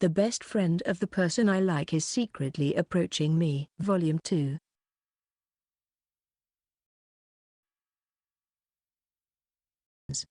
The best friend of the person I like is secretly approaching me. Volume 2.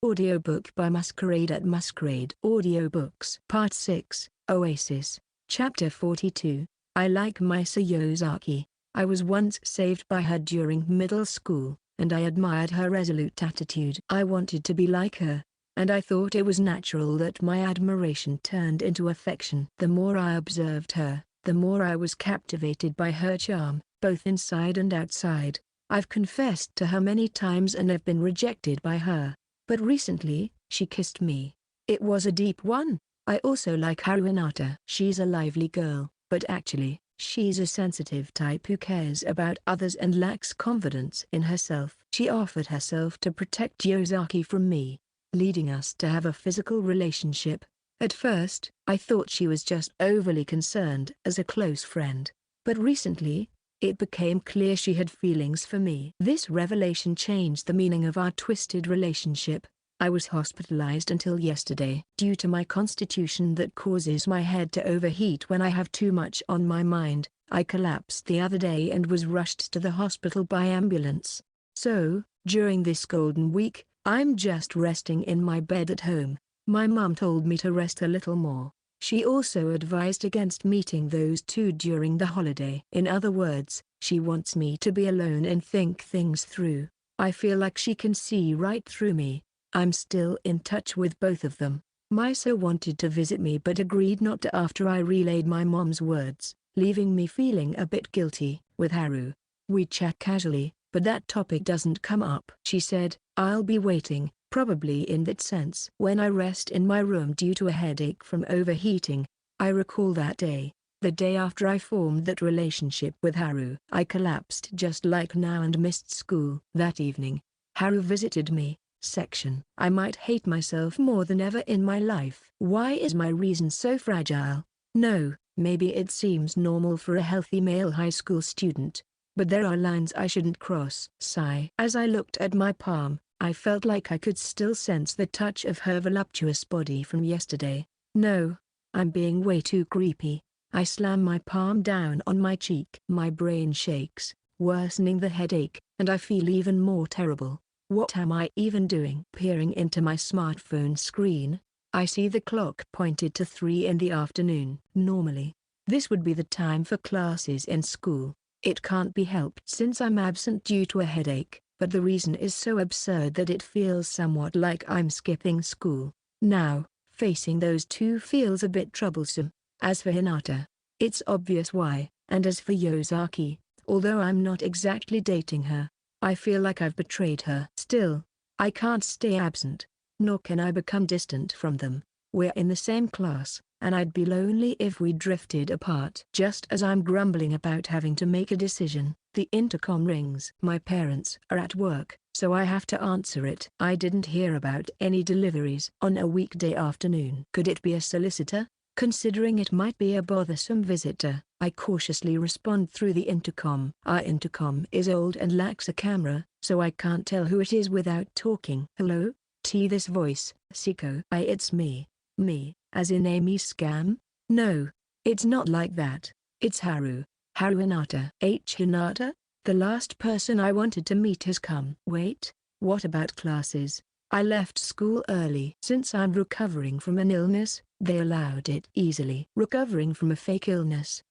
Audiobook by Masquerade at Masquerade Audiobooks. Part 6, Oasis. Chapter 42. I like Misa Yosaki. I was once saved by her during middle school, and I admired her resolute attitude. I wanted to be like her, and I thought it was natural that my admiration turned into affection. The more I observed her, the more I was captivated by her charm, both inside and outside. I've confessed to her many times and have been rejected by her. But recently, she kissed me. It was a deep one. I also like Hinata. She's a lively girl, but actually, she's a sensitive type who cares about others and lacks confidence in herself. She offered herself to protect Yosaki from me, leading us to have a physical relationship. At first, I thought she was just overly concerned as a close friend. But recently, it became clear she had feelings for me. This revelation changed the meaning of our twisted relationship. I was hospitalized until yesterday due to my constitution that causes my head to overheat when I have too much on my mind. I collapsed the other day and was rushed to the hospital by ambulance. So, during this golden week, I'm just resting in my bed at home. My mum told me to rest a little more. She also advised against meeting those two during the holiday. In other words, she wants me to be alone and think things through. I feel like she can see right through me. I'm still in touch with both of them. Misa wanted to visit me but agreed not to after I relayed my mom's words, leaving me feeling a bit guilty. With Haru, we chat casually, but that topic doesn't come up. She said, "I'll be waiting." Probably in that sense. When I rest in my room due to a headache from overheating, I recall that day, the day after I formed that relationship with Haru. I collapsed just like now and missed school. That evening, Haru visited me. Section. I might hate myself more than ever in my life. Why is my reason so fragile? No, maybe it seems normal for a healthy male high school student, but there are lines I shouldn't cross. Sigh. As I looked at my palm, I felt like I could still sense the touch of her voluptuous body from yesterday. No, I'm being way too creepy. I slam my palm down on my cheek. My brain shakes, worsening the headache, and I feel even more terrible. What am I even doing? Peering into my smartphone screen, I see the clock pointed to 3 in the afternoon. Normally, this would be the time for classes in school. It can't be helped since I'm absent due to a headache. But the reason is so absurd that it feels somewhat like I'm skipping school. Now, facing those two feels a bit troublesome. As for Hinata, it's obvious why, and as for Yosaki, although I'm not exactly dating her, I feel like I've betrayed her. Still, I can't stay absent, nor can I become distant from them. We're in the same class, and I'd be lonely if we drifted apart. Just as I'm grumbling about having to make a decision, the intercom rings. My parents are at work, so I have to answer it. I didn't hear about any deliveries on a weekday afternoon. Could it be a solicitor? Considering it might be a bothersome visitor, I cautiously respond through the intercom. Our intercom is old and lacks a camera, so I can't tell who it is without talking. Hello? This voice. Seko. It's me. Me, as in Amy Scam? No, it's not like that. It's Haru. Haru Hinata. Hinata? The last person I wanted to meet has come. Wait, what about classes? I left school early. Since I'm recovering from an illness, they allowed it easily. Recovering from a fake illness?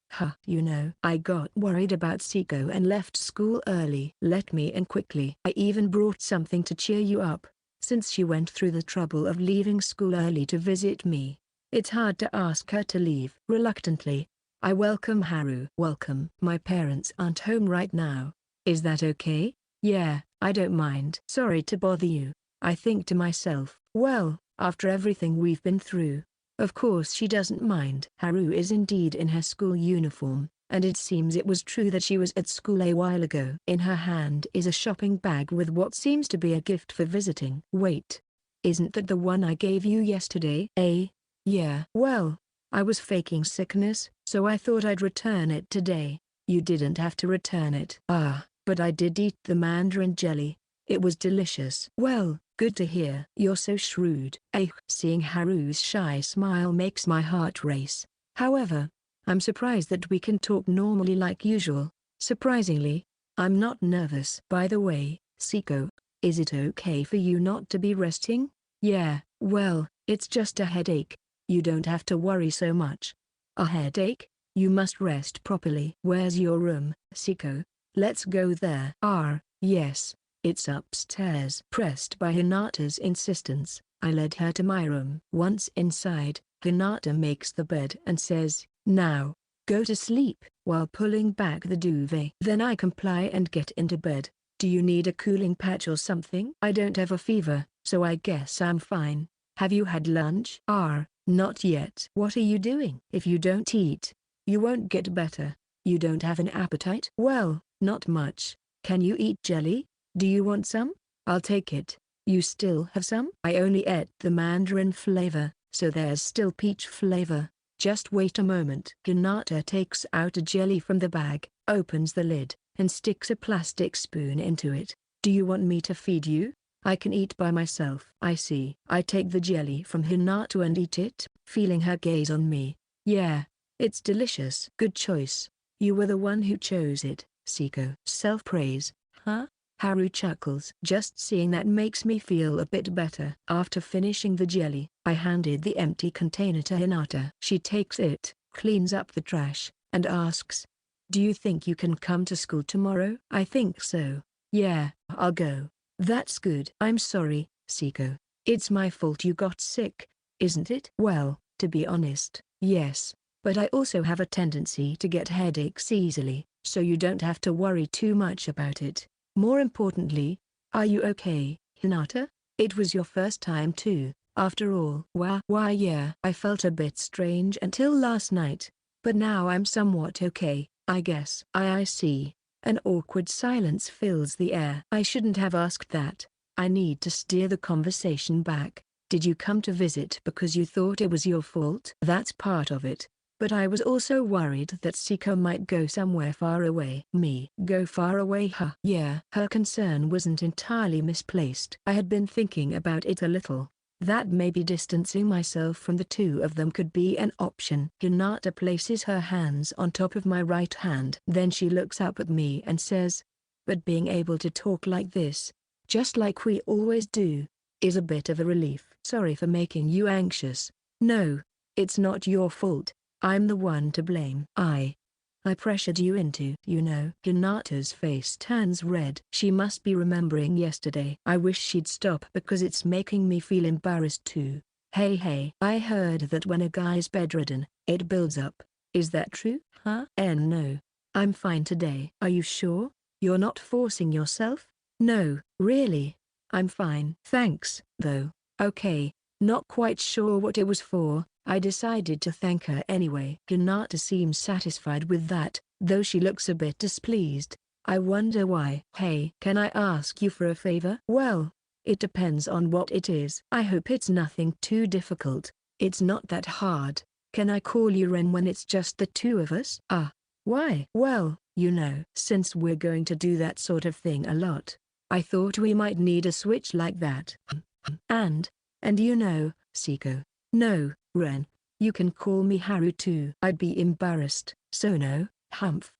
You know. I got worried about Seko and left school early. Let me in quickly. I even brought something to cheer you up, since she went through the trouble of leaving school early to visit me. It's hard to ask her to leave. Reluctantly, I welcome Haru. Welcome. My parents aren't home right now. Is that okay? Yeah, I don't mind. Sorry to bother you. I think to myself, well, after everything we've been through, of course she doesn't mind. Haru is indeed in her school uniform, and it seems it was true that she was at school a while ago. In her hand is a shopping bag with what seems to be a gift for visiting. Wait, isn't that the one I gave you yesterday? Yeah. Well, I was faking sickness, so I thought I'd return it today. You didn't have to return it. But I did eat the mandarin jelly. It was delicious. Well, good to hear. You're so shrewd. Seeing Haru's shy smile makes my heart race. However, I'm surprised that we can talk normally like usual. Surprisingly, I'm not nervous. By the way, Seko, is it okay for you not to be resting? Yeah, well, it's just a headache. You don't have to worry so much. A headache? You must rest properly. Where's your room, Seko? Let's go there. Yes, it's upstairs. Pressed by Hinata's insistence, I led her to my room. Once inside, Hinata makes the bed and says, "Now, go to sleep," while pulling back the duvet. Then I comply and get into bed. Do you need a cooling patch or something? I don't have a fever, so I guess I'm fine. Have you had lunch? Not yet. What are you doing? If you don't eat, you won't get better. You don't have an appetite? Well, not much. Can you eat jelly? Do you want some? I'll take it. You still have some? I only ate the mandarin flavor, so there's still peach flavor. Just wait a moment. Hinata takes out a jelly from the bag, opens the lid, and sticks a plastic spoon into it. Do you want me to feed you? I can eat by myself. I see. I take the jelly from Hinata and eat it, feeling her gaze on me. Yeah, it's delicious. Good choice. You were the one who chose it, Seko. Self-praise, huh? Haru chuckles. Just seeing that makes me feel a bit better. After finishing the jelly, I handed the empty container to Hinata. She takes it, cleans up the trash, and asks, "Do you think you can come to school tomorrow?" I think so. Yeah, I'll go. That's good. I'm sorry, Seko. It's my fault you got sick, isn't it? Well, to be honest, yes. But I also have a tendency to get headaches easily, so you don't have to worry too much about it. More importantly, are you okay, Hinata? It was your first time too, after all. Why yeah. I felt a bit strange until last night, but now I'm somewhat okay, I guess. I see. An awkward silence fills the air. I shouldn't have asked that. I need to steer the conversation back. Did you come to visit because you thought it was your fault? That's part of it. But I was also worried that Seko might go somewhere far away. Me? Go far away? Huh? Yeah. Her concern wasn't entirely misplaced. I had been thinking about it a little. That maybe distancing myself from the two of them could be an option. Hinata places her hands on top of my right hand. Then she looks up at me and says, "But being able to talk like this, just like we always do, is a bit of a relief. Sorry for making you anxious. No, it's not your fault. I'm the one to blame. I pressured you into, Hinata's face turns red. She must be remembering yesterday. I wish she'd stop because it's making me feel embarrassed too. Hey, I heard that when a guy's bedridden, it builds up. Is that true? Huh? No. I'm fine today. Are you sure? You're not forcing yourself? No, really. I'm fine. Thanks, though. Okay, not quite sure what it was for. I decided to thank her anyway. Hinata seems satisfied with that, though she looks a bit displeased. I wonder why. Hey, can I ask you for a favor? Well, it depends on what it is. I hope it's nothing too difficult. It's not that hard. Can I call you Ren when it's just the two of us? Why? Well, since we're going to do that sort of thing a lot, I thought we might need a switch like that. And Seko. No, Ren, you can call me Haru too. I'd be embarrassed. So no,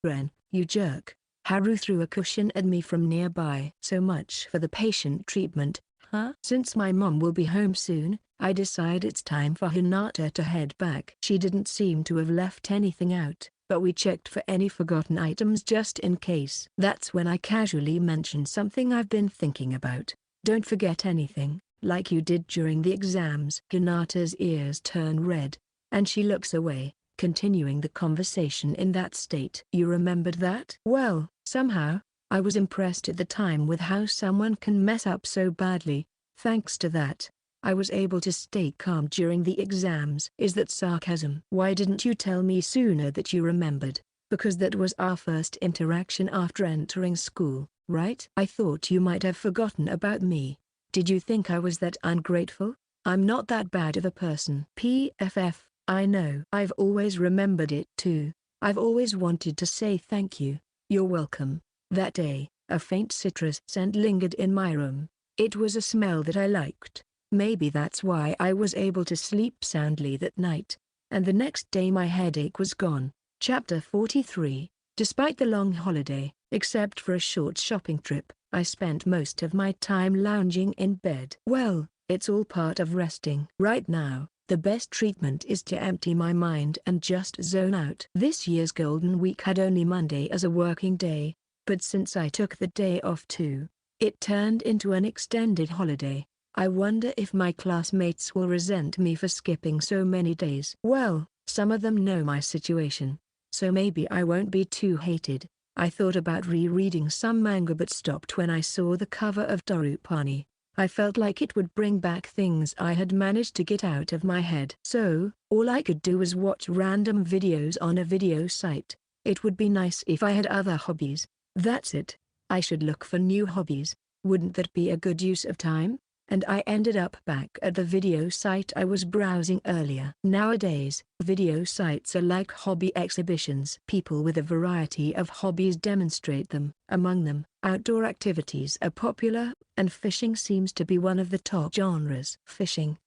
Ren, you jerk. Haru threw a cushion at me from nearby. So much for the patient treatment, huh? Since my mom will be home soon, I decide it's time for Hinata to head back. She didn't seem to have left anything out, but we checked for any forgotten items just in case. That's when I casually mentioned something I've been thinking about. Don't forget anything, like you did during the exams. Hinata's ears turn red, and she looks away, continuing the conversation in that state. You remembered that? Well, somehow, I was impressed at the time with how someone can mess up so badly. Thanks to that, I was able to stay calm during the exams. Is that sarcasm? Why didn't you tell me sooner that you remembered? Because that was our first interaction after entering school, right? I thought you might have forgotten about me. Did you think I was that ungrateful? I'm not that bad of a person. PFF, I know. I've always remembered it too. I've always wanted to say thank you. You're welcome. That day, a faint citrus scent lingered in my room. It was a smell that I liked. Maybe that's why I was able to sleep soundly that night. and the next day my headache was gone. Chapter 43. Despite the long holiday, except for a short shopping trip, I spent most of my time lounging in bed. Well, it's all part of resting. Right now, the best treatment is to empty my mind and just zone out. This year's Golden Week had only Monday as a working day, but since I took the day off too, it turned into an extended holiday. I wonder if my classmates will resent me for skipping so many days. Well, some of them know my situation, so maybe I won't be too hated. I thought about rereading some manga but stopped when I saw the cover of Dorupani. I felt like it would bring back things I had managed to get out of my head. So, all I could do was watch random videos on a video site. It would be nice if I had other hobbies. That's it. I should look for new hobbies. Wouldn't that be a good use of time? And I ended up back at the video site I was browsing earlier. Nowadays, video sites are like hobby exhibitions. People with a variety of hobbies demonstrate them. Among them, outdoor activities are popular, and fishing seems to be one of the top genres. Fishing,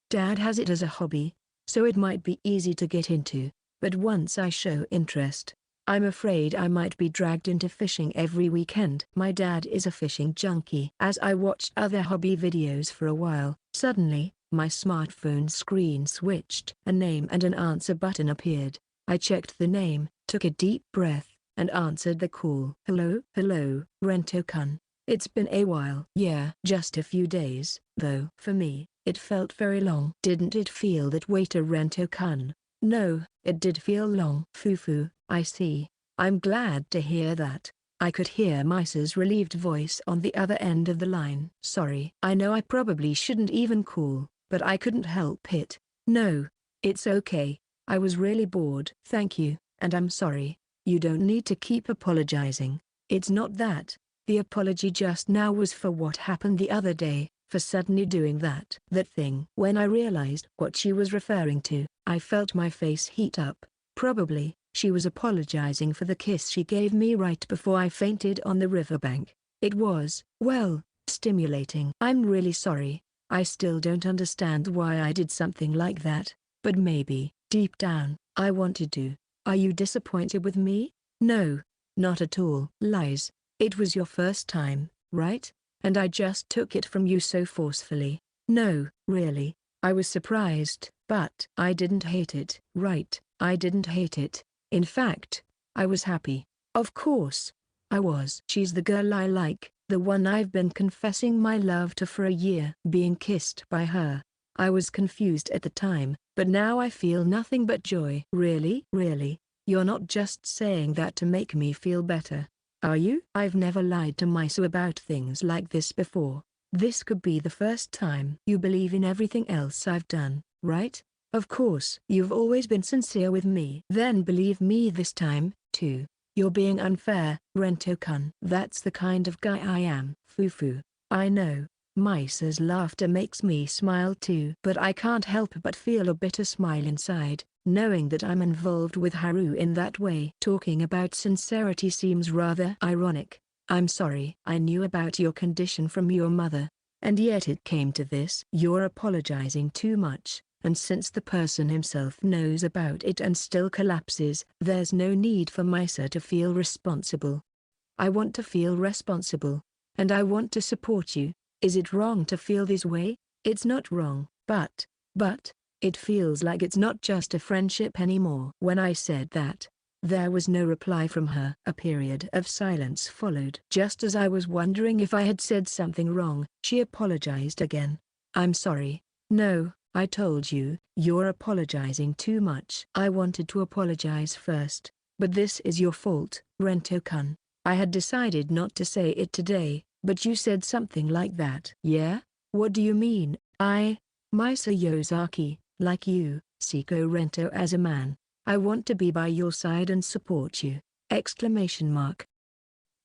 Dad has it as a hobby, so it might be easy to get into, but once I show interest, I'm afraid I might be dragged into fishing every weekend. My dad is a fishing junkie. As I watched other hobby videos for a while, suddenly, my smartphone screen switched. A name and an answer button appeared. I checked the name, took a deep breath, and answered the call. Hello, Rento-kun. It's been a while. Yeah, just a few days, though. For me, it felt very long. Didn't it feel that way to Rento-kun? No, it did feel long. Fufu, I see. I'm glad to hear that. I could hear Misa's relieved voice on the other end of the line. Sorry. I know I probably shouldn't even call, but I couldn't help it. No, it's okay. I was really bored. Thank you, and I'm sorry. You don't need to keep apologizing. It's not that. The apology just now was for what happened the other day, for suddenly doing that thing. When I realized what she was referring to, I felt my face heat up. Probably, she was apologizing for the kiss she gave me right before I fainted on the riverbank. It was, well, stimulating. I'm really sorry. I still don't understand why I did something like that, but maybe, deep down, I wanted to. Are you disappointed with me? No, not at all. Lies. It was your first time, right? And I just took it from you so forcefully. No, really. I was surprised, but I didn't hate it. Right, I didn't hate it. In fact, I was happy. Of course, I was. She's the girl I like, the one I've been confessing my love to for a year. Being kissed by her. I was confused at the time, but now I feel nothing but joy. Really? Really? You're not just saying that to make me feel better, are you? I've never lied to Misa about things like this before. This could be the first time. You believe in everything else I've done, right? Of course. You've always been sincere with me. Then believe me this time, too. You're being unfair, Rento-kun. That's the kind of guy I am. Fufu. I know. Misa's laughter makes me smile too. But I can't help but feel a bitter smile inside, knowing that I'm involved with Haru in that way. Talking about sincerity seems rather ironic. I'm sorry. I knew about your condition from your mother, and yet it came to this. You're apologizing too much, and since the person himself knows about it and still collapses, there's no need for Misa to feel responsible. I want to feel responsible, and I want to support you. Is it wrong to feel this way? It's not wrong, but, it feels like it's not just a friendship anymore. When I said that, there was no reply from her. A period of silence followed. Just as I was wondering if I had said something wrong, she apologized again. I'm sorry. No, I told you, you're apologizing too much. I wanted to apologize first, but this is your fault, Rento-kun. I had decided not to say it today, but you said something like that. Yeah? What do you mean? Misa Yosaki, like you, Seko Rento as a man. I want to be by your side and support you! Exclamation mark.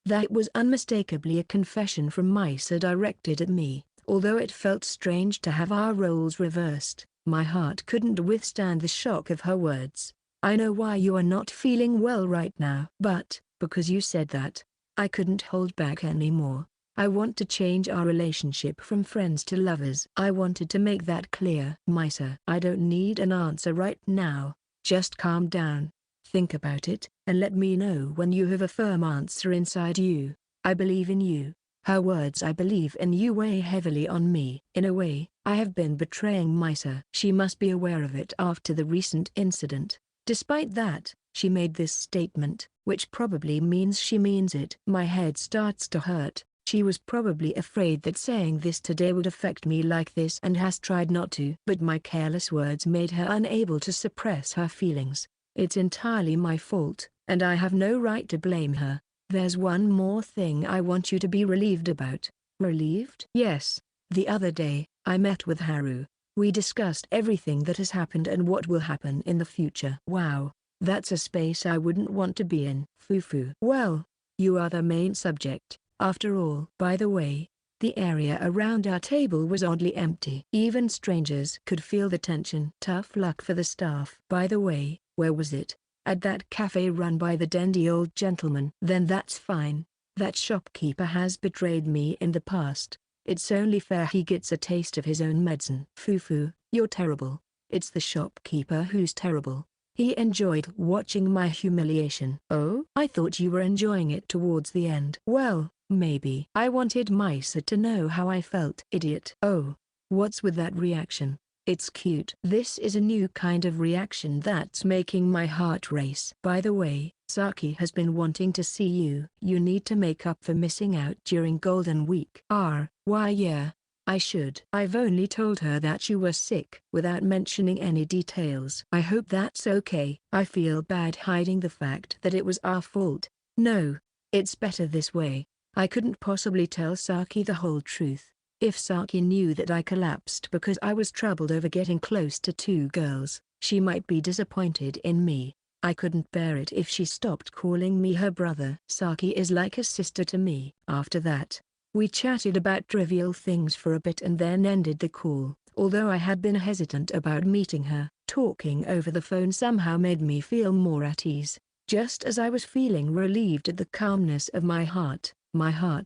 That was unmistakably a confession from Misa directed at me. Although it felt strange to have our roles reversed, my heart couldn't withstand the shock of her words. I know why you are not feeling well right now. But, because you said that, I couldn't hold back anymore. I want to change our relationship from friends to lovers. I wanted to make that clear. Misa, I don't need an answer right now. Just calm down. Think about it, and let me know when you have a firm answer inside you. I believe in you. Her words I believe in you weigh heavily on me. In a way, I have been betraying Misa. She must be aware of it after the recent incident. Despite that, she made this statement, which probably means she means it. My head starts to hurt. She was probably afraid that saying this today would affect me like this and has tried not to. But my careless words made her unable to suppress her feelings. It's entirely my fault, and I have no right to blame her. There's one more thing I want you to be relieved about. Relieved? Yes. The other day, I met with Haru. We discussed everything that has happened and what will happen in the future. Wow. That's a space I wouldn't want to be in. Fufu. Well, you are the main subject, after all. By the way, the area around our table was oddly empty. Even strangers could feel the tension. Tough luck for the staff. By the way, where was it? At that cafe run by the dandy old gentleman. Then that's fine. That shopkeeper has betrayed me in the past. It's only fair he gets a taste of his own medicine. Fufu, you're terrible. It's the shopkeeper who's terrible. He enjoyed watching my humiliation. Oh? I thought you were enjoying it towards the end. Well, maybe. I wanted Misa to know how I felt. Idiot. Oh. What's with that reaction? It's cute. This is a new kind of reaction that's making my heart race. By the way, Saki has been wanting to see you. You need to make up for missing out during Golden Week. Why yeah. I should. I've only told her that you were sick without mentioning any details. I hope that's okay. I feel bad hiding the fact that it was our fault. No. It's better this way. I couldn't possibly tell Saki the whole truth. If Saki knew that I collapsed because I was troubled over getting close to two girls, she might be disappointed in me. I couldn't bear it if she stopped calling me her brother. Saki is like a sister to me. After that, we chatted about trivial things for a bit and then ended the call. Although I had been hesitant about meeting her, talking over the phone somehow made me feel more at ease. Just as I was feeling relieved at the calmness of my heart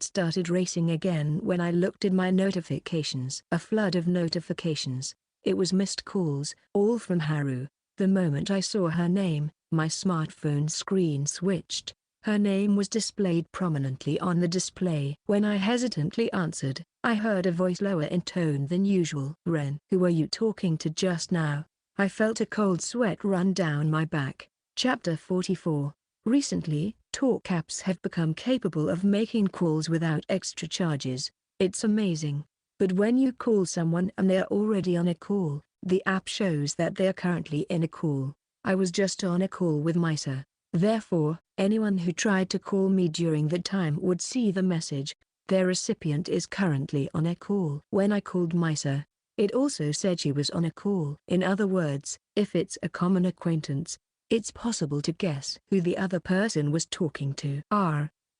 started racing again when I looked at my notifications. A flood of notifications. It was missed calls, all from Haru. The moment I saw her name, my smartphone screen switched. Her name was displayed prominently on the display. When I hesitantly answered, I heard a voice lower in tone than usual. Ren. Who were you talking to just now? I felt a cold sweat run down my back. Chapter 44. Recently, talk apps have become capable of making calls without extra charges. It's amazing. But when you call someone and they are already on a call, the app shows that they are currently in a call. I was just on a call with Misa. Therefore, anyone who tried to call me during that time would see the message, their recipient is currently on a call. When I called Misa, it also said she was on a call. In other words, if it's a common acquaintance, it's possible to guess who the other person was talking to.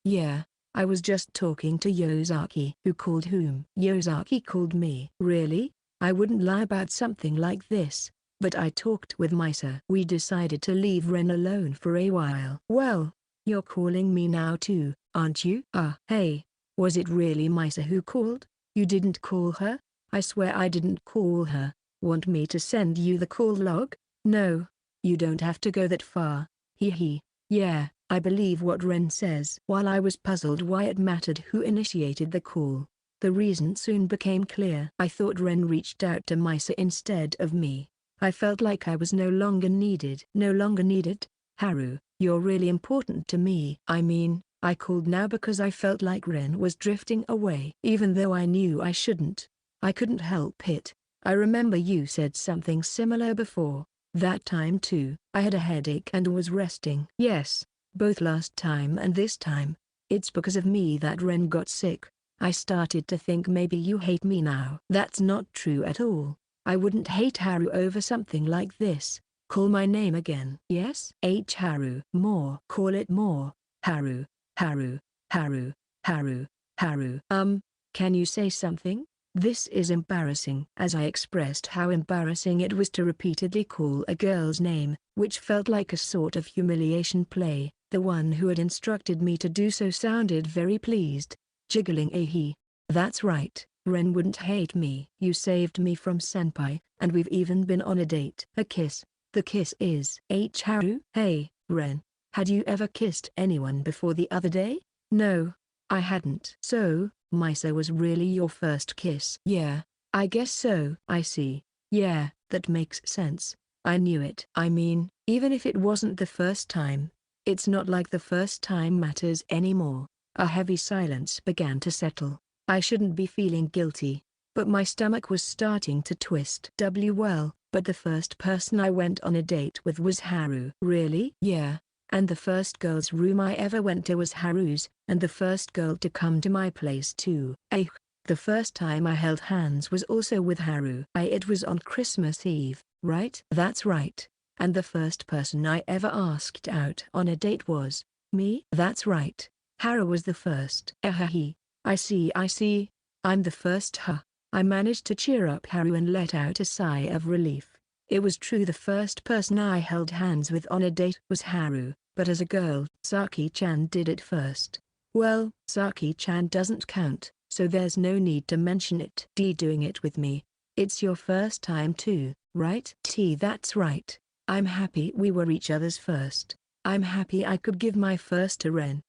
Yeah, I was just talking to Yosaki. Who called whom? Yosaki called me. Really? I wouldn't lie about something like this. But I talked with Misa. We decided to leave Ren alone for a while. Well, you're calling me now too, aren't you? Hey, was it really Misa who called? You didn't call her? I swear I didn't call her. Want me to send you the call log? No, you don't have to go that far. Yeah, I believe what Ren says. While I was puzzled why it mattered who initiated the call, the reason soon became clear. I thought Ren reached out to Misa instead of me. I felt like I was no longer needed. No longer needed? Haru, you're really important to me. I mean, I called now because I felt like Ren was drifting away. Even though I knew I shouldn't, I couldn't help it. I remember you said something similar before. That time too. I had a headache and was resting. Yes, both last time and this time. It's because of me that Ren got sick. I started to think maybe you hate me now. That's not true at all. I wouldn't hate Haru over something like this. Call my name again. Yes? Haru. More. Call it more. Haru. Haru. Haru. Haru. Haru. Can you say something? This is embarrassing. As I expressed how embarrassing it was to repeatedly call a girl's name, which felt like a sort of humiliation play, the one who had instructed me to do so sounded very pleased. jiggling a he. That's right, Ren wouldn't hate me. You saved me from senpai, and we've even been on a date. A kiss. The kiss is Haru. Hey, Ren. Had you ever kissed anyone before the other day? No, I hadn't. So, Misa was really your first kiss? Yeah, I guess so. I see. Yeah, that makes sense. I knew it. I mean, even if it wasn't the first time, it's not like the first time matters anymore. A heavy silence began to settle. I shouldn't be feeling guilty, but my stomach was starting to twist. Well, but the first person I went on a date with was Haru. Really? Yeah. And the first girl's room I ever went to was Haru's, and the first girl to come to my place too. The first time I held hands was also with Haru. It was on Christmas Eve, right? That's right. And the first person I ever asked out on a date was me? That's right. Haru was the first. I see. I'm the first. I managed to cheer up Haru and let out a sigh of relief. It was true, the first person I held hands with on a date was Haru, but as a girl, Saki-chan did it first. Well, Saki-chan doesn't count, so there's no need to mention it. Doing it with me. It's your first time too, right? That's right. I'm happy we were each other's first. I'm happy I could give my first to Ren.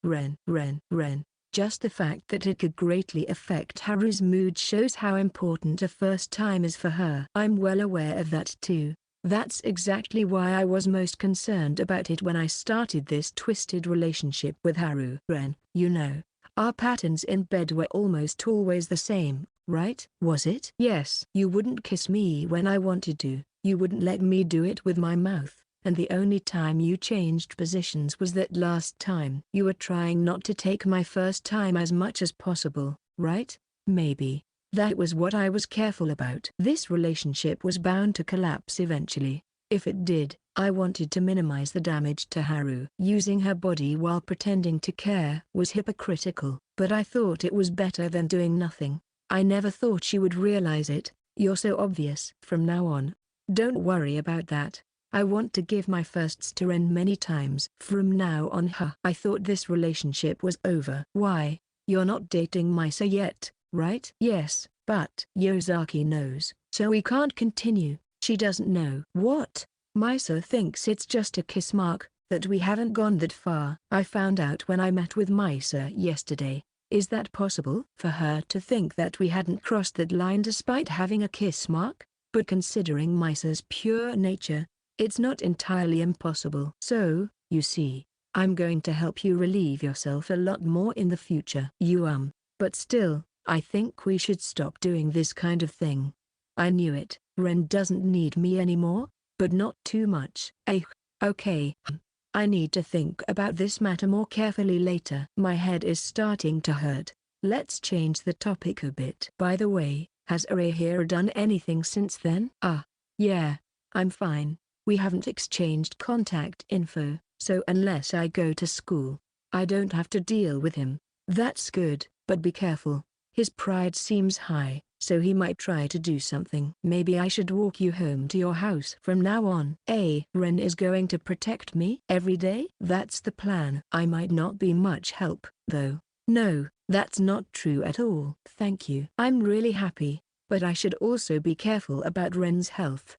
Just the fact that it could greatly affect Haru's mood shows how important a first time is for her. I'm well aware of that too. That's exactly why I was most concerned about it when I started this twisted relationship with Haru. Ren, you know, our patterns in bed were almost always the same, right? Was it? Yes. You wouldn't kiss me when I wanted to, you wouldn't let me do it with my mouth. And the only time you changed positions was that last time. You were trying not to take my first time as much as possible, right? Maybe. That was what I was careful about. This relationship was bound to collapse eventually. If it did, I wanted to minimize the damage to Haru. Using her body while pretending to care was hypocritical, but I thought it was better than doing nothing. I never thought she would realize it. You're so obvious. From now on, don't worry about that. I want to give my firsts to Ren many times. From now on. I thought this relationship was over. Why? You're not dating Misa yet, right? Yes, but Yosaki knows, so we can't continue. She doesn't know. What? Misa thinks it's just a kiss mark, that we haven't gone that far. I found out when I met with Misa yesterday. Is that possible? For her to think that we hadn't crossed that line despite having a kiss mark? But considering Misa's pure nature, it's not entirely impossible. So, you see, I'm going to help you relieve yourself a lot more in the future. But still, I think we should stop doing this kind of thing. I knew it. Ren doesn't need me anymore, but not too much. Okay. I need to think about this matter more carefully later. My head is starting to hurt. Let's change the topic a bit. By the way, has Arahira done anything since then? Yeah, I'm fine. We haven't exchanged contact info, so unless I go to school, I don't have to deal with him. That's good, but be careful. His pride seems high, so he might try to do something. Maybe I should walk you home to your house from now on. Ren is going to protect me every day? That's the plan. I might not be much help, though. No, that's not true at all. Thank you. I'm really happy, but I should also be careful about Ren's health.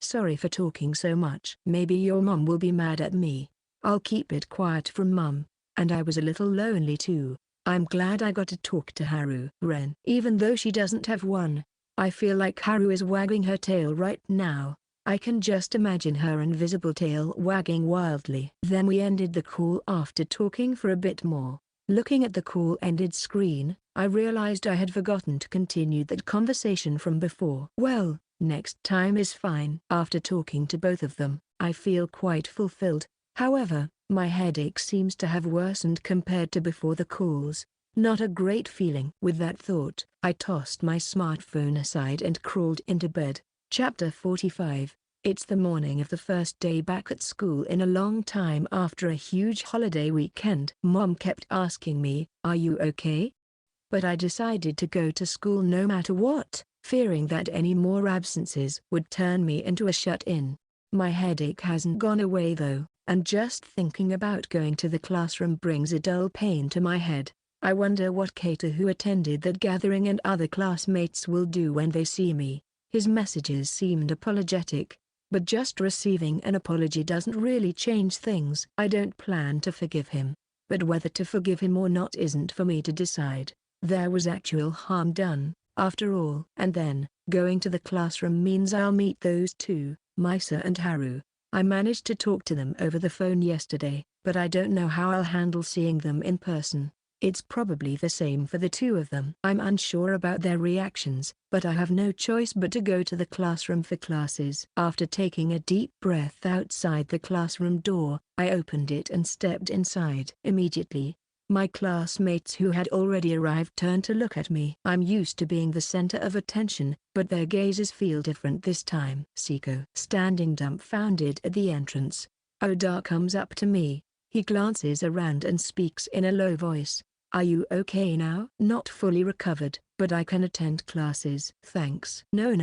Sorry for talking so much. Maybe your mom will be mad at me. I'll keep it quiet from mom. And I was a little lonely too. I'm glad I got to talk to Haru. Ren. Even though she doesn't have one, I feel like Haru is wagging her tail right now. I can just imagine her invisible tail wagging wildly. Then we ended the call after talking for a bit more. Looking at the call-ended screen, I realized I had forgotten to continue that conversation from before. Well, next time is fine. After talking to both of them, I feel quite fulfilled. However, my headache seems to have worsened compared to before the calls. Not a great feeling. With that thought, I tossed my smartphone aside and crawled into bed. Chapter 45. It's the morning of the first day back at school in a long time after a huge holiday weekend. Mom kept asking me, "Are you okay?" But I decided to go to school no matter what, fearing that any more absences would turn me into a shut-in. My headache hasn't gone away though, and just thinking about going to the classroom brings a dull pain to my head. I wonder what Kato, who attended that gathering, and other classmates will do when they see me. His messages seemed apologetic, but just receiving an apology doesn't really change things. I don't plan to forgive him, but whether to forgive him or not isn't for me to decide. There was actual harm done, after all. And then, going to the classroom means I'll meet those two, Misa and Haru. I managed to talk to them over the phone yesterday, but I don't know how I'll handle seeing them in person. It's probably the same for the two of them. I'm unsure about their reactions, but I have no choice but to go to the classroom for classes. After taking a deep breath outside the classroom door, I opened it and stepped inside. Immediately, my classmates who had already arrived turned to look at me. I'm used to being the center of attention, but their gazes feel different this time. Seko, standing dumbfounded at the entrance. Oda comes up to me. He glances around and speaks in a low voice. "Are you okay now?" "Not fully recovered, but I can attend classes." "Thanks." No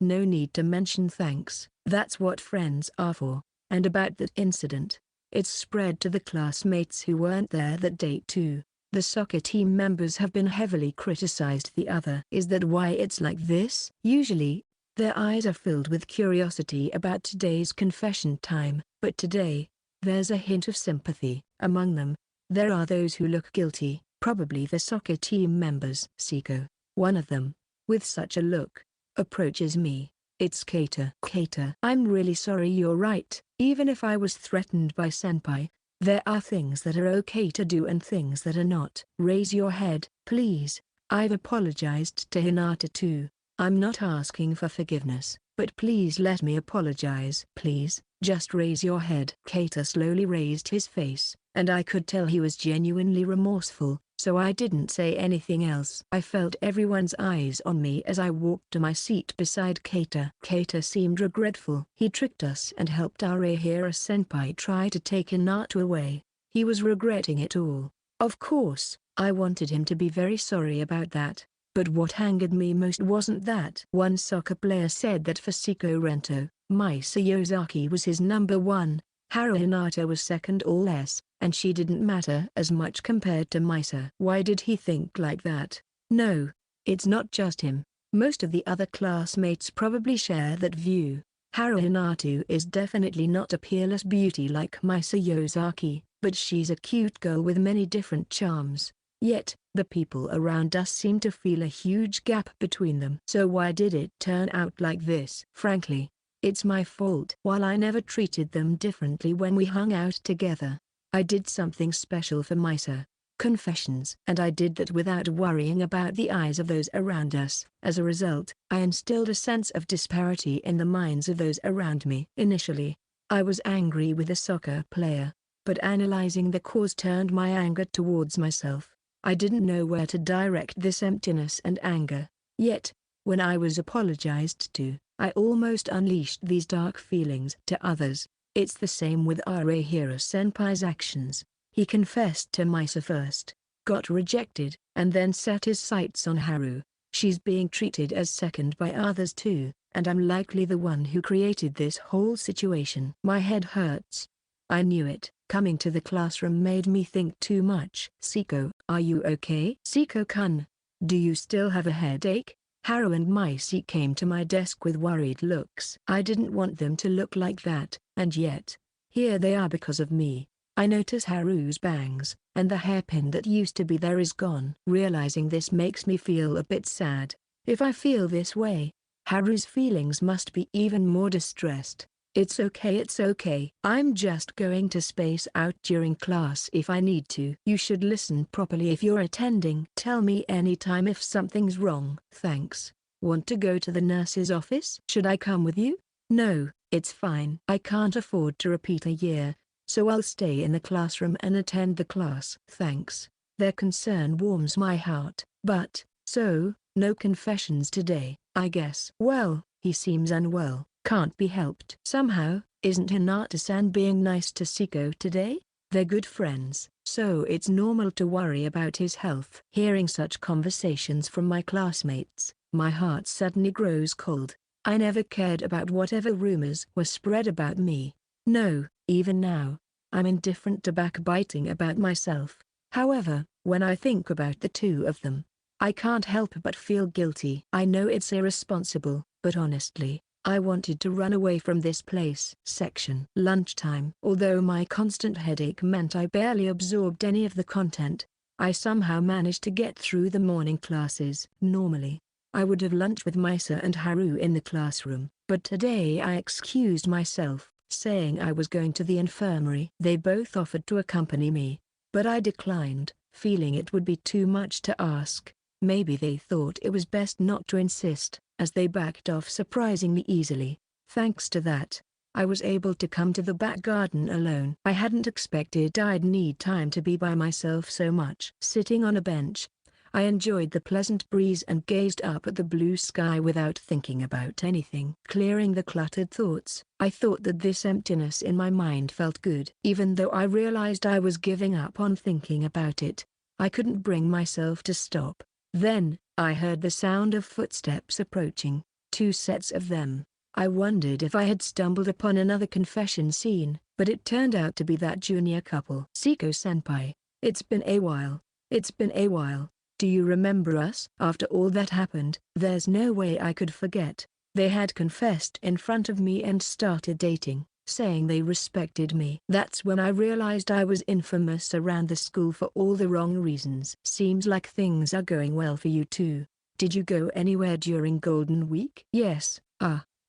need to mention thanks. That's what friends are for. And about that incident, it's spread to the classmates who weren't there that day too. The soccer team members have been heavily criticized. The other. Is that why it's like this? Usually, their eyes are filled with curiosity about today's confession time, but today, there's a hint of sympathy. Among them, there are those who look guilty, probably the soccer team members. Seko, one of them, with such a look, approaches me. It's Kato. "Kato, I'm really sorry." "You're right. Even if I was threatened by senpai, there are things that are okay to do and things that are not." "Raise your head, please." I've apologized to Hinata too. I'm not asking for forgiveness, but please let me apologize. Please, just raise your head. Kato slowly raised his face, and I could tell he was genuinely remorseful, so I didn't say anything else. I felt everyone's eyes on me as I walked to my seat beside Kato. Kato seemed regretful. He tricked us and helped Arahira-senpai try to take Hinata away. He was regretting it all. Of course, I wanted him to be very sorry about that. But what angered me most wasn't that. One soccer player said that for Seko Rento, Misa Yosaki was his number one, Haru Hinata was second or less, and she didn't matter as much compared to Misa. Why did he think like that? No, it's not just him. Most of the other classmates probably share that view. Haru Hinata is definitely not a peerless beauty like Misa Yosaki, but she's a cute girl with many different charms. Yet, the people around us seem to feel a huge gap between them. So why did it turn out like this? Frankly, it's my fault. While I never treated them differently when we hung out together, I did something special for Misa. Confessions. And I did that without worrying about the eyes of those around us. As a result, I instilled a sense of disparity in the minds of those around me. Initially, I was angry with the soccer player, but analyzing the cause turned my anger towards myself. I didn't know where to direct this emptiness and anger. Yet, when I was apologized to, I almost unleashed these dark feelings to others. It's the same with Arahira-senpai's actions. He confessed to Misa first, got rejected, and then set his sights on Haru. She's being treated as second by others too, and I'm likely the one who created this whole situation. My head hurts. I knew it. Coming to the classroom made me think too much. "Seko, are you okay?" "Seko-kun, do you still have a headache?" Haru and Misa came to my desk with worried looks. I didn't want them to look like that, and yet, here they are because of me. I notice Haru's bangs, and the hairpin that used to be there is gone. Realizing this makes me feel a bit sad. If I feel this way, Haru's feelings must be even more distressed. It's okay. I'm just going to space out during class if I need to. You should listen properly if you're attending. Tell me anytime if something's wrong. Thanks. Want to go to the nurse's office? Should I come with you? No, it's fine. I can't afford to repeat a year, so I'll stay in the classroom and attend the class. Thanks. Their concern warms my heart. But, so, no confessions today, I guess. Well, he seems unwell. Can't be helped. Somehow, isn't Hinata-san being nice to Seko today? They're good friends, so it's normal to worry about his health. Hearing such conversations from my classmates, my heart suddenly grows cold. I never cared about whatever rumors were spread about me. No, even now, I'm indifferent to backbiting about myself. However, When I think about the two of them, I can't help but feel guilty. I know it's irresponsible, but honestly, I wanted to run away from this place. Section Lunchtime. Although my constant headache meant I barely absorbed any of the content, I somehow managed to get through the morning classes. Normally, I would have lunch with Misa and Haru in the classroom, but today I excused myself, saying I was going to the infirmary. They both offered to accompany me, but I declined, feeling it would be too much to ask. Maybe they thought it was best not to insist, as they backed off surprisingly easily. Thanks to that, I was able to come to the back garden alone. I hadn't expected I'd need time to be by myself so much. Sitting on a bench, I enjoyed the pleasant breeze and gazed up at the blue sky without thinking about anything. Clearing the cluttered thoughts, I thought that this emptiness in my mind felt good. Even though I realized I was giving up on thinking about it, I couldn't bring myself to stop. Then, I heard the sound of footsteps approaching, 2 sets of them. I wondered if I had stumbled upon another confession scene, but it turned out to be that junior couple. Seko-senpai, it's been a while. It's been a while. Do you remember us? After all that happened, there's no way I could forget. They had confessed in front of me and started dating, saying they respected me. That's when I realized I was infamous around the school for all the wrong reasons. Seems like things are going well for you too. Did you go anywhere during Golden Week? Yes,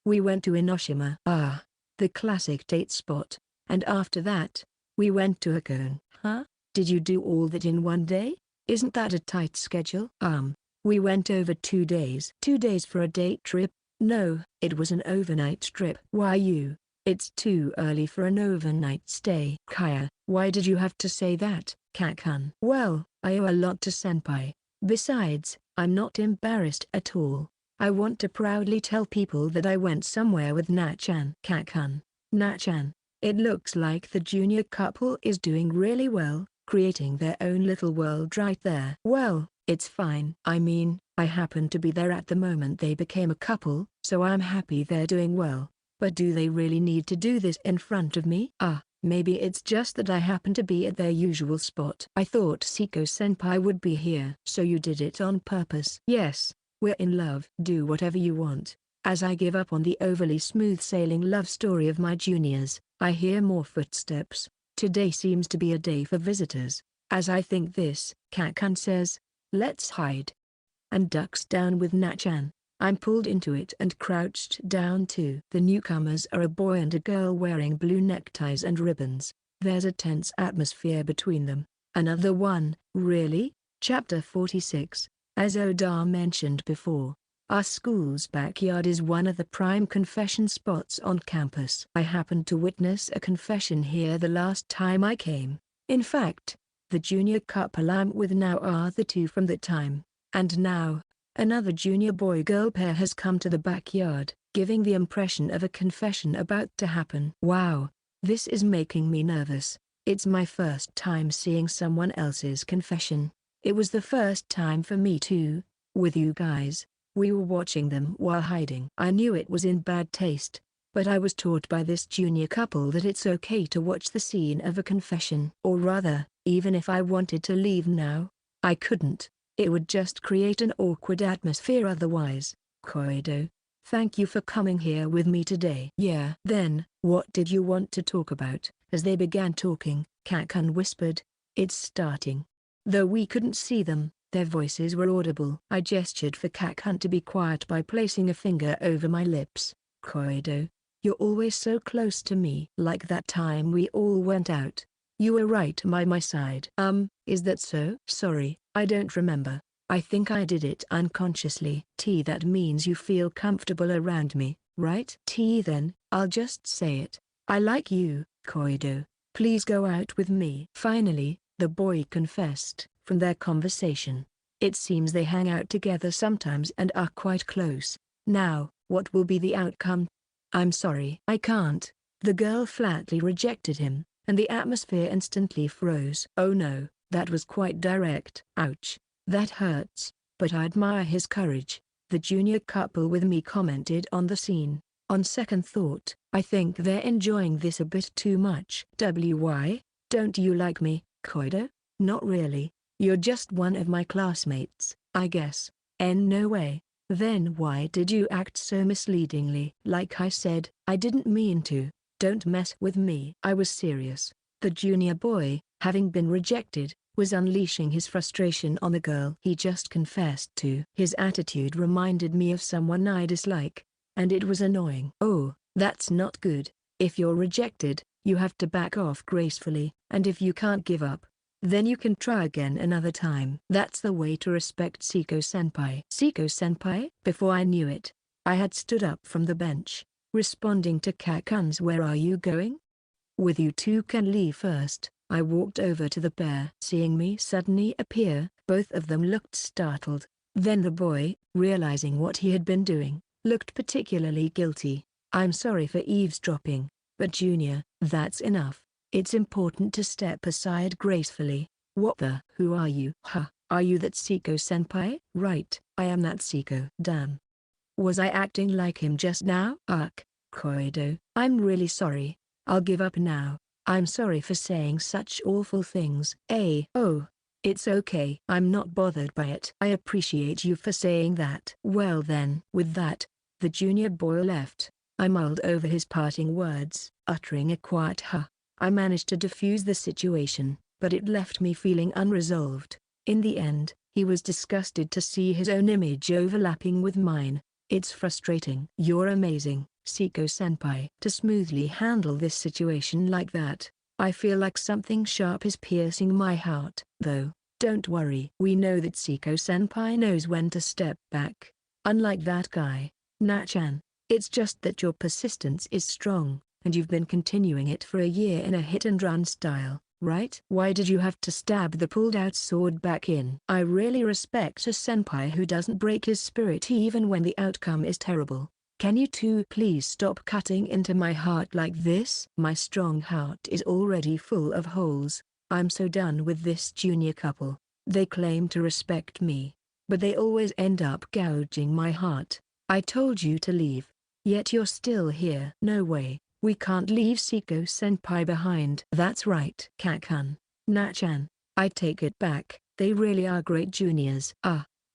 we went to Enoshima. The classic date spot. And after that, we went to Hakone. Huh? Did you do all that in one day? Isn't that a tight schedule? We went over 2 days. 2 days for a date trip? No, it was an overnight trip. Why you? It's too early for an overnight stay. Kaya, why did you have to say that, Kakan? Well, I owe a lot to senpai. Besides, I'm not embarrassed at all. I want to proudly tell people that I went somewhere with Nachan. Kakan. Nachan. It looks like the junior couple is doing really well, creating their own little world right there. Well, it's fine. I mean, I happened to be there at the moment they became a couple, so I'm happy they're doing well. But do they really need to do this in front of me? Maybe it's just that I happen to be at their usual spot. I thought Seko-senpai would be here. So you did it on purpose? Yes, we're in love. Do whatever you want. As I give up on the overly smooth-sailing love story of my juniors, I hear more footsteps. Today seems to be a day for visitors. As I think this, Kakan says, "Let's hide," and ducks down with Nachan. I'm pulled into it and crouched down too. The newcomers are a boy and a girl wearing blue neckties and ribbons. There's a tense atmosphere between them. Another one, really? Chapter 46. As Oda mentioned before, our school's backyard is one of the prime confession spots on campus. I happened to witness a confession here the last time I came. In fact, the junior couple I'm with now are the two from that time. And now, another junior boy-girl pair has come to the backyard, giving the impression of a confession about to happen. Wow, this is making me nervous. It's my first time seeing someone else's confession. It was the first time for me too, with you guys. We were watching them while hiding. I knew it was in bad taste, but I was taught by this junior couple that it's okay to watch the scene of a confession. Or rather, even if I wanted to leave now, I couldn't. It would just create an awkward atmosphere otherwise. Koido, thank you for coming here with me today. Yeah. Then, what did you want to talk about? As they began talking, Kakan whispered, "It's starting." Though we couldn't see them, their voices were audible. I gestured for Kakan to be quiet by placing a finger over my lips. Koido, you're always so close to me. Like that time we all went out. You were right by my side. Is that so? Sorry, I don't remember. I think I did it unconsciously. That means you feel comfortable around me, right? Then, I'll just say it. I like you, Koido. Please go out with me. Finally, the boy confessed. From their conversation, it seems they hang out together sometimes and are quite close. Now, what will be the outcome? I'm sorry. I can't. The girl flatly rejected him, and the atmosphere instantly froze. Oh no, that was quite direct. Ouch. That hurts, but I admire his courage. The junior couple with me commented on the scene. On second thought, I think they're enjoying this a bit too much. Why? Don't you like me, Koido? Not really. You're just one of my classmates, I guess. No way. Then why did you act so misleadingly? Like I said, I didn't mean to. Don't mess with me. I was serious. The junior boy, having been rejected, was unleashing his frustration on the girl he just confessed to. His attitude reminded me of someone I dislike, and it was annoying. Oh, that's not good. If you're rejected, you have to back off gracefully, and if you can't give up, then you can try again another time. That's the way to respect Seko-senpai. Seko-senpai? Before I knew it, I had stood up from the bench, responding to Kakun's "Where are you going?" "With you two can leave first." I walked over to the pair. Seeing me suddenly appear, both of them looked startled. Then the boy, realizing what he had been doing, looked particularly guilty. "I'm sorry for eavesdropping, but Junior, that's enough. It's important to step aside gracefully." "What the? Who are you?" "Huh, are you that Seko-senpai?" "Right, I am that Seko." "Damn. Was I acting like him just now?" "Ugh, Koido, I'm really sorry. I'll give up now. I'm sorry for saying such awful things." Oh, it's okay. I'm not bothered by it. I appreciate you for saying that." "Well then." With that, the junior boy left. I mulled over his parting words, uttering a quiet "huh." I managed to defuse the situation, but it left me feeling unresolved. In the end, he was disgusted to see his own image overlapping with mine. It's frustrating. "You're amazing, Seko-senpai." To smoothly handle this situation like that, I feel like something sharp is piercing my heart. Though, don't worry. We know that Seko-senpai knows when to step back. Unlike that guy, Nachan. It's just that your persistence is strong, and you've been continuing it for a year in a hit-and-run style, right? Why did you have to stab the pulled-out sword back in? I really respect a senpai who doesn't break his spirit even when the outcome is terrible. Can you two please stop cutting into my heart like this? My strong heart is already full of holes. I'm so done with this junior couple. They claim to respect me, but they always end up gouging my heart. I told you to leave, yet you're still here. No way. We can't leave Seko-senpai behind. That's right. Kakun, Nachan, I take it back. They really are great juniors.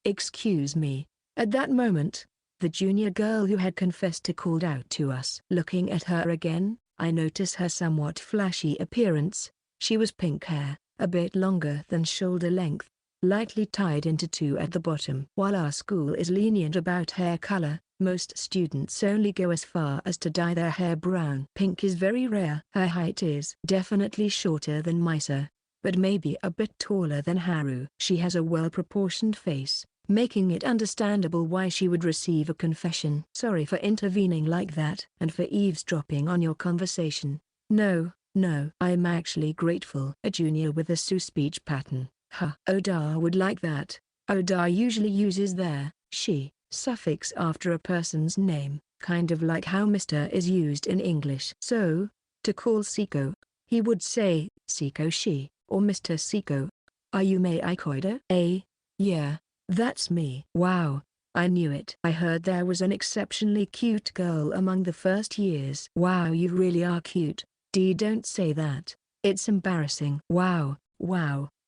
Excuse me. At that moment, the junior girl who had confessed to called out to us. Looking at her again, I notice her somewhat flashy appearance. She was pink hair, a bit longer than shoulder length, lightly tied into two at the bottom. While our school is lenient about hair color, most students only go as far as to dye their hair brown. Pink is very rare. Her height is definitely shorter than Misa, but maybe a bit taller than Haru. She has a well-proportioned face, making it understandable why she would receive a confession. "Sorry for intervening like that and for eavesdropping on your conversation." No, I'm actually grateful." A junior with a speech pattern. Oda would like that. Oda usually uses their, she, suffix after a person's name, kind of like how Mr. is used in English. So, to call Seko, he would say, Seko she, or Mr. Seko. "Are you Mei Koido?" Yeah, that's me." "Wow, I knew it." "I heard there was an exceptionally cute girl among the first years." "Wow, you really are cute." Don't say that. It's embarrassing." Wow,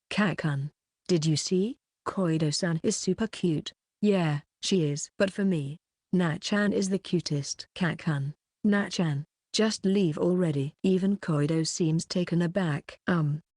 Kakun. Did you see? Koido-san is super cute." "Yeah, she is. But for me, Nachan is the cutest." "Kakun, Nachan, just leave already." Even Koido seems taken aback.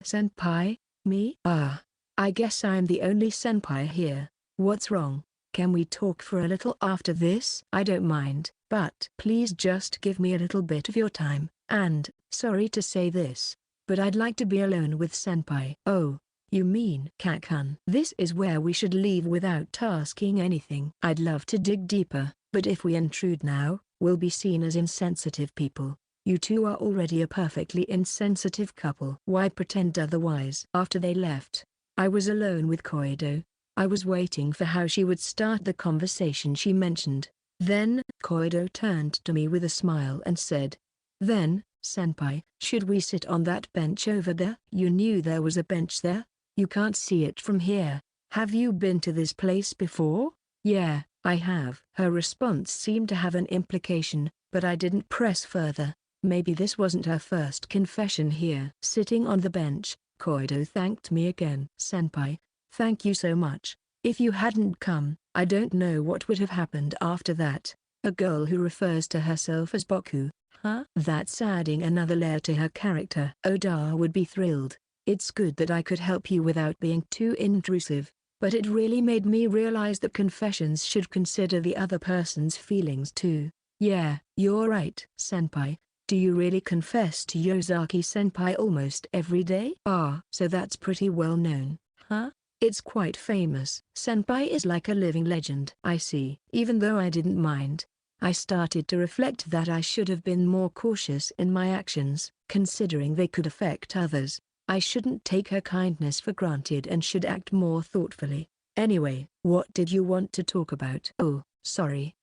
Senpai, me?" I guess I'm the only senpai here. What's wrong? Can we talk for a little after this?" "I don't mind, but please just give me a little bit of your time, and, sorry to say this, but I'd like to be alone with senpai." "Oh, you mean Kakun?" "This is where we should leave without asking anything." "I'd love to dig deeper, but if we intrude now, we'll be seen as insensitive people. You two are already a perfectly insensitive couple. Why pretend otherwise?" After they left, I was alone with Koido. I was waiting for how she would start the conversation she mentioned. Then, Koido turned to me with a smile and said, "Then, senpai, should we sit on that bench over there?" "You knew there was a bench there? You can't see it from here. Have you been to this place before?" "Yeah, I have." Her response seemed to have an implication, but I didn't press further. Maybe this wasn't her first confession here. Sitting on the bench, Koido thanked me again. "Senpai, Thank you so much. If you hadn't come, I don't know what would have happened after that. A girl who refers to herself as Boku, huh? That's adding another layer to her character. Oda would be thrilled. It's good that I could help you without being too intrusive, but it really made me realize that confessions should consider the other person's feelings too. Yeah, you're right. Senpai, do you really confess to Yosaki-senpai almost every day? Ah, so that's pretty well known, huh? It's quite famous. Senpai is like a living legend. I see. Even though I didn't mind, I started to reflect that I should have been more cautious in my actions, considering they could affect others. I shouldn't take her kindness for granted and should act more thoughtfully. Anyway, what did you want to talk about? Oh, sorry.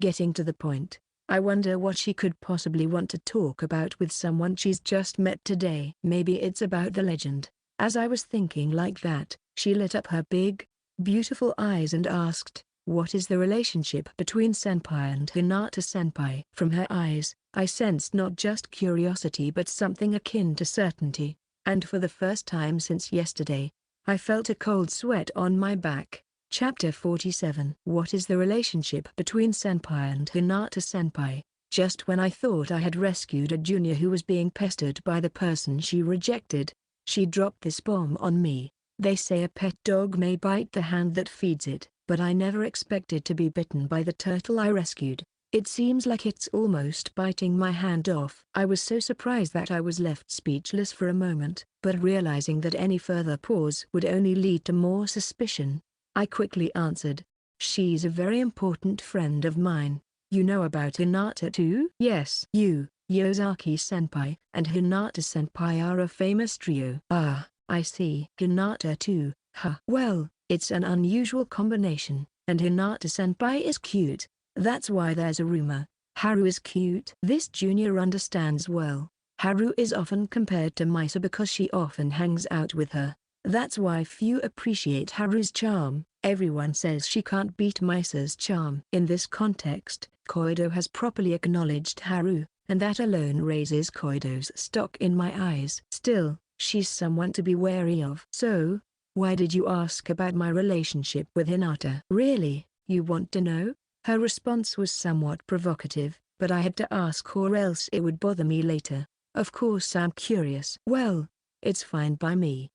Getting to the point. I wonder what she could possibly want to talk about with someone she's just met today. Maybe it's about the legend. As I was thinking like that, she lit up her big, beautiful eyes and asked, "What is the relationship between senpai and Hinata-senpai?" From her eyes, I sensed not just curiosity but something akin to certainty. And for the first time since yesterday, I felt a cold sweat on my back. Chapter 47. What is the relationship between senpai and Hinata-senpai? Just when I thought I had rescued a junior who was being pestered by the person she rejected, she dropped this bomb on me. They say a pet dog may bite the hand that feeds it, but I never expected to be bitten by the turtle I rescued. It seems like it's almost biting my hand off. I was so surprised that I was left speechless for a moment, but realizing that any further pause would only lead to more suspicion, I quickly answered, "She's a very important friend of mine. You know about Hinata too?" "Yes. You, Yosaki-senpai, and Hinata-senpai are a famous trio." "Ah, I see." "Hinata too, huh? Well, it's an unusual combination, and Hinata-senpai is cute. That's why there's a rumor. Haru is cute." This junior understands well. Haru is often compared to Misa because she often hangs out with her. That's why few appreciate Haru's charm. Everyone says she can't beat Misa's charm. In this context, Koido has properly acknowledged Haru, and that alone raises Koido's stock in my eyes. Still, she's someone to be wary of. "So, why did you ask about my relationship with Hinata?" "Really, you want to know?" Her response was somewhat provocative, but I had to ask or else it would bother me later. Of course I'm curious. "Well, it's fine by me."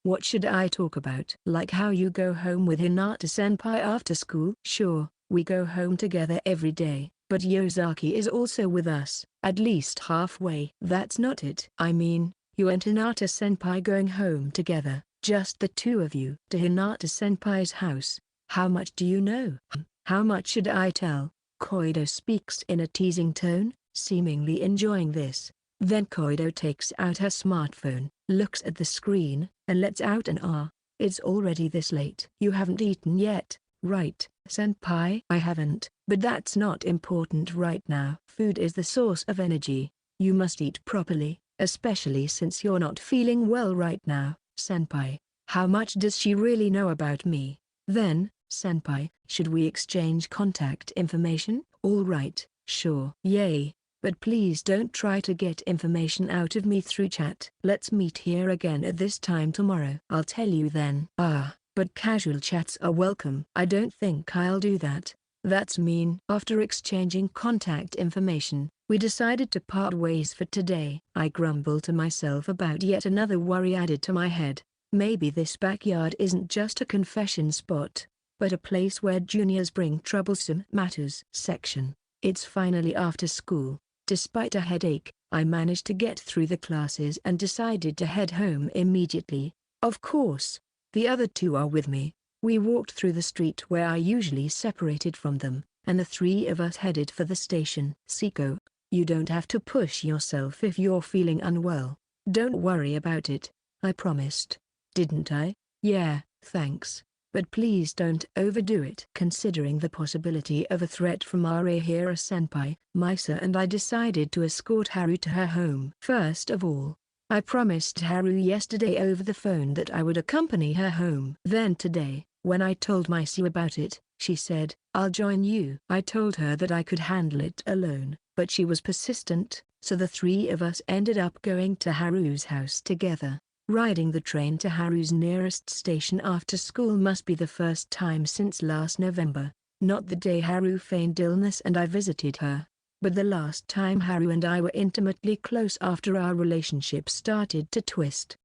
"What should I talk about?" "Like how you go home with Hinata-senpai after school?" "Sure, we go home together every day, but Yosaki is also with us, at least halfway." "That's not it. I mean, you and Hinata-senpai going home together, just the two of you." "To Hinata-senpai's house. How much do you know?" "How much should I tell?" Koido speaks in a teasing tone, seemingly enjoying this. Then Koido takes out her smartphone, looks at the screen, and lets out an "ah." "It's already this late." "You haven't eaten yet, right, senpai?" "I haven't, but that's not important right now. Food is the source of energy. You must eat properly, especially since you're not feeling well right now." "Senpai, how much does she really know about me?" Then, "Senpai, should we exchange contact information?" "All right, sure." "Yay, but please don't try to get information out of me through chat." "Let's meet here again at this time tomorrow." "I'll tell you then." "Ah, but casual chats are welcome." "I don't think I'll do that. That's mean." After exchanging contact information, we decided to part ways for today. I grumbled to myself about yet another worry added to my head. Maybe this backyard isn't just a confession spot, but a place where juniors bring troublesome matters. Section. It's finally after school. Despite a headache, I managed to get through the classes and decided to head home immediately. Of course, the other two are with me. We walked through the street where I usually separated from them, and the three of us headed for the station. "Seko, you don't have to push yourself if you're feeling unwell. Don't worry about it, I promised. Didn't I?" "Yeah, thanks. But please don't overdo it." Considering the possibility of a threat from Arahira-senpai, Misa and I decided to escort Haru to her home. First of all, I promised Haru yesterday over the phone that I would accompany her home. Then today, when I told Misa about it, she said, "I'll join you." I told her that I could handle it alone, but she was persistent, so the three of us ended up going to Haru's house together. Riding the train to Haru's nearest station after school must be the first time since last November. Not the day Haru feigned illness and I visited her, but the last time Haru and I were intimately close after our relationship started to twist.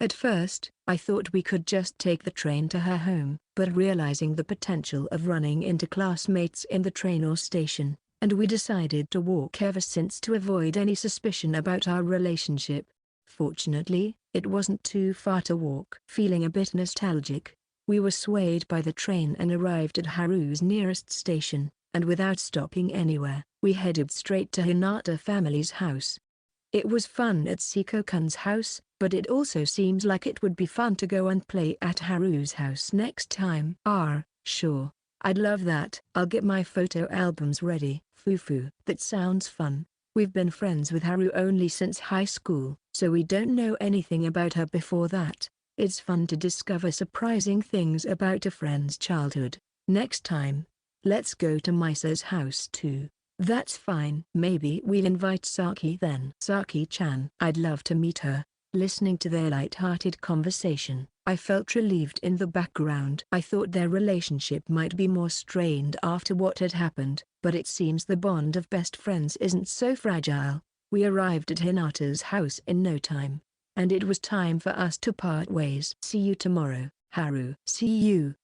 At first, I thought we could just take the train to her home, but realizing the potential of running into classmates in the train or station, and we decided to walk ever since to avoid any suspicion about our relationship. Fortunately, it wasn't too far to walk. Feeling a bit nostalgic, we were swayed by the train and arrived at Haru's nearest station, and without stopping anywhere, we headed straight to Hinata family's house. It was fun at Seko-kun's house, but it also seems like it would be fun to go and play at Haru's house next time. Sure. I'd love that. I'll get my photo albums ready. Fufu. That sounds fun. We've been friends with Haru only since high school, so we don't know anything about her before that. It's fun to discover surprising things about a friend's childhood. Next time, let's go to Misa's house too. That's fine. Maybe we'll invite Saki then. Saki-chan. I'd love to meet her. Listening to their light-hearted conversation, I felt relieved in the background. I thought their relationship might be more strained after what had happened, but it seems the bond of best friends isn't so fragile. We arrived at Hinata's house in no time, and it was time for us to part ways. See you tomorrow, Haru. See you.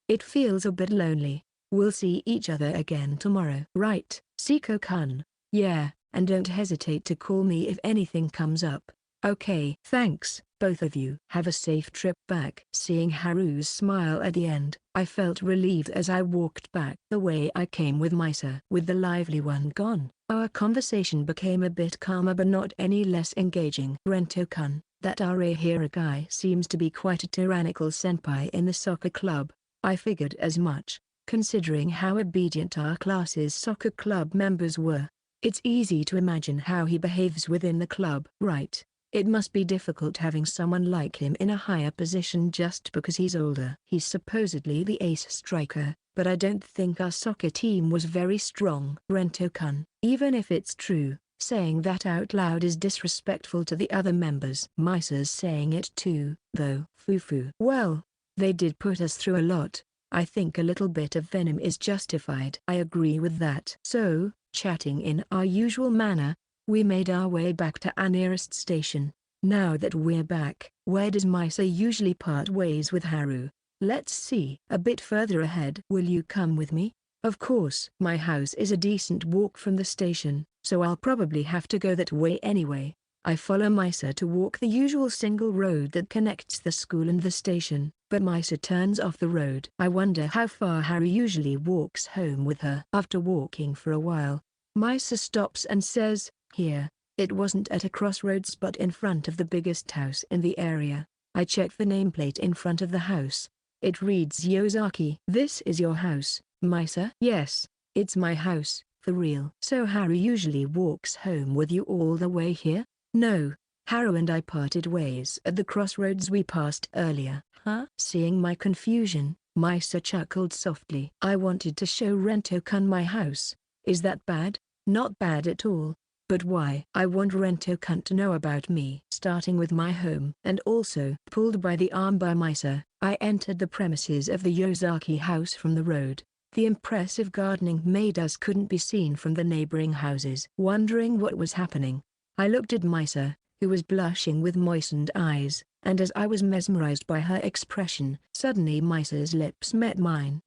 It feels a bit lonely. We'll see each other again tomorrow. Right, Seko-kun. Yeah, and don't hesitate to call me if anything comes up. Okay. Thanks, both of you. Have a safe trip back. Seeing Haru's smile at the end, I felt relieved as I walked back the way I came with Misa. With the lively one gone, our conversation became a bit calmer but not any less engaging. Rento-kun, that Arahira guy seems to be quite a tyrannical senpai in the soccer club. I figured as much, considering how obedient our class's soccer club members were. It's easy to imagine how he behaves within the club. Right. It must be difficult having someone like him in a higher position just because he's older. He's supposedly the ace striker, but I don't think our soccer team was very strong. Rento-kun. Even if it's true, saying that out loud is disrespectful to the other members. Misa's saying it too, though. Fufu. Well, they did put us through a lot. I think a little bit of venom is justified. I agree with that. So, chatting in our usual manner, we made our way back to our nearest station. Now that we're back, where does Misa usually part ways with Haru? Let's see. A bit further ahead. Will you come with me? Of course. My house is a decent walk from the station, so I'll probably have to go that way anyway. I follow Misa to walk the usual single road that connects the school and the station, but Misa turns off the road. I wonder how far Haru usually walks home with her. After walking for a while, Misa stops and says, "Here." It wasn't at a crossroads but in front of the biggest house in the area. I checked the nameplate in front of the house. It reads Yosaki. This is your house, Misa? Yes, it's my house, for real. So Haru usually walks home with you all the way here? No, Haru and I parted ways at the crossroads we passed earlier. Huh? Seeing my confusion, Misa chuckled softly. I wanted to show Rento-kun my house. Is that bad? Not bad at all. But why? I want Rento-kun to know about me. Starting with my home. And also, pulled by the arm by Misa, I entered the premises of the Yosaki house from the road. The impressive gardening made us couldn't be seen from the neighboring houses. Wondering what was happening, I looked at Misa, who was blushing with moistened eyes, and as I was mesmerized by her expression, suddenly Misa's lips met mine.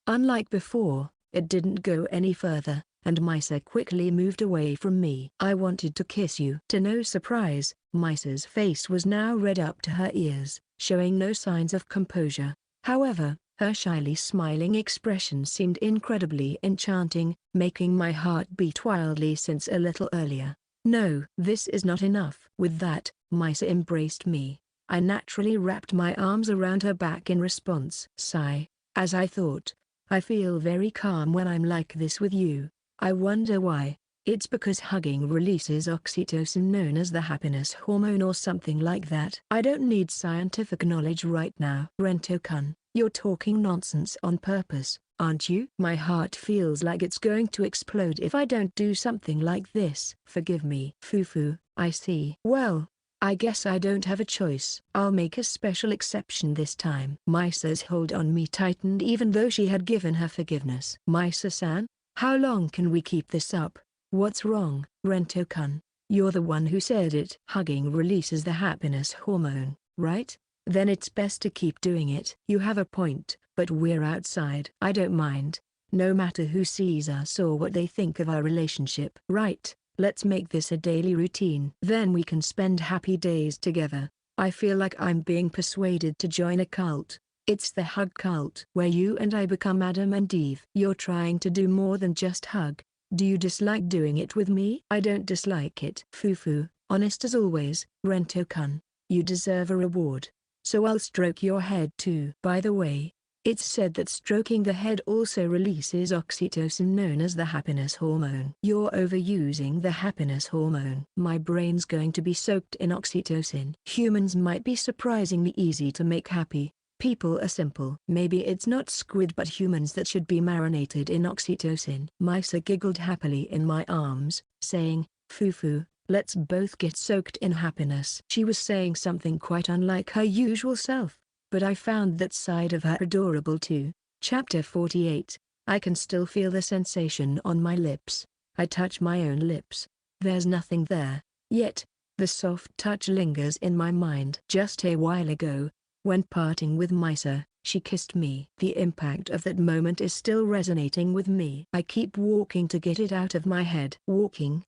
Unlike before, it didn't go any further, and Misa quickly moved away from me. I wanted to kiss you. To no surprise, Misa's face was now red up to her ears, showing no signs of composure. However, her shyly smiling expression seemed incredibly enchanting, making my heart beat wildly since a little earlier. No, this is not enough. With that, Misa embraced me. I naturally wrapped my arms around her back in response. Sigh. As I thought, I feel very calm when I'm like this with you. I wonder why. It's because hugging releases oxytocin, known as the happiness hormone or something like that. I don't need scientific knowledge right now. Rento-kun, you're talking nonsense on purpose, aren't you? My heart feels like it's going to explode if I don't do something like this. Forgive me. Fufu, I see. Well, I guess I don't have a choice. I'll make a special exception this time. Misa's hold on me tightened even though she had given her forgiveness. Misa-san, how long can we keep this up? What's wrong? Rento-kun, you're the one who said it. Hugging releases the happiness hormone, right? Then it's best to keep doing it. You have a point, but we're outside. I don't mind. No matter who sees us or what they think of our relationship. Right. Let's make this a daily routine. Then we can spend happy days together. I feel like I'm being persuaded to join a cult. It's the hug cult. Where you and I become Adam and Eve. You're trying to do more than just hug. Do you dislike doing it with me? I don't dislike it. Fufu, honest as always. Rento-kun, you deserve a reward. So I'll stroke your head too. By the way, it's said that stroking the head also releases oxytocin known as the happiness hormone. You're overusing the happiness hormone. My brain's going to be soaked in oxytocin. Humans might be surprisingly easy to make happy. People are simple. Maybe it's not squid but humans that should be marinated in oxytocin. Misa giggled happily in my arms, saying, Fufu, let's both get soaked in happiness. She was saying something quite unlike her usual self. But I found that side of her adorable too. Chapter 48. I can still feel the sensation on my lips. I touch my own lips. There's nothing there, yet, the soft touch lingers in my mind. Just a while ago, when parting with Misa, she kissed me. The impact of that moment is still resonating with me. I keep walking to get it out of my head. Walking,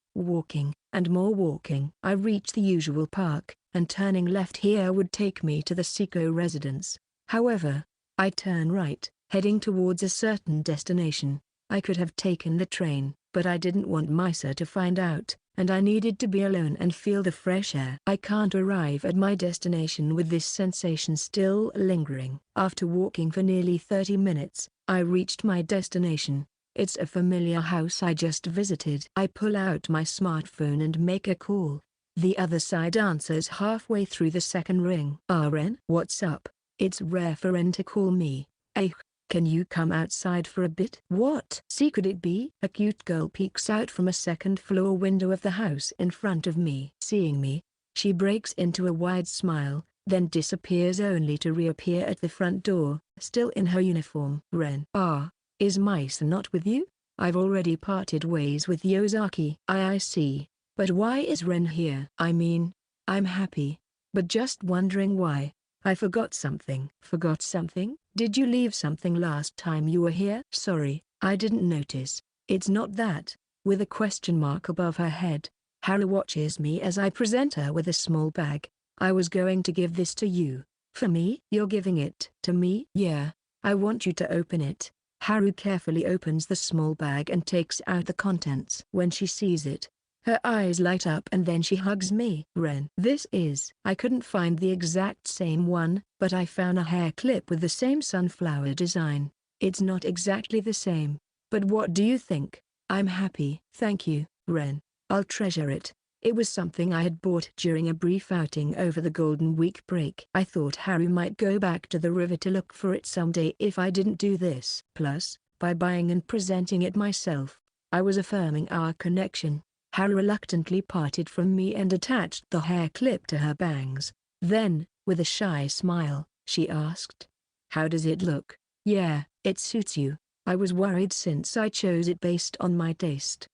and more walking. I reach the usual park, and turning left here would take me to the Seko residence. However, I turn right, heading towards a certain destination. I could have taken the train, but I didn't want Misa to find out, and I needed to be alone and feel the fresh air. I can't arrive at my destination with this sensation still lingering. After walking for nearly 30 minutes, I reached my destination. It's a familiar house I just visited. I pull out my smartphone and make a call. The other side answers halfway through the second ring. Ren? What's up? It's rare for Ren to call me. Can you come outside for a bit? What? See, could it be? A cute girl peeks out from a second-floor window of the house in front of me. Seeing me, she breaks into a wide smile, then disappears only to reappear at the front door, still in her uniform. Ren. Is Misa not with you? I've already parted ways with Yosaki. I see. But why is Ren here? I mean, I'm happy, but just wondering why. I forgot something. Forgot something? Did you leave something last time you were here? Sorry, I didn't notice. It's not that. With a question mark above her head, Haru watches me as I present her with a small bag. I was going to give this to you. For me? You're giving it to me? Yeah. I want you to open it. Haru carefully opens the small bag and takes out the contents. When she sees it, her eyes light up and then she hugs me. Ren. This is. I couldn't find the exact same one, but I found a hair clip with the same sunflower design. It's not exactly the same. But what do you think? I'm happy. Thank you, Ren. I'll treasure it. It was something I had bought during a brief outing over the Golden Week break. I thought Haru might go back to the river to look for it someday if I didn't do this. Plus, by buying and presenting it myself, I was affirming our connection. Haru reluctantly parted from me and attached the hair clip to her bangs. Then, with a shy smile, she asked, "How does it look?" "Yeah, it suits you. I was worried since I chose it based on my taste."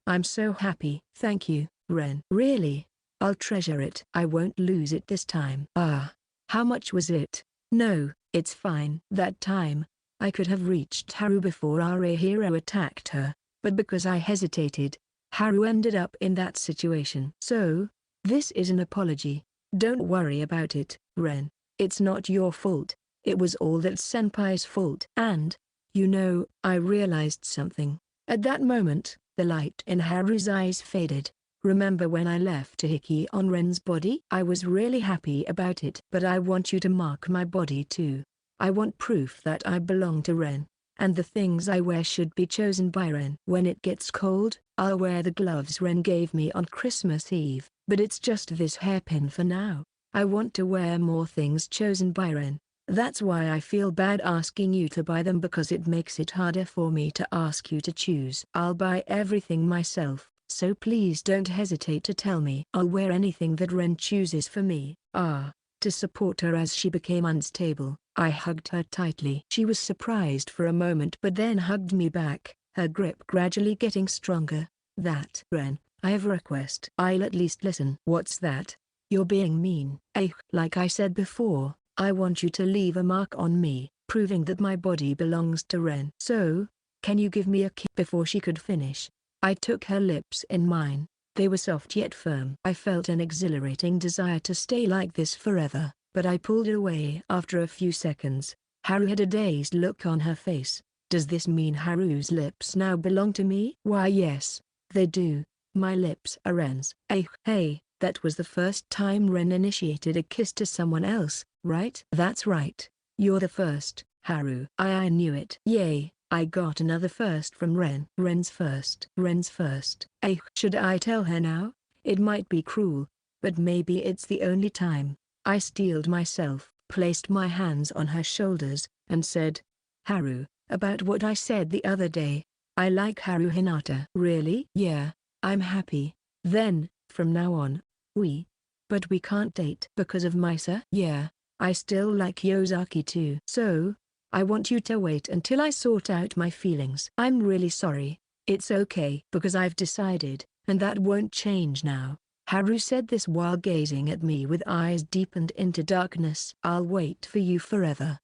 I'm so happy. Thank you, Ren. Really? I'll treasure it. I won't lose it this time. How much was it? No, it's fine. That time, I could have reached Haru before our hero attacked her, but because I hesitated, Haru ended up in that situation. So, this is an apology. Don't worry about it, Ren. It's not your fault. It was all that senpai's fault. And, I realized something. At that moment, the light in Haru's eyes faded. Remember when I left a hickey on Ren's body? I was really happy about it. But I want you to mark my body too. I want proof that I belong to Ren. And the things I wear should be chosen by Ren. When it gets cold, I'll wear the gloves Ren gave me on Christmas Eve. But it's just this hairpin for now. I want to wear more things chosen by Ren. That's why I feel bad asking you to buy them because it makes it harder for me to ask you to choose. I'll buy everything myself, So please don't hesitate to tell me. I'll wear anything that Ren chooses for me. To support her as she became unstable, I hugged her tightly. She was surprised for a moment but then hugged me back, her grip gradually getting stronger. Ren, I have a request. I'll at least listen. What's that? You're being mean. Like I said before, I want you to leave a mark on me, proving that my body belongs to Ren. So, can you give me a kiss? Before she could finish, I took her lips in mine. They were soft yet firm. I felt an exhilarating desire to stay like this forever, but I pulled away after a few seconds. Haru had a dazed look on her face. Does this mean Haru's lips now belong to me? Why yes, they do. My lips are Ren's. Hey, that was the first time Ren initiated a kiss to someone else, right? That's right. You're the first, Haru. I knew it. Yay. I got another first from Ren. Ren's first. Should I tell her now? It might be cruel, but maybe it's the only time. I steeled myself, placed my hands on her shoulders, and said, Haru, about what I said the other day. I like Haru Hinata. Really? Yeah, I'm happy. Then, from now on, but we can't date because of Misa? Yeah, I still like Yosaki too. So, I want you to wait until I sort out my feelings. I'm really sorry. It's okay. Because I've decided, and that won't change now. Haru said this while gazing at me with eyes deepened into darkness. I'll wait for you forever.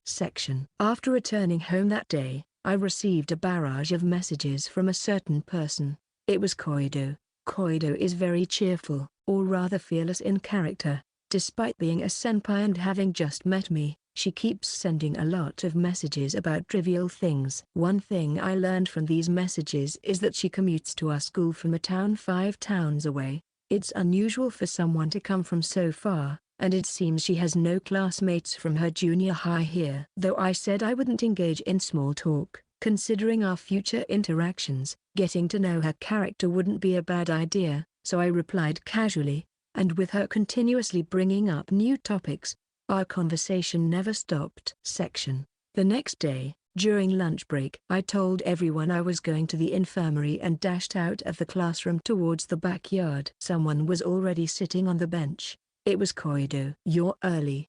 After returning home that day, I received a barrage of messages from a certain person. It was Koido. Koido is very cheerful, or rather fearless in character. Despite being a senpai and having just met me, she keeps sending a lot of messages about trivial things. One thing I learned from these messages is that she commutes to our school from a town 5 towns away. It's unusual for someone to come from so far, and it seems she has no classmates from her junior high here. Though I said I wouldn't engage in small talk, considering our future interactions, getting to know her character wouldn't be a bad idea, so I replied casually, and with her continuously bringing up new topics, our conversation never stopped. The next day, during lunch break, I told everyone I was going to the infirmary and dashed out of the classroom towards the backyard. Someone was already sitting on the bench. It was Koido. You're early.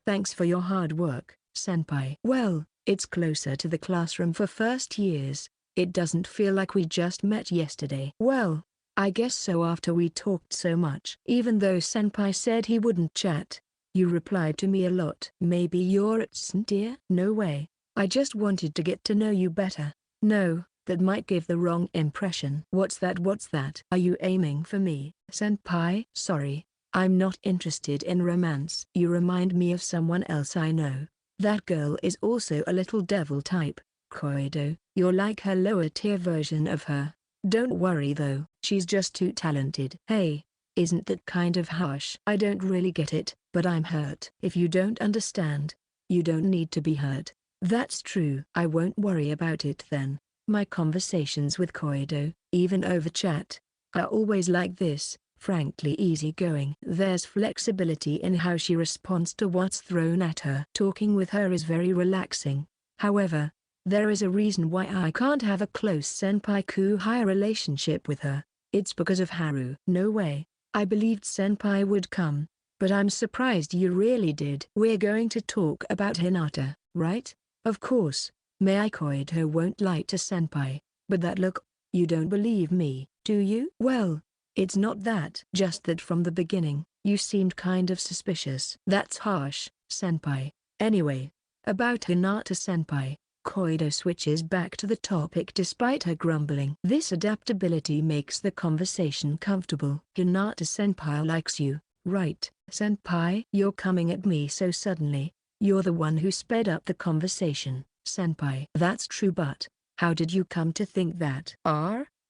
Thanks for your hard work, senpai. Well, it's closer to the classroom for first years. It doesn't feel like we just met yesterday. Well, I guess so after we talked so much. Even though senpai said he wouldn't chat, you replied to me a lot. Maybe you're at sincere? No way. I just wanted to get to know you better. No, that might give the wrong impression. What's that? Are you aiming for me? Senpai? Sorry, I'm not interested in romance. You remind me of someone else I know. That girl is also a little devil type. Koido, you're like her lower tier version of her. Don't worry though, she's just too talented. Hey, isn't that kind of harsh? I don't really get it, but I'm hurt. If you don't understand, you don't need to be hurt. That's true. I won't worry about it then. My conversations with Koido, even over chat, are always like this, frankly easygoing. There's flexibility in how she responds to what's thrown at her. Talking with her is very relaxing. However, there is a reason why I can't have a close senpai-kuhai relationship with her. It's because of Haru. No way. I believed senpai would come, but I'm surprised you really did. We're going to talk about Hinata, right? Of course. May I? Koido won't lie to senpai, but that look, you don't believe me, do you? Well, it's not that. Just that from the beginning, you seemed kind of suspicious. That's harsh, senpai. Anyway, about Hinata senpai, Koido switches back to the topic despite her grumbling. This adaptability makes the conversation comfortable. Hinata senpai likes you, right? Senpai? You're coming at me so suddenly. You're the one who sped up the conversation, senpai. That's true, but how did you come to think that?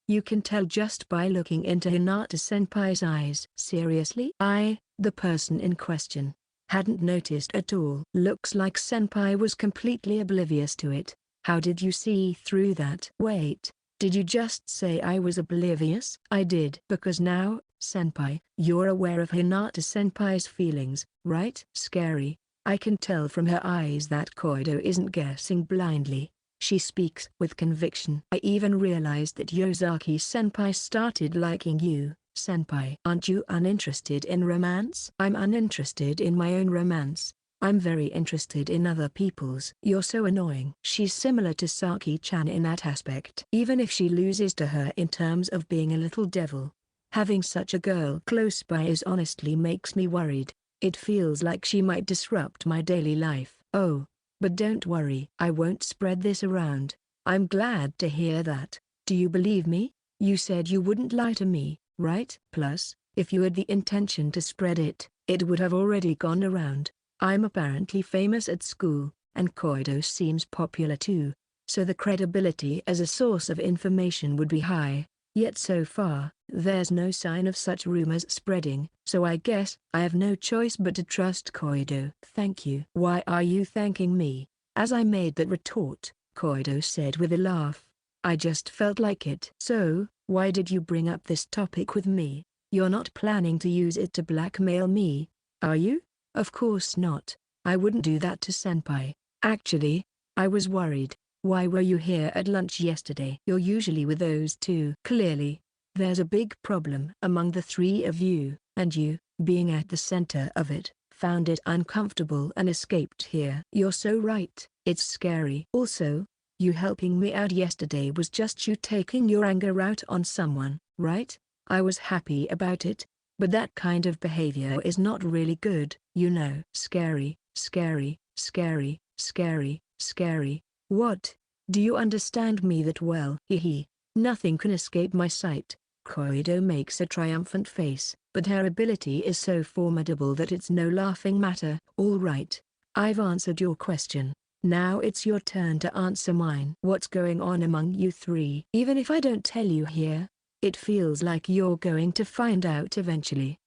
You can tell just by looking into Hinata senpai's eyes. Seriously? The person in question, hadn't noticed at all. Looks like senpai was completely oblivious to it. How did you see through that? Wait, did you just say I was oblivious? I did. Because now, senpai, you're aware of Hinata senpai's feelings, right? Scary. I can tell from her eyes that Koido isn't guessing blindly. She speaks with conviction. I even realized that Yosaki-senpai started liking you, senpai. Aren't you uninterested in romance? I'm uninterested in my own romance. I'm very interested in other people's. You're so annoying. She's similar to Saki-chan in that aspect. Even if she loses to her in terms of being a little devil, having such a girl close by is honestly makes me worried. It feels like she might disrupt my daily life. Oh, but don't worry. I won't spread this around. I'm glad to hear that. Do you believe me? You said you wouldn't lie to me, right? Plus, if you had the intention to spread it, it would have already gone around. I'm apparently famous at school, and Koido seems popular too, so the credibility as a source of information would be high. Yet so far, there's no sign of such rumors spreading, so I guess I have no choice but to trust Koido. Thank you. Why are you thanking me? As I made that retort, Koido said with a laugh, I just felt like it. So, why did you bring up this topic with me? You're not planning to use it to blackmail me, are you? Of course not. I wouldn't do that to senpai. Actually, I was worried. Why were you here at lunch yesterday? You're usually with those two. Clearly, there's a big problem among the three of you, and you, being at the center of it, found it uncomfortable and escaped here. You're so right. It's scary. Also, you helping me out yesterday was just you taking your anger out on someone, right? I was happy about it, but that kind of behavior is not really good, you know. Scary, scary, scary, scary, scary. What? Do you understand me that well? Hehe. Nothing can escape my sight. Koido makes a triumphant face, but her ability is so formidable that it's no laughing matter. All right. I've answered your question. Now it's your turn to answer mine. What's going on among you three? Even if I don't tell you here, it feels like you're going to find out eventually.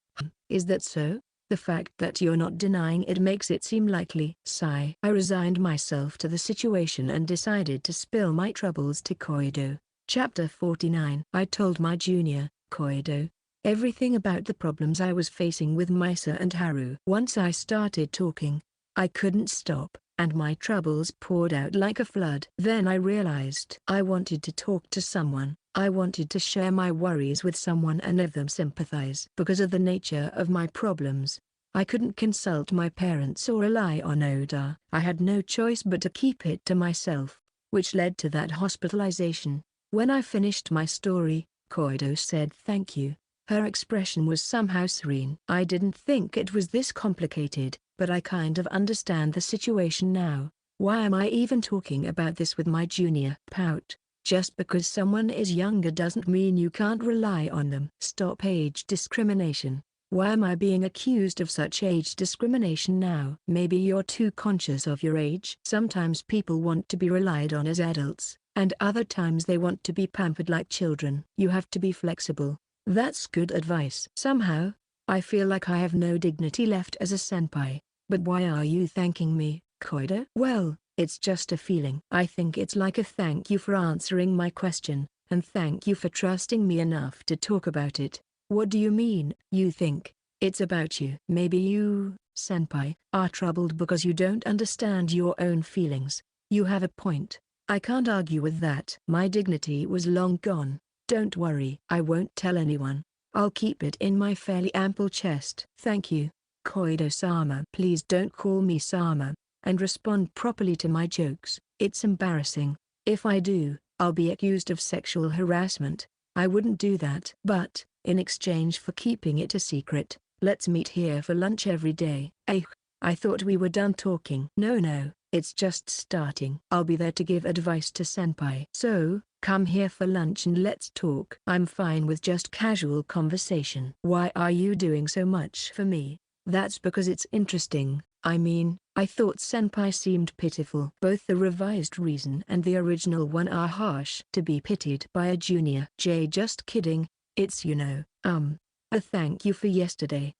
Is that so? The fact that you're not denying it makes it seem likely. Sigh. I resigned myself to the situation and decided to spill my troubles to Koido. Chapter 49. I told my junior, Koido, everything about the problems I was facing with Misa and Haru. Once I started talking, I couldn't stop, and my troubles poured out like a flood. Then I realized I wanted to talk to someone. I wanted to share my worries with someone and let them sympathize. Because of the nature of my problems, I couldn't consult my parents or rely on Oda. I had no choice but to keep it to myself, which led to that hospitalization. When I finished my story, Koido said thank you. Her expression was somehow serene. I didn't think it was this complicated, but I kind of understand the situation now. Why am I even talking about this with my junior? Pout. Just because someone is younger doesn't mean you can't rely on them. Stop age discrimination. Why am I being accused of such age discrimination now? Maybe you're too conscious of your age. Sometimes people want to be relied on as adults, and other times they want to be pampered like children. You have to be flexible. That's good advice. Somehow, I feel like I have no dignity left as a senpai. But why are you thanking me, Koido? Well, it's just a feeling. I think it's like a thank you for answering my question, and thank you for trusting me enough to talk about it. What do you mean? You think it's about you? Maybe you, senpai, are troubled because you don't understand your own feelings. You have a point. I can't argue with that. My dignity was long gone. Don't worry. I won't tell anyone. I'll keep it in my fairly ample chest. Thank you, Koido-sama. Please don't call me Sama, and respond properly to my jokes. It's embarrassing. If I do, I'll be accused of sexual harassment. I wouldn't do that. But, in exchange for keeping it a secret, let's meet here for lunch every day. I thought we were done talking. No, it's just starting. I'll be there to give advice to senpai. So, come here for lunch and let's talk. I'm fine with just casual conversation. Why are you doing so much for me? That's because it's interesting. I mean, I thought senpai seemed pitiful. Both the revised reason and the original one are harsh. To be pitied by a junior. Just kidding. It's a thank you for yesterday.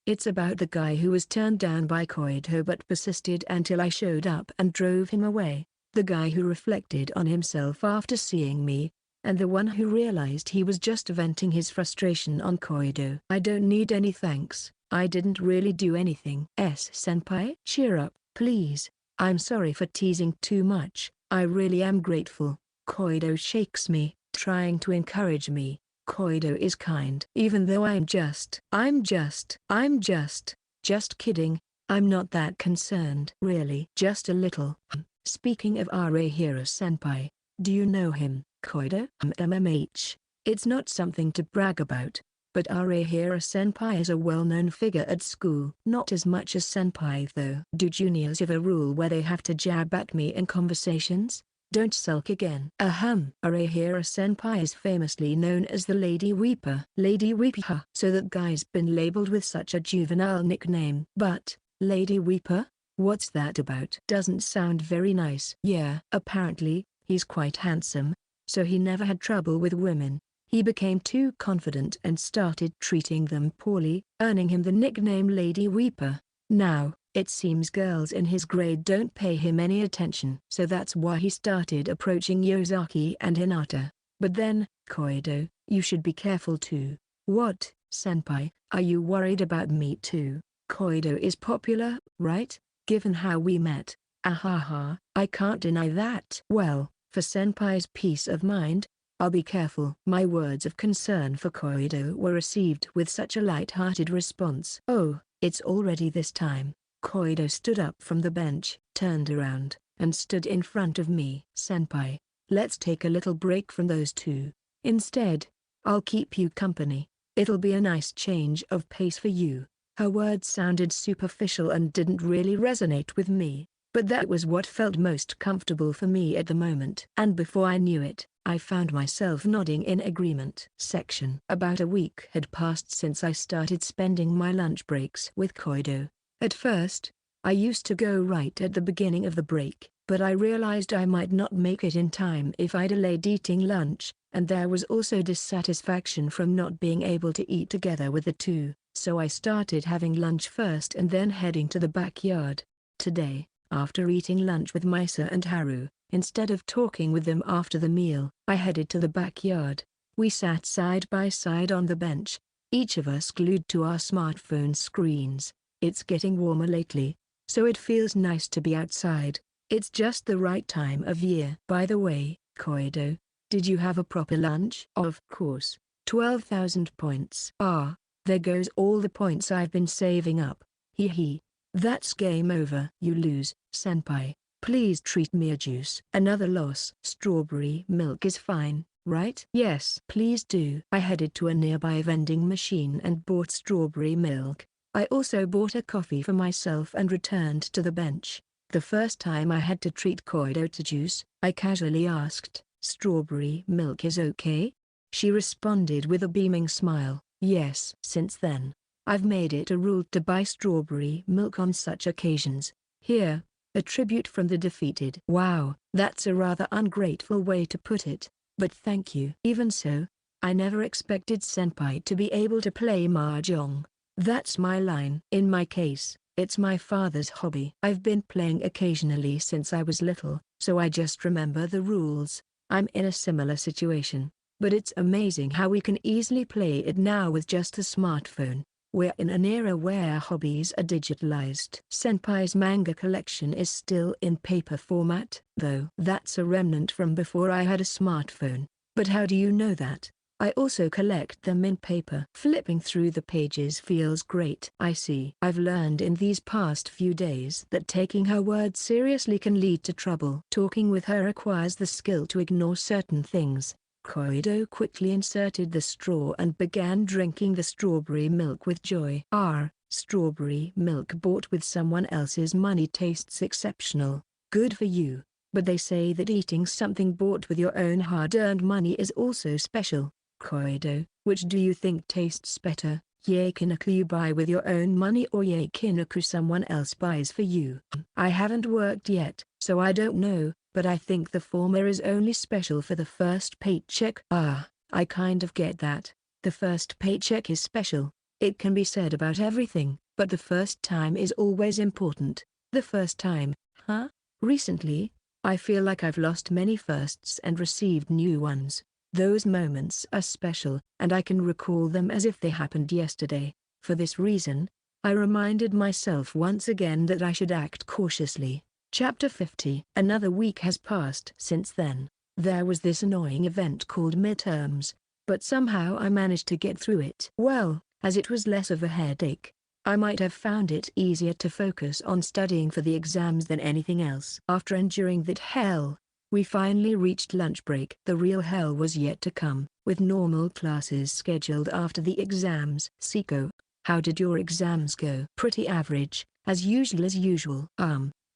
It's about the guy who was turned down by Koido but persisted until I showed up and drove him away. The guy who reflected on himself after seeing me, and the one who realized he was just venting his frustration on Koido. I don't need any thanks. I didn't really do anything. Senpai? Cheer up, please. I'm sorry for teasing too much, I really am grateful. Koido shakes me, trying to encourage me. Koido is kind. Even though I'm just kidding. I'm not that concerned. Really? Just a little. Speaking of Arehiro-senpai, do you know him, Koido? It's not something to brag about, but Arehiro-senpai is a well-known figure at school. Not as much as senpai though. Do juniors have a rule where they have to jab at me in conversations? Don't sulk again. Arehiro-senpai is famously known as the Lady Weeper. Lady Weeper. So that guy's been labeled with such a juvenile nickname. But, Lady Weeper? What's that about? Doesn't sound very nice. Yeah. Apparently, he's quite handsome, so he never had trouble with women. He became too confident and started treating them poorly, earning him the nickname Lady Weeper. Now, it seems girls in his grade don't pay him any attention. So that's why he started approaching Yosaki and Hinata. But then, Koido, you should be careful too. What, senpai, are you worried about me too? Koido is popular, right? Given how we met. Ahaha, I can't deny that. Well, for senpai's peace of mind, I'll be careful. My words of concern for Koido were received with such a light-hearted response. Oh, it's already this time. Koido stood up from the bench, turned around, and stood in front of me. Senpai, let's take a little break from those two. Instead, I'll keep you company. It'll be a nice change of pace for you. Her words sounded superficial and didn't really resonate with me, but that was what felt most comfortable for me at the moment. And before I knew it, I found myself nodding in agreement. About a week had passed since I started spending my lunch breaks with Koido. At first, I used to go right at the beginning of the break, but I realized I might not make it in time if I delayed eating lunch, and there was also dissatisfaction from not being able to eat together with the two, so I started having lunch first and then heading to the backyard. Today, after eating lunch with Misa and Haru, instead of talking with them after the meal, I headed to the backyard. We sat side by side on the bench, each of us glued to our smartphone screens. It's getting warmer lately, so it feels nice to be outside. It's just the right time of year. By the way, Koido, did you have a proper lunch? Of course. 12,000 points. Ah, there goes all the points I've been saving up. Hee hee. That's game over. You lose, senpai. Please treat me a juice. Another loss. Strawberry milk is fine, right? Yes. Please do. I headed to a nearby vending machine and bought strawberry milk. I also bought a coffee for myself and returned to the bench. The first time I had to treat Koido to juice, I casually asked, "Strawberry milk is okay?" She responded with a beaming smile, "Yes." Since then, I've made it a rule to buy strawberry milk on such occasions. Here, a tribute from the defeated. Wow, that's a rather ungrateful way to put it, but thank you. Even so, I never expected senpai to be able to play mahjong. That's my line. In my case, it's my father's hobby. I've been playing occasionally since I was little, so I just remember the rules. I'm in a similar situation, but it's amazing how we can easily play it now with just a smartphone. We're in an era where hobbies are digitalized. Senpai's manga collection is still in paper format, though. That's a remnant from before I had a smartphone. But how do you know that? I also collect them in paper. Flipping through the pages feels great. I see. I've learned in these past few days that taking her words seriously can lead to trouble. Talking with her requires the skill to ignore certain things. Koido quickly inserted the straw and began drinking the strawberry milk with joy. Strawberry milk bought with someone else's money tastes exceptional. Good for you. But they say that eating something bought with your own hard-earned money is also special. Koido, which do you think tastes better, yakiniku you buy with your own money or yakiniku someone else buys for you? I haven't worked yet, so I don't know, but I think the former is only special for the first paycheck. I kind of get that. The first paycheck is special. It can be said about everything, but the first time is always important. The first time, huh? Recently, I feel like I've lost many firsts and received new ones. Those moments are special, and I can recall them as if they happened yesterday. For this reason, I reminded myself once again that I should act cautiously. Chapter 50. Another week has passed since then. There was this annoying event called midterms, but somehow I managed to get through it. Well, as it was less of a headache, I might have found it easier to focus on studying for the exams than anything else. After enduring that hell, we finally reached lunch break. The real hell was yet to come, with normal classes scheduled after the exams. Seko, how did your exams go? Pretty average, as usual.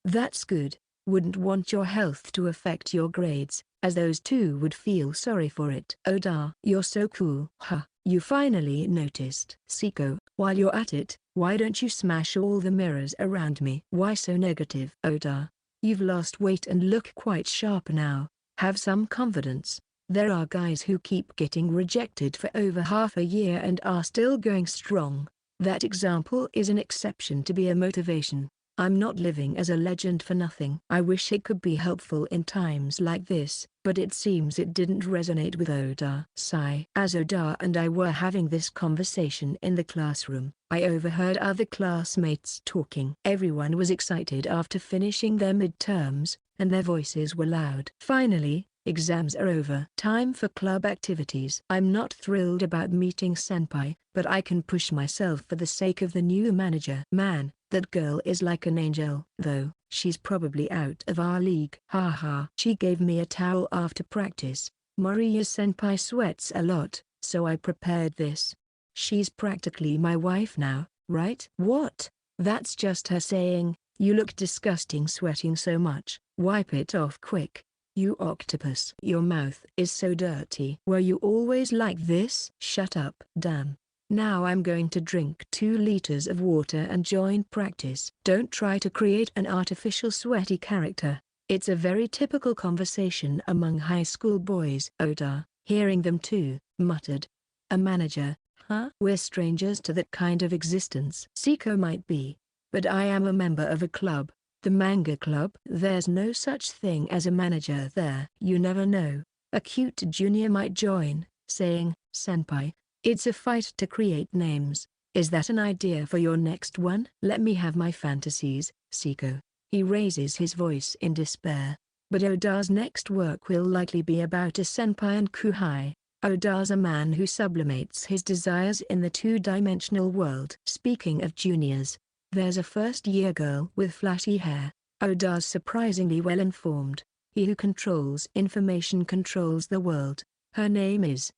That's good. Wouldn't want your health to affect your grades, as those two would feel sorry for it. Oda, you're so cool. Huh, you finally noticed. Seko, while you're at it, why don't you smash all the mirrors around me? Why so negative? Oda, you've lost weight and look quite sharp now. Have some confidence. There are guys who keep getting rejected for over half a year and are still going strong. That example is an exception to be a motivation. I'm not living as a legend for nothing. I wish it could be helpful in times like this, but it seems it didn't resonate with Oda. Sigh. As Oda and I were having this conversation in the classroom, I overheard other classmates talking. Everyone was excited after finishing their midterms, and their voices were loud. Finally, exams are over. Time for club activities. I'm not thrilled about meeting Senpai, but I can push myself for the sake of the new manager. Man, that girl is like an angel. Though, she's probably out of our league. Haha. She gave me a towel after practice. Moriya-senpai sweats a lot, so I prepared this. She's practically my wife now, right? What? That's just her saying, you look disgusting sweating so much. Wipe it off quick. You octopus. Your mouth is so dirty. Were you always like this? Shut up. Damn. Now I'm going to drink 2 liters of water and join practice. Don't try to create an artificial sweaty character. It's a very typical conversation among high school boys. Oda, hearing them too, muttered. A manager, huh? We're strangers to that kind of existence. Seko might be, but I am a member of a club. The manga club. There's no such thing as a manager there. You never know. A cute junior might join, saying, Senpai, it's a fight to create names. Is that an idea for your next one? Let me have my fantasies, Seko. He raises his voice in despair. But Oda's next work will likely be about a senpai and kuhai. Oda's a man who sublimates his desires in the two-dimensional world. Speaking of juniors, there's a first-year girl with flashy hair. Oda's surprisingly well-informed. He who controls information controls the world. Her name is,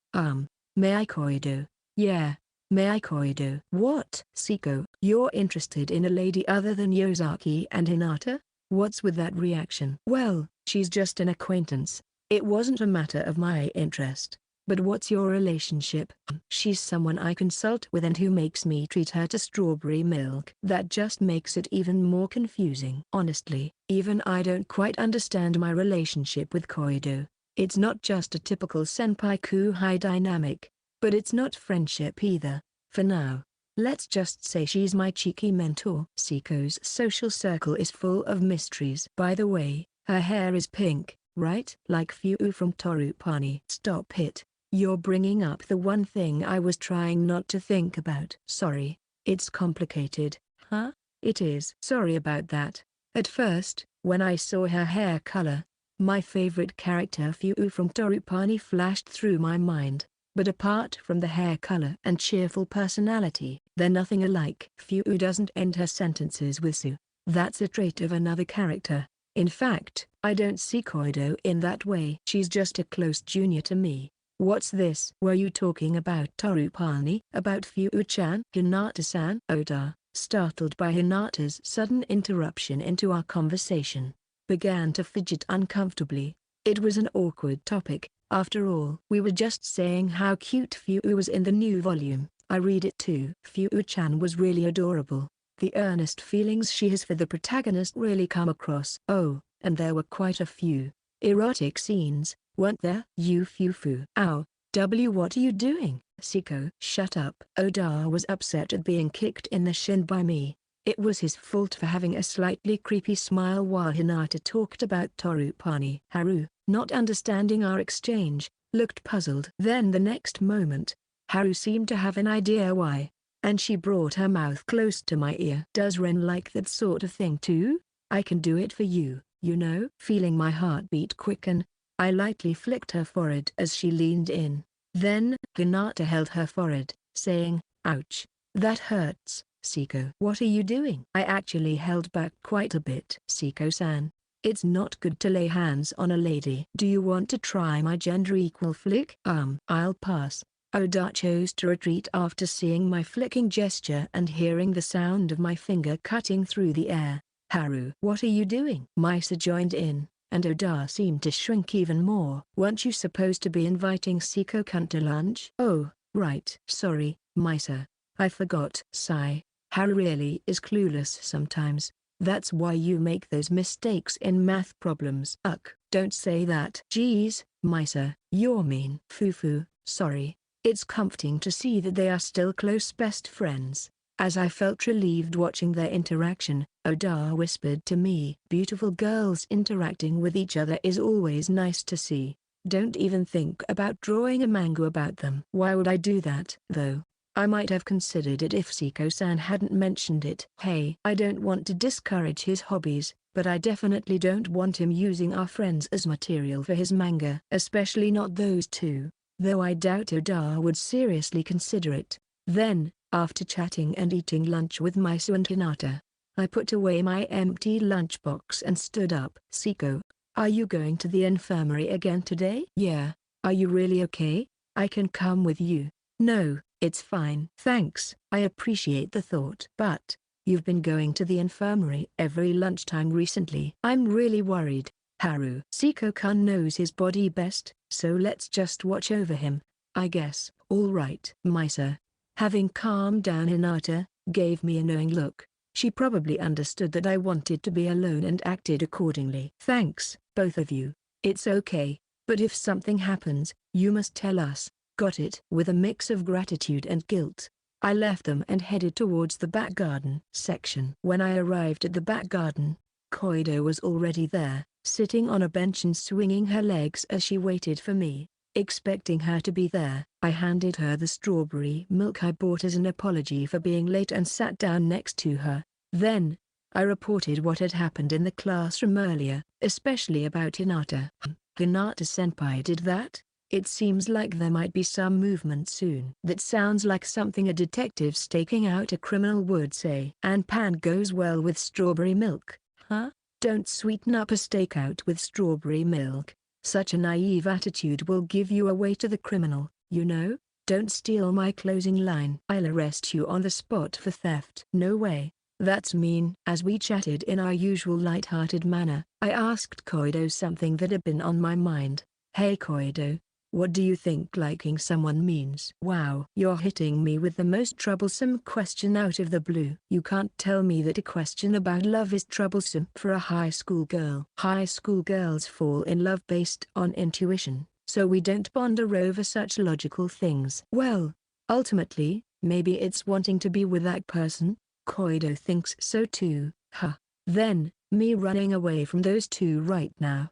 Mai Koido. Yeah, Mai Koido. What? Seko, you're interested in a lady other than Yosaki and Hinata? What's with that reaction? Well, she's just an acquaintance. It wasn't a matter of my interest. But what's your relationship? She's someone I consult with and who makes me treat her to strawberry milk. That just makes it even more confusing. Honestly, even I don't quite understand my relationship with Koido. It's not just a typical senpai-kuhai dynamic, but it's not friendship either. For now, let's just say she's my cheeky mentor. Seko's social circle is full of mysteries. By the way, her hair is pink, right? Like Fuu from Torupani. Stop it. You're bringing up the one thing I was trying not to think about. Sorry, it's complicated. Huh? It is. Sorry about that. At first, when I saw her hair color, my favorite character Fuu from Torupani flashed through my mind. But apart from the hair color and cheerful personality, they're nothing alike. Fuu doesn't end her sentences with su. That's a trait of another character. In fact, I don't see Koido in that way. She's just a close junior to me. What's this? Were you talking about Torupani? About Fuu-chan? Hinata-san? Oda, startled by Hinata's sudden interruption into our conversation, began to fidget uncomfortably. It was an awkward topic, after all. We were just saying how cute Fuu was in the new volume. I read it too. Fuu-chan was really adorable. The earnest feelings she has for the protagonist really come across. Oh, and there were quite a few erotic scenes, weren't there? You Fufu. Ow, what are you doing? Seko. Shut up. Oda was upset at being kicked in the shin by me. It was his fault for having a slightly creepy smile while Hinata talked about Torupani. Haru, not understanding our exchange, looked puzzled. Then the next moment, Haru seemed to have an idea why, and she brought her mouth close to my ear. Does Ren like that sort of thing too? I can do it for you, you know. Feeling my heartbeat quicken, I lightly flicked her forehead as she leaned in. Then, Hinata held her forehead, saying, "Ouch. That hurts, Seko." "What are you doing?" I actually held back quite a bit. "Seko-san, it's not good to lay hands on a lady." "Do you want to try my gender-equal flick?" I'll pass." Oda chose to retreat after seeing my flicking gesture and hearing the sound of my finger cutting through the air. "Haru, what are you doing?" Misa joined in, and Oda seemed to shrink even more. "Weren't you supposed to be inviting Seko-kun to lunch?" "Oh, right. Sorry, Misa. I forgot." Sigh. Haru really is clueless sometimes. That's why you make those mistakes in math problems. Ugh, don't say that. Geez, Misa, you're mean. Fufu, sorry. It's comforting to see that they are still close best friends. As I felt relieved watching their interaction, Oda whispered to me, "Beautiful girls interacting with each other is always nice to see. Don't even think about drawing a manga about them." Why would I do that, though? I might have considered it if Seko-san hadn't mentioned it. Hey, I don't want to discourage his hobbies, but I definitely don't want him using our friends as material for his manga. Especially not those two. Though I doubt Oda would seriously consider it. Then, after chatting and eating lunch with Misa and Hinata, I put away my empty lunchbox and stood up. "Seko, are you going to the infirmary again today?" "Yeah. Are you really okay? I can come with you." "No, it's fine. Thanks." "I appreciate the thought. But, you've been going to the infirmary every lunchtime recently." "I'm really worried, Haru." "Seko-kun knows his body best, so let's just watch over him, I guess." "All right." Misa, having calmed down Hinata, gave me a knowing look. She probably understood that I wanted to be alone and acted accordingly. "Thanks, both of you. It's okay, but if something happens, you must tell us. Got it?" With a mix of gratitude and guilt, I left them and headed towards the back garden section. When I arrived at the back garden, Koido was already there, sitting on a bench and swinging her legs as she waited for me. Expecting her to be there, I handed her the strawberry milk I bought as an apology for being late and sat down next to her. Then, I reported what had happened in the classroom earlier, especially about Hinata. "Hinata-senpai did that? It seems like there might be some movement soon." "That sounds like something a detective staking out a criminal would say." "And pan goes well with strawberry milk, huh? Don't sweeten up a stakeout with strawberry milk. Such a naive attitude will give you away to the criminal, you know. Don't steal my closing line. I'll arrest you on the spot for theft." "No way. That's mean." As we chatted in our usual light-hearted manner, I asked Koido something that had been on my mind. "Hey Koido, what do you think liking someone means?" "Wow, you're hitting me with the most troublesome question out of the blue." "You can't tell me that a question about love is troublesome for a high school girl." "High school girls fall in love based on intuition, so we don't ponder over such logical things." "Well, ultimately, maybe it's wanting to be with that person." "Koido thinks so too, huh? Then, me running away from those two right now.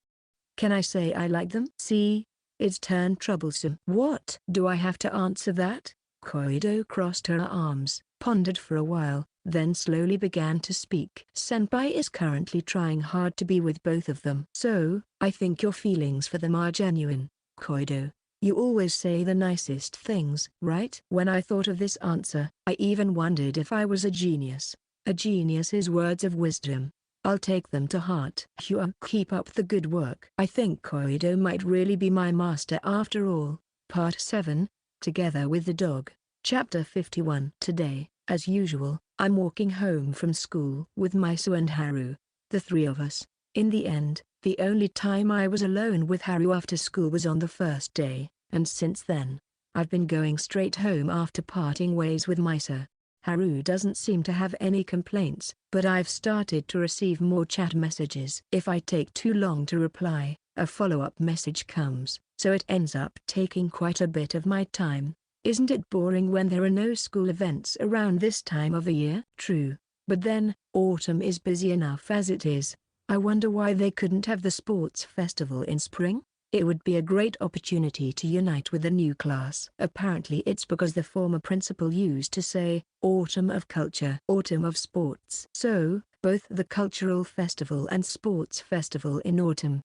Can I say I like them?" "See? It's turned troublesome." "What? Do I have to answer that?" Koido crossed her arms, pondered for a while, then slowly began to speak. "Senpai is currently trying hard to be with both of them. So, I think your feelings for them are genuine, Koido. You always say the nicest things, right?" When I thought of this answer, I even wondered if I was a genius. A genius's words of wisdom. I'll take them to heart. Keep up the good work. I think Koido might really be my master after all. Part 7, Together with the Dog. Chapter 51. Today, as usual, I'm walking home from school with Misa and Haru. The three of us. In the end, the only time I was alone with Haru after school was on the first day, and since then, I've been going straight home after parting ways with Misa. Haru doesn't seem to have any complaints, but I've started to receive more chat messages. If I take too long to reply, a follow-up message comes, so it ends up taking quite a bit of my time. Isn't it boring when there are no school events around this time of the year? True. But then, autumn is busy enough as it is. I wonder why they couldn't have the sports festival in spring? It would be a great opportunity to unite with the new class. Apparently it's because the former principal used to say, autumn of culture, autumn of sports. So, both the cultural festival and sports festival in autumn.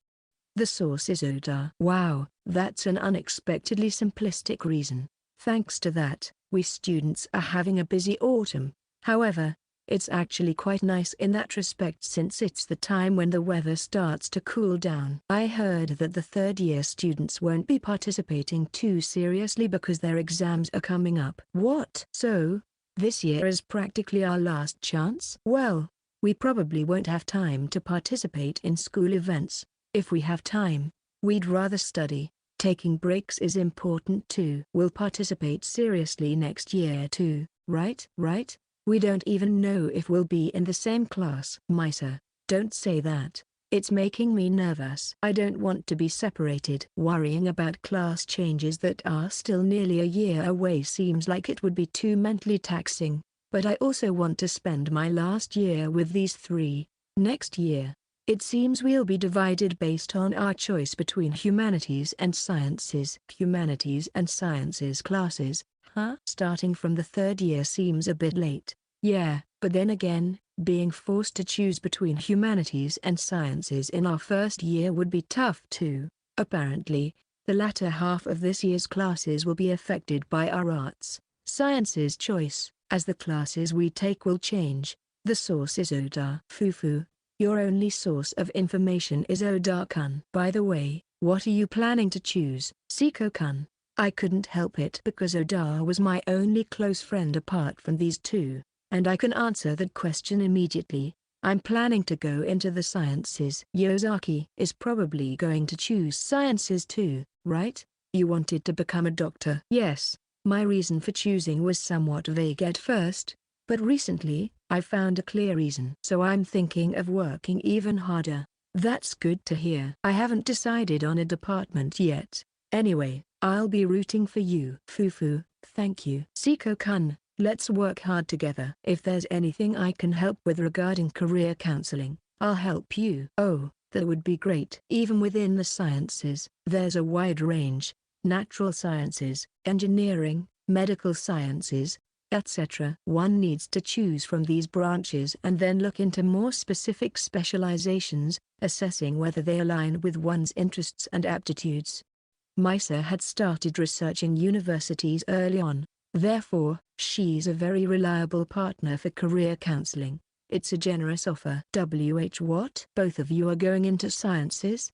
The source is Oda. Wow, that's an unexpectedly simplistic reason. Thanks to that, we students are having a busy autumn. However, it's actually quite nice in that respect since it's the time when the weather starts to cool down. I heard that the third-year students won't be participating too seriously because their exams are coming up. What? So, this year is practically our last chance? Well, we probably won't have time to participate in school events. If we have time, we'd rather study. Taking breaks is important too. We'll participate seriously next year too, right? Right? We don't even know if we'll be in the same class. Misa, don't say that. It's making me nervous. I don't want to be separated. Worrying about class changes that are still nearly a year away seems like it would be too mentally taxing, but I also want to spend my last year with these three. Next year, it seems we'll be divided based on our choice between humanities and sciences. Humanities and sciences classes, huh? Starting from the third year seems a bit late. Yeah, but then again, being forced to choose between humanities and sciences in our first year would be tough too. Apparently, the latter half of this year's classes will be affected by our arts, sciences choice, as the classes we take will change. The source is Oda. Fufu, your only source of information is Oda-kun. By the way, what are you planning to choose? Seko-kun. I couldn't help it because Oda was my only close friend apart from these two, and I can answer that question immediately. I'm planning to go into the sciences. Yosaki is probably going to choose sciences too, right? You wanted to become a doctor. Yes, my reason for choosing was somewhat vague at first, but recently, I found a clear reason. So I'm thinking of working even harder. That's good to hear. I haven't decided on a department yet. Anyway, I'll be rooting for you. Fufu, thank you. Seko-kun, let's work hard together. If there's anything I can help with regarding career counseling, I'll help you. Oh, that would be great. Even within the sciences, there's a wide range: natural sciences, engineering, medical sciences, etc. One needs to choose from these branches and then look into more specific specializations, assessing whether they align with one's interests and aptitudes. Misa had started researching universities early on, therefore, she's a very reliable partner for career counseling. It's a generous offer. What? Both of you are going into sciences?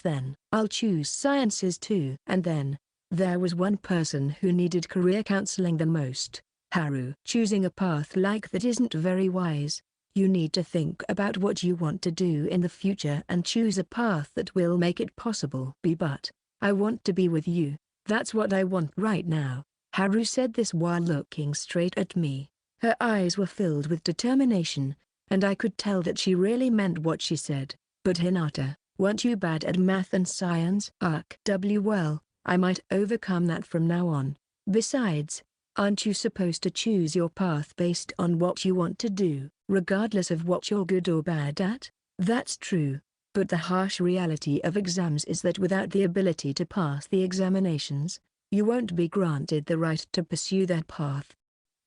Then, I'll choose sciences too. And then, there was one person who needed career counseling the most. Haru. Choosing a path like that isn't very wise. You need to think about what you want to do in the future and choose a path that will make it possible. But I want to be with you. That's what I want right now. Haru said this while looking straight at me. Her eyes were filled with determination, and I could tell that she really meant what she said. But Hinata, weren't you bad at math and science? Well, I might overcome that from now on. Besides, aren't you supposed to choose your path based on what you want to do, regardless of what you're good or bad at? That's true. But the harsh reality of exams is that without the ability to pass the examinations, you won't be granted the right to pursue that path.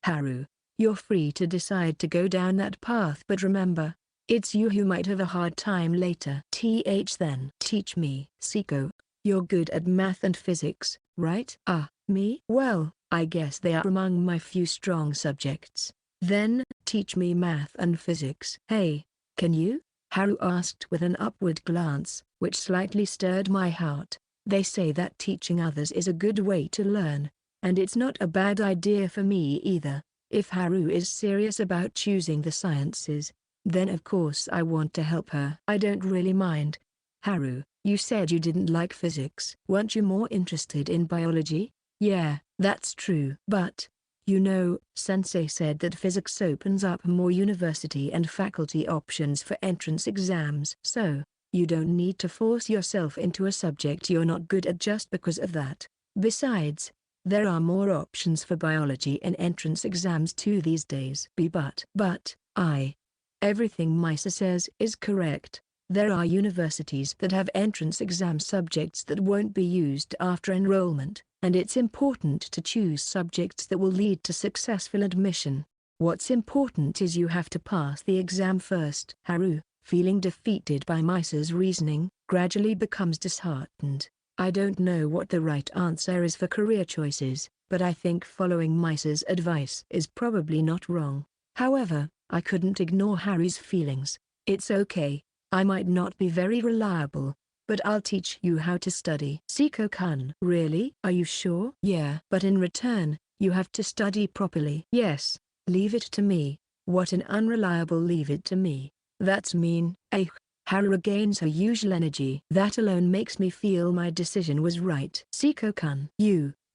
Haru, you're free to decide to go down that path, but remember, it's you who might have a hard time later. Then teach me. Seko, you're good at math and physics, right? Me? Well, I guess they are among my few strong subjects. Then, teach me math and physics. Hey, can you? Haru asked with an upward glance, which slightly stirred my heart. They say that teaching others is a good way to learn, and it's not a bad idea for me either. If Haru is serious about choosing the sciences, then of course I want to help her. I don't really mind. Haru, you said you didn't like physics. Weren't you more interested in biology? Yeah, that's true. But, you know, Sensei said that physics opens up more university and faculty options for entrance exams. So, you don't need to force yourself into a subject you're not good at just because of that. Besides, there are more options for biology in entrance exams too these days. Everything Misa says is correct. There are universities that have entrance exam subjects that won't be used after enrollment, and it's important to choose subjects that will lead to successful admission. What's important is you have to pass the exam first. Haru, feeling defeated by Misa's reasoning, gradually becomes disheartened. I don't know what the right answer is for career choices, but I think following Misa's advice is probably not wrong. However, I couldn't ignore Haru's feelings. It's okay, I might not be very reliable, but I'll teach you how to study. Seko-kun. Really? Are you sure? Yeah. But in return, you have to study properly. Yes. Leave it to me. What an unreliable leave it to me. That's mean. Haru regains her usual energy. That alone makes me feel my decision was right. Seko-kun.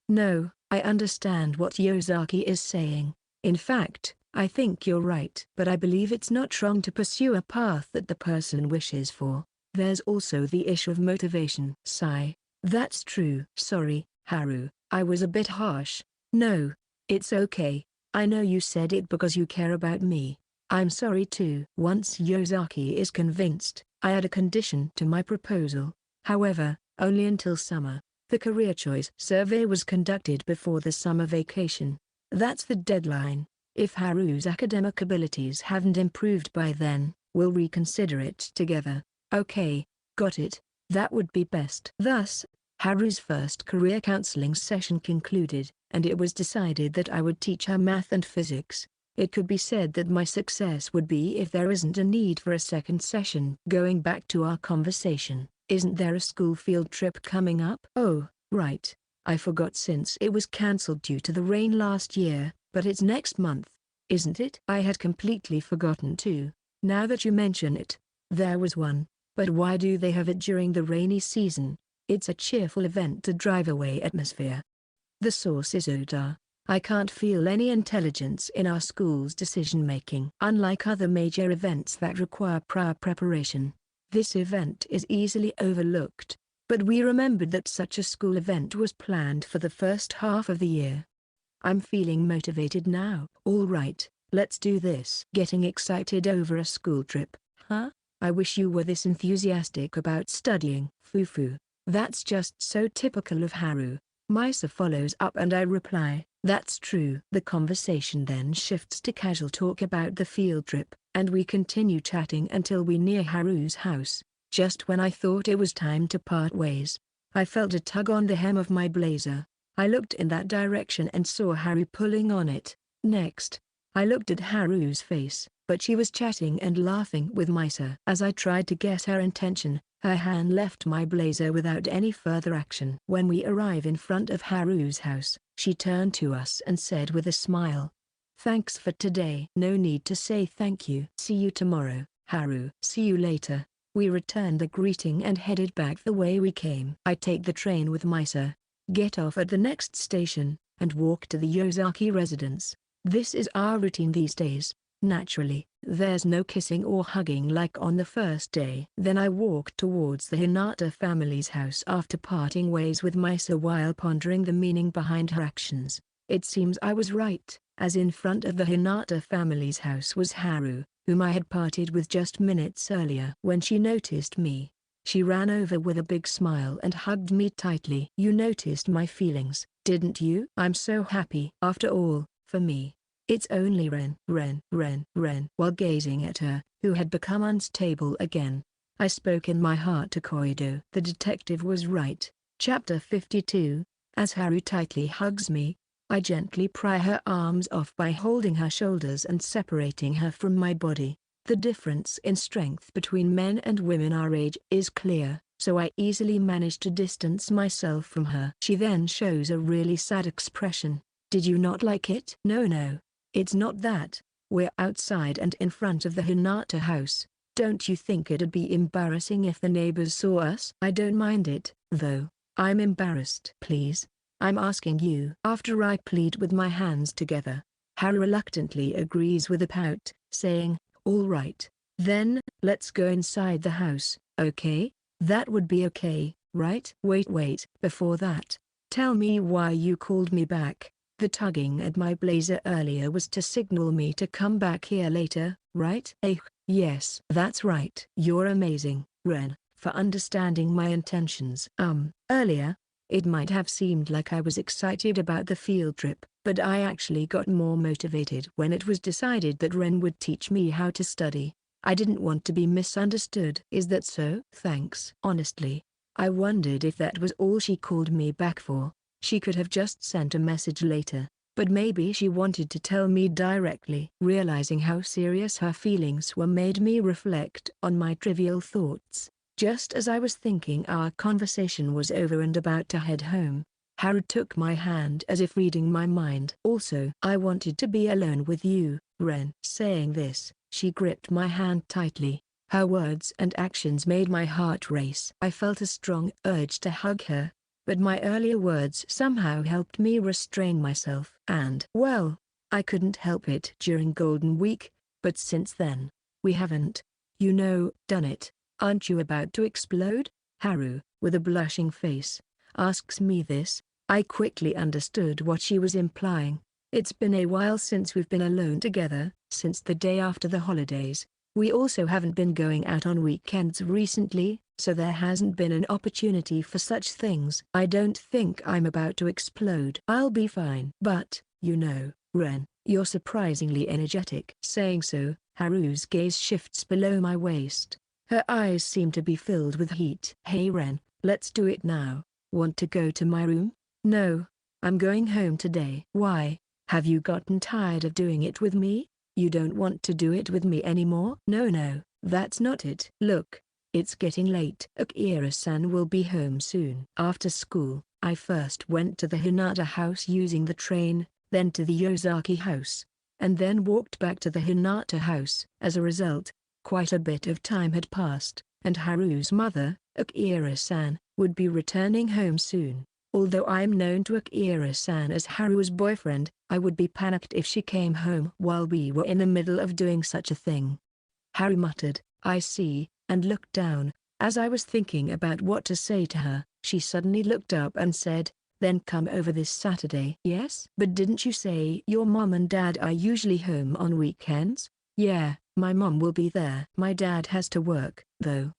No, I understand what Yosaki is saying. In fact, I think you're right. But I believe it's not wrong to pursue a path that the person wishes for. There's also the issue of motivation. Sigh. That's true. Sorry, Haru, I was a bit harsh. No, it's okay. I know you said it because you care about me. I'm sorry too. Once Yosaki is convinced, I add a condition to my proposal. However, only until summer. The career choice survey was conducted before the summer vacation. That's the deadline. If Haru's academic abilities haven't improved by then, we'll reconsider it together. Okay, got it. That would be best. Thus, Haru's first career counseling session concluded, and it was decided that I would teach her math and physics. It could be said that my success would be if there isn't a need for a second session. Going back to our conversation, isn't there a school field trip coming up? Oh, right. I forgot since it was cancelled due to the rain last year, but it's next month, isn't it? I had completely forgotten too. Now that you mention it, there was one. But why do they have it during the rainy season? It's a cheerful event to drive away atmosphere. The source is Oda. I can't feel any intelligence in our school's decision-making. Unlike other major events that require prior preparation, this event is easily overlooked. But we remembered that such a school event was planned for the first half of the year. I'm feeling motivated now. All right, let's do this. Getting excited over a school trip, huh? I wish you were this enthusiastic about studying. Fufu. That's just so typical of Haru. Misa follows up and I reply, that's true. The conversation then shifts to casual talk about the field trip, and we continue chatting until we near Haru's house. Just when I thought it was time to part ways, I felt a tug on the hem of my blazer. I looked in that direction and saw Haru pulling on it. Next, I looked at Haru's face, but she was chatting and laughing with Misa. As I tried to guess her intention, her hand left my blazer without any further action. When we arrive in front of Haru's house, she turned to us and said with a smile, "Thanks for today." No need to say thank you. See you tomorrow, Haru. See you later. We returned the greeting and headed back the way we came. I take the train with Misa, get off at the next station, and walk to the Yosaki residence. This is our routine these days. Naturally, there's no kissing or hugging like on the first day. Then I walked towards the Hinata family's house after parting ways with Misa while pondering the meaning behind her actions. It seems I was right, as in front of the Hinata family's house was Haru, whom I had parted with just minutes earlier. When she noticed me, she ran over with a big smile and hugged me tightly. You noticed my feelings, didn't you? I'm so happy. After all, for me, it's only Ren. While gazing at her, who had become unstable again, I spoke in my heart to Koido. The detective was right. Chapter 52. As Haru tightly hugs me, I gently pry her arms off by holding her shoulders and separating her from my body. The difference in strength between men and women our age is clear, so I easily manage to distance myself from her. She then shows a really sad expression. Did you not like it? No. It's not that. We're outside and in front of the Hinata house. Don't you think it'd be embarrassing if the neighbors saw us? I don't mind it, though. I'm embarrassed. Please. I'm asking you. After I plead with my hands together, Haru reluctantly agrees with a pout, saying, all right. Then, let's go inside the house, okay? That would be okay, right? Wait, before that, tell me why you called me back. The tugging at my blazer earlier was to signal me to come back here later, right? Yes. That's right. You're amazing, Ren, for understanding my intentions. Earlier, it might have seemed like I was excited about the field trip, But I actually got more motivated when it was decided that Ren would teach me how to study. I didn't want to be misunderstood. Is that so? Thanks. Honestly, I wondered if that was all she called me back for. She could have just sent a message later, but maybe she wanted to tell me directly. Realizing how serious her feelings were made me reflect on my trivial thoughts. Just as I was thinking our conversation was over and about to head home, Haru took my hand as if reading my mind. Also, I wanted to be alone with you, Ren. Saying this, she gripped my hand tightly. Her words and actions made my heart race. I felt a strong urge to hug her, but my earlier words somehow helped me restrain myself. And, well, I couldn't help it during Golden Week, but since then, we haven't, done it. Aren't you about to explode? Haru, with a blushing face, asks me this. I quickly understood what she was implying. It's been a while since we've been alone together, since the day after the holidays. We also haven't been going out on weekends recently, so there hasn't been an opportunity for such things. I don't think I'm about to explode. I'll be fine. But, Ren, you're surprisingly energetic. Saying so, Haru's gaze shifts below my waist. Her eyes seem to be filled with heat. Hey Ren, let's do it now. Want to go to my room? No, I'm going home today. Why? Have you gotten tired of doing it with me? You don't want to do it with me anymore? No, that's not it. Look, it's getting late. Akira-san will be home soon. After school, I first went to the Hinata house using the train, then to the Yosaki house, and then walked back to the Hinata house. As a result, quite a bit of time had passed, and Haru's mother, Akira-san, would be returning home soon. Although I'm known to Akira-san as Haru's boyfriend, I would be panicked if she came home while we were in the middle of doing such a thing. Haru muttered, I see, and looked down. As I was thinking about what to say to her, she suddenly looked up and said, then come over this Saturday. Yes? But didn't you say your mom and dad are usually home on weekends? Yeah, my mom will be there. My dad has to work, though.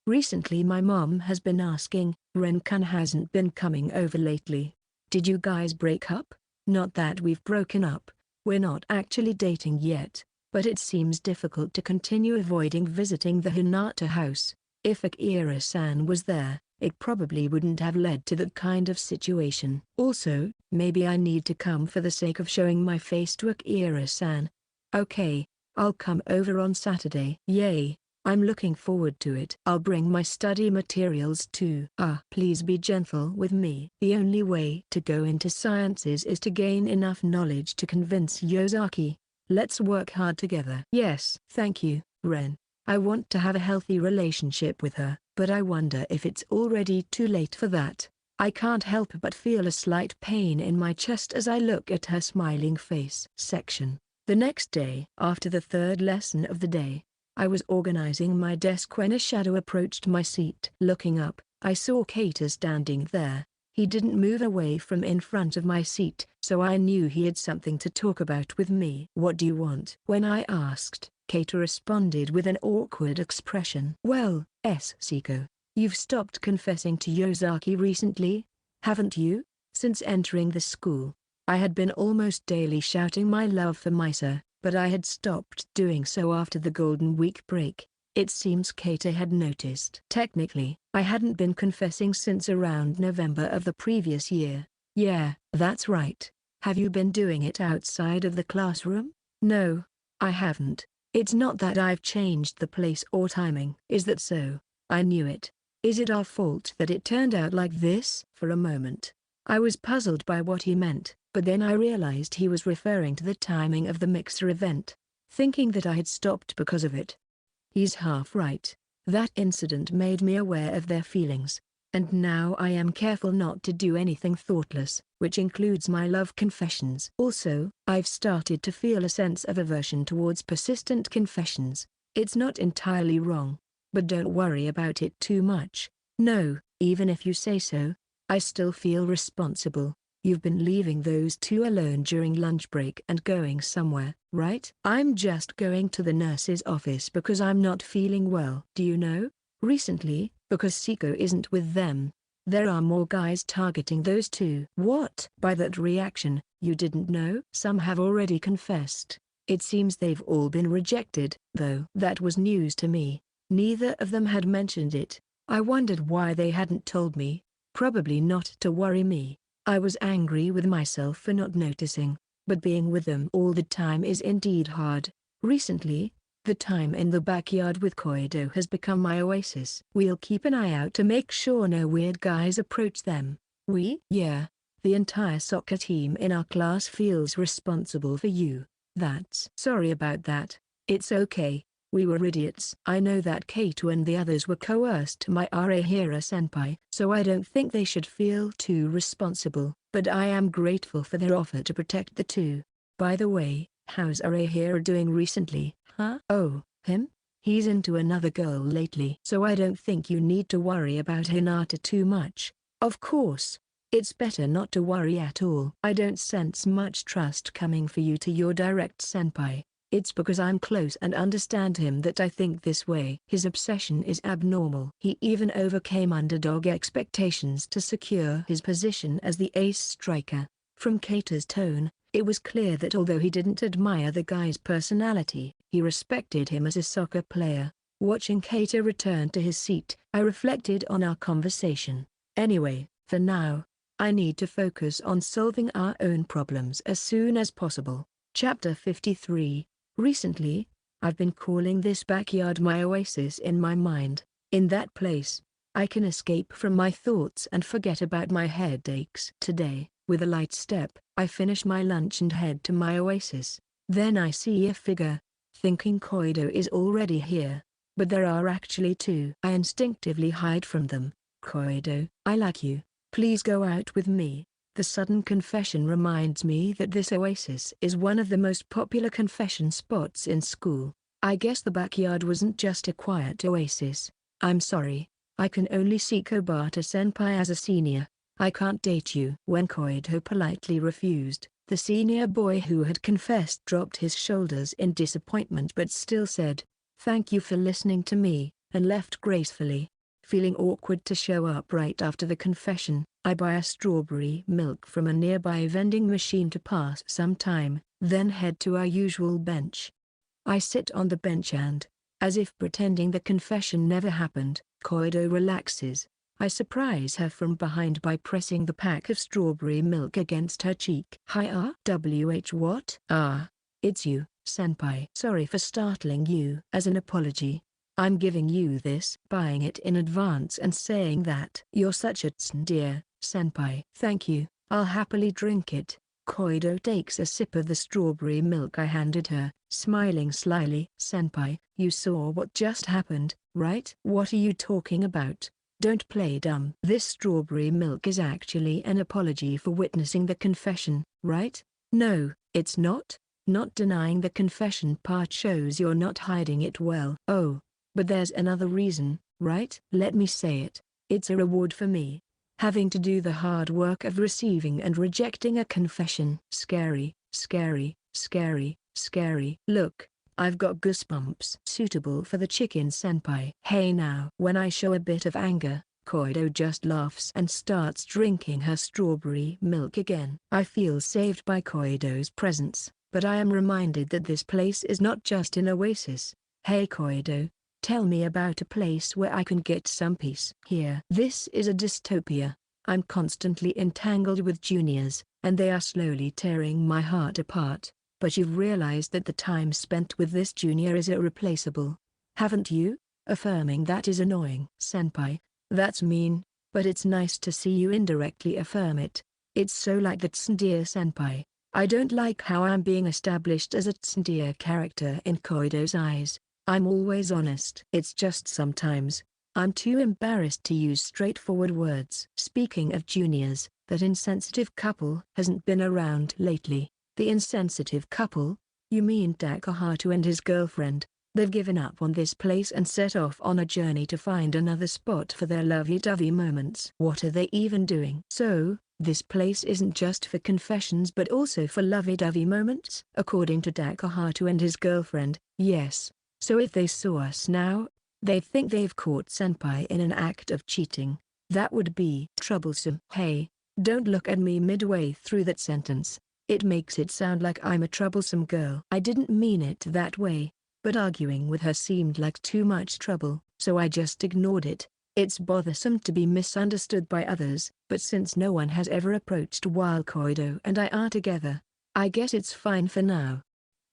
Recently my mom has been asking, Ren-kun hasn't been coming over lately. Did you guys break up? Not that we've broken up, we're not actually dating yet, but it seems difficult to continue avoiding visiting the Hinata house. If Akira-san was there, it probably wouldn't have led to that kind of situation. Also, maybe I need to come for the sake of showing my face to Akira-san. Okay, I'll come over on Saturday. Yay! I'm looking forward to it. I'll bring my study materials too. Please be gentle with me. The only way to go into sciences is to gain enough knowledge to convince Yosaki. Let's work hard together. Yes. Thank you, Ren. I want to have a healthy relationship with her, but I wonder if it's already too late for that. I can't help but feel a slight pain in my chest as I look at her smiling face. The next day, after the third lesson of the day, I was organizing my desk when a shadow approached my seat. Looking up, I saw Keita standing there. He didn't move away from in front of my seat, so I knew he had something to talk about with me. What do you want? When I asked, Keita responded with an awkward expression. Well, Seko, you've stopped confessing to Yosaki recently, haven't you? Since entering the school, I had been almost daily shouting my love for Misa, but I had stopped doing so after the Golden Week break. It seems Keita had noticed. Technically, I hadn't been confessing since around November of the previous year. Yeah, that's right. Have you been doing it outside of the classroom? No, I haven't. It's not that I've changed the place or timing. Is that so? I knew it. Is it our fault that it turned out like this? For a moment, I was puzzled by what he meant, but then I realized he was referring to the timing of the mixer event, thinking that I had stopped because of it. He's half right. That incident made me aware of their feelings, and now I am careful not to do anything thoughtless, which includes my love confessions. Also, I've started to feel a sense of aversion towards persistent confessions. It's not entirely wrong, but don't worry about it too much. No, even if you say so, I still feel responsible. You've been leaving those two alone during lunch break and going somewhere, right? I'm just going to the nurse's office because I'm not feeling well. Do you know? Recently, because Seko isn't with them, there are more guys targeting those two. What? By that reaction, You didn't know? Some have already confessed. It seems they've all been rejected, though. That was news to me. Neither of them had mentioned it. I wondered why they hadn't told me. Probably not to worry me. I was angry with myself for not noticing. But being with them all the time is indeed hard. Recently, the time in the backyard with Koido has become my oasis. We'll keep an eye out to make sure no weird guys approach them. Yeah. The entire soccer team in our class feels responsible for you. Sorry about that. It's okay. We were idiots. I know that Kato and the others were coerced by Arahira-senpai, so I don't think they should feel too responsible. But I am grateful for their offer to protect the two. By the way, how's Arahira doing recently? Huh? Oh, him? He's into another girl lately. So I don't think you need to worry about Hinata too much. Of course. It's better not to worry at all. I don't sense much trust coming for you to your direct senpai. It's because I'm close and understand him that I think this way. His obsession is abnormal. He even overcame underdog expectations to secure his position as the ace striker. From Kato's tone, it was clear that although he didn't admire the guy's personality, he respected him as a soccer player. Watching Kato return to his seat, I reflected on our conversation. Anyway, for now, I need to focus on solving our own problems as soon as possible. Chapter 53. Recently, I've been calling this backyard my oasis in my mind. In that place, I can escape from my thoughts and forget about my headaches. Today, with a light step, I finish my lunch and head to my oasis. Then I see a figure, thinking Koido is already here. But there are actually two. I instinctively hide from them. Koido, I like you. Please go out with me. The sudden confession reminds me that this oasis is one of the most popular confession spots in school. I guess the backyard wasn't just a quiet oasis. I'm sorry. I can only see Kobata-senpai as a senior. I can't date you. When Koido politely refused, the senior boy who had confessed dropped his shoulders in disappointment but still said, "Thank you for listening to me," and left gracefully. Feeling awkward to show up right after the confession, I buy a strawberry milk from a nearby vending machine to pass some time, then head to our usual bench. I sit on the bench and, as if pretending the confession never happened, Koido relaxes. I surprise her from behind by pressing the pack of strawberry milk against her cheek. Hi what? It's you, senpai. Sorry for startling you. As an apology, I'm giving you this, buying it in advance and saying that you're such a tsundere, senpai. Thank you, I'll happily drink it. Koido takes a sip of the strawberry milk I handed her, smiling slyly. Senpai, you saw what just happened, right? What are you talking about? Don't play dumb. This strawberry milk is actually an apology for witnessing the confession, right? No, it's not. Not denying the confession part shows you're not hiding it well. Oh. But there's another reason, right? Let me say it. It's a reward for me. Having to do the hard work of receiving and rejecting a confession. Scary, scary, scary, scary. Look, I've got goosebumps. Suitable for the chicken senpai. Hey now. When I show a bit of anger, Koido just laughs and starts drinking her strawberry milk again. I feel saved by Koido's presence, but I am reminded that this place is not just an oasis. Hey Koido. Tell me about a place where I can get some peace. Here. This is a dystopia. I'm constantly entangled with juniors, and they are slowly tearing my heart apart. But you've realized that the time spent with this junior is irreplaceable. Haven't you? Affirming that is annoying. Senpai, that's mean, but it's nice to see you indirectly affirm it. It's so like that tsundere senpai. I don't like how I'm being established as a tsundere character in Koido's eyes. I'm always honest. It's just sometimes, I'm too embarrassed to use straightforward words. Speaking of juniors, that insensitive couple hasn't been around lately. The insensitive couple? You mean Takaharu and his girlfriend? They've given up on this place and set off on a journey to find another spot for their lovey-dovey moments. What are they even doing? So, this place isn't just for confessions but also for lovey-dovey moments? According to Takaharu and his girlfriend, yes. So if they saw us now, they'd think they've caught senpai in an act of cheating. That would be troublesome. Hey, don't look at me midway through that sentence. It makes it sound like I'm a troublesome girl. I didn't mean it that way, but arguing with her seemed like too much trouble, so I just ignored it. It's bothersome to be misunderstood by others, but since no one has ever approached while Koido and I are together, I guess it's fine for now.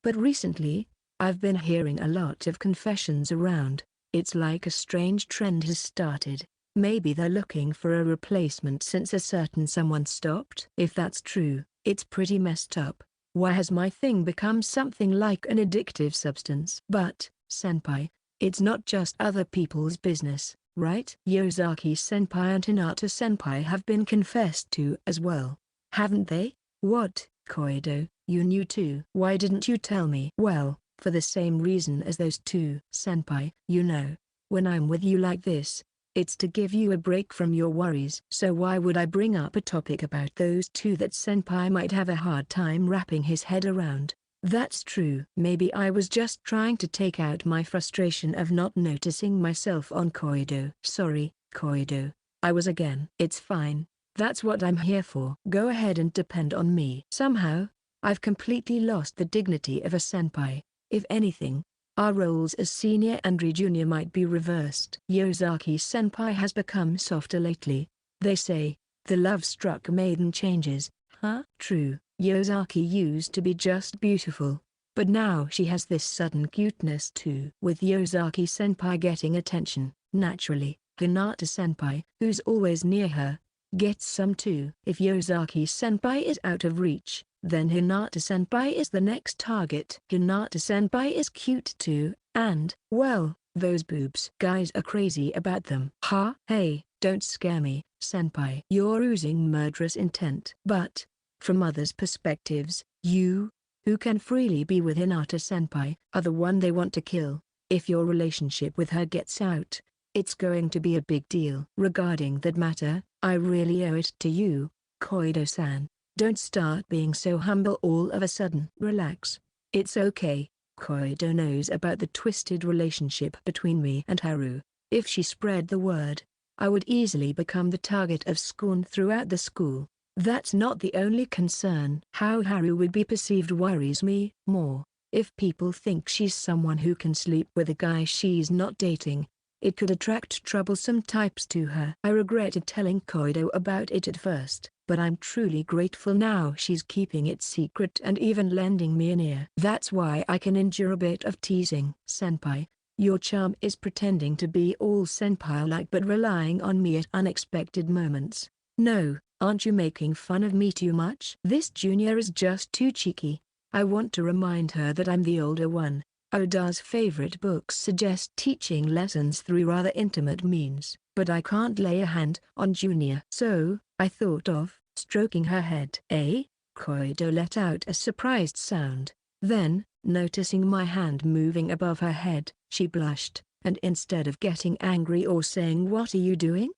But recently, I've been hearing a lot of confessions around. It's like a strange trend has started. Maybe they're looking for a replacement since a certain someone stopped. If that's true, it's pretty messed up. Why has my thing become something like an addictive substance? But, senpai, it's not just other people's business, right? Yosaki senpai and Hinata senpai have been confessed to as well, haven't they? What, Koido, you knew too? Why didn't you tell me? Well, for the same reason as those two. Senpai, you know, when I'm with you like this, it's to give you a break from your worries. So why would I bring up a topic about those two that senpai might have a hard time wrapping his head around? That's true. Maybe I was just trying to take out my frustration of not noticing myself on Koido. Sorry, Koido. I was again. It's fine. That's what I'm here for. Go ahead and depend on me. Somehow, I've completely lost the dignity of a senpai. If anything, our roles as senior and junior might be reversed. Yosaki senpai has become softer lately. They say, the love-struck maiden changes. Huh? True, Yosaki used to be just beautiful, but now she has this sudden cuteness too. With Yosaki senpai getting attention, naturally, Hinata senpai, who's always near her, gets some too. If Yosaki senpai is out of reach, then Hinata senpai is the next target. Hinata senpai is cute too, and, well, those boobs. Guys are crazy about them. Huh? Hey, don't scare me, senpai. You're oozing murderous intent. But, from others' perspectives, you, who can freely be with Hinata senpai, are the one they want to kill. If your relationship with her gets out, it's going to be a big deal. Regarding that matter, I really owe it to you, Koido-san. Don't start being so humble all of a sudden. Relax. It's okay. Koido knows about the twisted relationship between me and Haru. If she spread the word, I would easily become the target of scorn throughout the school. That's not the only concern. How Haru would be perceived worries me more. If people think she's someone who can sleep with a guy she's not dating, it could attract troublesome types to her. I regretted telling Koido about it at first, but I'm truly grateful now she's keeping it secret and even lending me an ear. That's why I can endure a bit of teasing. Senpai, your charm is pretending to be all senpai-like but relying on me at unexpected moments. No, aren't you making fun of me too much? This junior is just too cheeky. I want to remind her that I'm the older one. Oda's favorite books suggest teaching lessons through rather intimate means, but I can't lay a hand on Junior. So, I thought of stroking her head. Eh? Koido let out a surprised sound. Then, noticing my hand moving above her head, she blushed, and instead of getting angry or saying "What are you doing?"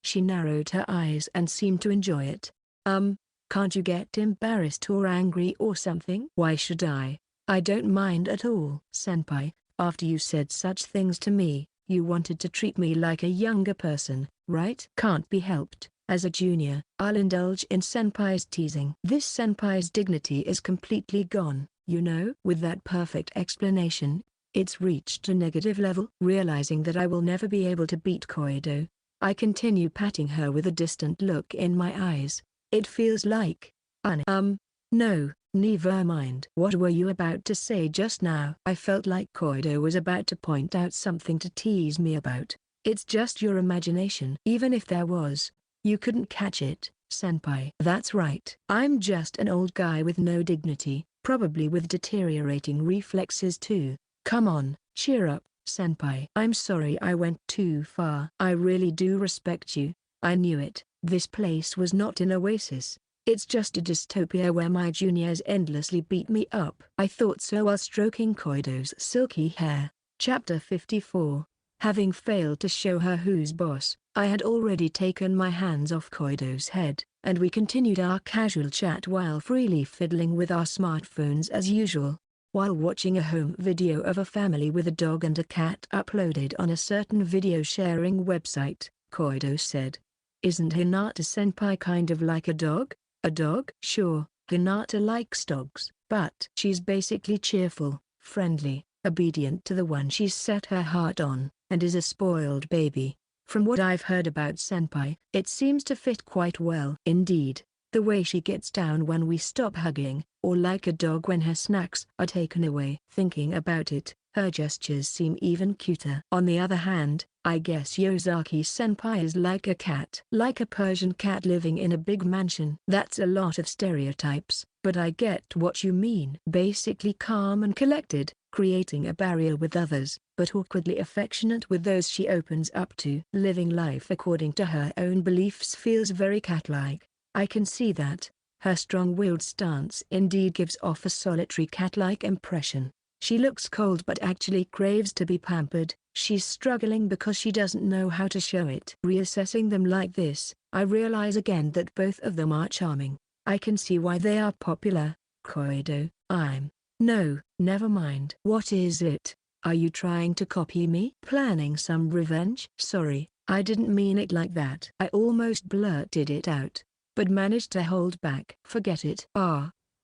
she narrowed her eyes and seemed to enjoy it. Can't you get embarrassed or angry or something? Why should I? I don't mind at all. Senpai, after you said such things to me, you wanted to treat me like a younger person, right? Can't be helped. As a junior, I'll indulge in senpai's teasing. This senpai's dignity is completely gone, you know? With that perfect explanation, it's reached a negative level. Realizing that I will never be able to beat Koido, I continue patting her with a distant look in my eyes. It feels like, no. Never mind. What were you about to say just now? I felt like Koido was about to point out something to tease me about. It's just your imagination. Even if there was, you couldn't catch it, senpai. That's right. I'm just an old guy with no dignity, probably with deteriorating reflexes too. Come on, cheer up, senpai. I'm sorry I went too far. I really do respect you. I knew it. This place was not an oasis. It's just a dystopia where my juniors endlessly beat me up. I thought so while stroking Koido's silky hair. Chapter 54. Having failed to show her who's boss, I had already taken my hands off Koido's head, and we continued our casual chat while freely fiddling with our smartphones as usual. While watching a home video of a family with a dog and a cat uploaded on a certain video sharing website, Koido said, "Isn't Hinata senpai kind of like a dog?" "A dog?" "Sure, Hinata likes dogs, but she's basically cheerful, friendly, obedient to the one she's set her heart on, and is a spoiled baby. From what I've heard about senpai, it seems to fit quite well. Indeed, the way she gets down when we stop hugging, or like a dog when her snacks are taken away. Thinking about it, her gestures seem even cuter. On the other hand, I guess Yosaki senpai is like a cat. Like a Persian cat living in a big mansion. That's a lot of stereotypes, but I get what you mean. Basically calm and collected, creating a barrier with others, but awkwardly affectionate with those she opens up to. Living life according to her own beliefs feels very cat-like. I can see that. Her strong-willed stance indeed gives off a solitary cat-like impression. She looks cold but actually craves to be pampered. She's struggling because she doesn't know how to show it. Reassessing them like this, I realize again that both of them are charming. I can see why they are popular. Koido, no, never mind. What is it? Are you trying to copy me? Planning some revenge? Sorry, I didn't mean it like that. I almost blurted it out, but managed to hold back. Forget it.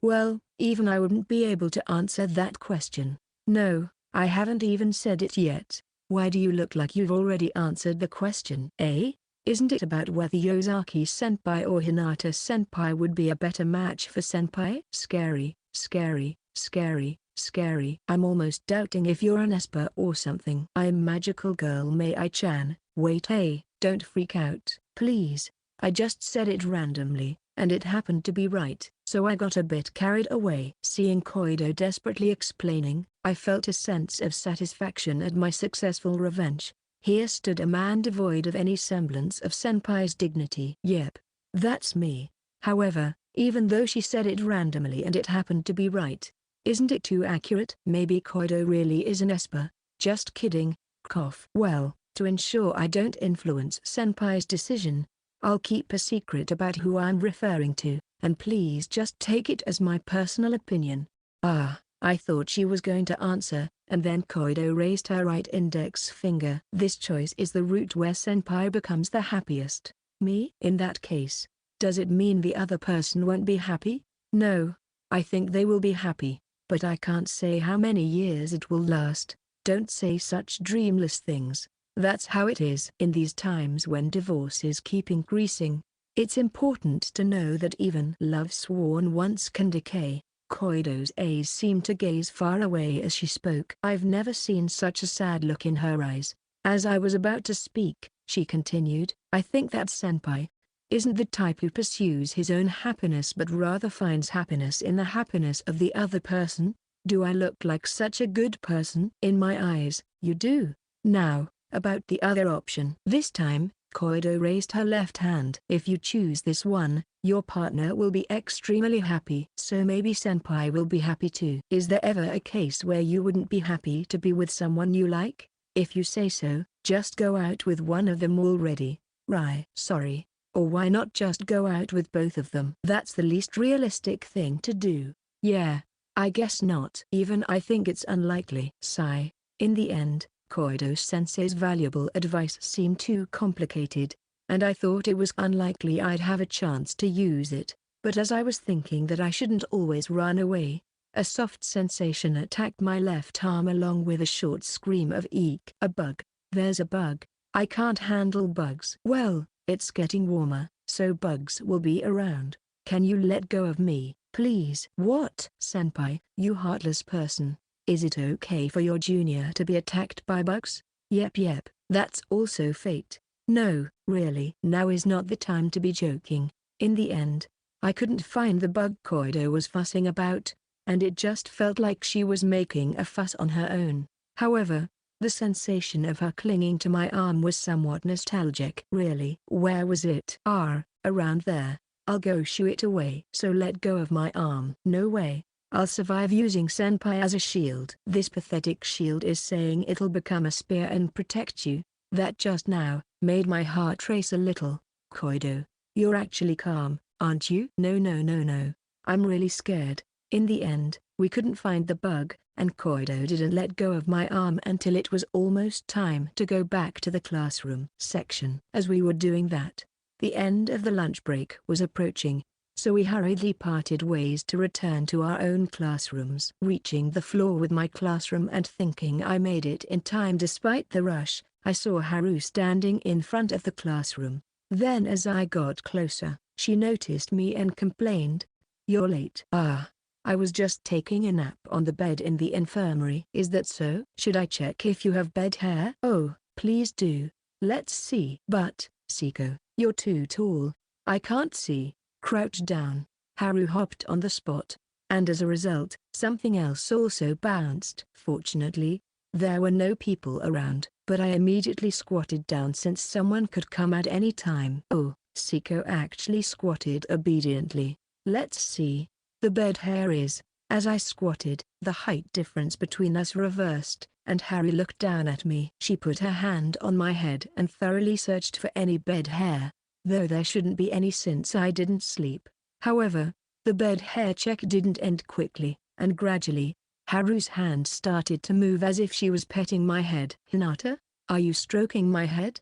Well, even I wouldn't be able to answer that question. No, I haven't even said it yet. Why do you look like you've already answered the question? Isn't it about whether Yosaki senpai or Hinata senpai would be a better match for senpai? Scary, scary, scary, scary. I'm almost doubting if you're an esper or something. I'm magical girl Mei-chan. Wait, hey, don't freak out, please. I just said it randomly, and it happened to be right, so I got a bit carried away. Seeing Koido desperately explaining, I felt a sense of satisfaction at my successful revenge. Here stood a man devoid of any semblance of senpai's dignity. Yep, that's me. However, even though she said it randomly and it happened to be right, isn't it too accurate? Maybe Koido really is an esper. Just kidding. Cough. Well, to ensure I don't influence senpai's decision, I'll keep a secret about who I'm referring to, and please just take it as my personal opinion. I thought she was going to answer, and then Koido raised her right index finger. This choice is the route where senpai becomes the happiest. Me? In that case, does it mean the other person won't be happy? No, I think they will be happy, but I can't say how many years it will last. Don't say such dreamless things. That's how it is. In these times when divorces keep increasing, it's important to know that even love sworn once can decay. Koido's eyes seemed to gaze far away as she spoke. I've never seen such a sad look in her eyes. As I was about to speak, she continued, I think that senpai isn't the type who pursues his own happiness but rather finds happiness in the happiness of the other person. Do I look like such a good person? In my eyes, you do. Now, about the other option. This time, Koido raised her left hand. If you choose this one, your partner will be extremely happy. So maybe senpai will be happy too. Is there ever a case where you wouldn't be happy to be with someone you like? If you say so, just go out with one of them already. Right. Sorry. Or why not just go out with both of them? That's the least realistic thing to do. Yeah, I guess not. Even I think it's unlikely. Sigh. In the end, Koido-sensei's valuable advice seemed too complicated, and I thought it was unlikely I'd have a chance to use it. But as I was thinking that I shouldn't always run away, a soft sensation attacked my left arm along with a short scream of eek. A bug. There's a bug. I can't handle bugs. Well, it's getting warmer, so bugs will be around. Can you let go of me, please? What? Senpai, you heartless person. Is it okay for your junior to be attacked by bugs? Yep, that's also fate. No, really. Now is not the time to be joking. In the end, I couldn't find the bug Koido was fussing about, and it just felt like she was making a fuss on her own. However, the sensation of her clinging to my arm was somewhat nostalgic. Really? Where was it? Around there. I'll go shoo it away. So let go of my arm. No way. I'll survive using senpai as a shield. This pathetic shield is saying it'll become a spear and protect you. That just now made my heart race a little. Koido, you're actually calm, aren't you? No. I'm really scared. In the end, we couldn't find the bug, and Koido didn't let go of my arm until it was almost time to go back to the classroom section. As we were doing that, the end of the lunch break was approaching, So we hurriedly parted ways to return to our own classrooms. Reaching the floor with my classroom and thinking I made it in time despite the rush, I saw Haru standing in front of the classroom. Then as I got closer, she noticed me and complained, "You're late." I was just taking a nap on the bed in the infirmary. Is that so? Should I check if you have bed hair? Oh, please do. Let's see. But, Seko, you're too tall. I can't see. Crouch down. Haru hopped on the spot. And as a result, something else also bounced. Fortunately, there were no people around, but I immediately squatted down since someone could come at any time. Oh, Seko actually squatted obediently. Let's see. The bed hair is. As I squatted, the height difference between us reversed, and Harry looked down at me. She put her hand on my head and thoroughly searched for any bed hair, though there shouldn't be any since I didn't sleep. However, the bed hair check didn't end quickly, and gradually, Haru's hand started to move as if she was petting my head. "Hinata, are you stroking my head?"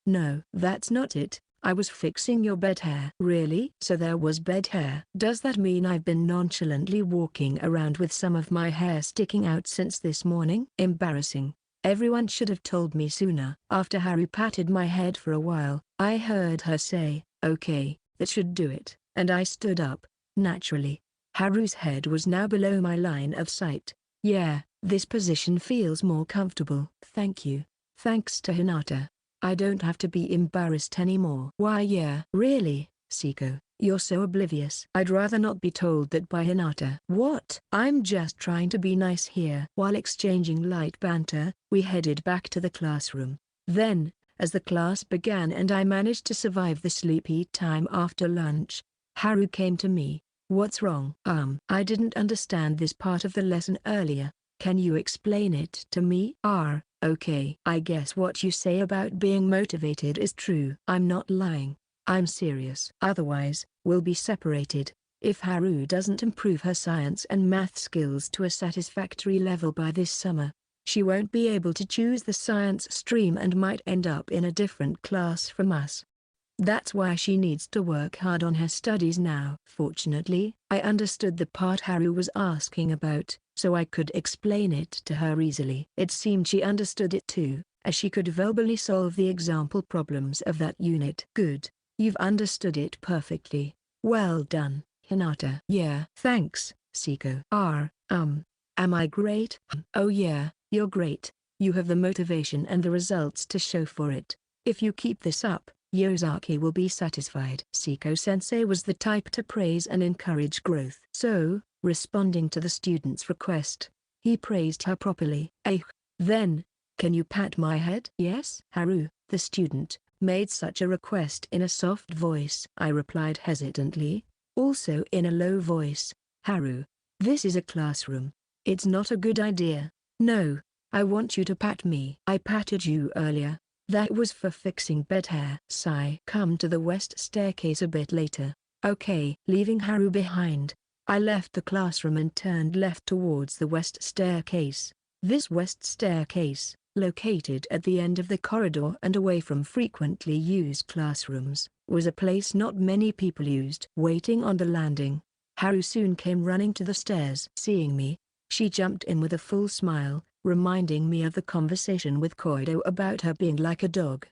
No, that's not it. I was fixing your bed hair." "Really?" "So there was bed hair. Does that mean I've been nonchalantly walking around with some of my hair sticking out since this morning?" "Embarrassing. Everyone should have told me sooner." After Haru patted my head for a while, I heard her say, "Okay, that should do it," and I stood up. Naturally, Haru's head was now below my line of sight. "Yeah, this position feels more comfortable." "Thank you." "Thanks to Hinata. I don't have to be embarrassed anymore." "Why yeah." "Really, Seko, you're so oblivious." "I'd rather not be told that by Hinata." "What?" "I'm just trying to be nice here." While exchanging light banter, we headed back to the classroom. Then, as the class began and I managed to survive the sleepy time after lunch, Haru came to me. "What's wrong?" I didn't understand this part of the lesson earlier. Can you explain it to me?" Okay. I guess what you say about being motivated is true." "I'm not lying. I'm serious. Otherwise, we'll be separated. If Haru doesn't improve her science and math skills to a satisfactory level by this summer, she won't be able to choose the science stream and might end up in a different class from us. That's why she needs to work hard on her studies now." Fortunately, I understood the part Haru was asking about, so I could explain it to her easily. It seemed she understood it too, as she could verbally solve the example problems of that unit. "Good. You've understood it perfectly. Well done, Hinata." "Yeah." "Thanks, Seko." Am I great?" "Oh yeah, you're great. You have the motivation and the results to show for it. If you keep this up, Yosaki will be satisfied." Seko-sensei was the type to praise and encourage growth. So, responding to the student's request, he praised her properly. Then, can you pat my head?" "Yes." Haru, the student, made such a request in a soft voice. I replied hesitantly, also in a low voice, "Haru, this is a classroom. It's not a good idea." "No, I want you to pat me." "I patted you earlier. That was for fixing bed hair." Sigh. "Come to the west staircase a bit later." "Okay." Leaving Haru behind, I left the classroom and turned left towards the west staircase. This west staircase, located at the end of the corridor and away from frequently used classrooms, was a place not many people used. Waiting on the landing, Haru soon came running to the stairs. Seeing me, she jumped in with a full smile, reminding me of the conversation with Koido about her being like a dog.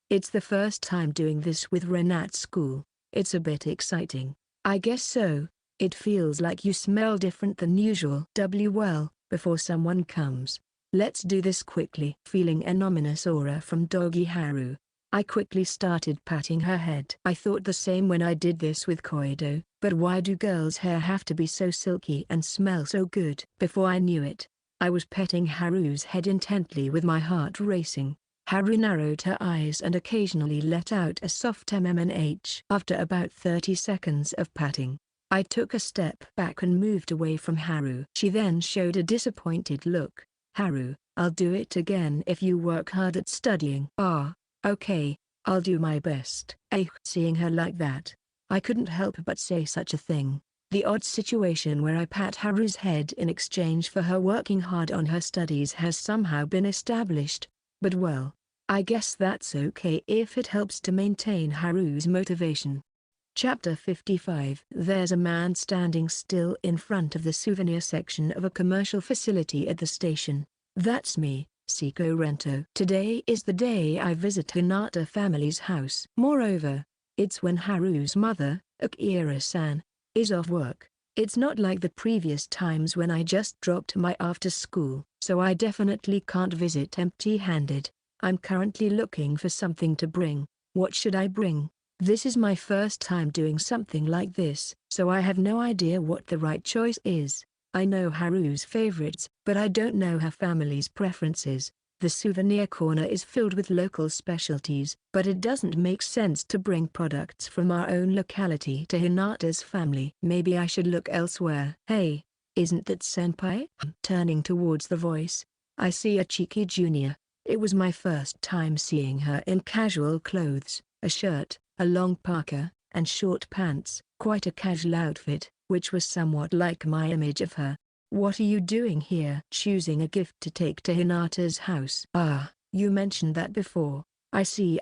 It's the first time doing this with Ren at school. It's a bit exciting." "I guess so. It feels like you smell different than usual." Well, before someone comes, let's do this quickly." Feeling an ominous aura from Doggy Haru, I quickly started patting her head. I thought the same when I did this with Koido, but why do girls' hair have to be so silky and smell so good? Before I knew it, I was petting Haru's head intently with my heart racing. Haru narrowed her eyes and occasionally let out a soft mmm. After about 30 seconds of patting, I took a step back and moved away from Haru. She then showed a disappointed look. "Haru, I'll do it again if you work hard at studying." Okay, I'll do my best." Seeing her like that, I couldn't help but say such a thing. The odd situation where I pat Haru's head in exchange for her working hard on her studies has somehow been established, but well, I guess that's okay if it helps to maintain Haru's motivation. Chapter 55. There's a man standing still in front of the souvenir section of a commercial facility at the station. That's me, Seko Rento. Today is the day I visit Hinata family's house. Moreover, it's when Haru's mother, Akira-san, is off work. It's not like the previous times when I just dropped my after school, so I definitely can't visit empty-handed. I'm currently looking for something to bring. What should I bring? This is my first time doing something like this, so I have no idea what the right choice is. I know Haru's favorites, but I don't know her family's preferences. The souvenir corner is filled with local specialties, but it doesn't make sense to bring products from our own locality to Hinata's family. Maybe I should look elsewhere. Hey, isn't that Senpai? Turning towards the voice, I see a cheeky junior. It was my first time seeing her in casual clothes, a shirt, a long parka, and short pants, quite a casual outfit, which was somewhat like my image of her. What are you doing here? Choosing a gift to take to Hinata's house. Ah, you mentioned that before. I see.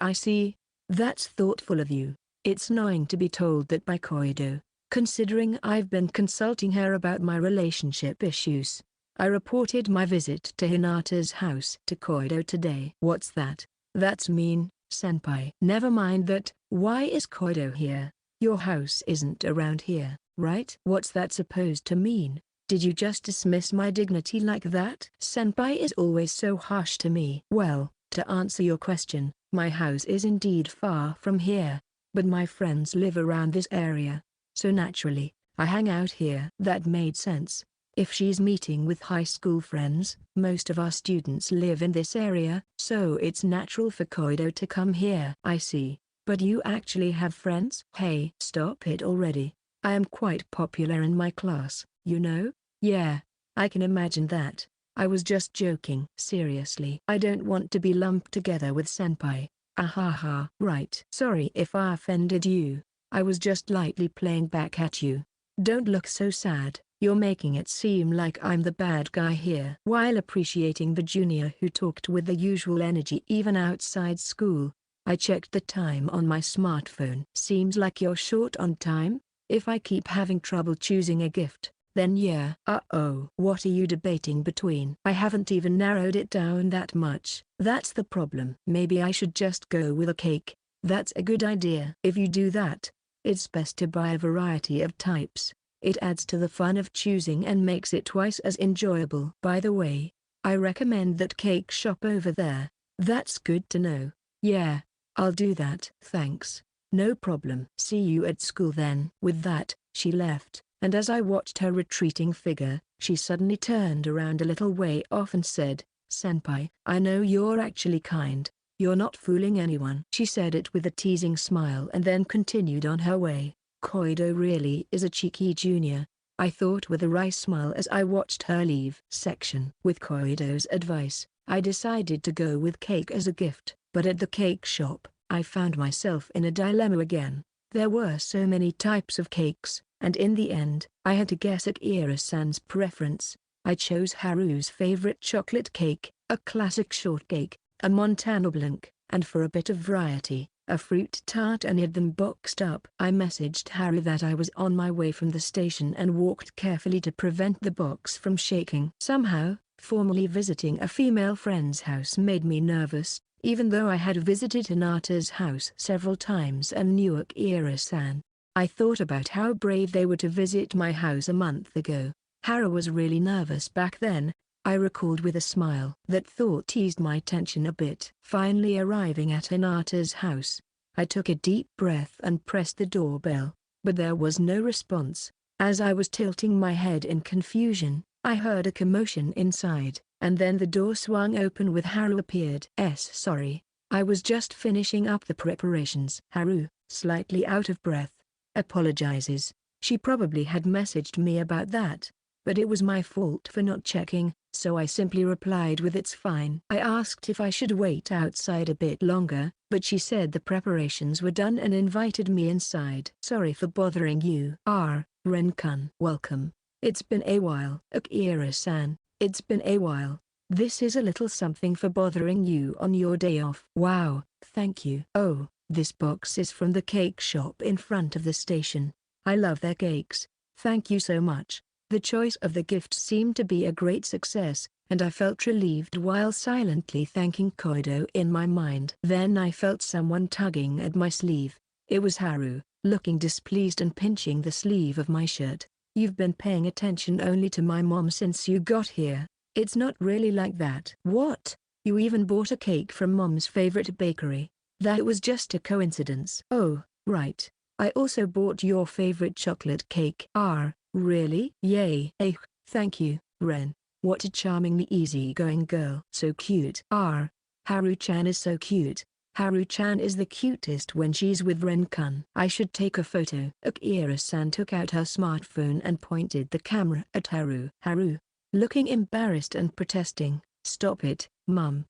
That's thoughtful of you. It's annoying to be told that by Koido, considering I've been consulting her about my relationship issues. I reported my visit to Hinata's house to Koido today. What's that? That's mean, senpai. Never mind that. Why is Koido here? Your house isn't around here, right? What's that supposed to mean? Did you just dismiss my dignity like that? Senpai is always so harsh to me. Well, to answer your question, my house is indeed far from here, but my friends live around this area, so naturally, I hang out here. That made sense. If she's meeting with high school friends, most of our students live in this area, so it's natural for Koido to come here. I see. But you actually have friends? Hey, stop it already. I am quite popular in my class, you know? Yeah, I can imagine that. I was just joking. Seriously, I don't want to be lumped together with senpai. Ahaha. Right. Sorry if I offended you. I was just lightly playing back at you. Don't look so sad. You're making it seem like I'm the bad guy here. While appreciating the junior who talked with the usual energy even outside school, I checked the time on my smartphone. Seems like you're short on time. If I keep having trouble choosing a gift, then yeah. Uh-oh. What are you debating between? I haven't even narrowed it down that much. That's the problem. Maybe I should just go with a cake. That's a good idea. If you do that, it's best to buy a variety of types. It adds to the fun of choosing and makes it twice as enjoyable. By the way, I recommend that cake shop over there. That's good to know. Yeah, I'll do that. Thanks. No problem. See you at school then. With that, she left, and as I watched her retreating figure, she suddenly turned around a little way off and said, "Senpai, I know you're actually kind. You're not fooling anyone." She said it with a teasing smile and then continued on her way. Koido really is a cheeky junior, I thought with a wry smile as I watched her leave. With Koido's advice, I decided to go with cake as a gift, but at the cake shop, I found myself in a dilemma again. There were so many types of cakes, and in the end, I had to guess at Akira-san's preference. I chose Haru's favorite chocolate cake, a classic shortcake, a Montana Blanc, and for a bit of variety, a fruit tart, and had them boxed up. I messaged Haru that I was on my way from the station and walked carefully to prevent the box from shaking. Somehow, formally visiting a female friend's house made me nervous, even though I had visited Hinata's house several times and knew Akira-san. I thought about how brave they were to visit my house a month ago. Haru was really nervous back then, I recalled with a smile. That thought eased my tension a bit. Finally arriving at Hinata's house, I took a deep breath and pressed the doorbell, but there was no response. As I was tilting my head in confusion, I heard a commotion inside, and then the door swung open with Haru appeared. Sorry, I was just finishing up the preparations. Haru, slightly out of breath, apologizes. She probably had messaged me about that, but it was my fault for not checking, so I simply replied with "it's fine." I asked if I should wait outside a bit longer, but she said the preparations were done and invited me inside. Sorry for bothering you. Ren-kun. Welcome. It's been a while. Akira-san, it's been a while. This is a little something for bothering you on your day off. Wow, thank you. Oh, This box is from the cake shop in front of the station. I love their cakes. Thank you so much. The choice of the gift seemed to be a great success, and I felt relieved while silently thanking Koido in my mind. Then I felt someone tugging at my sleeve. It was Haru, looking displeased and pinching the sleeve of my shirt. You've been paying attention only to my mom since you got here. It's not really like that. What? You even bought a cake from mom's favorite bakery. That was just a coincidence. Oh, right. I also bought your favorite chocolate cake. Ah, really? Yay. Thank you, Ren. What a charmingly easygoing girl. So cute. Ah, Haru-chan is so cute. Haru-chan is the cutest when she's with Ren-kun. I should take a photo. Akira-san took out her smartphone and pointed the camera at Haru. Haru, looking embarrassed and protesting, "Stop it, Mum."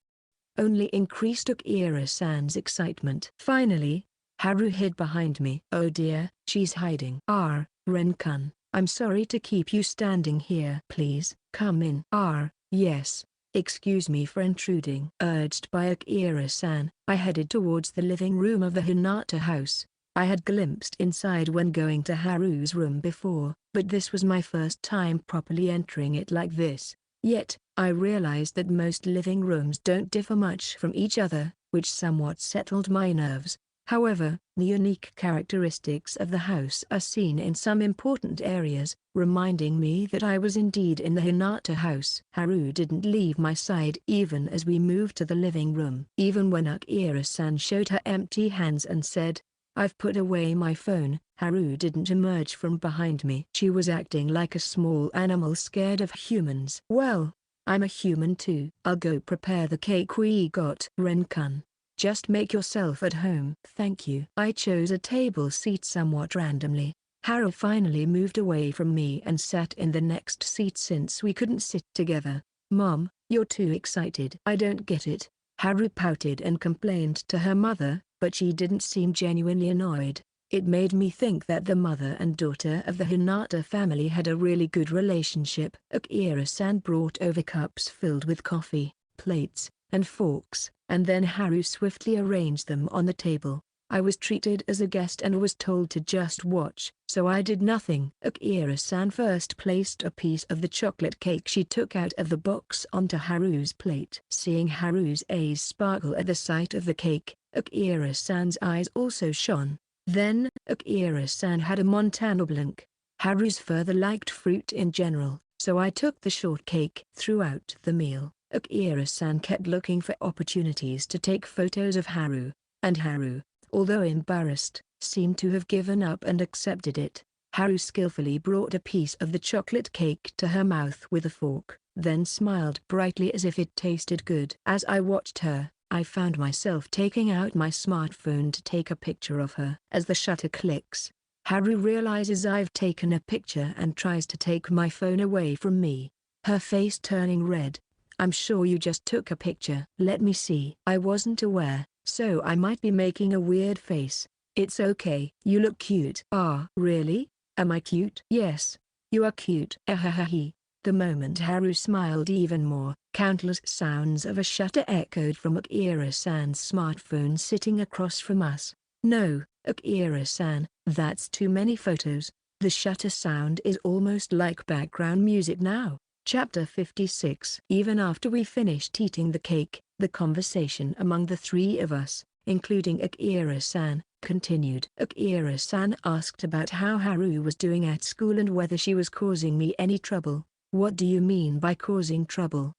Only increased Akira-san's excitement. Finally, Haru hid behind me. Oh dear, she's hiding. Ah, Ren-kun, I'm sorry to keep you standing here. Please, come in. Ah, yes. Excuse me for intruding. Urged by Akira-san, I headed towards the living room of the Hinata house. I had glimpsed inside when going to Haru's room before, but this was my first time properly entering it like this. Yet, I realized that most living rooms don't differ much from each other, which somewhat settled my nerves. However, the unique characteristics of the house are seen in some important areas, reminding me that I was indeed in the Hinata house. Haru didn't leave my side even as we moved to the living room. Even when Akira-san showed her empty hands and said, "I've put away my phone," Haru didn't emerge from behind me. She was acting like a small animal scared of humans. Well, I'm a human too. I'll go prepare the cake we got. Ren-kun, just make yourself at home. Thank you. I chose a table seat somewhat randomly. Haru finally moved away from me and sat in the next seat since we couldn't sit together. Mom, you're too excited. I don't get it. Haru pouted and complained to her mother, but she didn't seem genuinely annoyed. It made me think that the mother and daughter of the Hinata family had a really good relationship. Akira-san brought over cups filled with coffee, plates, and forks, and then Haru swiftly arranged them on the table. I was treated as a guest and was told to just watch, so I did nothing. Akira-san first placed a piece of the chocolate cake she took out of the box onto Haru's plate. Seeing Haru's eyes sparkle at the sight of the cake, Akira-san's eyes also shone. Then, Akira-san had a Montana blink. Haru's further liked fruit in general, so I took the shortcake. Throughout the meal, Akira-san kept looking for opportunities to take photos of Haru, and Haru, although embarrassed, seemed to have given up and accepted it. Haru skillfully brought a piece of the chocolate cake to her mouth with a fork, then smiled brightly as if it tasted good. As I watched her, I found myself taking out my smartphone to take a picture of her. As the shutter clicks, Haru realizes I've taken a picture and tries to take my phone away from me, her face turning red. "I'm sure you just took a picture." "Let me see." I wasn't aware, so I might be making a weird face. "It's okay. You look cute." "Ah, really? Am I cute?" "Yes, you are cute." Ahahahi. The moment Haru smiled even more, countless sounds of a shutter echoed from Akira-san's smartphone sitting across from us. "No, Akira-san, that's too many photos. The shutter sound is almost like background music now." Chapter 56. Even after we finished eating the cake, the conversation among the three of us, including Akira-san, continued. Akira-san asked about how Haru was doing at school and whether she was causing me any trouble. "What do you mean by causing trouble?"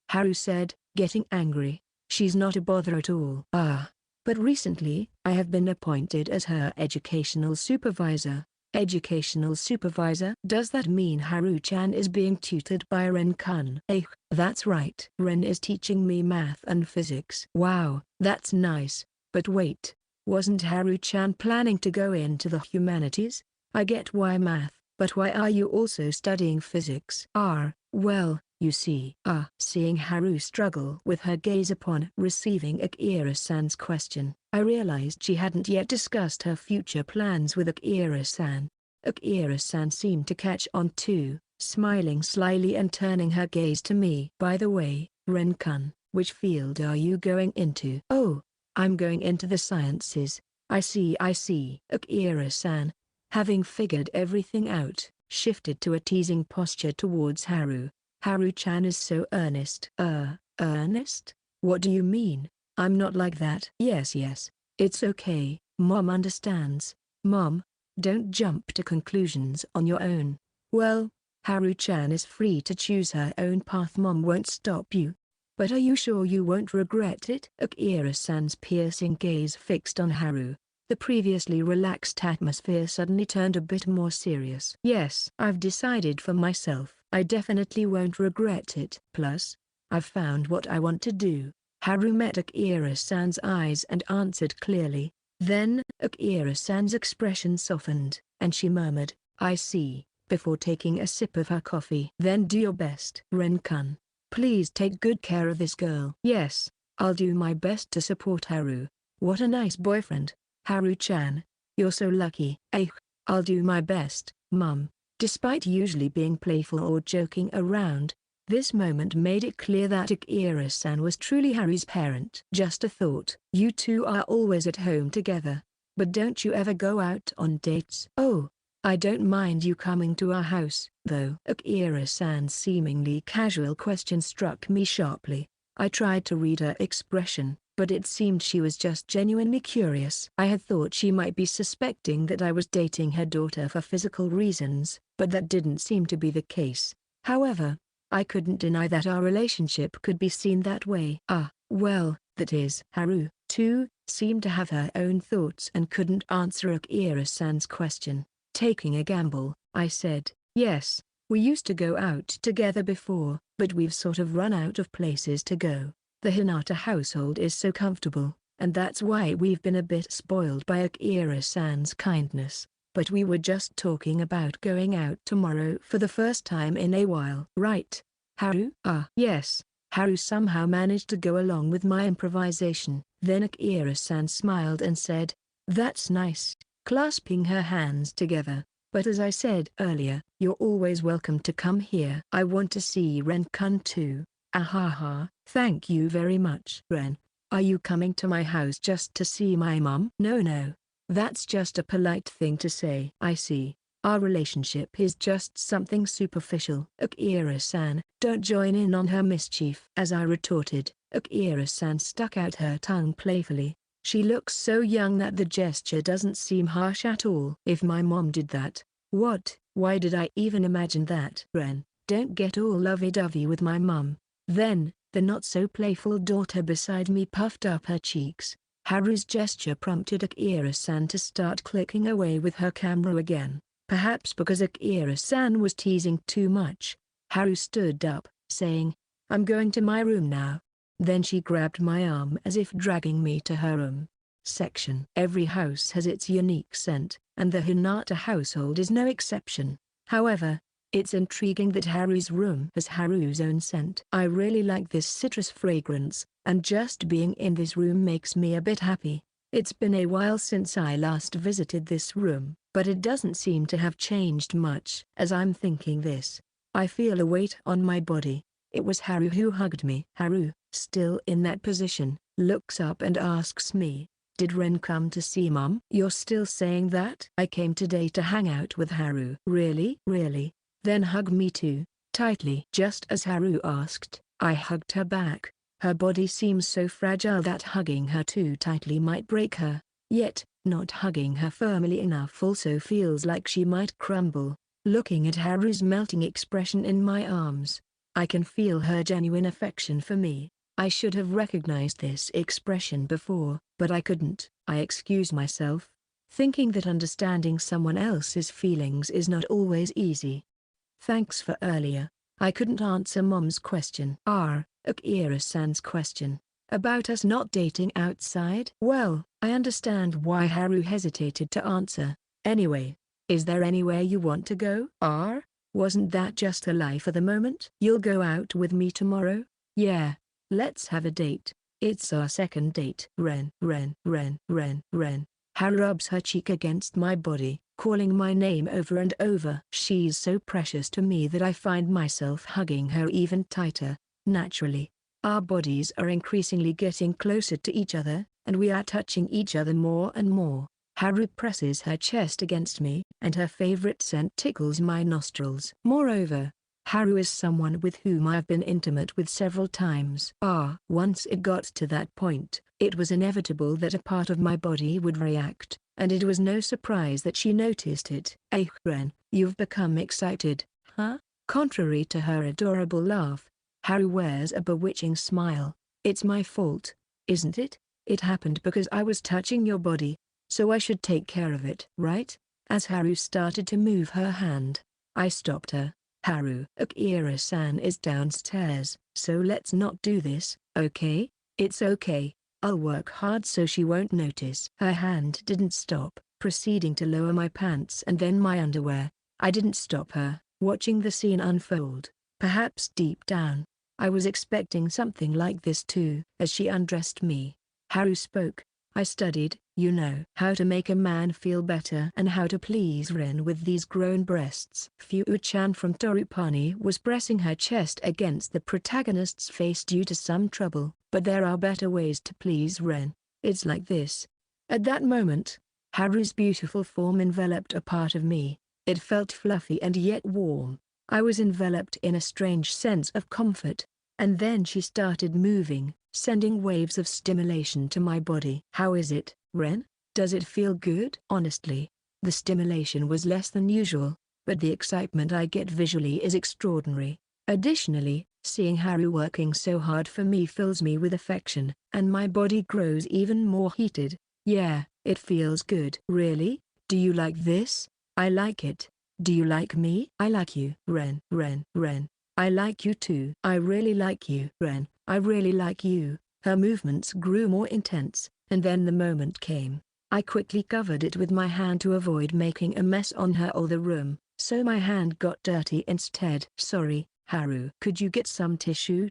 Haru said, getting angry. "She's not a bother at all." "Ah. But recently, I have been appointed as her educational supervisor." "Educational supervisor?" "Does that mean Haru-chan is being tutored by Ren-kun?" That's right. Ren is teaching me math and physics." "Wow, that's nice. But wait, wasn't Haru-chan planning to go into the humanities? I get why math, but why are you also studying physics?" "Ah, well, you see." Seeing Haru struggle with her gaze upon receiving Akira-san's question, I realized she hadn't yet discussed her future plans with Akira-san. Akira-san seemed to catch on too, smiling slyly and turning her gaze to me. "By the way, Ren-kun, which field are you going into?" "Oh, I'm going into the sciences. I see. Akira-san, having figured everything out, shifted to a teasing posture towards Haru. Haru-chan is so earnest. Earnest? What do you mean? I'm not like that. Yes. It's okay, Mom understands. Mom, don't jump to conclusions on your own. Well, Haru-chan is free to choose her own path. Mom won't stop you. But are you sure you won't regret it? Akira-san's piercing gaze fixed on Haru. The previously relaxed atmosphere suddenly turned a bit more serious. Yes, I've decided for myself. I definitely won't regret it. Plus, I've found what I want to do. Haru met Akira-san's eyes and answered clearly. Then, Akira-san's expression softened, and she murmured, I see, before taking a sip of her coffee. Then do your best. Ren-kun, please take good care of this girl. Yes, I'll do my best to support Haru. What a nice boyfriend. Haru-chan, you're so lucky. I'll do my best, Mum. Despite usually being playful or joking around, this moment made it clear that Akira-san was truly Haru's parent. Just a thought. You two are always at home together, but don't you ever go out on dates? Oh, I don't mind you coming to our house, though. Akira-san's seemingly casual question struck me sharply. I tried to read her expression, but it seemed she was just genuinely curious. I had thought she might be suspecting that I was dating her daughter for physical reasons, but that didn't seem to be the case. However, I couldn't deny that our relationship could be seen that way. Well, that is. Haru, too, seemed to have her own thoughts and couldn't answer Akira-san's question. Taking a gamble, I said, yes, we used to go out together before, but we've sort of run out of places to go. The Hinata household is so comfortable, and that's why we've been a bit spoiled by Akira-san's kindness. But we were just talking about going out tomorrow for the first time in a while. Right, Haru? Yes. Haru somehow managed to go along with my improvisation. Then Akira-san smiled and said, that's nice, clasping her hands together. But as I said earlier, you're always welcome to come here. I want to see Ren-kun too. Ahaha, thank you very much. Ren, are you coming to my house just to see my mom? No. That's just a polite thing to say. I see. Our relationship is just something superficial. Akira-san, don't join in on her mischief. As I retorted, Akira-san stuck out her tongue playfully. She looks so young that the gesture doesn't seem harsh at all. If my mom did that, what? Why did I even imagine that? Ren, don't get all lovey-dovey with my mom. Then, the not-so-playful daughter beside me puffed up her cheeks. Haru's gesture prompted Akira-san to start clicking away with her camera again. Perhaps because Akira-san was teasing too much, Haru stood up, saying, I'm going to my room now. Then she grabbed my arm as if dragging me to her room. Section. Every house has its unique scent, and the Hinata household is no exception. However, it's intriguing that Haru's room has Haru's own scent. I really like this citrus fragrance, and just being in this room makes me a bit happy. It's been a while since I last visited this room, but it doesn't seem to have changed much. As I'm thinking this, I feel a weight on my body. It was Haru who hugged me. Haru, still in that position, looks up and asks me, did Ren come to see Mom? You're still saying that? I came today to hang out with Haru. Really? Then hug me too, tightly. Just as Haru asked, I hugged her back. Her body seems so fragile that hugging her too tightly might break her. Yet, not hugging her firmly enough also feels like she might crumble. Looking at Haru's melting expression in my arms, I can feel her genuine affection for me. I should have recognized this expression before, but I couldn't. I excused myself, thinking that understanding someone else's feelings is not always easy. Thanks for earlier. I couldn't answer Mom's question. Akira-san's question. About us not dating outside? Well, I understand why Haru hesitated to answer. Anyway, is there anywhere you want to go? Wasn't that just a lie for the moment? You'll go out with me tomorrow? Yeah, let's have a date. It's our second date. Ren. Haru rubs her cheek against my body, calling my name over and over. She's so precious to me that I find myself hugging her even tighter. Naturally, our bodies are increasingly getting closer to each other, and we are touching each other more and more. Haru presses her chest against me, and her favorite scent tickles my nostrils. Moreover, Haru is someone with whom I've been intimate with several times. Once it got to that point, it was inevitable that a part of my body would react, and it was no surprise that she noticed it. Ren, you've become excited, huh? Contrary to her adorable laugh, Haru wears a bewitching smile. It's my fault, isn't it? It happened because I was touching your body, so I should take care of it, right? As Haru started to move her hand, I stopped her. Haru, Akira-san is downstairs, so let's not do this, okay? It's okay. I'll work hard so she won't notice. Her hand didn't stop, proceeding to lower my pants and then my underwear. I didn't stop her, watching the scene unfold. Perhaps deep down, I was expecting something like this too. As she undressed me, Haru spoke. I studied, how to make a man feel better and how to please Ren with these grown breasts. Fu-chan from Torupani was pressing her chest against the protagonist's face due to some trouble. But there are better ways to please Ren. It's like this. At that moment, Haru's beautiful form enveloped a part of me. It felt fluffy and yet warm. I was enveloped in a strange sense of comfort. And then she started moving, sending waves of stimulation to my body. How is it, Ren? Does it feel good? Honestly, the stimulation was less than usual, but the excitement I get visually is extraordinary. Additionally, seeing Haru working so hard for me fills me with affection, and my body grows even more heated. Yeah, it feels good. Really? Do you like this? I like it. Do you like me? I like you. Ren. I like you too. I really like you. Ren, I really like you. Her movements grew more intense, and then the moment came. I quickly covered it with my hand to avoid making a mess on her or the room, so my hand got dirty instead. Sorry, Haru. Could you get some tissue?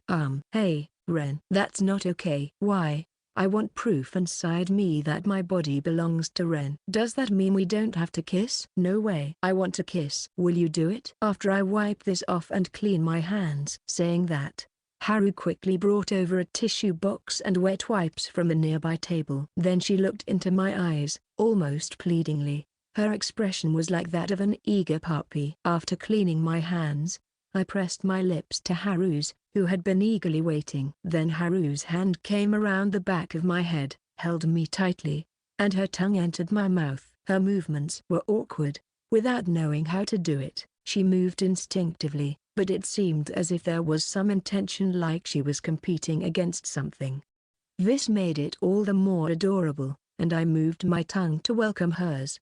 Hey, Ren. That's not okay. Why? I want proof inside me that my body belongs to Ren. Does that mean we don't have to kiss? No way. I want to kiss. Will you do it? After I wipe this off and clean my hands. Saying that, Haru quickly brought over a tissue box and wet wipes from a nearby table. Then she looked into my eyes, almost pleadingly. Her expression was like that of an eager puppy. After cleaning my hands, I pressed my lips to Haru's, who had been eagerly waiting. Then Haru's hand came around the back of my head, held me tightly, and her tongue entered my mouth. Her movements were awkward. Without knowing how to do it, she moved instinctively, but it seemed as if there was some intention, like she was competing against something. This made it all the more adorable, and I moved my tongue to welcome hers.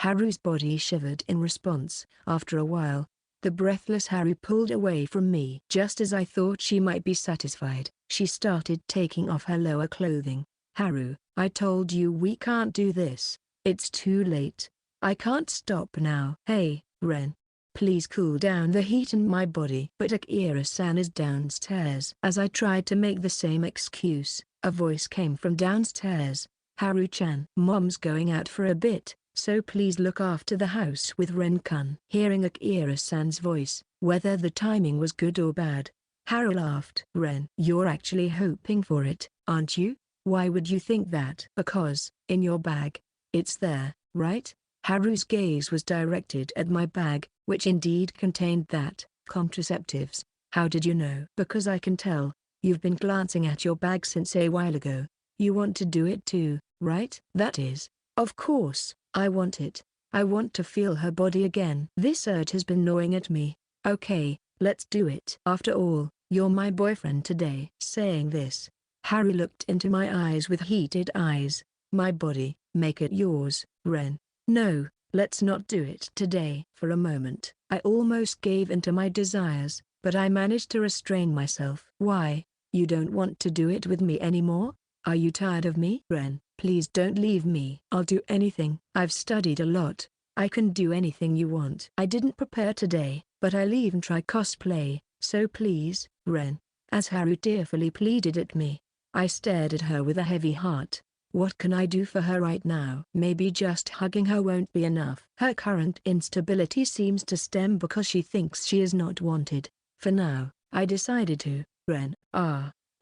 Haru's body shivered in response. After a while, the breathless Haru pulled away from me. Just as I thought she might be satisfied, she started taking off her lower clothing. Haru, I told you we can't do this. It's too late. I can't stop now. Hey, Ren. Please cool down the heat in my body. But Akira-san is downstairs. As I tried to make the same excuse, a voice came from downstairs. Haru-chan. Mom's going out for a bit, so please look after the house with Ren-kun. Hearing Akira-san's voice, whether the timing was good or bad, Haru laughed. Ren, you're actually hoping for it, aren't you? Why would you think that? Because, in your bag, it's there, right? Haru's gaze was directed at my bag, which indeed contained that, contraceptives. How did you know? Because I can tell. You've been glancing at your bag since a while ago. You want to do it too, right? That is, of course. I want it. I want to feel her body again. This urge has been gnawing at me. Okay, let's do it. After all, you're my boyfriend today. Saying this, Haru looked into my eyes with heated eyes. My body, make it yours, Ren. No, let's not do it today. For a moment, I almost gave in to my desires, but I managed to restrain myself. Why? You don't want to do it with me anymore? Are you tired of me? Ren, please don't leave me. I'll do anything. I've studied a lot. I can do anything you want. I didn't prepare today, but I'll even try cosplay, so please, Ren. As Haru tearfully pleaded at me, I stared at her with a heavy heart. What can I do for her right now? Maybe just hugging her won't be enough. Her current instability seems to stem because she thinks she is not wanted. For now, I decided to, Ren.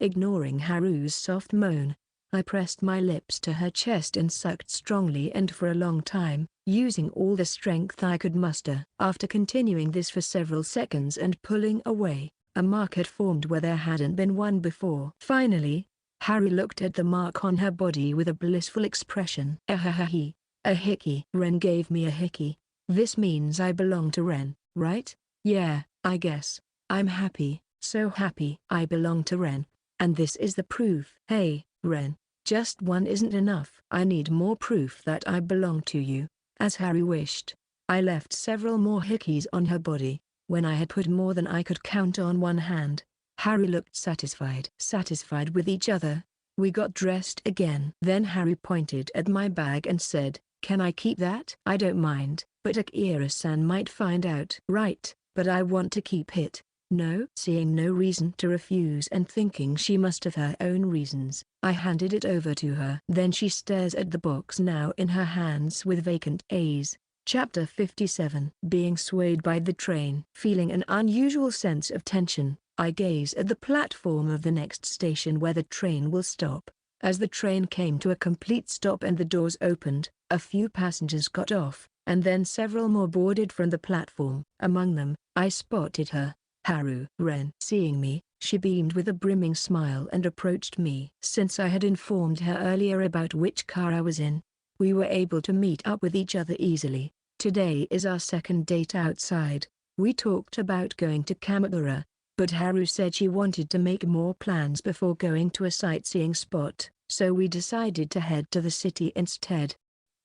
Ignoring Haru's soft moan, I pressed my lips to her chest and sucked strongly and for a long time, using all the strength I could muster. After continuing this for several seconds and pulling away, a mark had formed where there hadn't been one before. Finally, Haru looked at the mark on her body with a blissful expression. Ahahahi. A hickey. Ren gave me a hickey. This means I belong to Ren, right? Yeah, I guess. I'm happy, so happy. I belong to Ren. And this is the proof. Hey, Ren, just one isn't enough. I need more proof that I belong to you. As Haru wished, I left several more hickeys on her body. When I had put more than I could count on one hand, Haru looked satisfied. Satisfied with each other, we got dressed again. Then Haru pointed at my bag and said, "Can I keep that?" "I don't mind, but Akira-san might find out." "Right, but I want to keep it." "No?" Seeing no reason to refuse and thinking she must have her own reasons, I handed it over to her. Then she stares at the box now in her hands with vacant gaze. Chapter 57. Being swayed by the train. Feeling an unusual sense of tension, I gaze at the platform of the next station where the train will stop. As the train came to a complete stop and the doors opened, a few passengers got off, and then several more boarded from the platform. Among them, I spotted her, Haru. Ren. Seeing me, she beamed with a brimming smile and approached me. Since I had informed her earlier about which car I was in, we were able to meet up with each other easily. Today is our second date outside. We talked about going to Kamabara, but Haru said she wanted to make more plans before going to a sightseeing spot, so we decided to head to the city instead.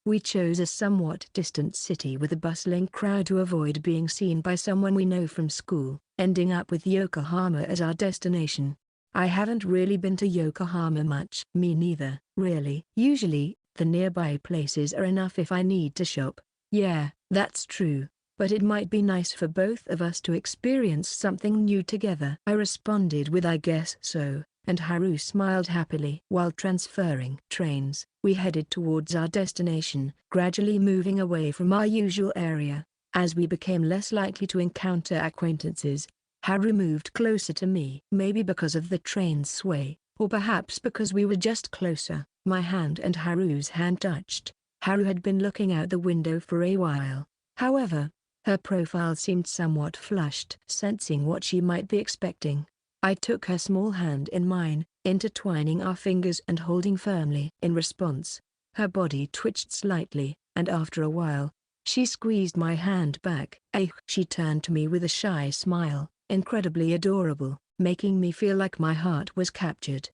We chose a somewhat distant city with a bustling crowd to avoid being seen by someone we know from school, ending up with Yokohama as our destination. I haven't really been to Yokohama much. Me neither, really. Usually, the nearby places are enough if I need to shop. Yeah, that's true, but it might be nice for both of us to experience something new together. I responded with "I guess so," and Haru smiled happily. While transferring trains, we headed towards our destination, gradually moving away from our usual area. As we became less likely to encounter acquaintances, Haru moved closer to me. Maybe because of the train's sway, or perhaps because we were just closer, my hand and Haru's hand touched. Haru had been looking out the window for a while. However, her profile seemed somewhat flushed. Sensing what she might be expecting, I took her small hand in mine, intertwining our fingers and holding firmly. In response, her body twitched slightly, and after a while, she squeezed my hand back. She turned to me with a shy smile, incredibly adorable, making me feel like my heart was captured.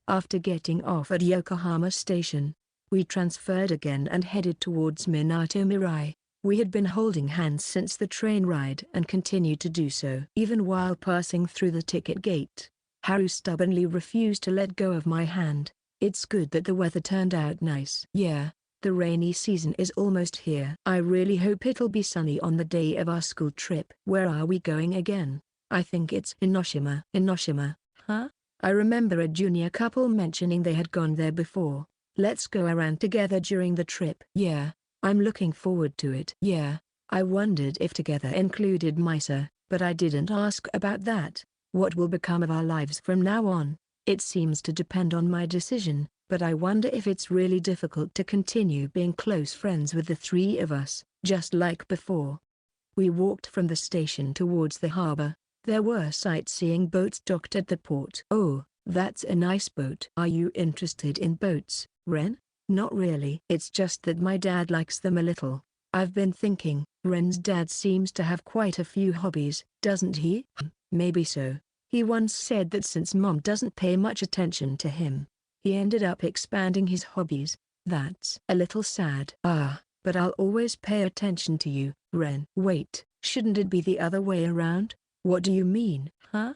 After getting off at Yokohama Station, we transferred again and headed towards Minato Mirai. We had been holding hands since the train ride and continued to do so. Even while passing through the ticket gate, Haru stubbornly refused to let go of my hand. It's good that the weather turned out nice. Yeah, the rainy season is almost here. I really hope it'll be sunny on the day of our school trip. Where are we going again? I think it's Enoshima. Enoshima, huh? I remember a junior couple mentioning they had gone there before. Let's go around together during the trip. Yeah, I'm looking forward to it. Yeah, I wondered if together included Misa, but I didn't ask about that. What will become of our lives from now on? It seems to depend on my decision, but I wonder if it's really difficult to continue being close friends with the three of us, just like before. We walked from the station towards the harbor. There were sightseeing boats docked at the port. Oh, that's a nice boat. Are you interested in boats, Ren? Not really. It's just that my dad likes them a little. I've been thinking, Ren's dad seems to have quite a few hobbies, doesn't he? Maybe so. He once said that since Mom doesn't pay much attention to him, he ended up expanding his hobbies. That's a little sad. But I'll always pay attention to you, Ren. Wait, shouldn't it be the other way around? What do you mean, huh?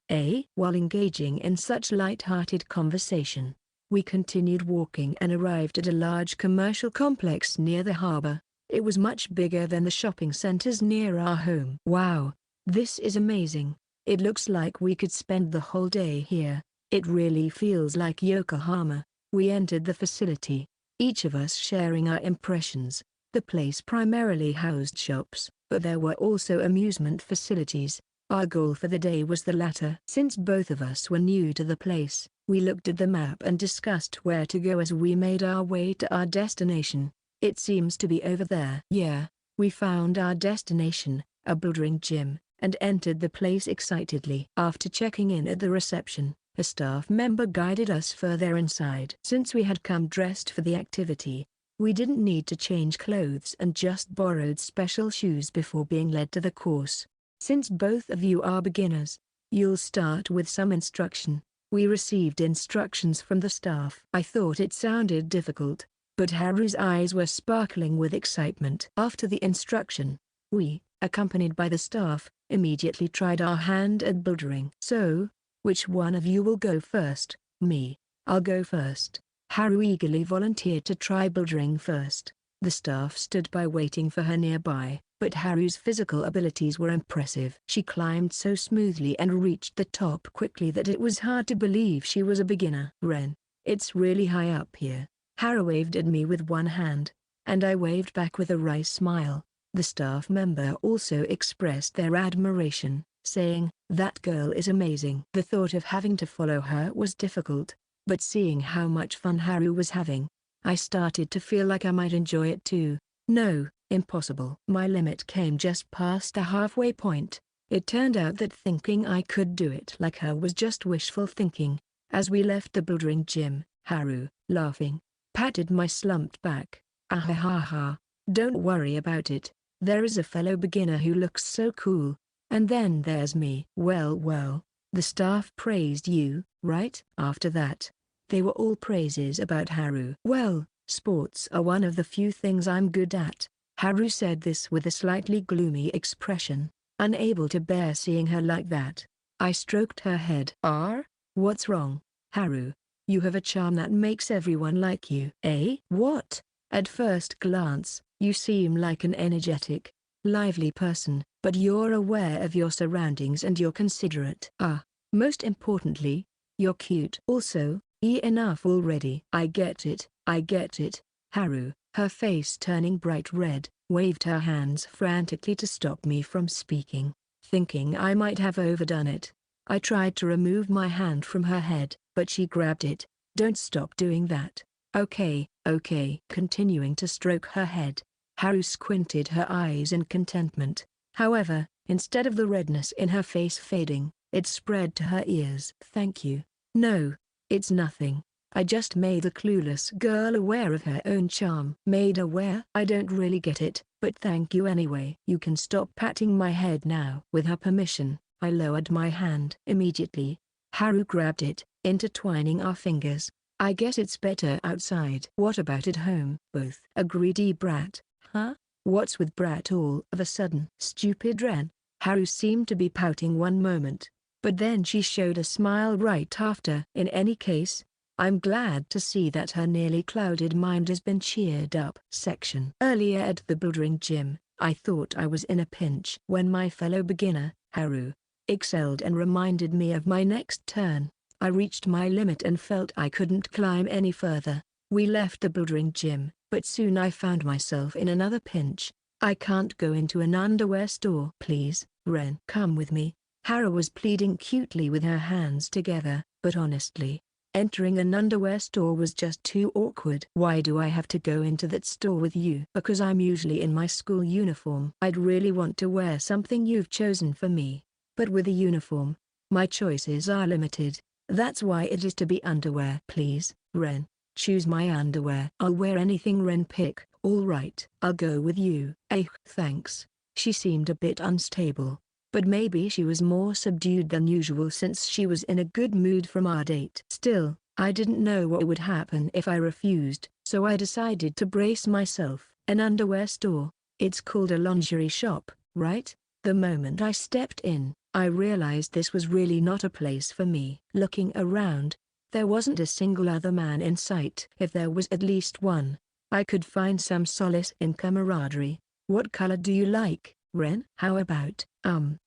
While engaging in such light-hearted conversation, we continued walking and arrived at a large commercial complex near the harbor. It was much bigger than the shopping centers near our home. Wow, this is amazing. It looks like we could spend the whole day here. It really feels like Yokohama. We entered the facility, each of us sharing our impressions. The place primarily housed shops, but there were also amusement facilities. Our goal for the day was the latter. Since both of us were new to the place, We looked at the map and discussed where to go as we made our way to our destination. It seems to be over there. Yeah, we found our destination, a bouldering gym, and entered the place excitedly. After checking in at the reception, a staff member guided us further inside. Since we had come dressed for the activity, we didn't need to change clothes and just borrowed special shoes before being led to the course. Since both of you are beginners, you'll start with some instruction. We received instructions from the staff. I thought it sounded difficult, but Haru's eyes were sparkling with excitement. After the instruction, we, accompanied by the staff, immediately tried our hand at bouldering. So, which one of you will go first? Me. I'll go first. Haru eagerly volunteered to try bouldering first. The staff stood by waiting for her nearby, but Haru's physical abilities were impressive. She climbed so smoothly and reached the top quickly that it was hard to believe she was a beginner. Ren, it's really high up here. Haru waved at me with one hand, and I waved back with a wry smile. The staff member also expressed their admiration, saying, "That girl is amazing." The thought of having to follow her was difficult, but seeing how much fun Haru was having, I started to feel like I might enjoy it too. No, impossible. My limit came just past the halfway point. It turned out that thinking I could do it like her was just wishful thinking. As we left the bouldering gym, Haru, laughing, patted my slumped back. "Ahahaha, don't worry about it. There is a fellow beginner who looks so cool. And then there's me." Well, the staff praised you, right? After that, they were all praises about Haru. "Well, sports are one of the few things I'm good at." Haru said this with a slightly gloomy expression, unable to bear seeing her like that. I stroked her head. What's wrong, Haru? You have a charm that makes everyone like you." "Eh? What?" "At first glance, you seem like an energetic, lively person, but you're aware of your surroundings and you're considerate. Most importantly, you're cute." "Also, enough already." I get it." Haru, her face turning bright red, waved her hands frantically to stop me from speaking. Thinking I might have overdone it, I tried to remove my hand from her head, but she grabbed it. "Don't stop doing that." Okay. Continuing to stroke her head, Haru squinted her eyes in contentment. However, instead of the redness in her face fading, it spread to her ears. "Thank you." "No, it's nothing. I just made the clueless girl aware of her own charm." "Made aware?" "I don't really get it, but thank you anyway." "You can stop patting my head now." With her permission, I lowered my hand. Immediately, Haru grabbed it, intertwining our fingers. "I guess it's better outside." "What about at home?" "Both." "A greedy brat, huh?" "What's with brat all of a sudden?" "Stupid Ren." Haru seemed to be pouting one moment, but then she showed a smile right after. In any case, I'm glad to see that her nearly clouded mind has been cheered up. Earlier at the bouldering gym, I thought I was in a pinch when my fellow beginner, Haru, excelled and reminded me of my next turn. I reached my limit and felt I couldn't climb any further. We left the bouldering gym, but soon I found myself in another pinch. "I can't go into an underwear store." "Please, Ren, come with me." Haru was pleading cutely with her hands together, but honestly, entering an underwear store was just too awkward. "Why do I have to go into that store with you?" "Because I'm usually in my school uniform." "I'd really want to wear something you've chosen for me, but with a uniform, my choices are limited. That's why it is to be underwear." "Please, Ren, choose my underwear." "I'll wear anything Ren pick." "All right. I'll go with you." Thanks." She seemed a bit unstable, but maybe she was more subdued than usual since she was in a good mood from our date. Still, I didn't know what would happen if I refused, so I decided to brace myself. "An underwear store? It's called a lingerie shop, right?" The moment I stepped in, I realized this was really not a place for me. Looking around, there wasn't a single other man in sight. If there was at least one, I could find some solace in camaraderie. "What color do you like, Ren?" "How about,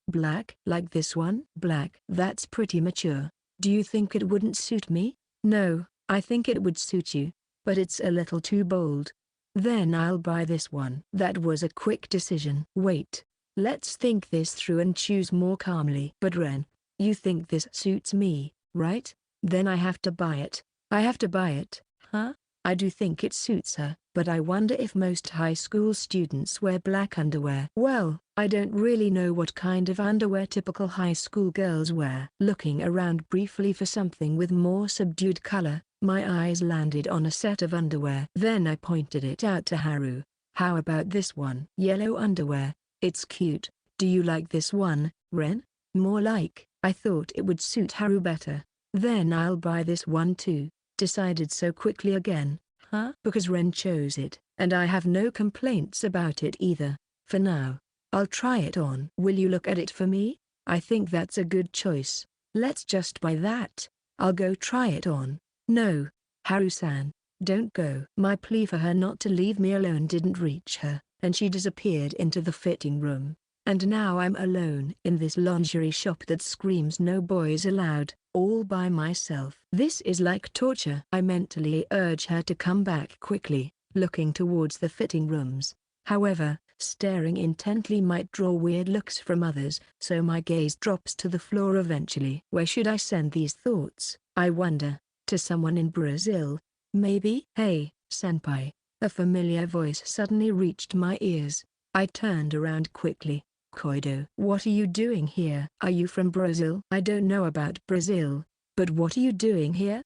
black?" "Like this one?" "Black." "That's pretty mature. Do you think it wouldn't suit me?" "No, I think it would suit you, but it's a little too bold." "Then I'll buy this one." That was a quick decision. "Wait. Let's think this through and choose more calmly." "But Ren, you think this suits me, right?" Then I have to buy it. I have to buy it. Huh? I do think it suits her, but I wonder if most high school students wear black underwear. Well, I don't really know what kind of underwear typical high school girls wear. Looking around briefly for something with more subdued color, my eyes landed on a set of underwear. Then I pointed it out to Haru. How about this one? Yellow underwear. It's cute. Do you like this one, Ren? More like, I thought it would suit Haru better. Then I'll buy this one too. Decided so quickly again. Huh? Because Ren chose it, and I have no complaints about it either. For now, I'll try it on. Will you look at it for me? I think that's a good choice. Let's just buy that. I'll go try it on. No, Haru-san, don't go. My plea for her not to leave me alone didn't reach her, and she disappeared into the fitting room. And now I'm alone in this lingerie shop that screams no boys allowed, all by myself. This is like torture. I mentally urge her to come back quickly, looking towards the fitting rooms. However, staring intently might draw weird looks from others, so my gaze drops to the floor eventually. Where should I send these thoughts, I wonder? To someone in Brazil? Maybe? Hey, senpai. A familiar voice suddenly reached my ears. I turned around quickly. Koido. What are you doing here? Are you from Brazil? I don't know about Brazil, but what are you doing here?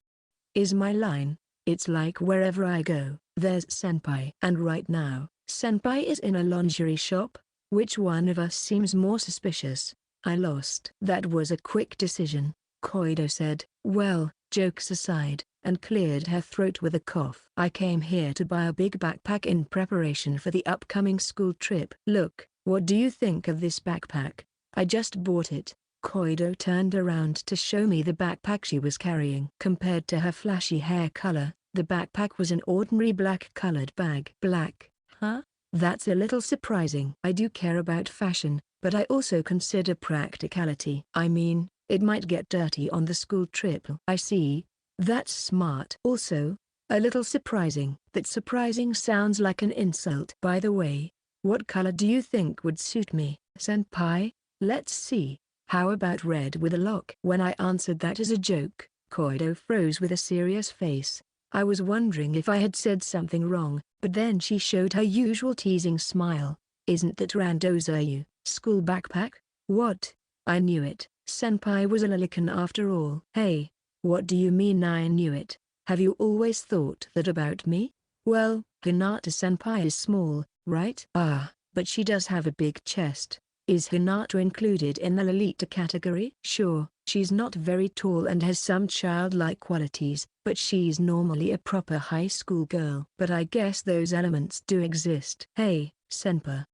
Is my line. It's like wherever I go, there's senpai. And right now, senpai is in a lingerie shop? Which one of us seems more suspicious? I lost. That was a quick decision, Koido said. Well, jokes aside, and cleared her throat with a cough. I came here to buy a big backpack in preparation for the upcoming school trip. Look. What do you think of this backpack? I just bought it. Koido turned around to show me the backpack she was carrying. Compared to her flashy hair color, the backpack was an ordinary black-colored bag. Black? Huh? That's a little surprising. I do care about fashion, but I also consider practicality. I mean, it might get dirty on the school trip. I see. That's smart. Also, a little surprising. That surprising sounds like an insult. By the way, what color do you think would suit me, senpai? Let's see. How about red with a lock? When I answered that as a joke, Koido froze with a serious face. I was wondering if I had said something wrong, but then she showed her usual teasing smile. Isn't that Randozayu, school backpack? What? I knew it. Senpai was a Lilican after all. Hey, what do you mean I knew it? Have you always thought that about me? Well, Hinata-senpai is small, right? Ah, but she does have a big chest. Is Hinata included in the Lolita category? Sure, she's not very tall and has some childlike qualities, but she's normally a proper high school girl. But I guess those elements do exist. Hey, senpai.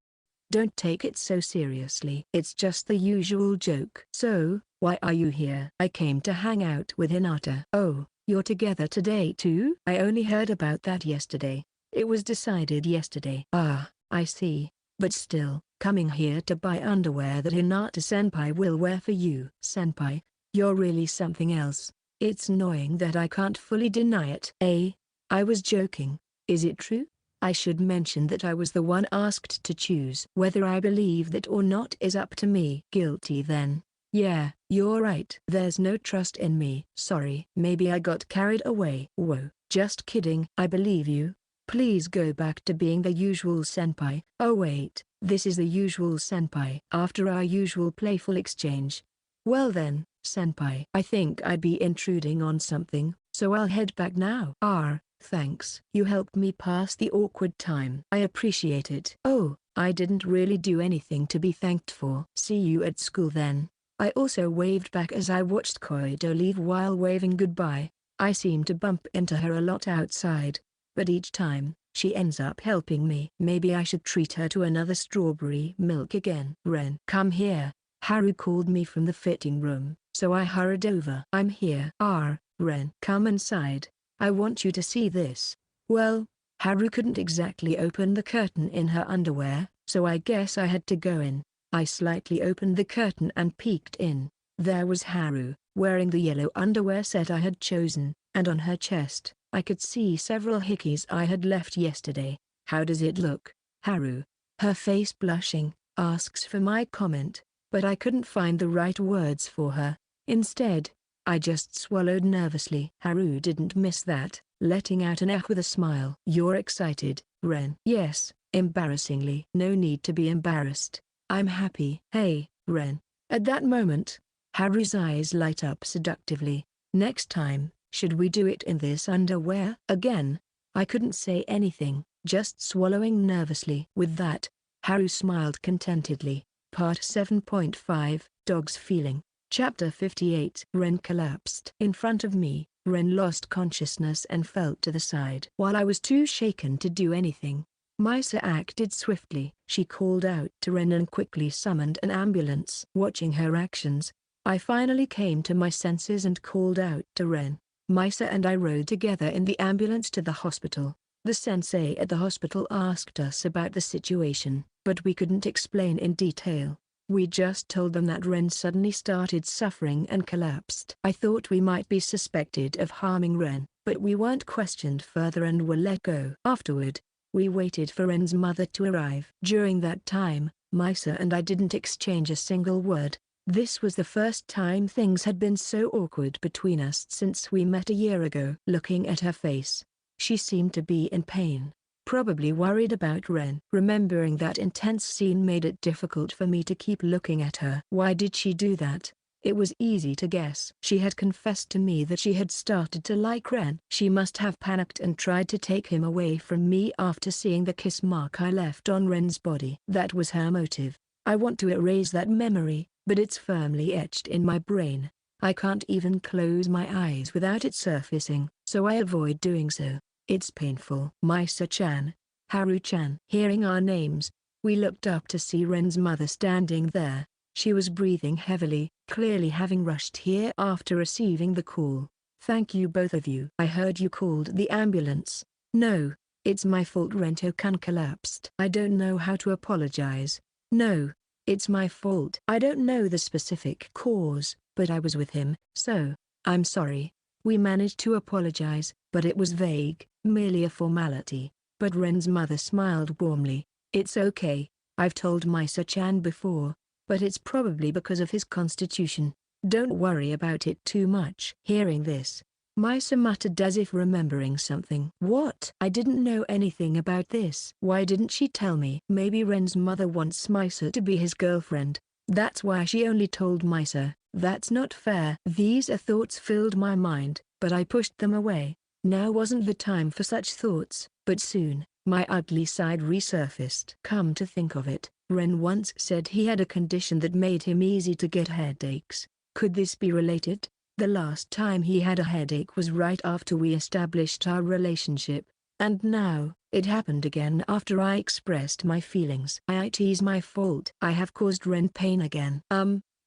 Don't take it so seriously. It's just the usual joke. So, why are you here? I came to hang out with Hinata. Oh, you're together today too? I only heard about that yesterday. It was decided yesterday. Ah, I see. But still, coming here to buy underwear that Hinata-senpai will wear for you. Senpai, you're really something else. It's annoying that I can't fully deny it. I was joking. Is it true? I should mention that I was the one asked to choose. Whether I believe that or not is up to me. Guilty then. Yeah, you're right. There's no trust in me. Sorry. Maybe I got carried away. Whoa, just kidding. I believe you. Please go back to being the usual senpai. Oh wait, this is the usual senpai. After our usual playful exchange. Well then, senpai. I think I'd be intruding on something, so I'll head back now. Thanks. You helped me pass the awkward time. I appreciate it. Oh, I didn't really do anything to be thanked for. See you at school then. I also waved back as I watched Koido leave. While waving goodbye, I seem to bump into her a lot outside. But each time, she ends up helping me. Maybe I should treat her to another strawberry milk again. Ren. Come here. Haru called me from the fitting room, so I hurried over. I'm here. Ren. Come inside. I want you to see this. Well, Haru couldn't exactly open the curtain in her underwear, so I guess I had to go in. I slightly opened the curtain and peeked in. There was Haru, wearing the yellow underwear set I had chosen, and on her chest, I could see several hickeys I had left yesterday. How does it look, Haru? Her face blushing, asks for my comment, but I couldn't find the right words for her. Instead, I just swallowed nervously. Haru didn't miss that, letting out an with a smile. You're excited, Ren? Yes, embarrassingly. No need to be embarrassed. I'm happy. Hey, Ren. At that moment, Haru's eyes light up seductively. Next time, should we do it in this underwear? Again, I couldn't say anything, just swallowing nervously. With that, Haru smiled contentedly. Part 7.5, Dog's Feeling. Chapter 58. Ren collapsed. In front of me, Ren lost consciousness and fell to the side. While I was too shaken to do anything, Misa acted swiftly. She called out to Ren and quickly summoned an ambulance. Watching her actions, I finally came to my senses and called out to Ren. Misa and I rode together in the ambulance to the hospital. The sensei at the hospital asked us about the situation, but we couldn't explain in detail. We just told them that Ren suddenly started suffering and collapsed. I thought we might be suspected of harming Ren, but we weren't questioned further and were let go. Afterward, we waited for Ren's mother to arrive. During that time, Misa and I didn't exchange a single word. This was the first time things had been so awkward between us since we met a year ago. Looking at her face, she seemed to be in pain, probably worried about Ren. Remembering that intense scene made it difficult for me to keep looking at her. Why did she do that? It was easy to guess. She had confessed to me that she had started to like Ren. She must have panicked and tried to take him away from me after seeing the kiss mark I left on Ren's body. That was her motive. I want to erase that memory, but it's firmly etched in my brain. I can't even close my eyes without it surfacing, so I avoid doing so. It's painful. Misa-chan, Haru-chan. Hearing our names, we looked up to see Ren's mother standing there. She was breathing heavily, clearly having rushed here after receiving the call. Thank you both of you. I heard you called the ambulance. No, it's my fault Rento-kun collapsed. I don't know how to apologize. No, it's my fault. I don't know the specific cause, but I was with him, so, I'm sorry. We managed to apologize, but it was vague, merely a formality. But Ren's mother smiled warmly. It's okay, I've told Misa-chan before, but it's probably because of his constitution. Don't worry about it too much. Hearing this, Misa muttered as if remembering something. What? I didn't know anything about this. Why didn't she tell me? Maybe Ren's mother wants Misa to be his girlfriend. That's why she only told Misa. That's not fair. These thoughts filled my mind, but I pushed them away. Now wasn't the time for such thoughts, but soon, my ugly side resurfaced. Come to think of it, Ren once said he had a condition that made him easy to get headaches. Could this be related? The last time he had a headache was right after we established our relationship, and now, it happened again after I expressed my feelings. It is my fault. I have caused Ren pain again.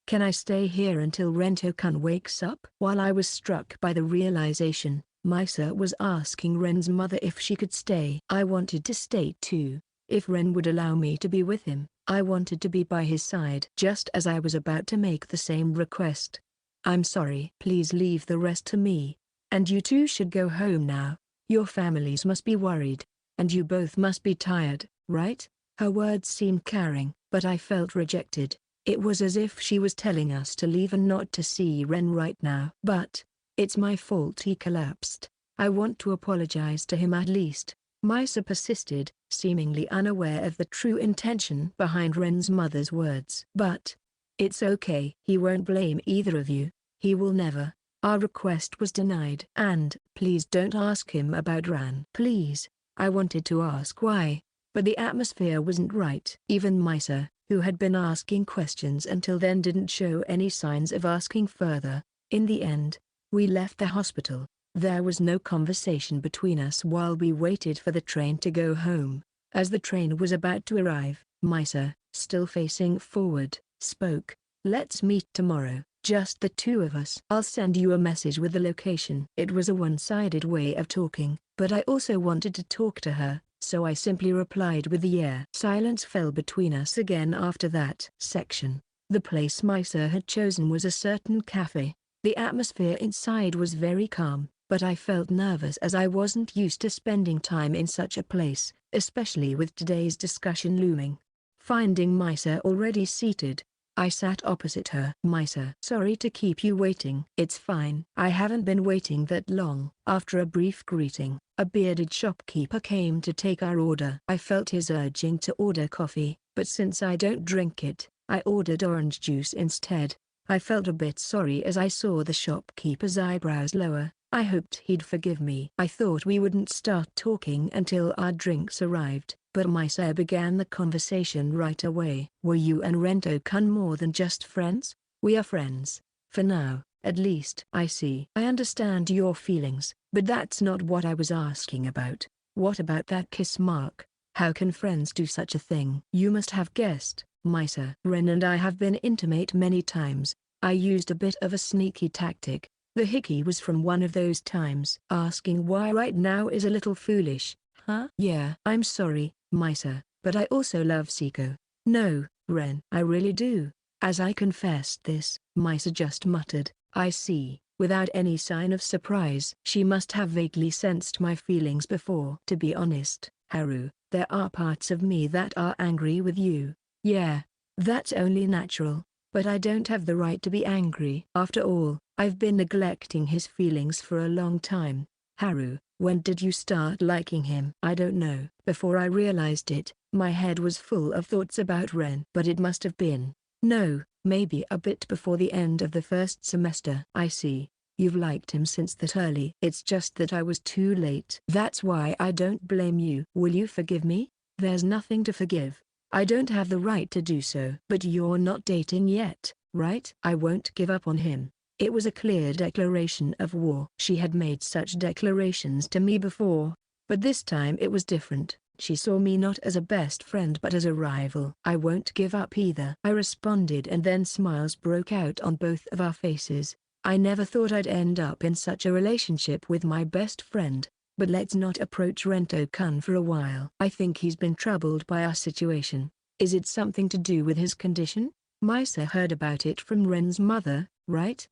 Can I stay here until Rento-kun wakes up? While I was struck by the realization, Misa was asking Ren's mother if she could stay. I wanted to stay too. If Ren would allow me to be with him, I wanted to be by his side. Just as I was about to make the same request. I'm sorry. Please leave the rest to me. And you two should go home now. Your families must be worried. And you both must be tired, right? Her words seemed caring, but I felt rejected. It was as if she was telling us to leave and not to see Ren right now. But, it's my fault he collapsed. I want to apologize to him at least. Misa persisted, seemingly unaware of the true intention behind Ren's mother's words. But, it's okay. He won't blame either of you. He will never. Our request was denied. And, please don't ask him about Ran. Please. I wanted to ask why, but the atmosphere wasn't right. Even Misa, who had been asking questions until then, didn't show any signs of asking further. In the end, we left the hospital. There was no conversation between us while we waited for the train to go home. As the train was about to arrive, Misa, still facing forward, spoke. Let's meet tomorrow, just the two of us. I'll send you a message with the location. It was a one-sided way of talking, but I also wanted to talk to her, so I simply replied with a yeah. Silence fell between us again after that section. The place Misa had chosen was a certain cafe. The atmosphere inside was very calm, but I felt nervous as I wasn't used to spending time in such a place, especially with today's discussion looming. Finding Misa already seated, I sat opposite her. Misa. Sorry to keep you waiting. It's fine. I haven't been waiting that long. After a brief greeting, a bearded shopkeeper came to take our order. I felt his urging to order coffee, but since I don't drink it, I ordered orange juice instead. I felt a bit sorry as I saw the shopkeeper's eyebrows lower. I hoped he'd forgive me. I thought we wouldn't start talking until our drinks arrived, but Misa began the conversation right away. Were you and Rento-kun more than just friends? We are friends. For now, at least. I see. I understand your feelings, but that's not what I was asking about. What about that kiss mark? How can friends do such a thing? You must have guessed, Misa. Ren and I have been intimate many times. I used a bit of a sneaky tactic. The hickey was from one of those times. Asking why right now is a little foolish, huh? Yeah. I'm sorry, Misa, but I also love Seko. No, Ren. I really do. As I confessed this, Misa just muttered, I see, without any sign of surprise. She must have vaguely sensed my feelings before. To be honest, Haru, there are parts of me that are angry with you. Yeah, that's only natural. But I don't have the right to be angry. After all, I've been neglecting his feelings for a long time. Haru, when did you start liking him? I don't know. Before I realized it, my head was full of thoughts about Ren. But it must have been, no, maybe a bit before the end of the first semester. I see. You've liked him since that early. It's just that I was too late. That's why I don't blame you. Will you forgive me? There's nothing to forgive. I don't have the right to do so. But you're not dating yet, right? I won't give up on him. It was a clear declaration of war. She had made such declarations to me before, but this time it was different. She saw me not as a best friend but as a rival. I won't give up either, I responded, and then smiles broke out on both of our faces. I never thought I'd end up in such a relationship with my best friend. But let's not approach Rento-kun for a while. I think he's been troubled by our situation. Is it something to do with his condition? Misa heard about it from Ren's mother, right?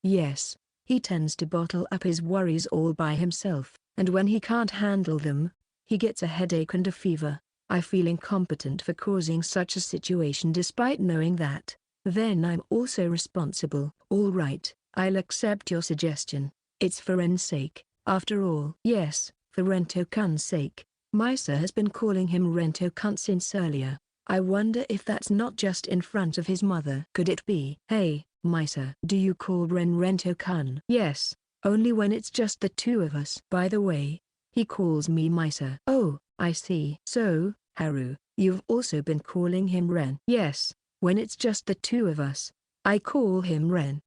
Yes. He tends to bottle up his worries all by himself, and when he can't handle them, he gets a headache and a fever. I feel incompetent for causing such a situation despite knowing that. Then I'm also responsible. All right, I'll accept your suggestion. It's for Ren's sake. After all. Yes, for Rento-kun's sake. Misa has been calling him Rento-kun since earlier. I wonder if that's not just in front of his mother. Could it be? Hey, Misa. Do you call Ren Rento-kun? Yes, only when it's just the two of us. By the way, he calls me Misa. Oh, I see. So, Haru, you've also been calling him Ren? Yes, when it's just the two of us. I call him Ren.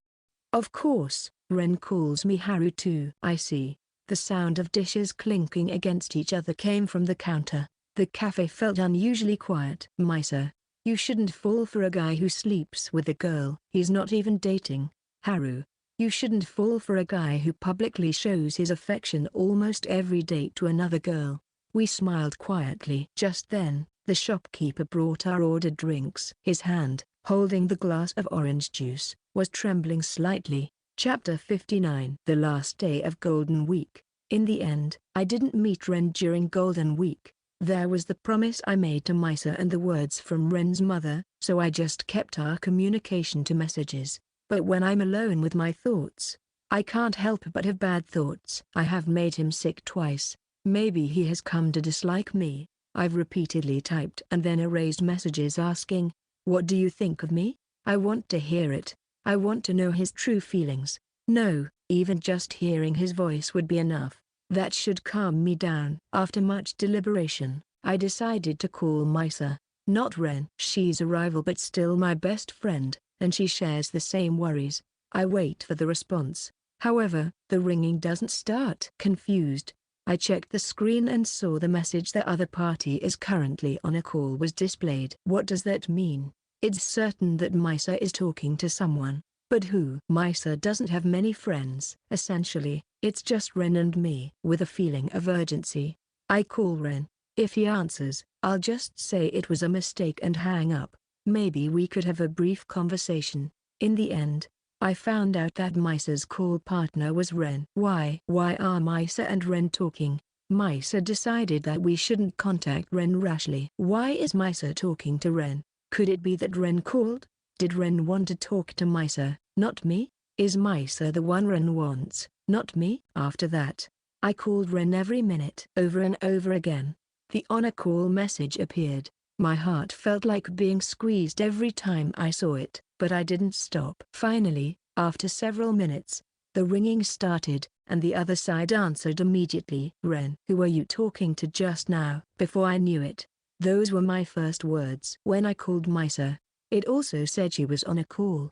Of course, Ren calls me Haru too. I see. The sound of dishes clinking against each other came from the counter. The cafe felt unusually quiet. Misa, you shouldn't fall for a guy who sleeps with a girl he's not even dating. Haru, you shouldn't fall for a guy who publicly shows his affection almost every date to another girl. We smiled quietly. Just then, the shopkeeper brought our ordered drinks. His hand, holding the glass of orange juice, was trembling slightly. Chapter 59. The last day of Golden Week. In the end, I didn't meet Ren during Golden Week. There was the promise I made to Misa and the words from Ren's mother, so I just kept our communication to messages. But when I'm alone with my thoughts, I can't help but have bad thoughts. I have made him sick twice. Maybe he has come to dislike me. I've repeatedly typed and then erased messages asking, "What do you think of me?" I want to hear it. I want to know his true feelings. No, even just hearing his voice would be enough. That should calm me down. After much deliberation, I decided to call Misa, not Ren. She's a rival but still my best friend, and she shares the same worries. I wait for the response. However, the ringing doesn't start. Confused, I checked the screen and saw the message "The other party is currently on a call" was displayed. What does that mean? It's certain that Misa is talking to someone. But who? Misa doesn't have many friends. Essentially, it's just Ren and me. With a feeling of urgency, I call Ren. If he answers, I'll just say it was a mistake and hang up. Maybe we could have a brief conversation. In the end, I found out that Misa's call partner was Ren. Why are Misa and Ren talking? Misa decided that we shouldn't contact Ren rashly. Why is Misa talking to Ren? Could it be that Ren called? Did Ren want to talk to Misa, not me? Is Misa the one Ren wants, not me? After that, I called Ren every minute. Over and over again. The on a call message appeared. My heart felt like being squeezed every time I saw it, but I didn't stop. Finally, after several minutes, the ringing started, and the other side answered immediately. Ren, who are you talking to just now? Before I knew it, those were my first words. When I called Misa, it also said she was on a call.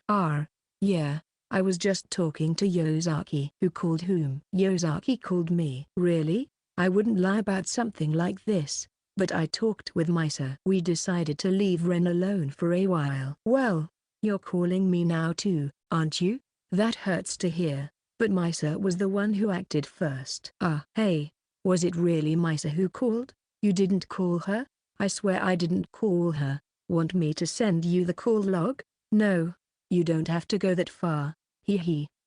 Yeah, I was just talking to Yosaki. Who called whom? Yosaki called me. Really? I wouldn't lie about something like this, but I talked with Misa. We decided to leave Ren alone for a while. Well, you're calling me now too, aren't you? That hurts to hear, but Misa was the one who acted first. Hey, was it really Misa who called? You didn't call her? I swear I didn't call her. Want me to send you the call log? No, you don't have to go that far.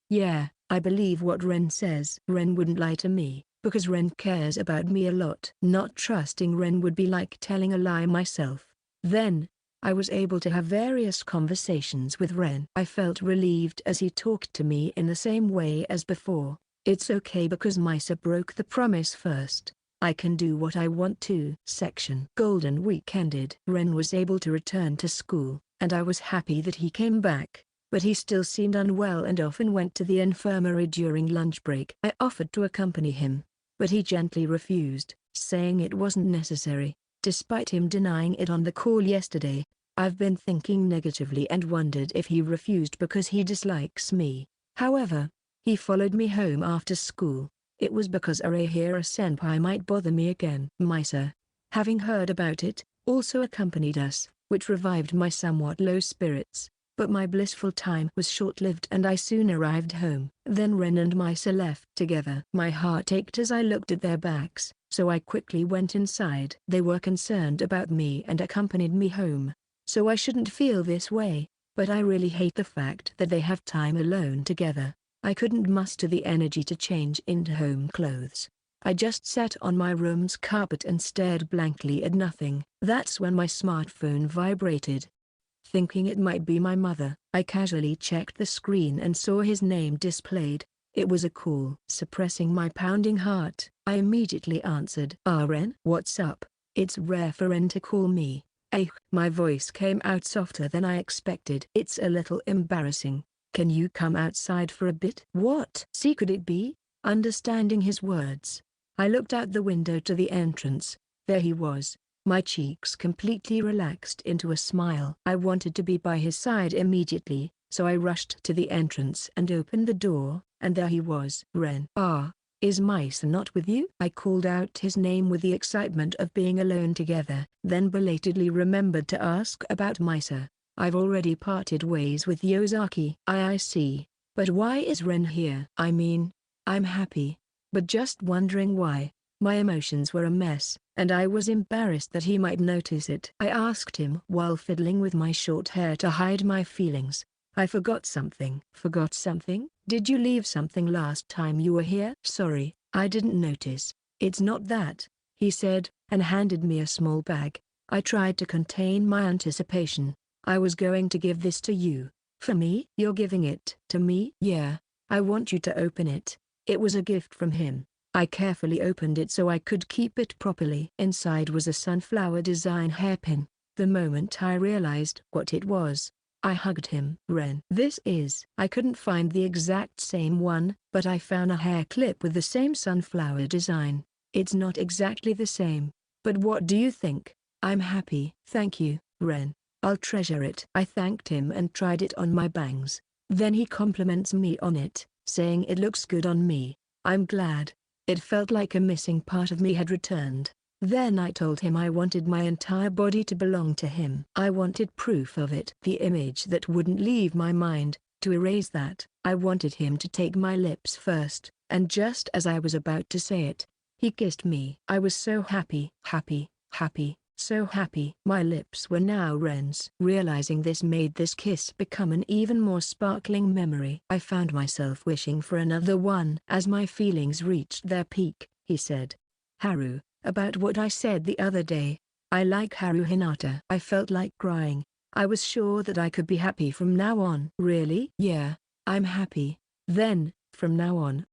Yeah, I believe what Ren says. Ren wouldn't lie to me, because Ren cares about me a lot. Not trusting Ren would be like telling a lie myself. Then, I was able to have various conversations with Ren. I felt relieved as he talked to me in the same way as before. It's okay because Misa broke the promise first. I can do what I want to. Section Golden Week ended. Ren was able to return to school, and I was happy that he came back, but he still seemed unwell and often went to the infirmary during lunch break. I offered to accompany him, but he gently refused, saying it wasn't necessary. Despite him denying it on the call yesterday, I've been thinking negatively and wondered if he refused because he dislikes me. However, he followed me home after school. It was because Arahira-senpai might bother me again. Misa, having heard about it, also accompanied us, which revived my somewhat low spirits. But my blissful time was short-lived and I soon arrived home. Then Ren and Misa left together. My heart ached as I looked at their backs, so I quickly went inside. They were concerned about me and accompanied me home, so I shouldn't feel this way, but I really hate the fact that they have time alone together. I couldn't muster the energy to change into home clothes. I just sat on my room's carpet and stared blankly at nothing. That's when my smartphone vibrated. Thinking it might be my mother, I casually checked the screen and saw his name displayed. It was a call. Suppressing my pounding heart, I immediately answered. Ren? What's up? It's rare for Ren to call me. My voice came out softer than I expected. It's a little embarrassing. Can you come outside for a bit? What? See, could it be? Understanding his words, I looked out the window to the entrance. There he was. My cheeks completely relaxed into a smile. I wanted to be by his side immediately, so I rushed to the entrance and opened the door, and there he was. Ren. Is Misa not with you? I called out his name with the excitement of being alone together, then belatedly remembered to ask about Misa. I've already parted ways with Yosaki. I see. But why is Ren here? I mean, I'm happy, but just wondering why. My emotions were a mess, and I was embarrassed that he might notice it. I asked him while fiddling with my short hair to hide my feelings. I forgot something. Forgot something? Did you leave something last time you were here? Sorry, I didn't notice. It's not that, he said, and handed me a small bag. I tried to contain my anticipation. I was going to give this to you. For me? You're giving it to me? Yeah. I want you to open it. It was a gift from him. I carefully opened it so I could keep it properly. Inside was a sunflower design hairpin. The moment I realized what it was, I hugged him. Ren. This is. I couldn't find the exact same one, but I found a hair clip with the same sunflower design. It's not exactly the same, but what do you think? I'm happy. Thank you, Ren. I'll treasure it. I thanked him and tried it on my bangs. Then he compliments me on it, saying it looks good on me. I'm glad. It felt like a missing part of me had returned. Then I told him I wanted my entire body to belong to him. I wanted proof of it. The image that wouldn't leave my mind, to erase that. I wanted him to take my lips first, and just as I was about to say it, he kissed me. I was so happy. So happy. My lips were now Ren's. Realizing this made this kiss become an even more sparkling memory. I found myself wishing for another one. As my feelings reached their peak, he said, Haru, about what I said the other day. I like Haru Hinata. I felt like crying. I was sure that I could be happy from now on. Really? Yeah, I'm happy. Then, from now on,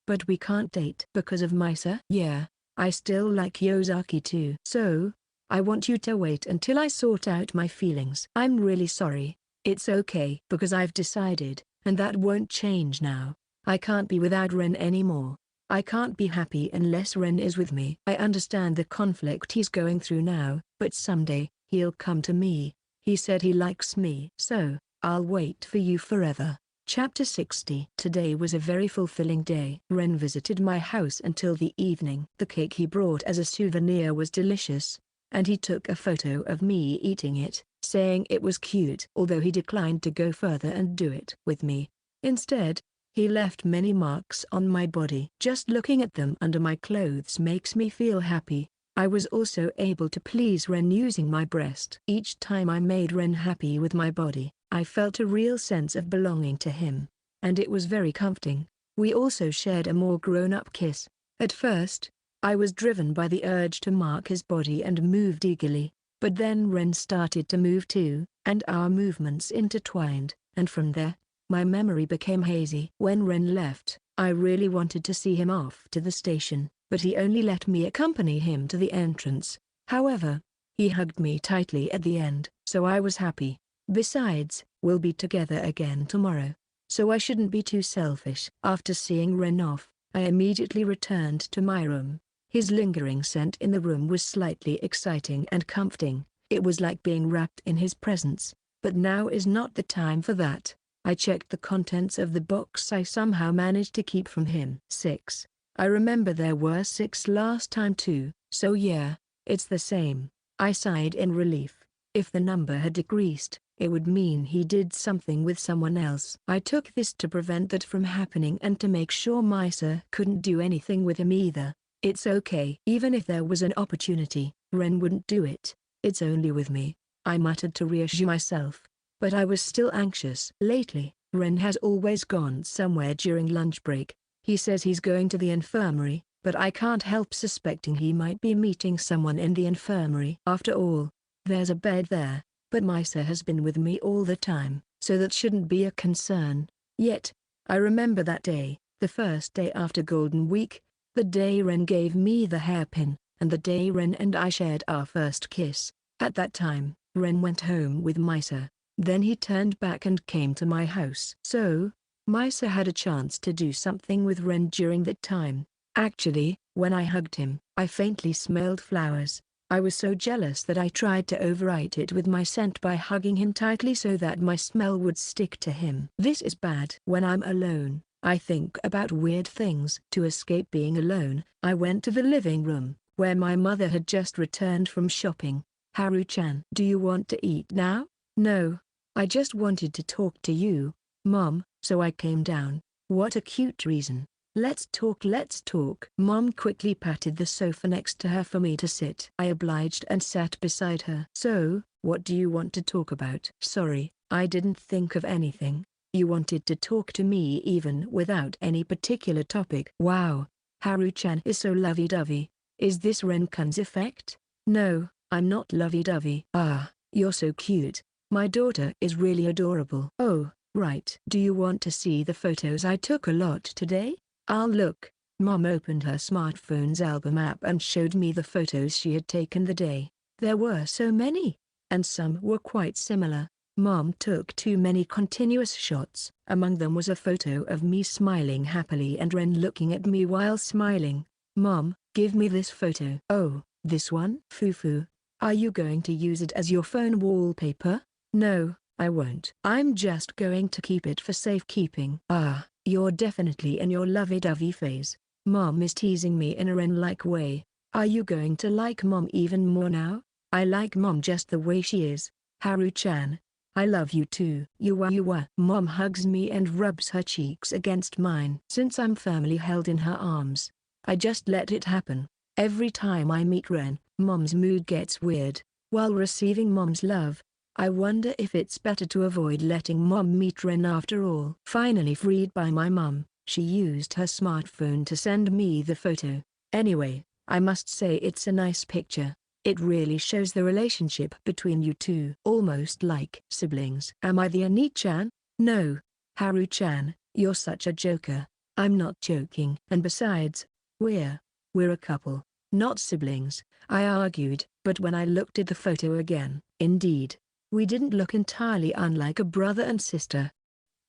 but we can't date because of Misa? Yeah, I still like Yosaki too. So, I want you to wait until I sort out my feelings. I'm really sorry. It's okay because I've decided, and that won't change now. I can't be without Ren anymore. I can't be happy unless Ren is with me. I understand the conflict he's going through now, but someday, he'll come to me. He said he likes me. So, I'll wait for you forever. Chapter 60. Today was a very fulfilling day. Ren visited my house until the evening. The cake he brought as a souvenir was delicious, and he took a photo of me eating it, saying it was cute. Although he declined to go further and do it with me. Instead, he left many marks on my body. Just looking at them under my clothes makes me feel happy. I was also able to please Ren using my breast. Each time I made Ren happy with my body, I felt a real sense of belonging to him, and it was very comforting. We also shared a more grown-up kiss. At first, I was driven by the urge to mark his body and moved eagerly, but then Ren started to move too, and our movements intertwined, and from there, my memory became hazy. When Ren left, I really wanted to see him off to the station, but he only let me accompany him to the entrance. However, he hugged me tightly at the end, so I was happy. Besides, we'll be together again tomorrow, so I shouldn't be too selfish. After seeing Ren off, I immediately returned to my room. His lingering scent in the room was slightly exciting and comforting. It was like being wrapped in his presence, but now is not the time for that. I checked the contents of the box I somehow managed to keep from him. 6. I remember there were 6 last time too, so yeah, it's the same. I sighed in relief. If the number had decreased, it would mean he did something with someone else. I took this to prevent that from happening and to make sure Misa couldn't do anything with him either. It's okay. Even if there was an opportunity, Ren wouldn't do it. It's only with me, I muttered to reassure myself. But I was still anxious. Lately, Ren has always gone somewhere during lunch break. He says he's going to the infirmary, but I can't help suspecting he might be meeting someone in the infirmary. After all, there's a bed there, but Misa has been with me all the time, so that shouldn't be a concern. Yet, I remember that day, the first day after Golden Week, the day Ren gave me the hairpin, and the day Ren and I shared our first kiss. At that time, Ren went home with Misa. Then he turned back and came to my house. So, Misa had a chance to do something with Ren during that time. Actually, when I hugged him, I faintly smelled flowers. I was so jealous that I tried to overwrite it with my scent by hugging him tightly so that my smell would stick to him. This is bad. When I'm alone, I think about weird things. To escape being alone, I went to the living room, where my mother had just returned from shopping. Haru-chan, do you want to eat now? No, I just wanted to talk to you, Mom, so I came down. What a cute reason. Let's talk. Mom quickly patted the sofa next to her for me to sit. I obliged and sat beside her. So, what do you want to talk about? Sorry, I didn't think of anything. You wanted to talk to me even without any particular topic. Wow, Haru-chan is so lovey-dovey. Is this Renkun's effect? No, I'm not lovey-dovey. Ah, you're so cute. My daughter is really adorable. Oh, right. Do you want to see the photos I took a lot today? I'll look. Mom opened her smartphone's album app and showed me the photos she had taken the day. There were so many, and some were quite similar. Mom took too many continuous shots. Among them was a photo of me smiling happily and Ren looking at me while smiling. Mom, give me this photo. Oh, this one? Fufu. Are you going to use it as your phone wallpaper? No, I won't. I'm just going to keep it for safekeeping. Ah, you're definitely in your lovey-dovey phase. Mom is teasing me in a Ren-like way. Are you going to like Mom even more now? I like Mom just the way she is. Haru-chan, I love you too. You are. Mom hugs me and rubs her cheeks against mine. Since I'm firmly held in her arms, I just let it happen. Every time I meet Ren, Mom's mood gets weird. While receiving Mom's love, I wonder if it's better to avoid letting Mom meet Ren after all. Finally freed by my mom, she used her smartphone to send me the photo. Anyway, I must say it's a nice picture. It really shows the relationship between you two. Almost like siblings. Am I the Ani-chan? No. Haru-chan, you're such a joker. I'm not joking. And besides, we're a couple, not siblings, I argued. But when I looked at the photo again, indeed, we didn't look entirely unlike a brother and sister.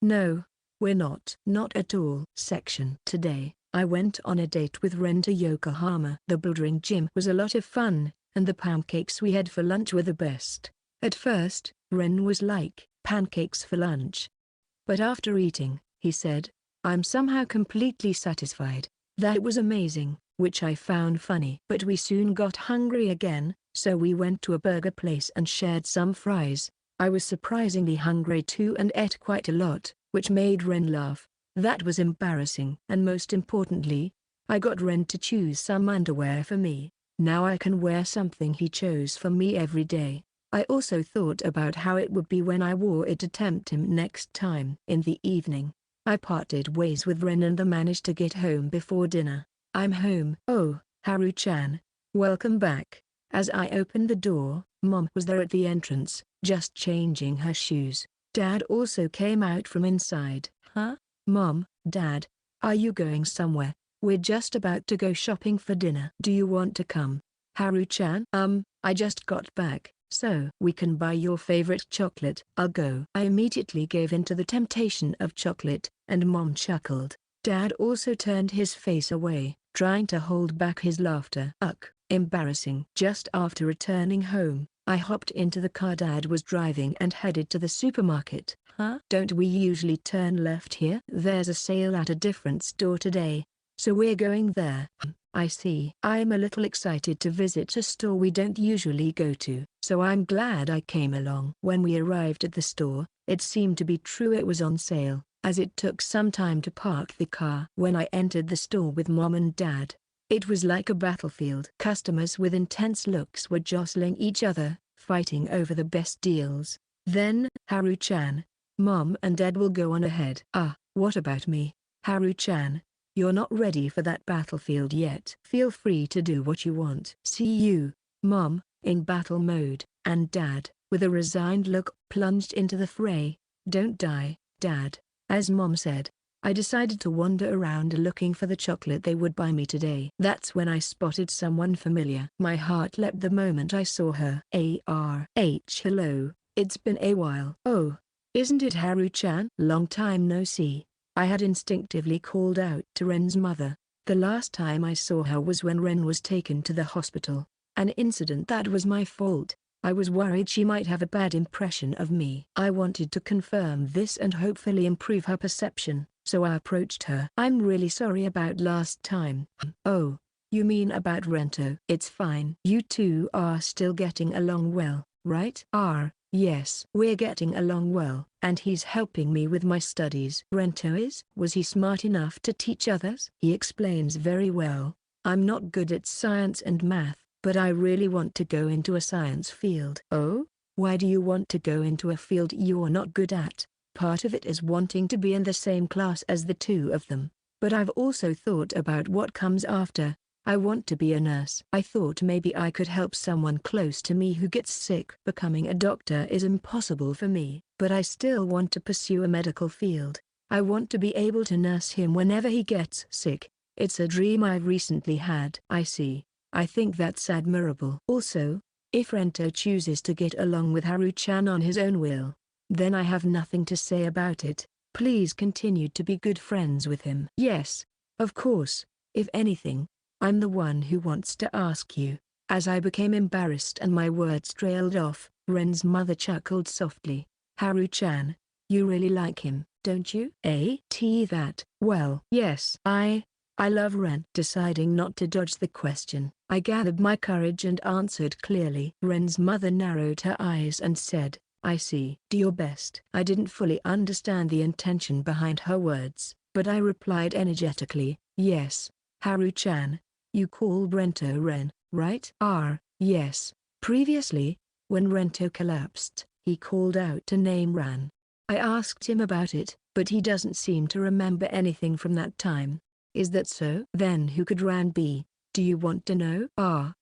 No, we're not. Not at all. Today, I went on a date with Ren to Yokohama. The bouldering gym was a lot of fun, and the pancakes we had for lunch were the best. At first, Ren was like, pancakes for lunch. But after eating, he said, I'm somehow completely satisfied. That was amazing, which I found funny. But we soon got hungry again, so we went to a burger place and shared some fries. I was surprisingly hungry too and ate quite a lot, which made Ren laugh. That was embarrassing. And most importantly, I got Ren to choose some underwear for me. Now I can wear something he chose for me every day. I also thought about how it would be when I wore it to tempt him next time. In the evening, I parted ways with Ren and managed to get home before dinner. I'm home. Oh, Haru-chan, welcome back. As I opened the door, Mom was there at the entrance, just changing her shoes. Dad also came out from inside. Huh? Mom, Dad, are you going somewhere? We're just about to go shopping for dinner. Do you want to come? Haru-chan? I just got back, so we can buy your favorite chocolate. I'll go. I immediately gave in to the temptation of chocolate, and Mom chuckled. Dad also turned his face away, trying to hold back his laughter. Embarrassing. Just after returning home, I hopped into the car Dad was driving and headed to the supermarket. Huh? Don't we usually turn left here? There's a sale at a different store today, so we're going there. I see. I'm a little excited to visit a store we don't usually go to, so I'm glad I came along. When we arrived at the store, it seemed to be true it was on sale, as it took some time to park the car. When I entered the store with Mom and Dad, it was like a battlefield. Customers with intense looks were jostling each other, fighting over the best deals. Then, Haru-chan, Mom and Dad will go on ahead. What about me? Haru-chan, you're not ready for that battlefield yet. Feel free to do what you want. See you, Mom, in battle mode, and Dad, with a resigned look, plunged into the fray. Don't die, Dad. As Mom said, I decided to wander around looking for the chocolate they would buy me today. That's when I spotted someone familiar. My heart leapt the moment I saw her. Hello, it's been a while. Oh, isn't it Haru-chan? Long time no see. I had instinctively called out to Ren's mother. The last time I saw her was when Ren was taken to the hospital, an incident that was my fault. I was worried she might have a bad impression of me. I wanted to confirm this and hopefully improve her perception, so I approached her. I'm really sorry about last time. Oh, you mean about Rento? It's fine. You two are still getting along well, right? Yes. We're getting along well, and he's helping me with my studies. Rento is? Was he smart enough to teach others? He explains very well. I'm not good at science and math, but I really want to go into a science field. Oh? Why do you want to go into a field you're not good at? Part of it is wanting to be in the same class as the two of them, but I've also thought about what comes after. I want to be a nurse. I thought maybe I could help someone close to me who gets sick. Becoming a doctor is impossible for me, but I still want to pursue a medical field. I want to be able to nurse him whenever he gets sick. It's a dream I've recently had. I see. I think that's admirable. Also, if Rento chooses to get along with Haru-chan on his own will, then I have nothing to say about it. Please continue to be good friends with him. Yes, of course. If anything, I'm the one who wants to ask you. As I became embarrassed and my words trailed off, Ren's mother chuckled softly. Haru-chan, you really like him, don't you? That. Well, yes. I love Ren. Deciding not to dodge the question, I gathered my courage and answered clearly. Ren's mother narrowed her eyes and said, I see. Do your best. I didn't fully understand the intention behind her words, but I replied energetically, yes. Haru-chan, you call Rento Ren, right? Yes. Previously, when Rento collapsed, he called out to name Ran. I asked him about it, but he doesn't seem to remember anything from that time. Is that so? Then who could Ran be? do you want to know?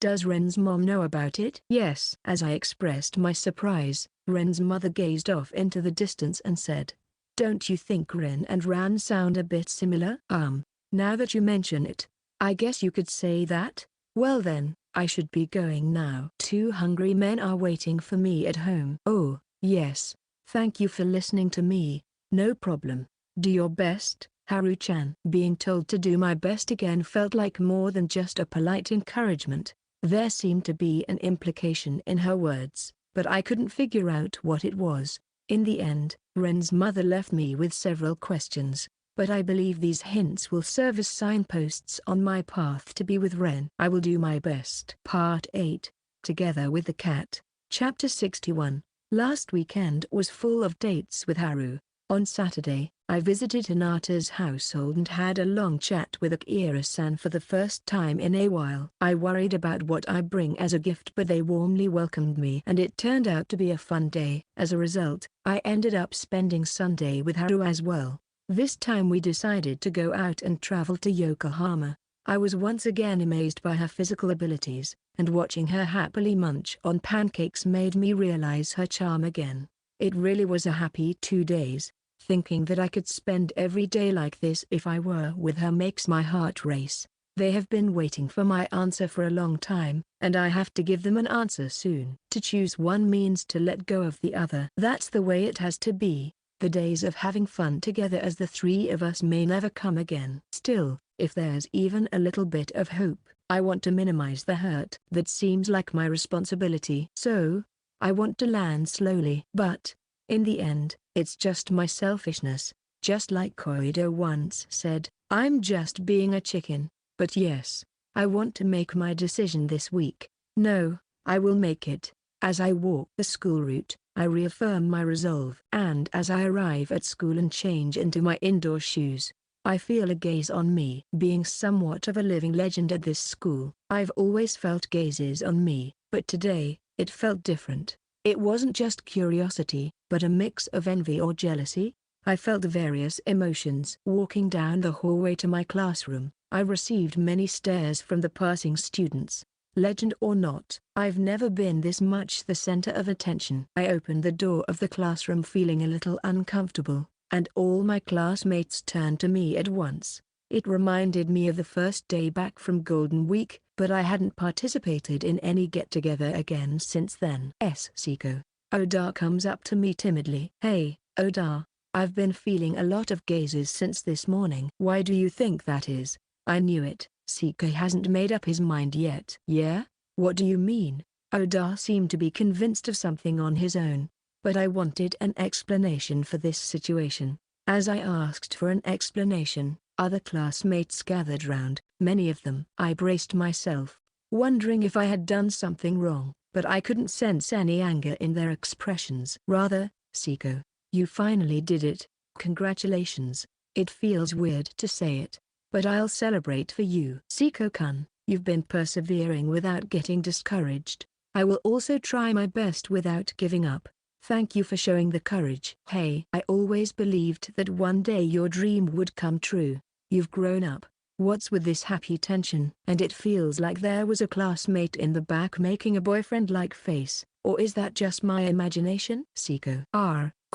Does Ren's mom know about it? Yes. As I expressed my surprise, Ren's mother gazed off into the distance and said, don't you think Ren and Ran sound a bit similar? Now that you mention it, I guess you could say that. Well then, I should be going now. 2 hungry men are waiting for me at home. Oh, yes. Thank you for listening to me. No problem. Do your best, Haru-chan. Being told to do my best again felt like more than just a polite encouragement. There seemed to be an implication in her words, but I couldn't figure out what it was. In the end, Ren's mother left me with several questions, but I believe these hints will serve as signposts on my path to be with Ren. I will do my best. Part 8. Together with the Cat. Chapter 61. Last weekend was full of dates with Haru. On Saturday, I visited Hinata's household and had a long chat with Akira-san for the first time in a while. I worried about what I bring as a gift, but they warmly welcomed me and it turned out to be a fun day. As a result, I ended up spending Sunday with Haru as well. This time we decided to go out and travel to Yokohama. I was once again amazed by her physical abilities, and watching her happily munch on pancakes made me realize her charm again. It really was a happy 2 days. Thinking that I could spend every day like this if I were with her makes my heart race. They have been waiting for my answer for a long time, and I have to give them an answer soon. To choose one means to let go of the other. That's the way it has to be. The days of having fun together as the 3 of us may never come again. Still, if there's even a little bit of hope, I want to minimize the hurt. That seems like my responsibility. So, I want to land slowly. But, in the end, it's just my selfishness. Just like Koido once said, I'm just being a chicken. But yes, I want to make my decision this week. No, I will make it. As I walk the school route, I reaffirm my resolve. And as I arrive at school and change into my indoor shoes, I feel a gaze on me. Being somewhat of a living legend at this school, I've always felt gazes on me, but today, it felt different. It wasn't just curiosity, but a mix of envy or jealousy. I felt various emotions. Walking down the hallway to my classroom, I received many stares from the passing students. Legend or not, I've never been this much the center of attention. I opened the door of the classroom feeling a little uncomfortable, and all my classmates turned to me at once. It reminded me of the first day back from Golden Week, but I hadn't participated in any get-together again since then. Seko. Oda comes up to me timidly. Hey, Oda, I've been feeling a lot of gazes since this morning. Why do you think that is? I knew it. Seko hasn't made up his mind yet. Yeah? What do you mean? Oda seemed to be convinced of something on his own, but I wanted an explanation for this situation. As I asked for an explanation, other classmates gathered round, many of them. I braced myself, wondering if I had done something wrong, but I couldn't sense any anger in their expressions. Rather, Seko, you finally did it. Congratulations. It feels weird to say it, but I'll celebrate for you. Seko-kun, you've been persevering without getting discouraged. I will also try my best without giving up. Thank you for showing the courage. Hey, I always believed that one day your dream would come true. You've grown up. What's with this happy tension? And it feels like there was a classmate in the back making a boyfriend-like face, or is that just my imagination? Seko.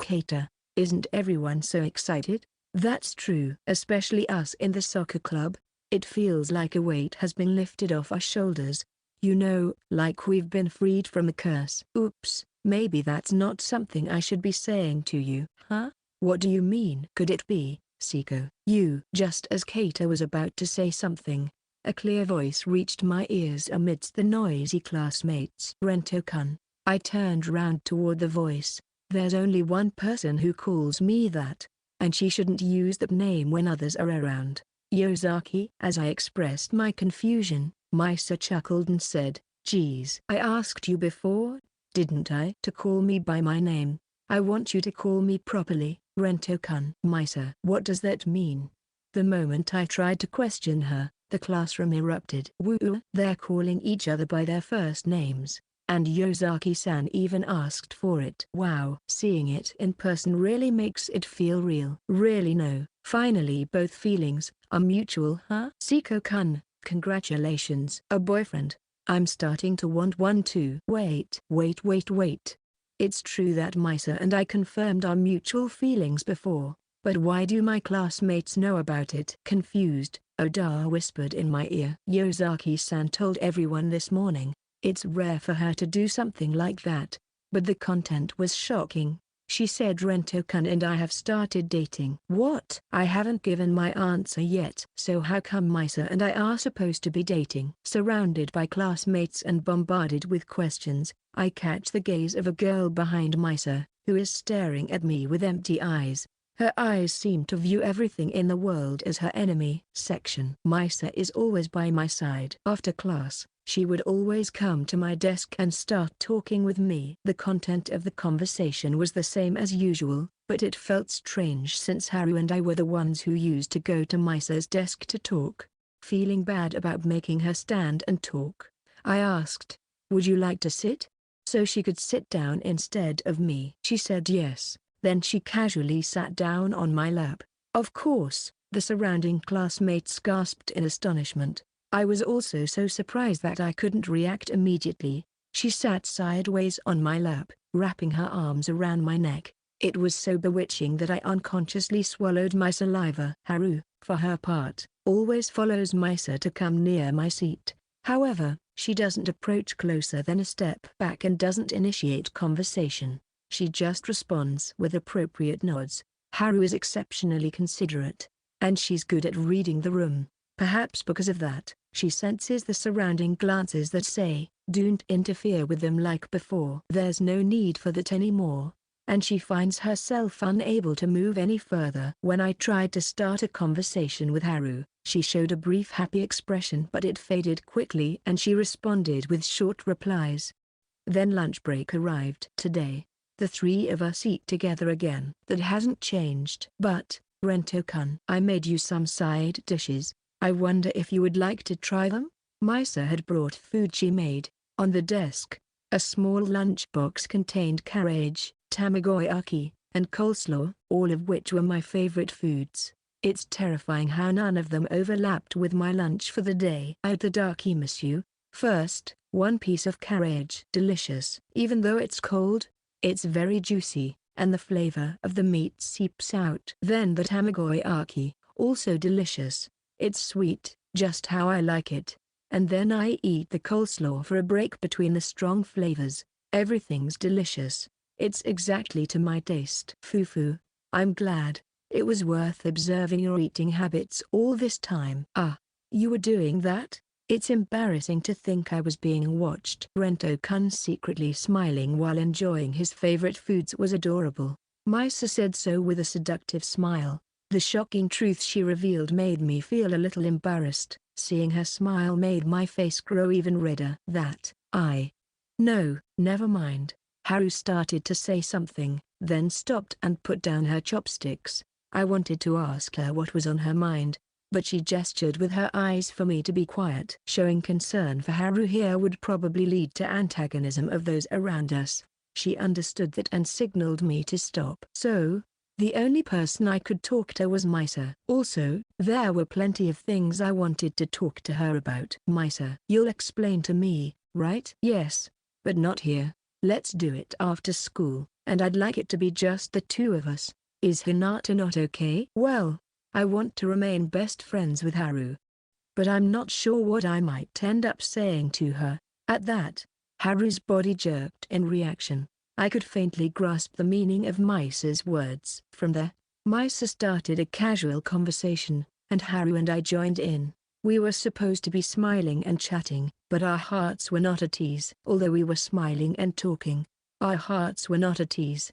Keita, isn't everyone so excited? That's true. Especially us in the soccer club. It feels like a weight has been lifted off our shoulders. You know, like we've been freed from a curse. Oops, maybe that's not something I should be saying to you. Huh? What do you mean? Could it be, Seko? Just as Keita was about to say something, a clear voice reached my ears amidst the noisy classmates. Rento-kun. I turned round toward the voice. There's only one person who calls me that, and she shouldn't use that name when others are around. Yosaki. As I expressed my confusion, Misa chuckled and said, Geez. I asked you before, didn't I? To call me by my name. I want you to call me properly, Rento-kun. Misa. What does that mean? The moment I tried to question her, the classroom erupted. Woo! They're calling each other by their first names, and Yosaki-san even asked for it. Wow. Seeing it in person really makes it feel real. Really no. Finally both feelings are mutual. Huh? Seko-kun, Congratulations. A boyfriend? I'm starting to want one too. Wait. It's true that Misa and I confirmed our mutual feelings before, but why do my classmates know about it? Confused, Oda whispered in my ear. Yosaki-san told everyone this morning. It's rare for her to do something like that, but the content was shocking. She said Rento-kun and I have started dating. What? I haven't given my answer yet. So how come Misa and I are supposed to be dating? Surrounded by classmates and bombarded with questions, I catch the gaze of a girl behind Misa, who is staring at me with empty eyes. Her eyes seem to view everything in the world as her enemy. Misa is always by my side. After class, she would always come to my desk and start talking with me. The content of the conversation was the same as usual, but it felt strange since Haru and I were the ones who used to go to Misa's desk to talk. Feeling bad about making her stand and talk, I asked, "Would you like to sit?" So she could sit down instead of me. She said yes. Then she casually sat down on my lap. Of course, the surrounding classmates gasped in astonishment. I was also so surprised that I couldn't react immediately. She sat sideways on my lap, wrapping her arms around my neck. It was so bewitching that I unconsciously swallowed my saliva. Haru, for her part, always follows Misa to come near my seat. However, she doesn't approach closer than a step back and doesn't initiate conversation. She just responds with appropriate nods. Haru is exceptionally considerate, and she's good at reading the room. Perhaps because of that, she senses the surrounding glances that say, "Don't interfere with them," like before. There's no need for that anymore, and she finds herself unable to move any further. When I tried to start a conversation with Haru, she showed a brief happy expression, but it faded quickly and she responded with short replies. Then lunch break arrived. Today, the three of us eat together again. That hasn't changed. But, Rento-kun, I made you some side dishes. I wonder if you would like to try them? Misa had brought food she made. On the desk, a small lunchbox contained cabbage, tamagoyaki, and coleslaw, all of which were my favorite foods. It's terrifying how none of them overlapped with my lunch for the day. Itadakimasu. First, one piece of cabbage. Delicious. Even though it's cold, it's very juicy, and the flavor of the meat seeps out. Then the tamagoyaki, also delicious. It's sweet, just how I like it. And then I eat the coleslaw for a break between the strong flavors. Everything's delicious. It's exactly to my taste. Fufu. I'm glad. It was worth observing your eating habits all this time. Ah, you were doing that? It's embarrassing to think I was being watched. Rento-kun secretly smiling while enjoying his favorite foods was adorable. Misa said so with a seductive smile. The shocking truth she revealed made me feel a little embarrassed. Seeing her smile made my face grow even redder. No, never mind. Haru started to say something, then stopped and put down her chopsticks. I wanted to ask her what was on her mind, but she gestured with her eyes for me to be quiet. Showing concern for Haru here would probably lead to antagonism of those around us. She understood that and signaled me to stop. So, the only person I could talk to was Misa. Also, there were plenty of things I wanted to talk to her about. Misa, you'll explain to me, right? Yes, but not here. Let's do it after school, and I'd like it to be just the two of us. Is Hinata not okay? Well, I want to remain best friends with Haru, but I'm not sure what I might end up saying to her. At that, Haru's body jerked in reaction. I could faintly grasp the meaning of Misa's words. From there, Misa started a casual conversation, and Haru and I joined in. We were supposed to be smiling and chatting, but our hearts were not at ease. Although we were smiling and talking, our hearts were not at ease.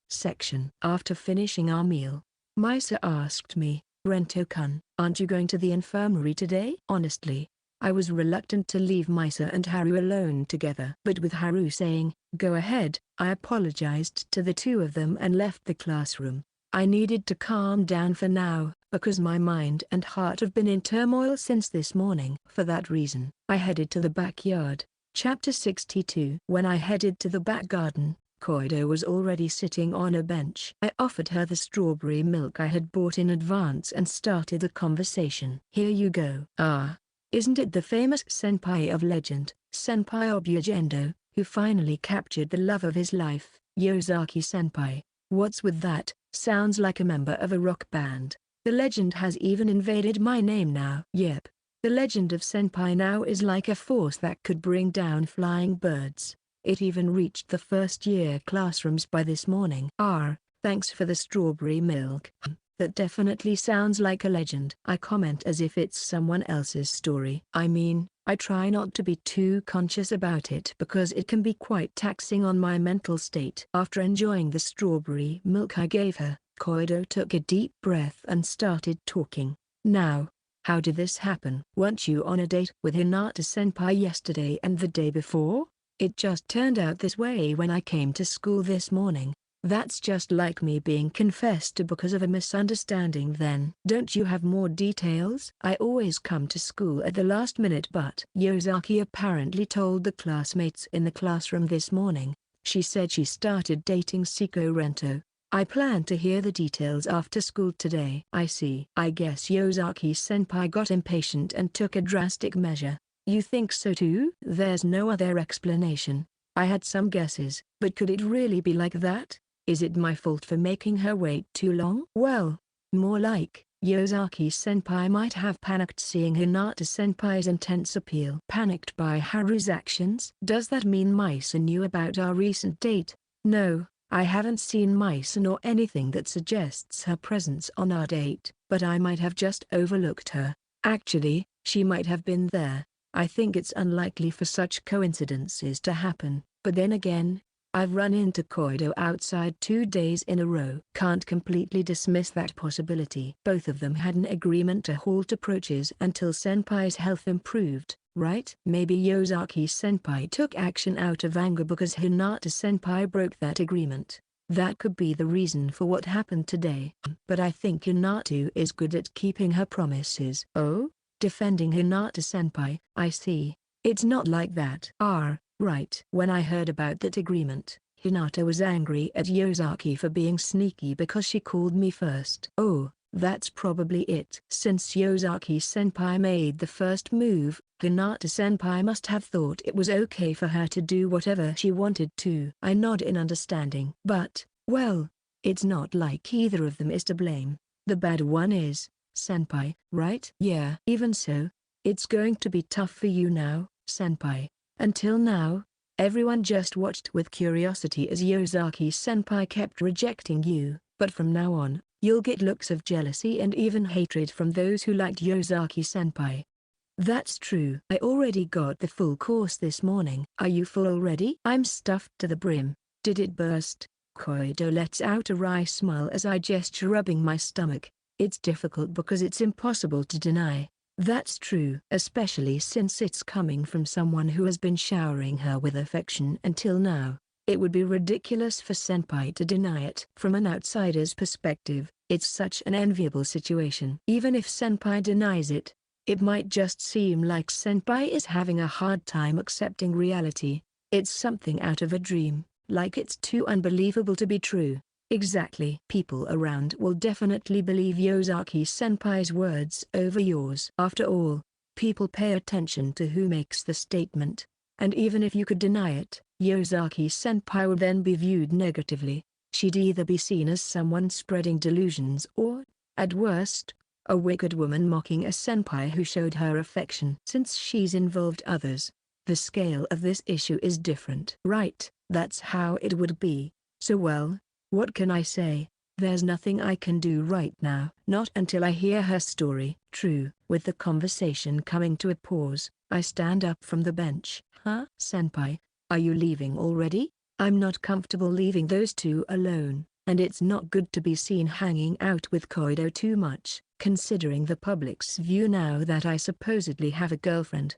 After finishing our meal, Misa asked me, Rento-kun, aren't you going to the infirmary today? Honestly, I was reluctant to leave Misa and Haru alone together. But with Haru saying, go ahead, I apologized to the two of them and left the classroom. I needed to calm down for now, because my mind and heart have been in turmoil since this morning. For that reason, I headed to the backyard. Chapter 62. When I headed to the back garden, Koido was already sitting on a bench. I offered her the strawberry milk I had bought in advance and started the conversation. Here you go. Ah, Isn't it the famous senpai of legend, Senpai Obugendo, who finally captured the love of his life, Yosaki senpai? What's with that? Sounds like a member of a rock band. The legend has even invaded my name now. Yep. The legend of senpai now is like a force that could bring down flying birds. It even reached the first-year classrooms by this morning. Thanks for the strawberry milk. That definitely sounds like a legend. I comment as if it's someone else's story. I mean, I try not to be too conscious about it because it can be quite taxing on my mental state. After enjoying the strawberry milk I gave her, Koido took a deep breath and started talking. Now, how did this happen? Weren't you on a date with Hinata-senpai yesterday and the day before? It just turned out this way when I came to school this morning. That's just like me being confessed to because of a misunderstanding then. Don't you have more details? I always come to school at the last minute, but Yosaki apparently told the classmates in the classroom this morning. She said she started dating Seko Rento. I plan to hear the details after school today. I see. I guess Yosaki-senpai got impatient and took a drastic measure. You think so too? There's no other explanation. I had some guesses, but could it really be like that? Is it my fault for making her wait too long? Well, more like, Yosaki-senpai might have panicked seeing Hinata-senpai's intense appeal. Panicked by Haru's actions? Does that mean Misa knew about our recent date? No, I haven't seen Misa nor anything that suggests her presence on our date, but I might have just overlooked her. Actually, she might have been there. I think it's unlikely for such coincidences to happen, but then again, I've run into Koido outside 2 days in a row. Can't completely dismiss that possibility. Both of them had an agreement to halt approaches until senpai's health improved, right? Maybe Yosaki-senpai took action out of anger because Hinata-senpai broke that agreement. That could be the reason for what happened today. But I think Hinata is good at keeping her promises. Oh? Defending Hinata-senpai, I see. It's not like that. Right. When I heard about that agreement, Hinata was angry at Yosaki for being sneaky because she called me first. Oh, that's probably it. Since Yosaki-senpai made the first move, Hinata-senpai must have thought it was okay for her to do whatever she wanted to. I nod in understanding. But, well, it's not like either of them is to blame. The bad one is senpai, right? Yeah. Even so, it's going to be tough for you now, senpai. Until now, everyone just watched with curiosity as Yosaki-senpai kept rejecting you, but from now on, you'll get looks of jealousy and even hatred from those who liked Yosaki-senpai. That's true. I already got the full course this morning. Are you full already? I'm stuffed to the brim. Did it burst? Koido lets out a wry smile as I gesture rubbing my stomach. It's difficult because it's impossible to deny. That's true, especially since it's coming from someone who has been showering her with affection until now. It would be ridiculous for senpai to deny it. From an outsider's perspective, it's such an enviable situation. Even if senpai denies it, it might just seem like senpai is having a hard time accepting reality. It's something out of a dream, like it's too unbelievable to be true. Exactly. People around will definitely believe Yosaki-senpai's words over yours. After all, people pay attention to who makes the statement, and even if you could deny it, Yosaki-senpai would then be viewed negatively. She'd either be seen as someone spreading delusions or, at worst, a wicked woman mocking a senpai who showed her affection. Since she's involved others, the scale of this issue is different. Right, that's how it would be. So well, what can I say? There's nothing I can do right now. Not until I hear her story. True. With the conversation coming to a pause, I stand up from the bench. Huh? Senpai, are you leaving already? I'm not comfortable leaving those two alone, and it's not good to be seen hanging out with Koido too much, considering the public's view now that I supposedly have a girlfriend.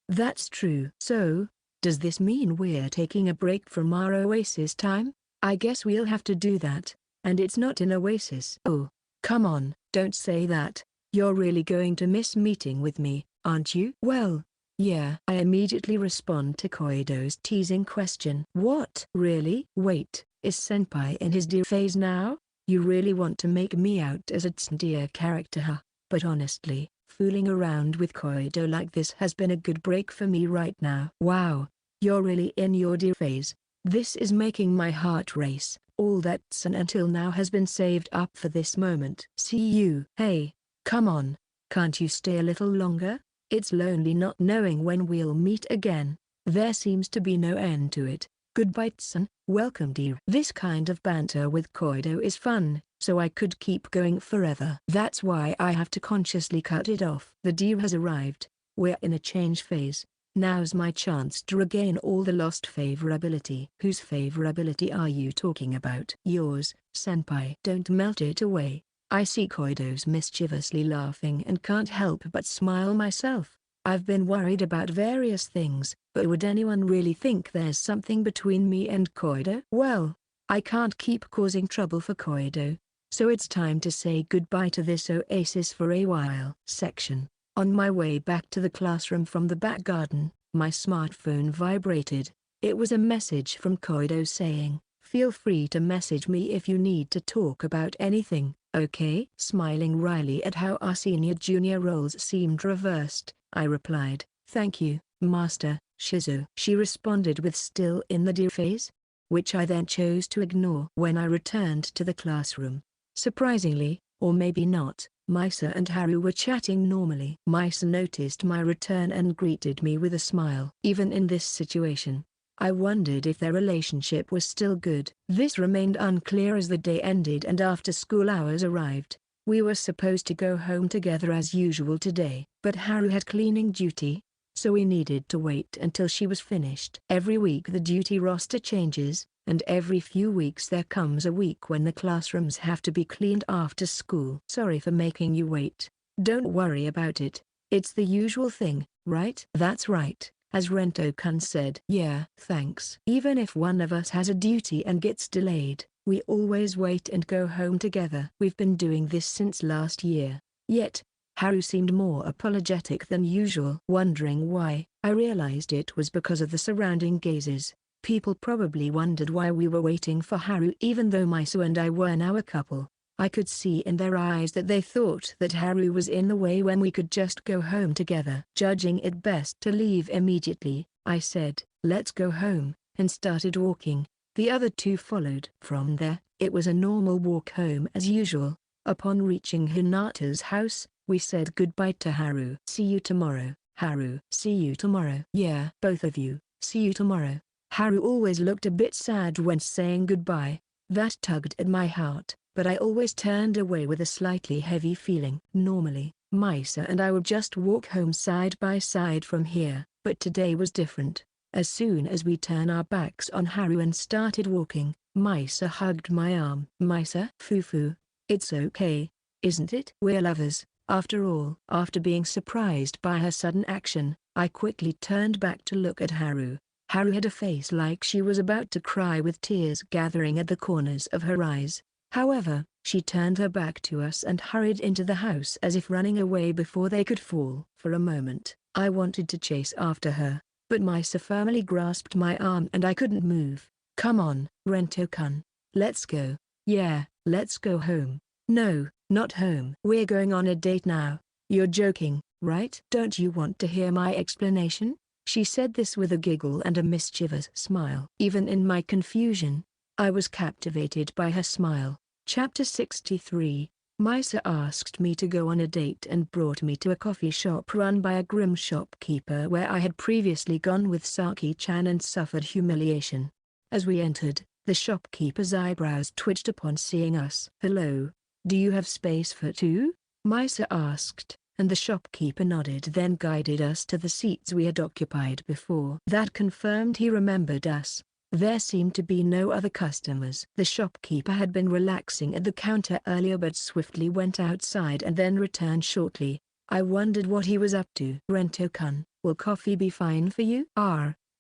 That's true. So, does this mean we're taking a break from our oasis time? I guess we'll have to do that, and it's not an oasis. Oh, come on, don't say that. You're really going to miss meeting with me, aren't you? Well, yeah. I immediately respond to Koido's teasing question. What? Really? Wait, is senpai in his dear phase now? You really want to make me out as a tsundere character, huh? But honestly, Fooling around with Koido like this has been a good break for me right now. Wow, you're really in your dear phase. This is making my heart race. All that's until now has been saved up for this moment. See you. Hey, come on. Can't you stay a little longer? It's lonely not knowing when we'll meet again. There seems to be no end to it. Goodbye Tsun. Welcome dear. This kind of banter with Koido is fun, so I could keep going forever. That's why I have to consciously cut it off. The deer has arrived. We're in a change phase. Now's my chance to regain all the lost favorability. Whose favorability are you talking about? Yours, senpai. Don't melt it away. I see Koido's mischievously laughing and can't help but smile myself. I've been worried about various things, but would anyone really think there's something between me and Koido? Well, I can't keep causing trouble for Koido, so it's time to say goodbye to this oasis for a while. Section. On my way back to the classroom from the back garden, my smartphone vibrated. It was a message from Koido saying, "Feel free to message me if you need to talk about anything, okay?" Smiling wryly at how our senior-junior roles seemed reversed, I replied, "Thank you, Master Shizu." She responded with still in the dear phase, which I then chose to ignore. When I returned to the classroom, surprisingly, or maybe not, Misa and Haru were chatting normally. Misa noticed my return and greeted me with a smile. Even in this situation, I wondered if their relationship was still good. This remained unclear as the day ended and after school hours arrived. We were supposed to go home together as usual today, but Haru had cleaning duty, so we needed to wait until she was finished. Every week the duty roster changes, and every few weeks there comes a week when the classrooms have to be cleaned after school. Sorry for making you wait. Don't worry about it. It's the usual thing, right? That's right, as Rento-kun said. Yeah, thanks. Even if one of us has a duty and gets delayed, we always wait and go home together. We've been doing this since last year. Yet, Haru seemed more apologetic than usual. Wondering why, I realized it was because of the surrounding gazes. People probably wondered why we were waiting for Haru even though Misa and I were now a couple. I could see in their eyes that they thought that Haru was in the way when we could just go home together. Judging it best to leave immediately, I said, "Let's go home," and started walking. The other two followed. From there, it was a normal walk home as usual. Upon reaching Hinata's house, we said goodbye to Haru. "See you tomorrow, Haru." "See you tomorrow." "Yeah, both of you, see you tomorrow." Haru always looked a bit sad when saying goodbye. That tugged at my heart, but I always turned away with a slightly heavy feeling. Normally, Misa and I would just walk home side by side from here, but today was different. As soon as we turned our backs on Haru and started walking, Misa hugged my arm. "Misa, Fufu, it's okay, isn't it? We're lovers, after all." After being surprised by her sudden action, I quickly turned back to look at Haru. Haru had a face like she was about to cry with tears gathering at the corners of her eyes. However, she turned her back to us and hurried into the house as if running away before they could fall. For a moment, I wanted to chase after her, but Misa firmly grasped my arm and I couldn't move. "Come on, Rento-kun. Let's go." "Yeah, let's go home." "No, not home. We're going on a date now." "You're joking, right?" "Don't you want to hear my explanation?" She said this with a giggle and a mischievous smile. Even in my confusion, I was captivated by her smile. Chapter 63. Misa asked me to go on a date and brought me to a coffee shop run by a grim shopkeeper where I had previously gone with Saki-chan and suffered humiliation. As we entered, the shopkeeper's eyebrows twitched upon seeing us. "Hello, do you have space for two?" Misa asked, and the shopkeeper nodded, then guided us to the seats we had occupied before. That confirmed he remembered us. There seemed to be no other customers. The shopkeeper had been relaxing at the counter earlier but swiftly went outside and then returned shortly. I wondered what he was up to. "Rento-kun, will coffee be fine for you?"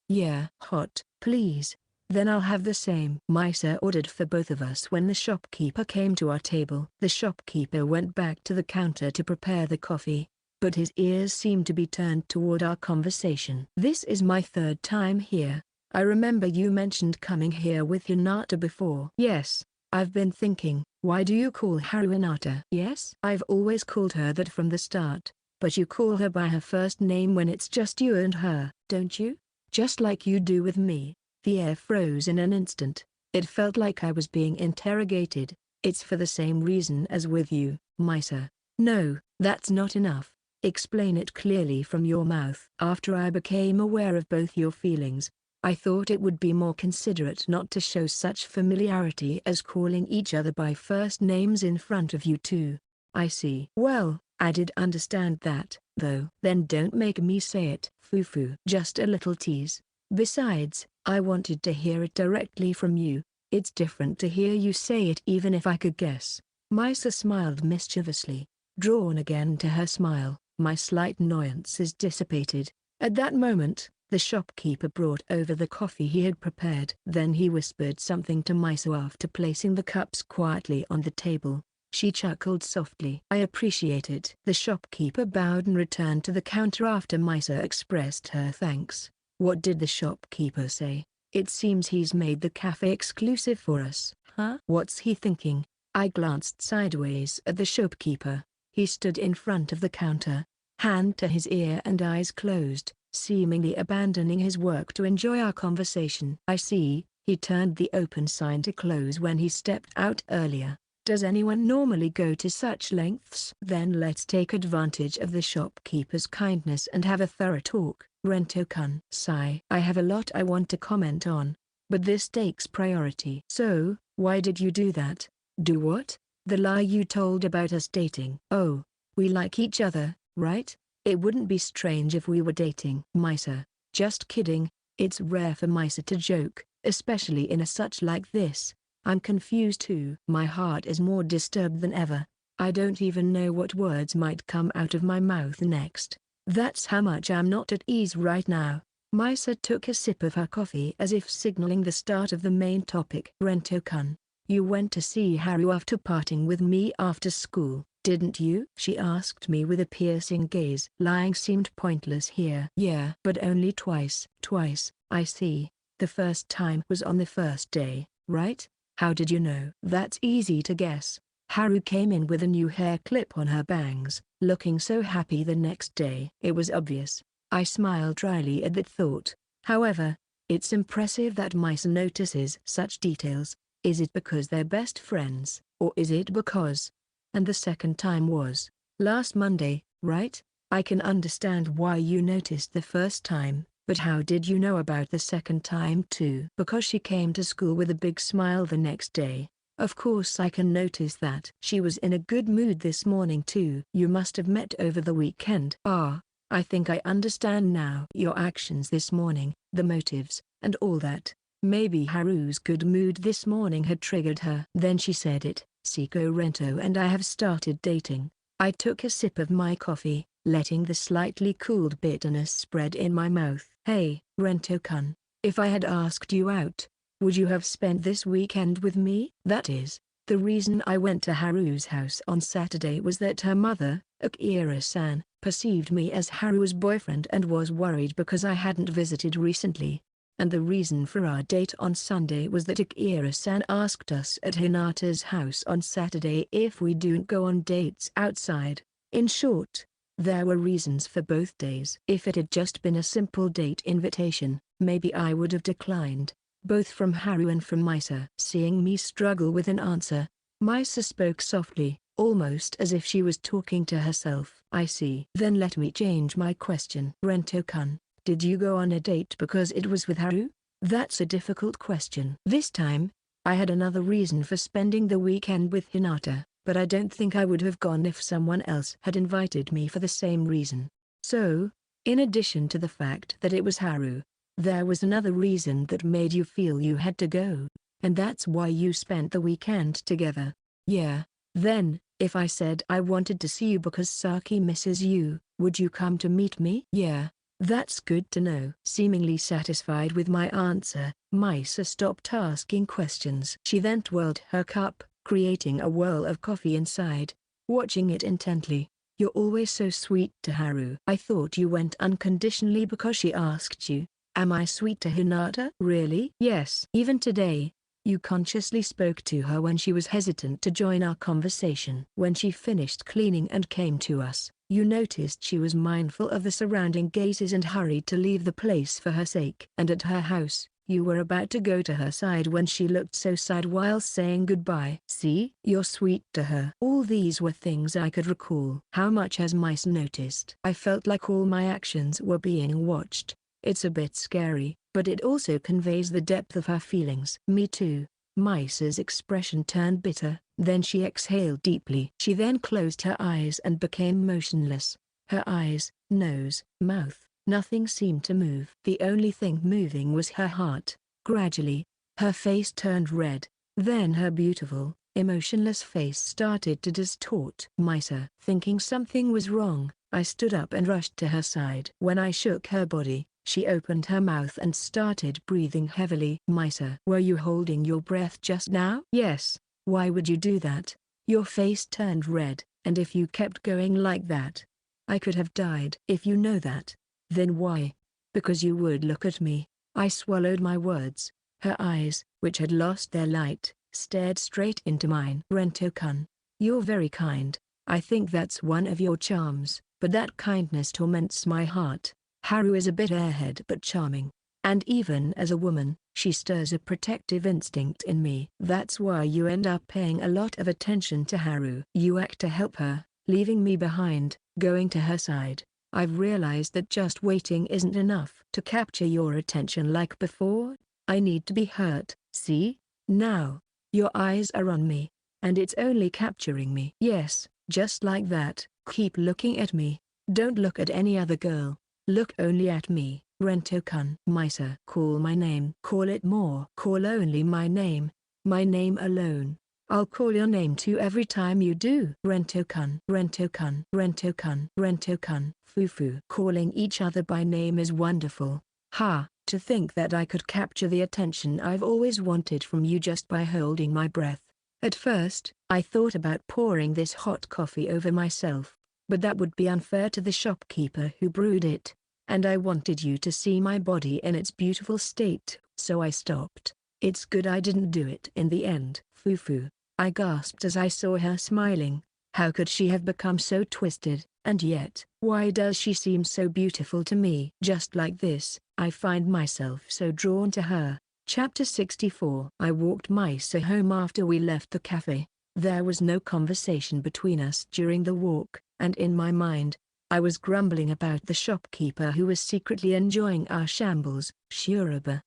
Yeah, hot, please." "Then I'll have the same." Misa ordered for both of us when the shopkeeper came to our table. The shopkeeper went back to the counter to prepare the coffee, but his ears seemed to be turned toward our conversation. "This is my third time here. I remember you mentioned coming here with Hinata before." "Yes, I've been thinking, why do you call Haru Hinata?" "Yes, I've always called her that from the start. But you call her by her first name when it's just you and her, don't you? Just like you do with me." The air froze in an instant. It felt like I was being interrogated. "It's for the same reason as with you, Misa." "No, that's not enough. Explain it clearly from your mouth." "After I became aware of both your feelings, I thought it would be more considerate not to show such familiarity as calling each other by first names in front of you two." "I see." "Well, I did understand that, though." "Then don't make me say it." "Foo-foo." "Just a little tease. Besides, I wanted to hear it directly from you. It's different to hear you say it even if I could guess." Misa smiled mischievously. Drawn again to her smile, my slight annoyances dissipated. At that moment, the shopkeeper brought over the coffee he had prepared. Then he whispered something to Misa after placing the cups quietly on the table. She chuckled softly. "I appreciate it." The shopkeeper bowed and returned to the counter after Misa expressed her thanks. "What did the shopkeeper say?" "It seems he's made the cafe exclusive for us." "Huh? What's he thinking?" I glanced sideways at the shopkeeper. He stood in front of the counter, hand to his ear and eyes closed, seemingly abandoning his work to enjoy our conversation. "I see, he turned the open sign to close when he stepped out earlier. Does anyone normally go to such lengths?" "Then let's take advantage of the shopkeeper's kindness and have a thorough talk, Rento-kun." Sigh. "I have a lot I want to comment on, but this takes priority." "So, why did you do that?" "Do what?" "The lie you told about us dating." "Oh, we like each other, right? It wouldn't be strange if we were dating." "Misa, just kidding." It's rare for Misa to joke, especially in a such like this. I'm confused too. My heart is more disturbed than ever. I don't even know what words might come out of my mouth next. That's how much I'm not at ease right now. Misa took a sip of her coffee as if signaling the start of the main topic. "Rento-kun, you went to see Haru after parting with me after school, didn't you?" she asked me with a piercing gaze. Lying seemed pointless here. "Yeah, but only twice." "Twice, I see. The first time was on the first day, right? How did you know?" "That's easy to guess. Haru came in with a new hair clip on her bangs, looking so happy the next day." It was obvious. I smiled dryly at that thought. However, it's impressive that Misa notices such details. Is it because they're best friends, or is it because... And the second time was last Monday, right? I can understand why you noticed the first time. But how did you know about the second time too? "Because she came to school with a big smile the next day. Of course I can notice that. She was in a good mood this morning too." "You must have met over the weekend." "Ah, I think I understand now. Your actions this morning, the motives, and all that. Maybe Haru's good mood this morning had triggered her." Then she said it. "Seko Rento and I have started dating." I took a sip of my coffee, letting the slightly cooled bitterness spread in my mouth. "Hey, Rento-kun, if I had asked you out, would you have spent this weekend with me?" "That is, the reason I went to Haru's house on Saturday was that her mother, Akira-san, perceived me as Haru's boyfriend and was worried because I hadn't visited recently. And the reason for our date on Sunday was that Akira-san asked us at Hinata's house on Saturday if we don't go on dates outside. In short, there were reasons for both days." If it had just been a simple date invitation, maybe I would have declined, both from Haru and from Misa. Seeing me struggle with an answer, Misa spoke softly, almost as if she was talking to herself. "I see. Then let me change my question. Rento-kun, did you go on a date because it was with Haru?" "That's a difficult question." This time, I had another reason for spending the weekend with Hinata, but I don't think I would have gone if someone else had invited me for the same reason. "So, in addition to the fact that it was Haru, there was another reason that made you feel you had to go, and that's why you spent the weekend together." "Yeah. Then, if I said I wanted to see you because Saki misses you, would you come to meet me?" "Yeah. That's good to know." Seemingly satisfied with my answer, Misa stopped asking questions. She then twirled her cup, creating a whirl of coffee inside, watching it intently. "You're always so sweet to Haru." "I thought you went unconditionally because she asked you." "Am I sweet to Hinata?" "Really?" "Yes." "Even today, you consciously spoke to her when she was hesitant to join our conversation." "When she finished cleaning and came to us, You noticed she was mindful of the surrounding gazes and hurried to leave the place for her sake. And at her house, you were about to go to her side when she looked so sad while saying goodbye. See? You're sweet to her. All these were things I could recall. How much has Mice noticed? I felt like all my actions were being watched. It's a bit scary, but it also conveys the depth of her feelings. Me too. Mice's expression turned bitter, then she exhaled deeply. She then closed her eyes and became motionless. Her eyes, nose, mouth, nothing seemed to move. The only thing moving was her heart. Gradually, her face turned red. Then her beautiful, emotionless face started to distort. Misa. Thinking something was wrong, I stood up and rushed to her side. When I shook her body, she opened her mouth and started breathing heavily. Misa. Were you holding your breath just now? Yes. Why would you do that? Your face turned red, and if you kept going like that, I could have died. If you know that, then why? Because you would look at me. I swallowed my words. Her eyes, which had lost their light, stared straight into mine. Rento-kun, you're very kind. I think that's one of your charms, but that kindness torments my heart. Haru is a bit airhead but charming. And even as a woman, she stirs a protective instinct in me. That's why you end up paying a lot of attention to Haru. You act to help her, leaving me behind, going to her side. I've realized that just waiting isn't enough to capture your attention like before. I need to be hurt. See? Now, your eyes are on me, and it's only capturing me. Yes, just like that. Keep looking at me. Don't look at any other girl. Look only at me. Rento-kun. Misa. Call my name. Call it more. Call only my name. My name alone. I'll call your name too every time you do. Rento-kun. Rento-kun. Rento-kun. Rento-kun. Fufu. Calling each other by name is wonderful. Ha, to think that I could capture the attention I've always wanted from you just by holding my breath. At first, I thought about pouring this hot coffee over myself, but that would be unfair to the shopkeeper who brewed it, and I wanted you to see my body in its beautiful state, so I stopped. It's good I didn't do it in the end. Fufu, I gasped as I saw her smiling. How could she have become so twisted, and yet, why does she seem so beautiful to me? Just like this, I find myself so drawn to her. Chapter 64. I walked Misa home after we left the cafe. There was no conversation between us during the walk, and in my mind, I was grumbling about the shopkeeper who was secretly enjoying our shambles. Shuraba.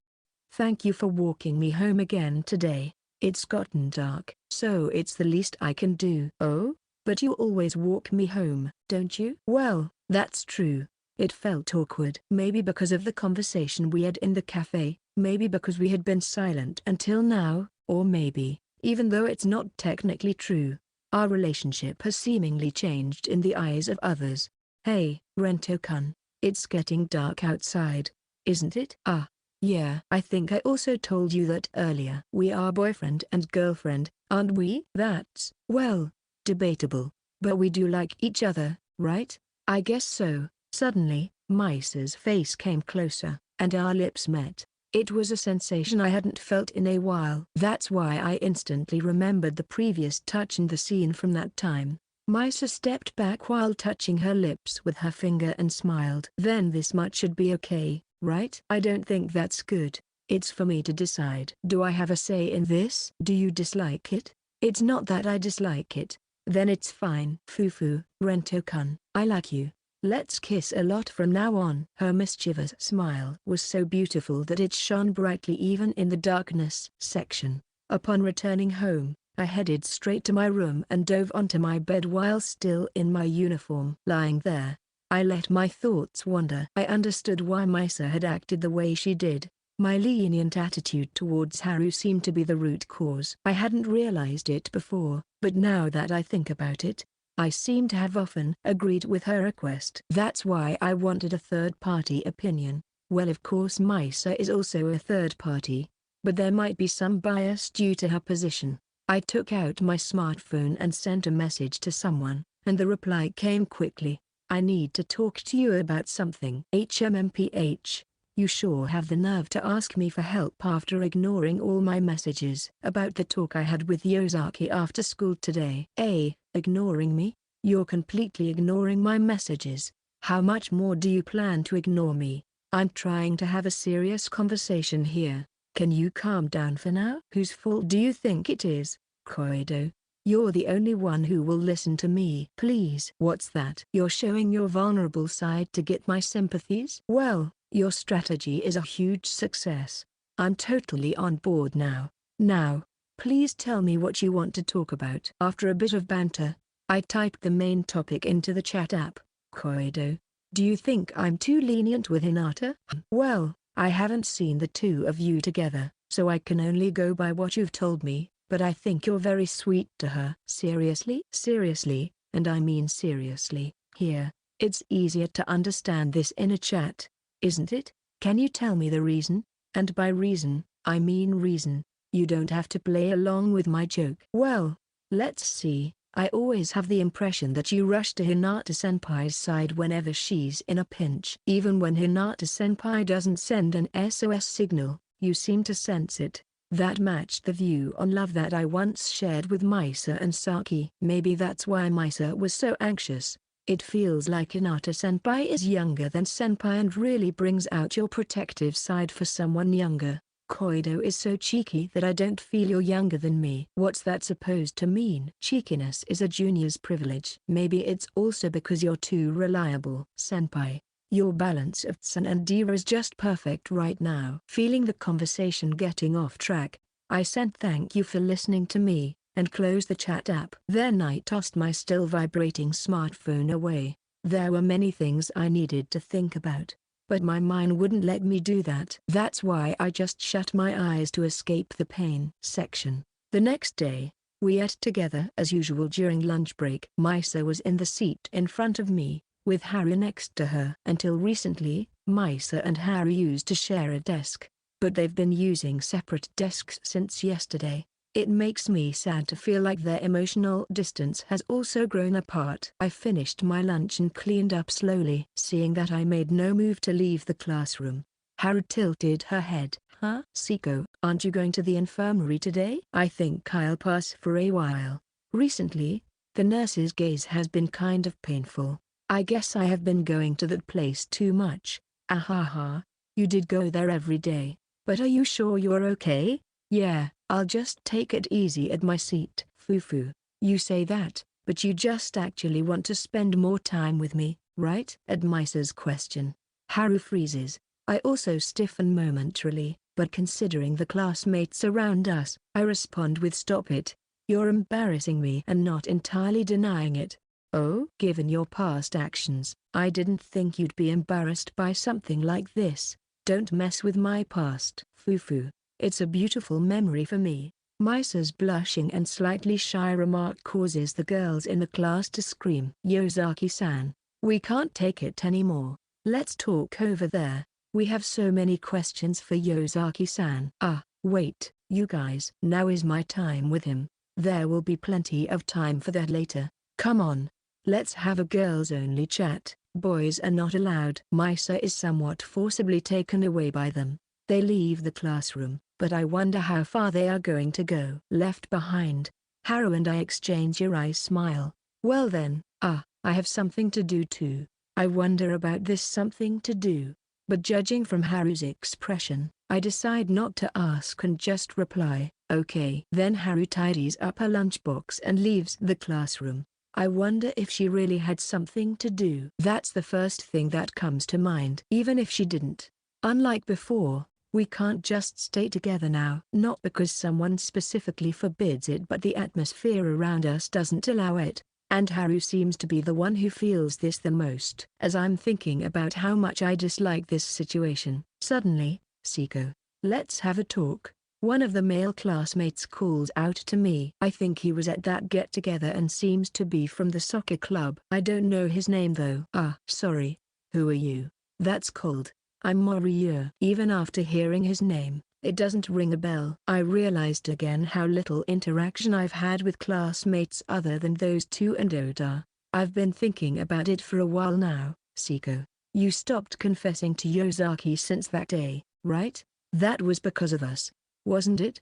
Thank you for walking me home again today. It's gotten dark, so it's the least I can do. Oh? But you always walk me home, don't you? Well, that's true. It felt awkward. Maybe because of the conversation we had in the cafe, maybe because we had been silent until now, or maybe, even though it's not technically true, our relationship has seemingly changed in the eyes of others. Hey, Rento-kun, it's getting dark outside, isn't it? Ah, yeah. I think I also told you that earlier. We are boyfriend and girlfriend, aren't we? That's, well, debatable, but we do like each other, right? I guess so. Suddenly, Misa's face came closer, and our lips met. It was a sensation I hadn't felt in a while. That's why I instantly remembered the previous touch in the scene from that time. Misa stepped back while touching her lips with her finger and smiled. Then this much should be okay, right? I don't think that's good. It's for me to decide. Do I have a say in this? Do you dislike it? It's not that I dislike it. Then it's fine. Fufu, Rento-kun, I like you. Let's kiss a lot from now on. Her mischievous smile was so beautiful that it shone brightly even in the darkness. Section. Upon returning home, I headed straight to my room and dove onto my bed while still in my uniform. Lying there, I let my thoughts wander. I understood why Misa had acted the way she did. My lenient attitude towards Haru seemed to be the root cause. I hadn't realized it before, but now that I think about it, I seem to have often agreed with her request. That's why I wanted a third-party opinion. Well, of course Misa is also a third party, but there might be some bias due to her position. I took out my smartphone and sent a message to someone, and the reply came quickly. I need to talk to you about something. HMMPH. You sure have the nerve to ask me for help after ignoring all my messages about the talk I had with Yosaki after school today. A. Ignoring me? You're completely ignoring my messages. How much more do you plan to ignore me? I'm trying to have a serious conversation here. Can you calm down for now? Whose fault do you think it is, Koido? You're the only one who will listen to me. Please. What's that? You're showing your vulnerable side to get my sympathies? Well, your strategy is a huge success. I'm totally on board now. Now, please tell me what you want to talk about. After a bit of banter, I typed the main topic into the chat app. Koido, do you think I'm too lenient with Hinata? Well, I haven't seen the two of you together, so I can only go by what you've told me, but I think you're very sweet to her. Seriously? Seriously, and I mean seriously. Here, it's easier to understand this in a chat, isn't it? Can you tell me the reason? And by reason, I mean reason. You don't have to play along with my joke. Well, let's see. I always have the impression that you rush to Hinata-senpai's side whenever she's in a pinch. Even when Hinata-senpai doesn't send an SOS signal, you seem to sense it. That matched the view on love that I once shared with Misa and Saki. Maybe that's why Misa was so anxious. It feels like Hinata-senpai is younger than senpai and really brings out your protective side for someone younger. Koido is so cheeky that I don't feel you're younger than me. What's that supposed to mean? Cheekiness is a junior's privilege. Maybe it's also because you're too reliable. Senpai, your balance of tsun and dira is just perfect right now. Feeling the conversation getting off track, I said thank you for listening to me, and closed the chat app. Then I tossed my still vibrating smartphone away. There were many things I needed to think about, but my mind wouldn't let me do that. That's why I just shut my eyes to escape the pain. The next day, we ate together as usual during lunch break. Misa was in the seat in front of me, with Haru next to her. Until recently, Misa and Haru used to share a desk, but they've been using separate desks since yesterday. It makes me sad to feel like their emotional distance has also grown apart. I finished my lunch and cleaned up slowly. Seeing that I made no move to leave the classroom, Haru tilted her head. Huh? Seko, aren't you going to the infirmary today? I think I'll pass for a while. Recently, the nurse's gaze has been kind of painful. I guess I have been going to that place too much. Ahaha, you did go there every day, but are you sure you're okay? Yeah, I'll just take it easy at my seat. Fufu, you say that, but you just actually want to spend more time with me, right? At Misa's question, Haru freezes. I also stiffen momentarily, but considering the classmates around us, I respond with stop it. You're embarrassing me and not entirely denying it. Oh? Given your past actions, I didn't think you'd be embarrassed by something like this. Don't mess with my past. Fufu. It's a beautiful memory for me. Misa's blushing and slightly shy remark causes the girls in the class to scream. Yosaki-san, we can't take it anymore. Let's talk over there. We have so many questions for Yosaki-san. Ah, wait, you guys. Now is my time with him. There will be plenty of time for that later. Come on. Let's have a girls-only chat. Boys are not allowed. Misa is somewhat forcibly taken away by them. They leave the classroom, but I wonder how far they are going to go. Left behind, Haru and I exchange a wry smile. Well then, I have something to do too. I wonder about this something to do. But judging from Haru's expression, I decide not to ask and just reply, okay. Then Haru tidies up her lunchbox and leaves the classroom. I wonder if she really had something to do. That's the first thing that comes to mind. Even if she didn't, unlike before, we can't just stay together now. Not because someone specifically forbids it, but the atmosphere around us doesn't allow it. And Haru seems to be the one who feels this the most. As I'm thinking about how much I dislike this situation, suddenly, Seko, let's have a talk. One of the male classmates calls out to me. I think he was at that get-together and seems to be from the soccer club. I don't know his name though. Sorry. Who are you? That's cold. I'm Moriya. Even after hearing his name, it doesn't ring a bell. I realized again how little interaction I've had with classmates other than those two and Oda. I've been thinking about it for a while now. Seko, you stopped confessing to Yosaki since that day, right? That was because of us, wasn't it?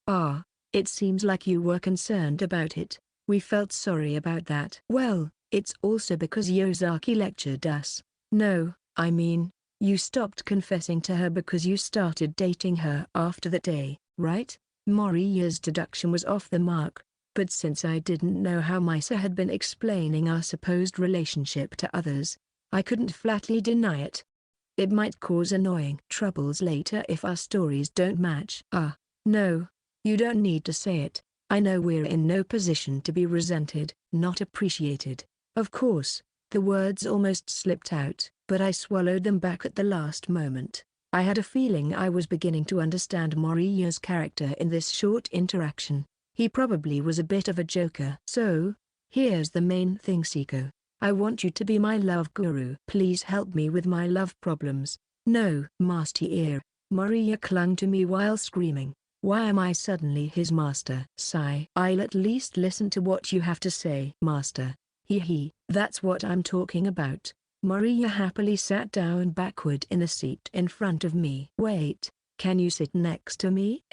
It seems like you were concerned about it. We felt sorry about that. Well, It's also because Yosaki lectured us. No, I mean, you stopped confessing to her because you started dating her after that day, right? Moriya's deduction was off the mark, but since I didn't know how Misa had been explaining our supposed relationship to others, I couldn't flatly deny it. It might cause annoying troubles later if our stories don't match. No, you don't need to say it. I know we're in no position to be resented, not appreciated. Of course, the words almost slipped out, but I swallowed them back at the last moment. I had a feeling I was beginning to understand Moriya's character in this short interaction. He probably was a bit of a joker. So, here's the main thing, Seko. I want you to be my love guru. Please help me with my love problems. No, master ear. Moriya clung to me while screaming. Why am I suddenly his master? Sigh. I'll at least listen to what you have to say. Master. That's what I'm talking about. Moriya happily sat down backward in the seat in front of me. Wait, can you sit next to me?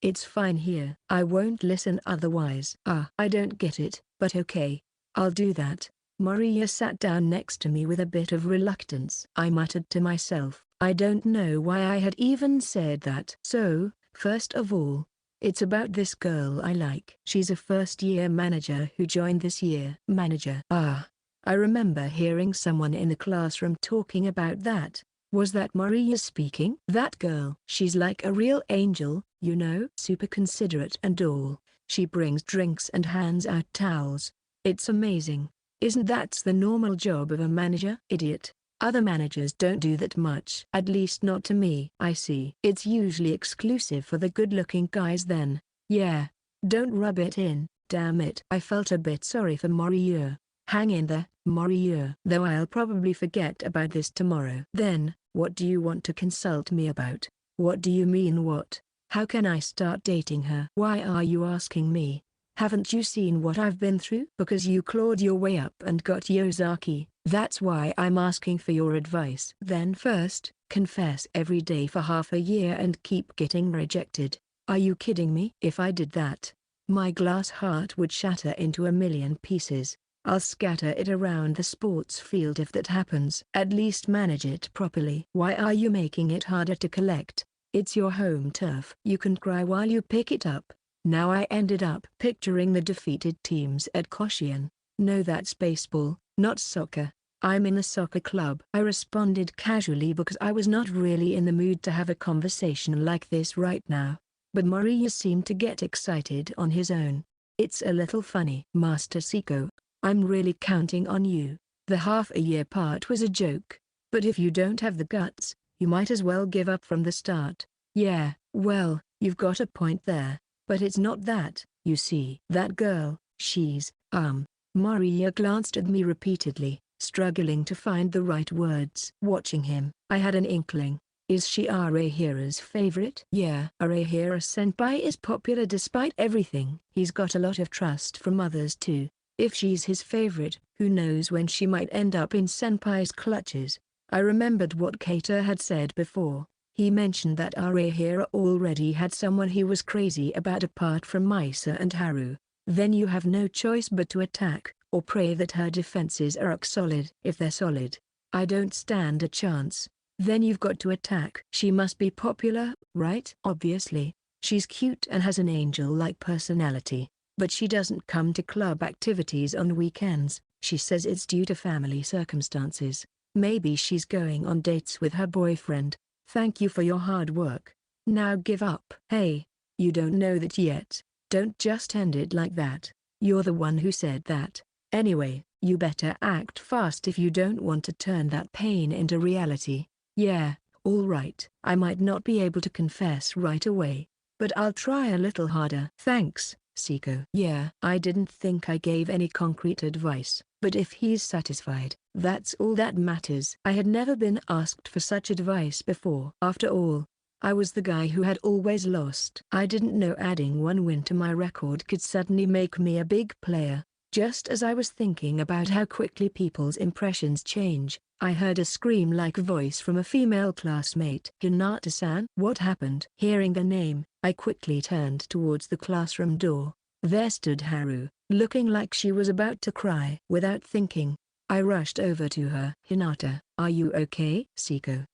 It's fine here. I won't listen otherwise. I don't get it, but okay. I'll do that. Moriya sat down next to me with a bit of reluctance. I muttered to myself. I don't know why I had even said that. So, first of all, it's about this girl I like. She's a first-year manager who joined this year. Manager. I remember hearing someone in the classroom talking about that. Was that Moriya speaking? That girl. She's like a real angel, you know? Super considerate and all. She brings drinks and hands out towels. It's amazing. Isn't that the normal job of a manager? Idiot. Other managers don't do that much. At least not to me. I see. It's usually exclusive for the good-looking guys then. Yeah. Don't rub it in, damn it. I felt a bit sorry for Moriya. Hang in there, Moriya. Though I'll probably forget about this tomorrow. Then, what do you want to consult me about? What do you mean what? How can I start dating her? Why are you asking me? Haven't you seen what I've been through? Because you clawed your way up and got Yosaki. That's why I'm asking for your advice. Then first, confess every day for half a year and keep getting rejected. Are you kidding me? If I did that, my glass heart would shatter into a million pieces. I'll scatter it around the sports field if that happens. At least manage it properly. Why are you making it harder to collect? It's your home turf. You can cry while you pick it up. Now I ended up picturing the defeated teams at Koshien. No, that's baseball, not soccer. I'm in a soccer club. I responded casually because I was not really in the mood to have a conversation like this right now. But Moriya seemed to get excited on his own. It's a little funny. Master Seko, I'm really counting on you. The half-a-year part was a joke. But if you don't have the guts, you might as well give up from the start. Yeah, well, you've got a point there. But it's not that, you see. That girl, she's, Moriya glanced at me repeatedly, struggling to find the right words. Watching him, I had an inkling. Is she Arahira's favorite? Yeah. Arahira-senpai is popular despite everything. He's got a lot of trust from others too. If she's his favorite, who knows when she might end up in senpai's clutches. I remembered what Kato had said before. He mentioned that Arahira already had someone he was crazy about apart from Misa and Haru. Then you have no choice but to attack, or pray that her defenses are rock solid. If they're solid, I don't stand a chance. Then you've got to attack. She must be popular, right? Obviously. She's cute and has an angel-like personality, but she doesn't come to club activities on weekends. She says it's due to family circumstances. Maybe she's going on dates with her boyfriend. Thank you for your hard work. Now give up. Hey, you don't know that yet. Don't just end it like that. You're the one who said that. Anyway, you better act fast if you don't want to turn that pain into reality. Yeah, all right. I might not be able to confess right away, but I'll try a little harder. Thanks, Seko. Yeah, I didn't think I gave any concrete advice, but if he's satisfied, that's all that matters. I had never been asked for such advice before. After all, I was the guy who had always lost. I didn't know adding one win to my record could suddenly make me a big player. Just as I was thinking about how quickly people's impressions change, I heard a scream-like voice from a female classmate. Hinata-san? What happened? Hearing the name, I quickly turned towards the classroom door. There stood Haru, looking like she was about to cry. Without thinking, I rushed over to her. "Hinata, are you okay?" "Seko,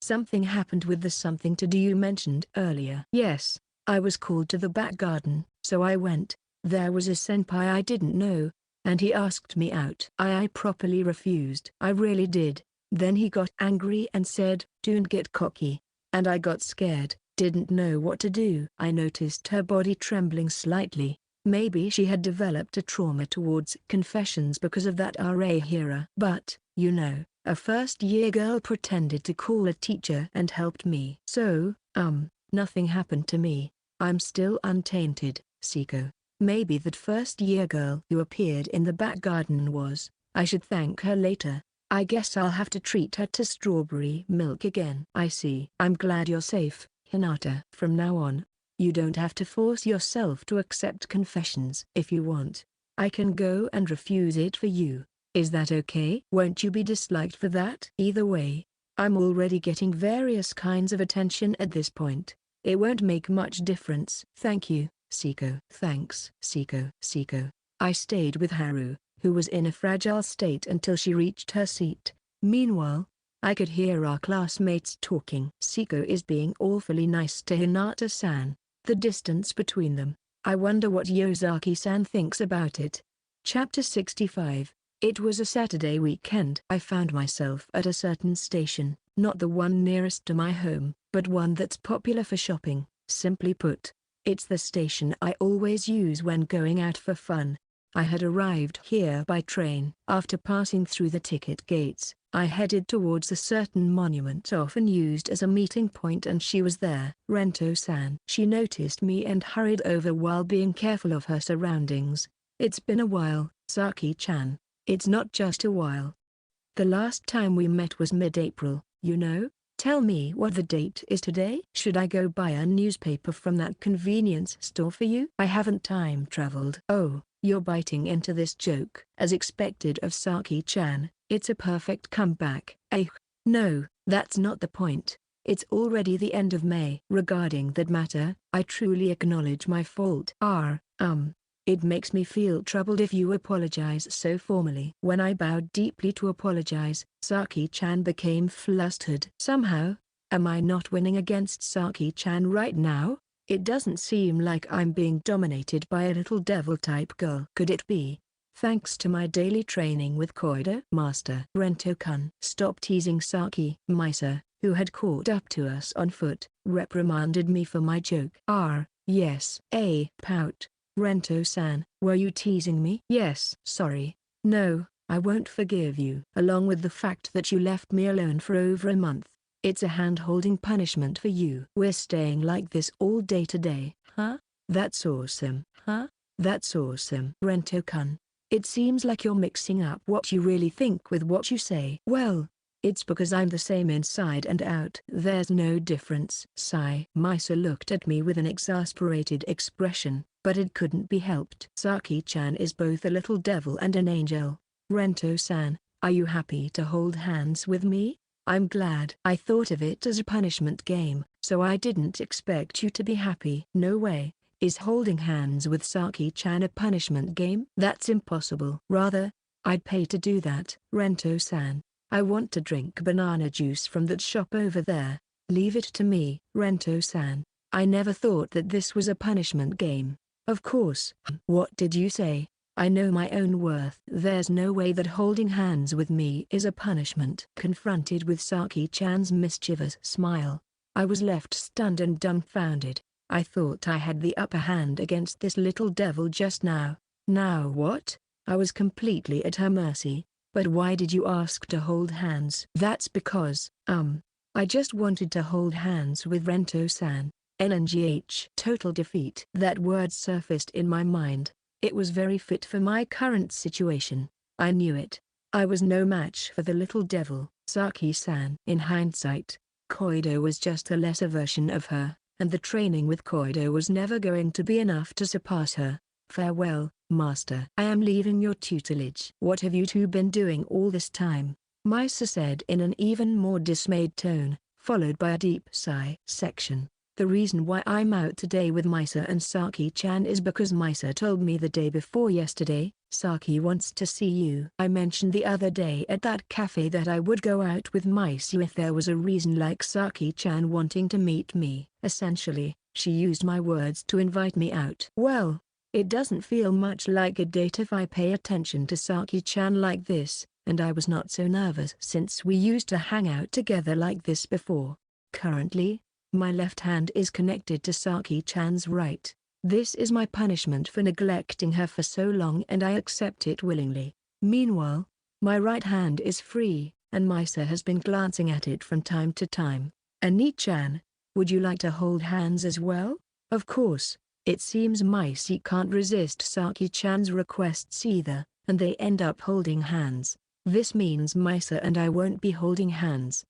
something happened with the something to do you mentioned earlier." "Yes, I was called to the back garden, so I went. There was a senpai I didn't know, and he asked me out. I properly refused. I really did. Then he got angry and said, 'Don't get cocky.' And I got scared, didn't know what to do." I noticed her body trembling slightly. Maybe she had developed a trauma towards confessions because of that Hira. "But, you know, a first-year girl pretended to call a teacher and helped me. So, nothing happened to me. I'm still untainted." "Seko, maybe that first-year girl who appeared in the back garden was. I should thank her later. I guess I'll have to treat her to strawberry milk again." "I see. I'm glad you're safe, Hinata. From now on, you don't have to force yourself to accept confessions. If you want, I can go and refuse it for you. Is that okay?" "Won't you be disliked for that?" "Either way, I'm already getting various kinds of attention at this point. It won't make much difference." "Thank you, Seko." "Thanks, Seko." I stayed with Haru, who was in a fragile state until she reached her seat. Meanwhile, I could hear our classmates talking. "Seko is being awfully nice to Hinata-san. The distance between them. I wonder what Yosaki-san thinks about it." Chapter 65. It was a Saturday weekend. I found myself at a certain station, not the one nearest to my home, but one that's popular for shopping. Simply put, it's the station I always use when going out for fun. I had arrived here by train. After passing through the ticket gates, I headed towards a certain monument often used as a meeting point, and she was there. "Rento-san." She noticed me and hurried over while being careful of her surroundings. "It's been a while, Saki-chan." "It's not just a while. The last time we met was mid-April, you know. Tell me what the date is today." "Should I go buy a newspaper from that convenience store for you?" "I haven't time traveled." "Oh, you're biting into this joke." As expected of Saki-chan, it's a perfect comeback. No, that's not the point. It's already the end of May. Regarding that matter, I truly acknowledge my fault. It makes me feel troubled if you apologize so formally." When I bowed deeply to apologize, Saki-chan became flustered. Somehow, am I not winning against Saki-chan right now? It doesn't seem like I'm being dominated by a little devil-type girl. Could it be, thanks to my daily training with Koido? "Master Rento-kun." "Stop teasing." Saki Misa, who had caught up to us on foot, reprimanded me for my joke. Yes. Pout. "Rento-san, were you teasing me?" "Yes." "Sorry. No, I won't forgive you." "Along with the fact that you left me alone for over a month, it's a hand-holding punishment for you." "We're staying like this all day today, huh? That's awesome." "Rento-kun, it seems like you're mixing up what you really think with what you say." "Well, it's because I'm the same inside and out." "There's no difference." Misa looked at me with an exasperated expression, but it couldn't be helped. Saki-chan is both a little devil and an angel. "Rento-san, are you happy to hold hands with me?" "I'm glad." "I thought of it as a punishment game, so I didn't expect you to be happy." "No way. Is holding hands with Saki-chan a punishment game?" "That's impossible." "Rather, I'd pay to do that." "Rento-san, I want to drink banana juice from that shop over there. Leave it to me." "Rento-san, I never thought that this was a punishment game." "Of course." "What did you say? I know my own worth." "There's no way that holding hands with me is a punishment." Confronted with Saki-chan's mischievous smile, I was left stunned and dumbfounded. I thought I had the upper hand against this little devil just now. Now what? I was completely at her mercy. "But why did you ask to hold hands?" "That's because, I just wanted to hold hands with Rento-san." NNGH. Total defeat. That word surfaced in my mind. It was very fit for my current situation. I knew it. I was no match for the little devil. Saki-san. In hindsight, Koido was just a lesser version of her, and the training with Koido was never going to be enough to surpass her. "Farewell, Master. I am leaving your tutelage." "What have you two been doing all this time?" Misa said in an even more dismayed tone, followed by a deep sigh. Section The reason why I'm out today with Misa and Saki-chan is because Misa told me the day before yesterday, Saki wants to see you. I mentioned the other day at that cafe that I would go out with Misa if there was a reason like Saki-chan wanting to meet me. Essentially, she used my words to invite me out. Well, it doesn't feel much like a date if I pay attention to Saki-chan like this, and I was not so nervous since we used to hang out together like this before. Currently, my left hand is connected to Saki-chan's right. This is my punishment for neglecting her for so long and I accept it willingly. Meanwhile, my right hand is free, and Misa has been glancing at it from time to time. Ani-chan, would you like to hold hands as well? Of course. It seems Misa can't resist Saki-chan's requests either, and they end up holding hands. This means Misa and I won't be holding hands.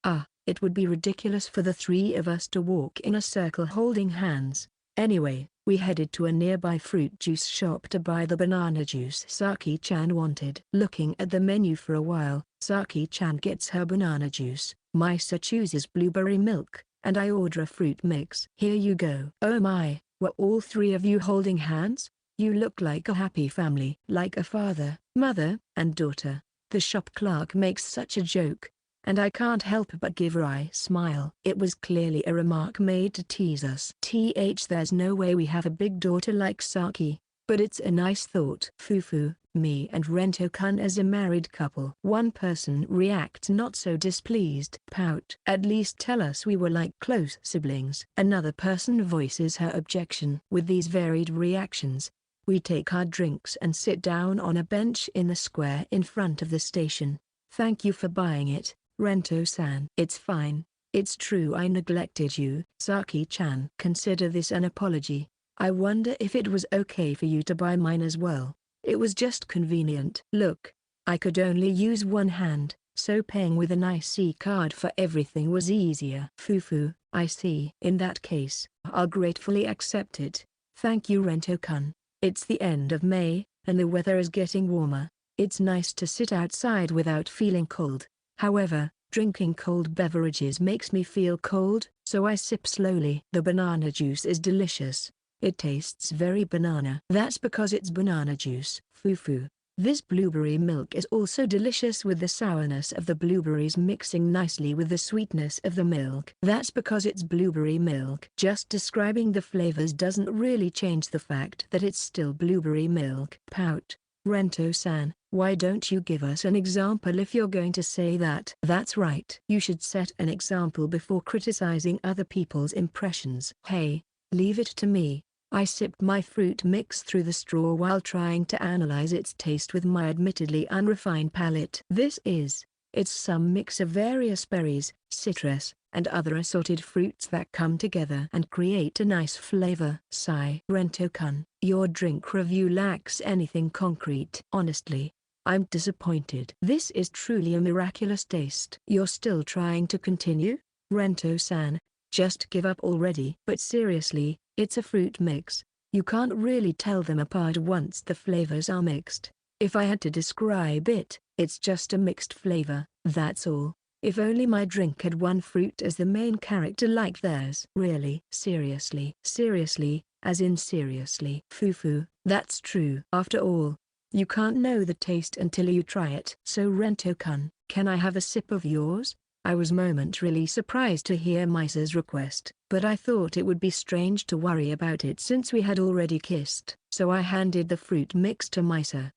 It would be ridiculous for the three of us to walk in a circle holding hands. Anyway, we headed to a nearby fruit juice shop to buy the banana juice Saki-chan wanted. Looking at the menu for a while, Saki-chan gets her banana juice, Misa chooses blueberry milk, and I order a fruit mix. Here you go. Oh my, were all three of you holding hands? You look like a happy family. Like a father, mother, and daughter. The shop clerk makes such a joke, and I can't help but give a wry smile. It was clearly a remark made to tease us. There's no way we have a big daughter like Saki, but it's a nice thought. Fufu, me and Rento-kun as a married couple. One person reacts not so displeased. Pout. At least tell us we were like close siblings. Another person voices her objection. With these varied reactions, we take our drinks and sit down on a bench in the square in front of the station. Thank you for buying it, Rento-san. It's fine. It's true I neglected you. Saki-chan. Consider this an apology. I wonder if it was okay for you to buy mine as well. It was just convenient. Look, I could only use one hand, so paying with an IC card for everything was easier. Fufu, I see. In that case, I'll gratefully accept it. Thank you Rento-kun. It's the end of May, and the weather is getting warmer. It's nice to sit outside without feeling cold. However, drinking cold beverages makes me feel cold, so I sip slowly. The banana juice is delicious. It tastes very banana. That's because it's banana juice. Fufu. This blueberry milk is also delicious with the sourness of the blueberries mixing nicely with the sweetness of the milk. That's because it's blueberry milk. Just describing the flavors doesn't really change the fact that it's still blueberry milk. Pout. Rento-san, why don't you give us an example if you're going to say that? That's right. You should set an example before criticizing other people's impressions. Hey, leave it to me. I sipped my fruit mix through the straw while trying to analyze its taste with my admittedly unrefined palate. It's some mix of various berries, citrus, and other assorted fruits that come together and create a nice flavor. Sigh. Rento-kun, your drink review lacks anything concrete. Honestly, I'm disappointed. This is truly a miraculous taste. You're still trying to continue? Rento-san, just give up already. But seriously, it's a fruit mix. You can't really tell them apart once the flavors are mixed. If I had to describe it, it's just a mixed flavor, that's all. If only my drink had one fruit as the main character like theirs. Really? Seriously? Seriously, as in seriously. Fufu, that's true. After all, you can't know the taste until you try it. So Rento-kun, can I have a sip of yours? I was momentarily surprised to hear Misa's request, but I thought it would be strange to worry about it since we had already kissed. So I handed the fruit mix to Misa.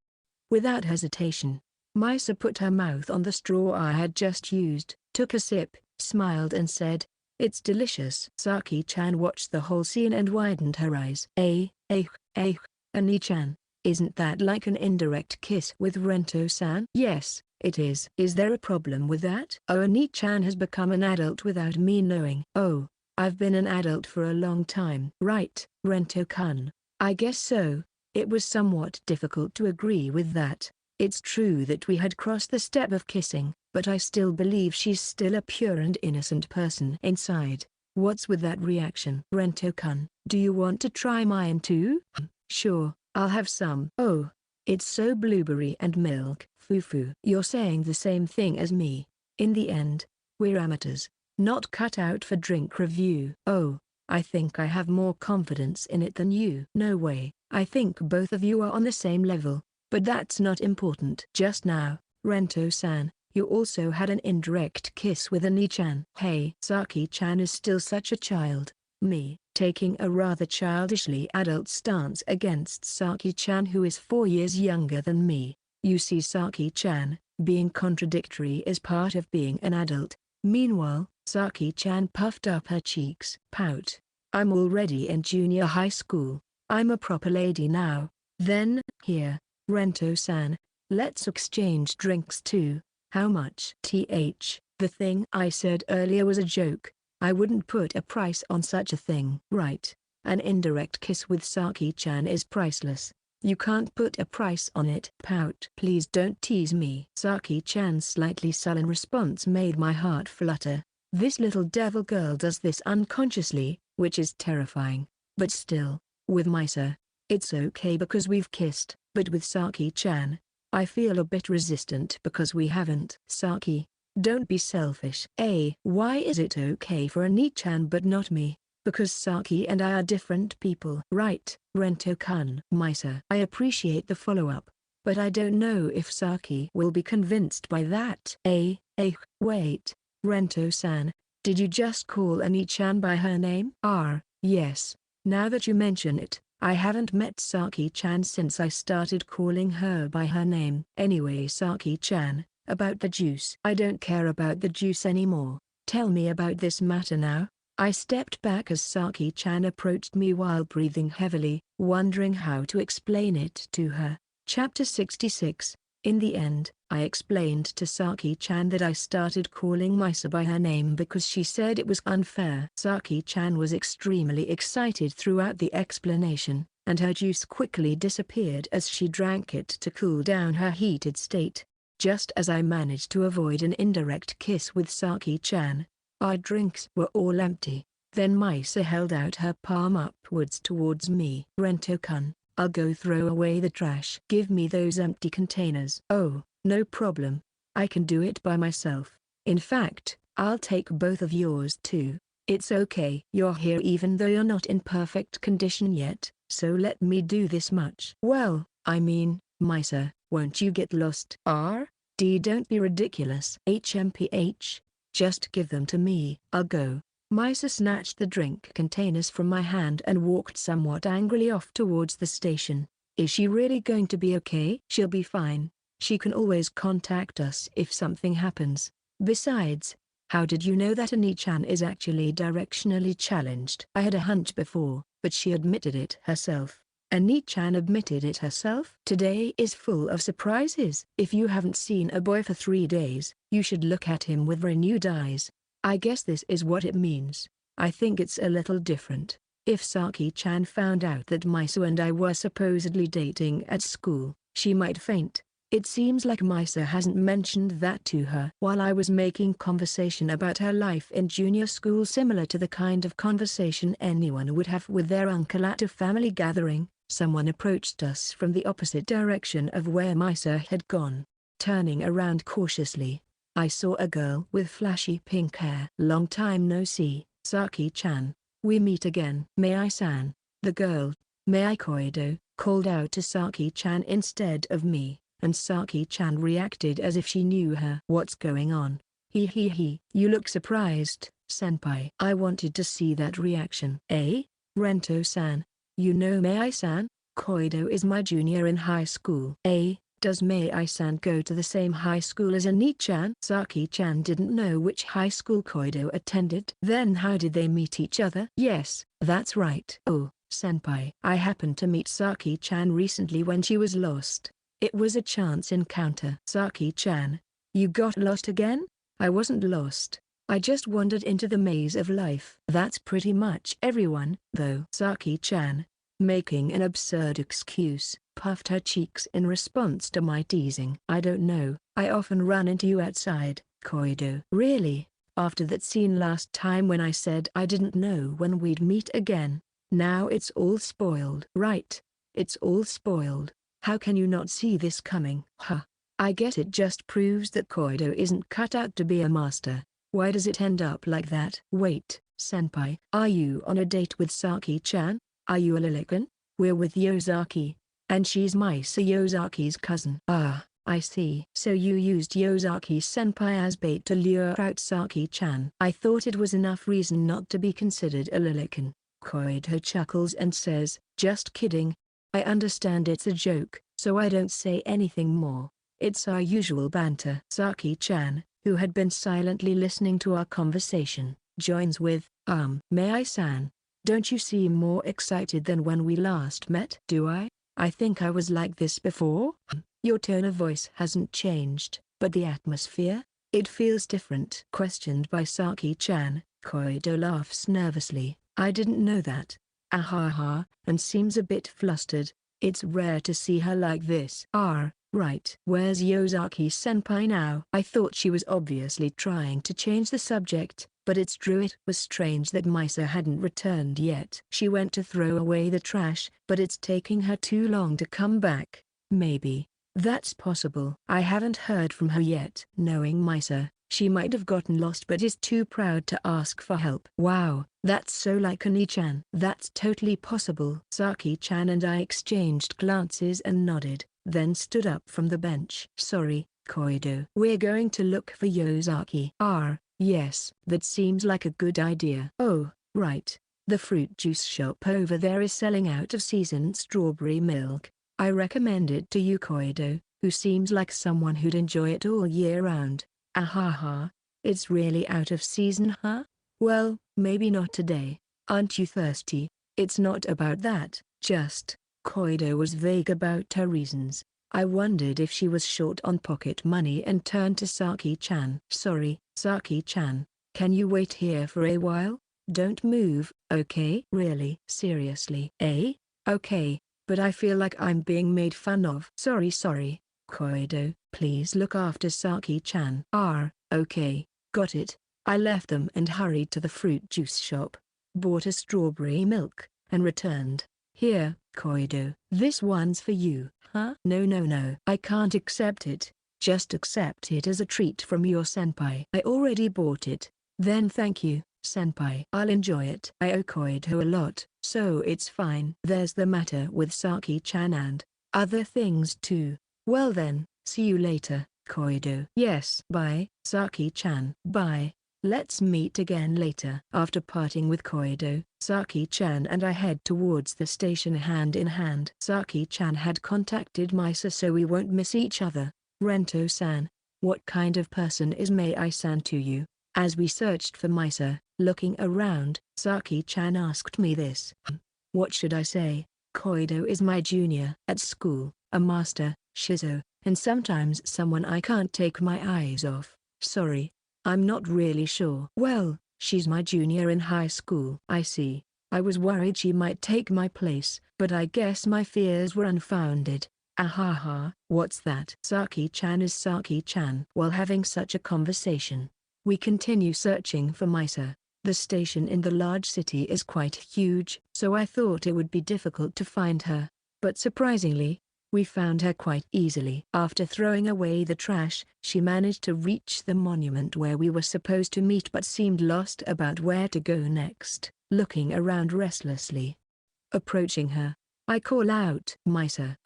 Without hesitation, Misa put her mouth on the straw I had just used, took a sip, smiled and said, "It's delicious." Saki-chan watched the whole scene and widened her eyes. Ani-chan, isn't that like an indirect kiss with Rento-san? Yes, it is. Is there a problem with that? Oh, Ani-chan has become an adult without me knowing. Oh, I've been an adult for a long time. Right, Rento-kun, I guess so. It was somewhat difficult to agree with that. It's true that we had crossed the step of kissing, but I still believe she's still a pure and innocent person inside. What's with that reaction? Rento-kun, do you want to try mine too? Sure, I'll have some. Oh, it's so blueberry and milk. Fufu. You're saying the same thing as me. In the end, we're amateurs, not cut out for drink review. Oh, I think I have more confidence in it than you. No way. I think both of you are on the same level. But that's not important. Just now, Rento-san, you also had an indirect kiss with Ani-chan. Hey, Saki-chan is still such a child. Me, taking a rather childishly adult stance against Saki-chan, who is 4 years younger than me. You see, Saki-chan, being contradictory is part of being an adult. Meanwhile, Saki-chan puffed up her cheeks. Pout. I'm already in junior high school. I'm a proper lady now. Then, here, Rento-san, let's exchange drinks too. How much? The thing I said earlier was a joke. I wouldn't put a price on such a thing. Right. An indirect kiss with Saki-chan is priceless. You can't put a price on it. Pout. Please don't tease me. Saki-chan's slightly sullen response made my heart flutter. This little devil girl does this unconsciously, which is terrifying. But still, with Misa, it's okay because we've kissed. But with Saki-chan, I feel a bit resistant because we haven't. Saki, don't be selfish. Why is it okay for Ani-chan but not me? Because Saki and I are different people. Right, Rento-kun. Misa. I appreciate the follow-up, but I don't know if Saki will be convinced by that. Wait, Rento-san, did you just call Ani-chan by her name? Yes. Now that you mention it, I haven't met Saki-chan since I started calling her by her name. Anyway, Saki-chan, about the juice. I don't care about the juice anymore. Tell me about this matter now. I stepped back as Saki-chan approached me while breathing heavily, wondering how to explain it to her. Chapter 66. In the end, I explained to Saki-chan that I started calling Misa by her name because she said it was unfair. Saki-chan was extremely excited throughout the explanation, and her juice quickly disappeared as she drank it to cool down her heated state. Just as I managed to avoid an indirect kiss with Saki-chan, our drinks were all empty. Then Misa held out her palm upwards towards me. Rento-kun, I'll go throw away the trash. Give me those empty containers. Oh, no problem. I can do it by myself. In fact, I'll take both of yours too. It's okay. You're here even though you're not in perfect condition yet, so let me do this much. Well, I mean, Misa, won't you get lost? Don't be ridiculous. HMPH. Just give them to me. I'll go. Misa snatched the drink containers from my hand and walked somewhat angrily off towards the station. Is she really going to be okay? She'll be fine. She can always contact us if something happens. Besides, how did you know that Ani-chan is actually directionally challenged? I had a hunch before, but she admitted it herself. Ani-chan admitted it herself? Today is full of surprises. If you haven't seen a boy for 3 days, you should look at him with renewed eyes. I guess this is what it means. I think it's a little different. If Saki-chan found out that Misa and I were supposedly dating at school, she might faint. It seems like Misa hasn't mentioned that to her. While I was making conversation about her life in junior school similar to the kind of conversation anyone would have with their uncle at a family gathering, someone approached us from the opposite direction of where Misa had gone. Turning around cautiously, I saw a girl with flashy pink hair. Long time no see, Saki-chan. We meet again. May I-san? The girl, may I Koido, called out to Saki-chan instead of me, and Saki-chan reacted as if she knew her. What's going on? You look surprised, senpai. I wanted to see that reaction. Rento-san. You know Mei-san? Koido is my junior in high school. Does Mei-san go to the same high school as Ani-chan? Saki-chan didn't know which high school Koido attended. Then how did they meet each other? Yes, that's right. Oh, senpai. I happened to meet Saki-chan recently when she was lost. It was a chance encounter. Saki-chan, you got lost again? I wasn't lost. I just wandered into the maze of life. That's pretty much everyone, though. Saki-chan, making an absurd excuse, puffed her cheeks in response to my teasing. I don't know. I often run into you outside, Koido. Really? After that scene last time when I said I didn't know when we'd meet again, now it's all spoiled. Right. It's all spoiled. How can you not see this coming? I guess it just proves that Koido isn't cut out to be a master. Why does it end up like that? Wait, Senpai, are you on a date with Saki-chan? Are you a Lilican? We're with Yosaki. And she's Misa Yosaki's cousin. Ah, I see. So you used Yosaki-senpai as bait to lure out Saki-chan. I thought it was enough reason not to be considered a Lilican. Koido chuckles and says, just kidding. I understand it's a joke, so I don't say anything more. It's our usual banter. Saki-chan, who had been silently listening to our conversation, joins with, may I-san? Don't you seem more excited than when we last met? Do I? I think I was like this before. Your tone of voice hasn't changed, but the atmosphere? It feels different. Questioned by Saki-chan, Koido laughs nervously. I didn't know that. Ahaha, and seems a bit flustered. It's rare to see her like this. Right. Where's Yosaki-senpai now? I thought she was obviously trying to change the subject, but it's true it was strange that Misa hadn't returned yet. She went to throw away the trash, but it's taking her too long to come back. Maybe. That's possible. I haven't heard from her yet. Knowing Misa, she might have gotten lost but is too proud to ask for help. Wow, that's so like Ani-chan. That's totally possible. Saki-chan and I exchanged glances and nodded, then stood up from the bench. Sorry, Koido. We're going to look for Yosaki. Yes. That seems like a good idea. Oh, right. The fruit juice shop over there is selling out of seasoned strawberry milk. I recommend it to you, Koido, who seems like someone who'd enjoy it all year round. Ahaha. It's really out of season, huh? Well, maybe not today. Aren't you thirsty? It's not about that, just. Koido was vague about her reasons. I wondered if she was short on pocket money and turned to Saki-chan. Sorry, Saki-chan. Can you wait here for a while? Don't move, okay? Really? Seriously? Okay, but I feel like I'm being made fun of. Sorry. Koido, please look after Saki-chan. Okay, got it. I left them and hurried to the fruit juice shop. Bought a strawberry milk, and returned. Here, Koido. This one's for you. Huh? No. I can't accept it. Just accept it as a treat from your senpai. I already bought it. Then thank you, senpai. I'll enjoy it. I owe Koido a lot, so it's fine. There's the matter with Saki-chan and other things too. Well then, see you later, Koido. Yes. Bye, Saki-chan. Bye. Let's meet again later. After parting with Koido, Saki-chan and I head towards the station hand in hand. Saki-chan had contacted Misa so we won't miss each other. Rento-san, what kind of person is Mei-san to you? As we searched for Misa, looking around, Saki-chan asked me this. What should I say? Koido is my junior at school, a master, Shizo, and sometimes someone I can't take my eyes off. Sorry. I'm not really sure. Well, she's my junior in high school. I see. I was worried she might take my place, but I guess my fears were unfounded. Ahaha. What's that? Saki-chan is Saki-chan. While having such a conversation, we continue searching for Misa. The station in the large city is quite huge, so I thought it would be difficult to find her. But surprisingly, we found her quite easily. After throwing away the trash, she managed to reach the monument where we were supposed to meet but seemed lost about where to go next, looking around restlessly. Approaching her, I call out, Misa.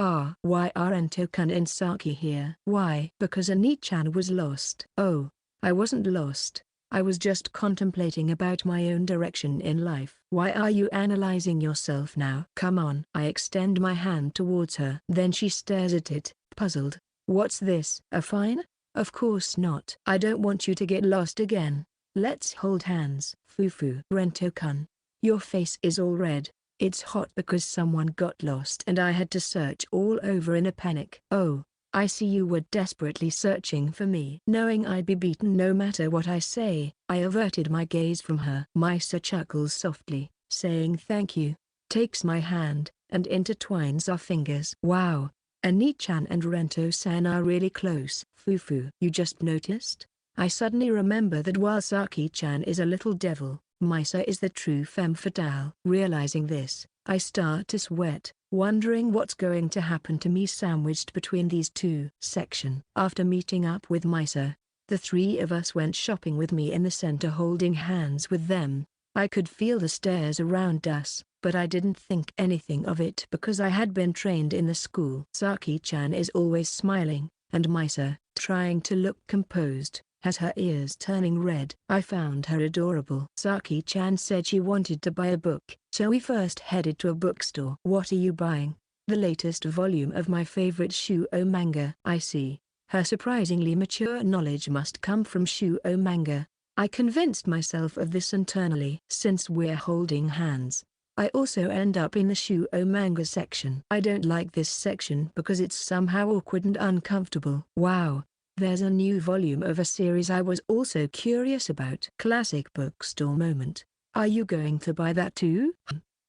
Why are Rento-kun and Saki here? Why? Because Ani-chan was lost. Oh, I wasn't lost. I was just contemplating about my own direction in life. Why are you analyzing yourself now? Come on. I extend my hand towards her. Then she stares at it, puzzled. What's this? A fine? Of course not. I don't want you to get lost again. Let's hold hands. Fufu. Rento-kun. Your face is all red. It's hot because someone got lost and I had to search all over in a panic. Oh. I see you were desperately searching for me. Knowing I'd be beaten no matter what I say, I averted my gaze from her. Misa chuckles softly, saying thank you, takes my hand, and intertwines our fingers. Wow, Ani-chan and Rento-san are really close. Fufu. You just noticed? I suddenly remember that while Saki-chan is a little devil, Misa is the true femme fatale. Realizing this, I start to sweat, wondering what's going to happen to me sandwiched between these two. After meeting up with Misa, the three of us went shopping with me in the center holding hands with them. I could feel the stares around us, but I didn't think anything of it because I had been trained in the school. Saki-chan is always smiling, and Misa, trying to look composed, has her ears turning red. I found her adorable. Saki-chan said she wanted to buy a book, so we first headed to a bookstore. What are you buying? The latest volume of my favorite shoujo manga. I see. Her surprisingly mature knowledge must come from shoujo manga. I convinced myself of this internally. Since we're holding hands, I also end up in the shoujo manga section. I don't like this section because it's somehow awkward and uncomfortable. Wow, there's a new volume of a series I was also curious about. Classic bookstore moment. Are you going to buy that too?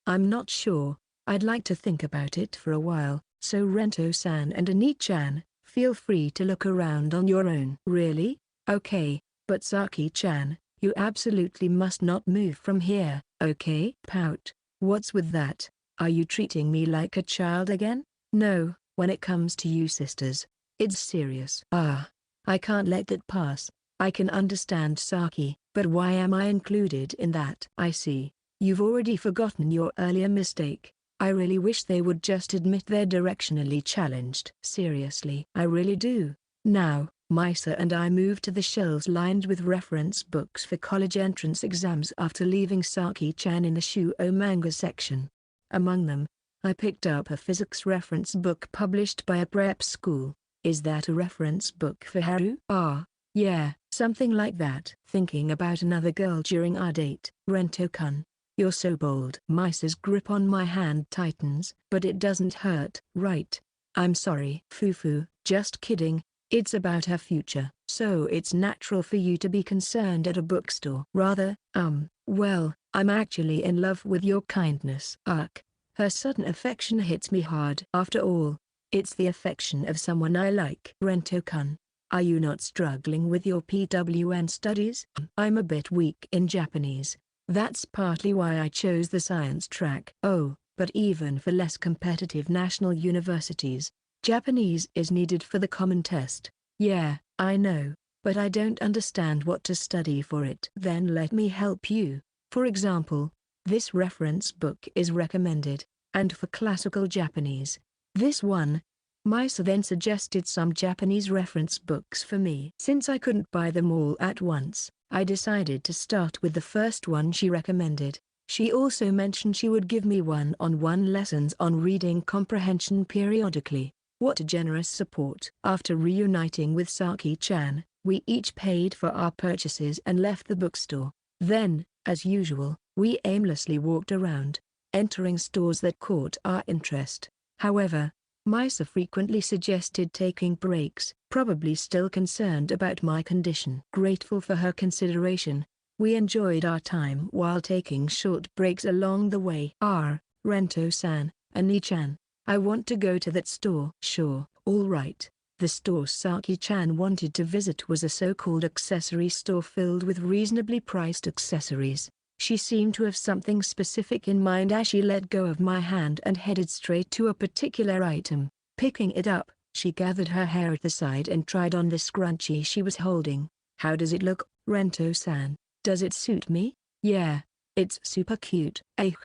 I'm not sure. I'd like to think about it for a while, so Rento-san and Ani-chan, feel free to look around on your own. Really? Okay, but Saki-chan, you absolutely must not move from here, okay? Pout. What's with that? Are you treating me like a child again? No, when it comes to you sisters, it's serious. Ah, I can't let that pass. I can understand Saki, but why am I included in that? I see. You've already forgotten your earlier mistake. I really wish they would just admit they're directionally challenged. Seriously, I really do. Now, Misa and I moved to the shelves lined with reference books for college entrance exams after leaving Saki-chan in the shoujo manga section. Among them, I picked up a physics reference book published by a prep school. Is that a reference book for Haru? Ah, yeah, something like that. Thinking about another girl during our date. Rento-kun, you're so bold. Misa's grip on my hand tightens. But it doesn't hurt, right? I'm sorry. Fufu, just kidding. It's about her future. So it's natural for you to be concerned at a bookstore. Rather, well, I'm actually in love with your kindness. Ugh. Her sudden affection hits me hard. After all, it's the affection of someone I like. Rento-kun, are you not struggling with your PWN studies? I'm a bit weak in Japanese. That's partly why I chose the science track. Oh, but even for less competitive national universities, Japanese is needed for the common test. Yeah, I know, but I don't understand what to study for it. Then let me help you. For example, this reference book is recommended, and for classical Japanese, this one. Misa then suggested some Japanese reference books for me. Since I couldn't buy them all at once, I decided to start with the first one she recommended. She also mentioned she would give me one-on-one lessons on reading comprehension periodically. What a generous support. After reuniting with Saki-chan, we each paid for our purchases and left the bookstore. Then, as usual, we aimlessly walked around, entering stores that caught our interest. However, Misa frequently suggested taking breaks, probably still concerned about my condition. Grateful for her consideration, we enjoyed our time while taking short breaks along the way. Rento-san, Ani-chan, I want to go to that store. Sure. All right. The store Saki-chan wanted to visit was a so-called accessory store filled with reasonably priced accessories. She seemed to have something specific in mind as she let go of my hand and headed straight to a particular item. Picking it up, she gathered her hair at the side and tried on the scrunchie she was holding. How does it look, Rento-san? Does it suit me? Yeah, it's super cute.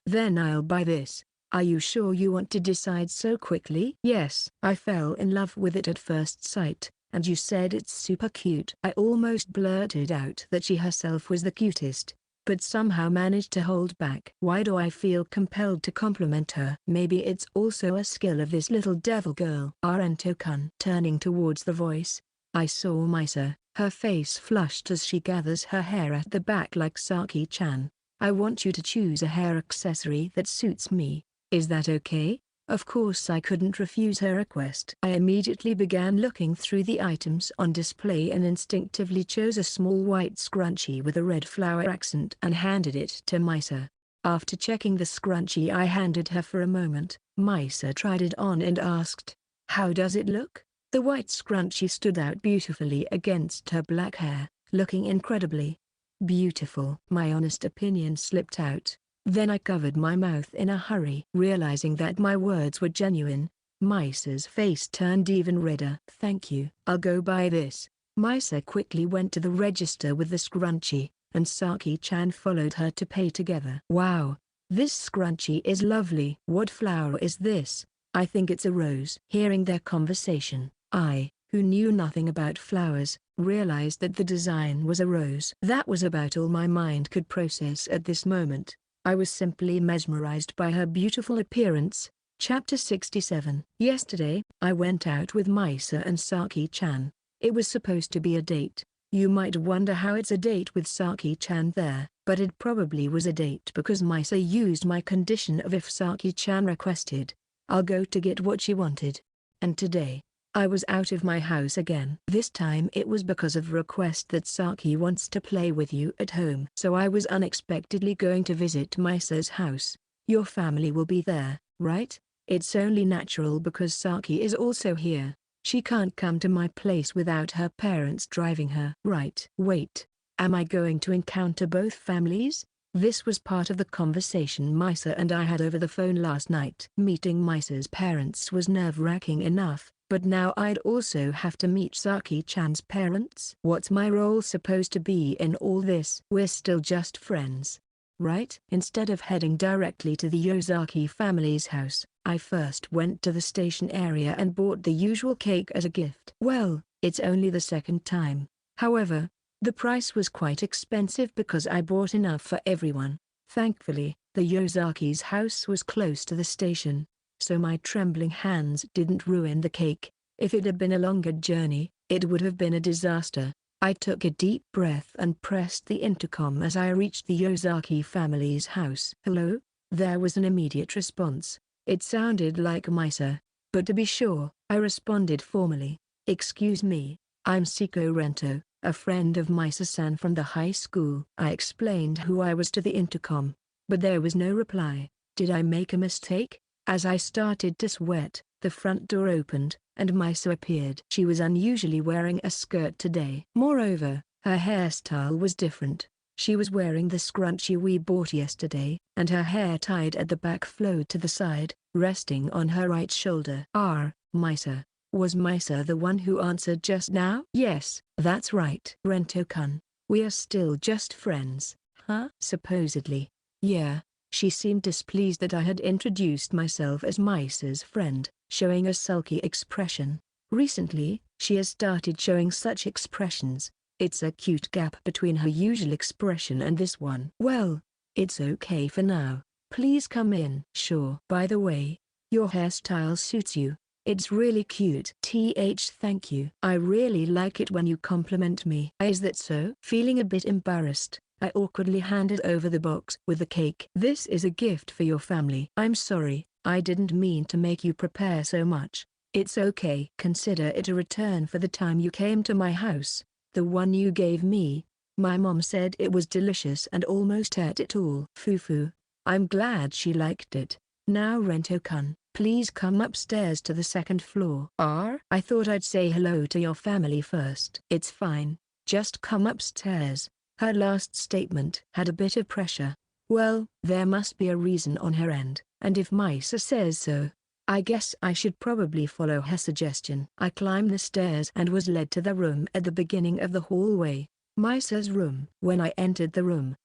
Then I'll buy this. Are you sure you want to decide so quickly? Yes. I fell in love with it at first sight, and you said it's super cute. I almost blurted out that she herself was the cutest, but somehow managed to hold back. Why do I feel compelled to compliment her? Maybe it's also a skill of this little devil girl. Rento-kun. Turning towards the voice, I saw Misa. Her face flushed as she gathers her hair at the back like Saki-chan. I want you to choose a hair accessory that suits me. Is that okay? Of course I couldn't refuse her request. I immediately began looking through the items on display and instinctively chose a small white scrunchie with a red flower accent and handed it to Misa. After checking the scrunchie I handed her for a moment, Misa tried it on and asked, "How does it look?" The white scrunchie stood out beautifully against her black hair, looking incredibly beautiful. My honest opinion slipped out. Then I covered my mouth in a hurry. Realizing that my words were genuine, Misa's face turned even redder. Thank you. I'll go buy this. Misa quickly went to the register with the scrunchie, and Saki-chan followed her to pay together. Wow! This scrunchie is lovely. What flower is this? I think it's a rose. Hearing their conversation, I, who knew nothing about flowers, realized that the design was a rose. That was about all my mind could process at this moment. I was simply mesmerized by her beautiful appearance. Chapter 67. Yesterday, I went out with Misa and Saki-chan. It was supposed to be a date. You might wonder how it's a date with Saki-chan there, but it probably was a date because Misa used my condition of if Saki-chan requested, I'll go to get what she wanted. And today, I was out of my house again. This time it was because of a request that Saki wants to play with you at home. So I was unexpectedly going to visit Misa's house. Your family will be there, right? It's only natural because Saki is also here. She can't come to my place without her parents driving her. Right. Wait. Am I going to encounter both families? This was part of the conversation Misa and I had over the phone last night. Meeting Misa's parents was nerve-wracking enough, but now I'd also have to meet Saki-chan's parents. What's my role supposed to be in all this? We're still just friends, right? Instead of heading directly to the Yosaki family's house, I first went to the station area and bought the usual cake as a gift. Well, it's only the second time. However, the price was quite expensive because I bought enough for everyone. Thankfully, the Yosaki's house was close to the station, so my trembling hands didn't ruin the cake. If it had been a longer journey, it would have been a disaster. I took a deep breath and pressed the intercom as I reached the Yosaki family's house. Hello? There was an immediate response. It sounded like Misa, but to be sure, I responded formally. Excuse me, I'm Seko Rento, a friend of Misa-san from the high school. I explained who I was to the intercom, but there was no reply. Did I make a mistake? As I started to sweat, the front door opened, and Misa appeared. She was unusually wearing a skirt today. Moreover, her hairstyle was different. She was wearing the scrunchie we bought yesterday, and her hair tied at the back flowed to the side, resting on her right shoulder. Misa. Was Misa the one who answered just now? Yes, that's right. Rento-kun, we are still just friends, huh? Supposedly. Yeah. She seemed displeased that I had introduced myself as Misa's friend, showing a sulky expression. Recently, she has started showing such expressions. It's a cute gap between her usual expression and this one. Well, it's okay for now. Please come in. Sure. By the way, your hairstyle suits you. It's really cute. Thank you. I really like it when you compliment me. Is that so? Feeling a bit embarrassed, I awkwardly handed over the box with the cake. This is a gift for your family. I'm sorry, I didn't mean to make you prepare so much. It's okay. Consider it a return for the time you came to my house. The one you gave me. My mom said it was delicious and almost ate it all. Fufu. I'm glad she liked it. Now Rento-kun, please come upstairs to the second floor. I thought I'd say hello to your family first. It's fine, just come upstairs. Her last statement had a bit of pressure. Well, there must be a reason on her end, and if Misa says so, I guess I should probably follow her suggestion. I climbed the stairs and was led to the room at the beginning of the hallway. Misa's room. When I entered the room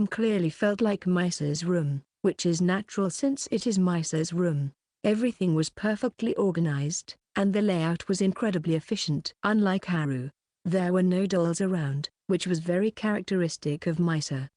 clearly felt like Misa's room, which is natural since it is Misa's room. Everything was perfectly organized, and the layout was incredibly efficient. Unlike Haru, there were no dolls around, which was very characteristic of Misa.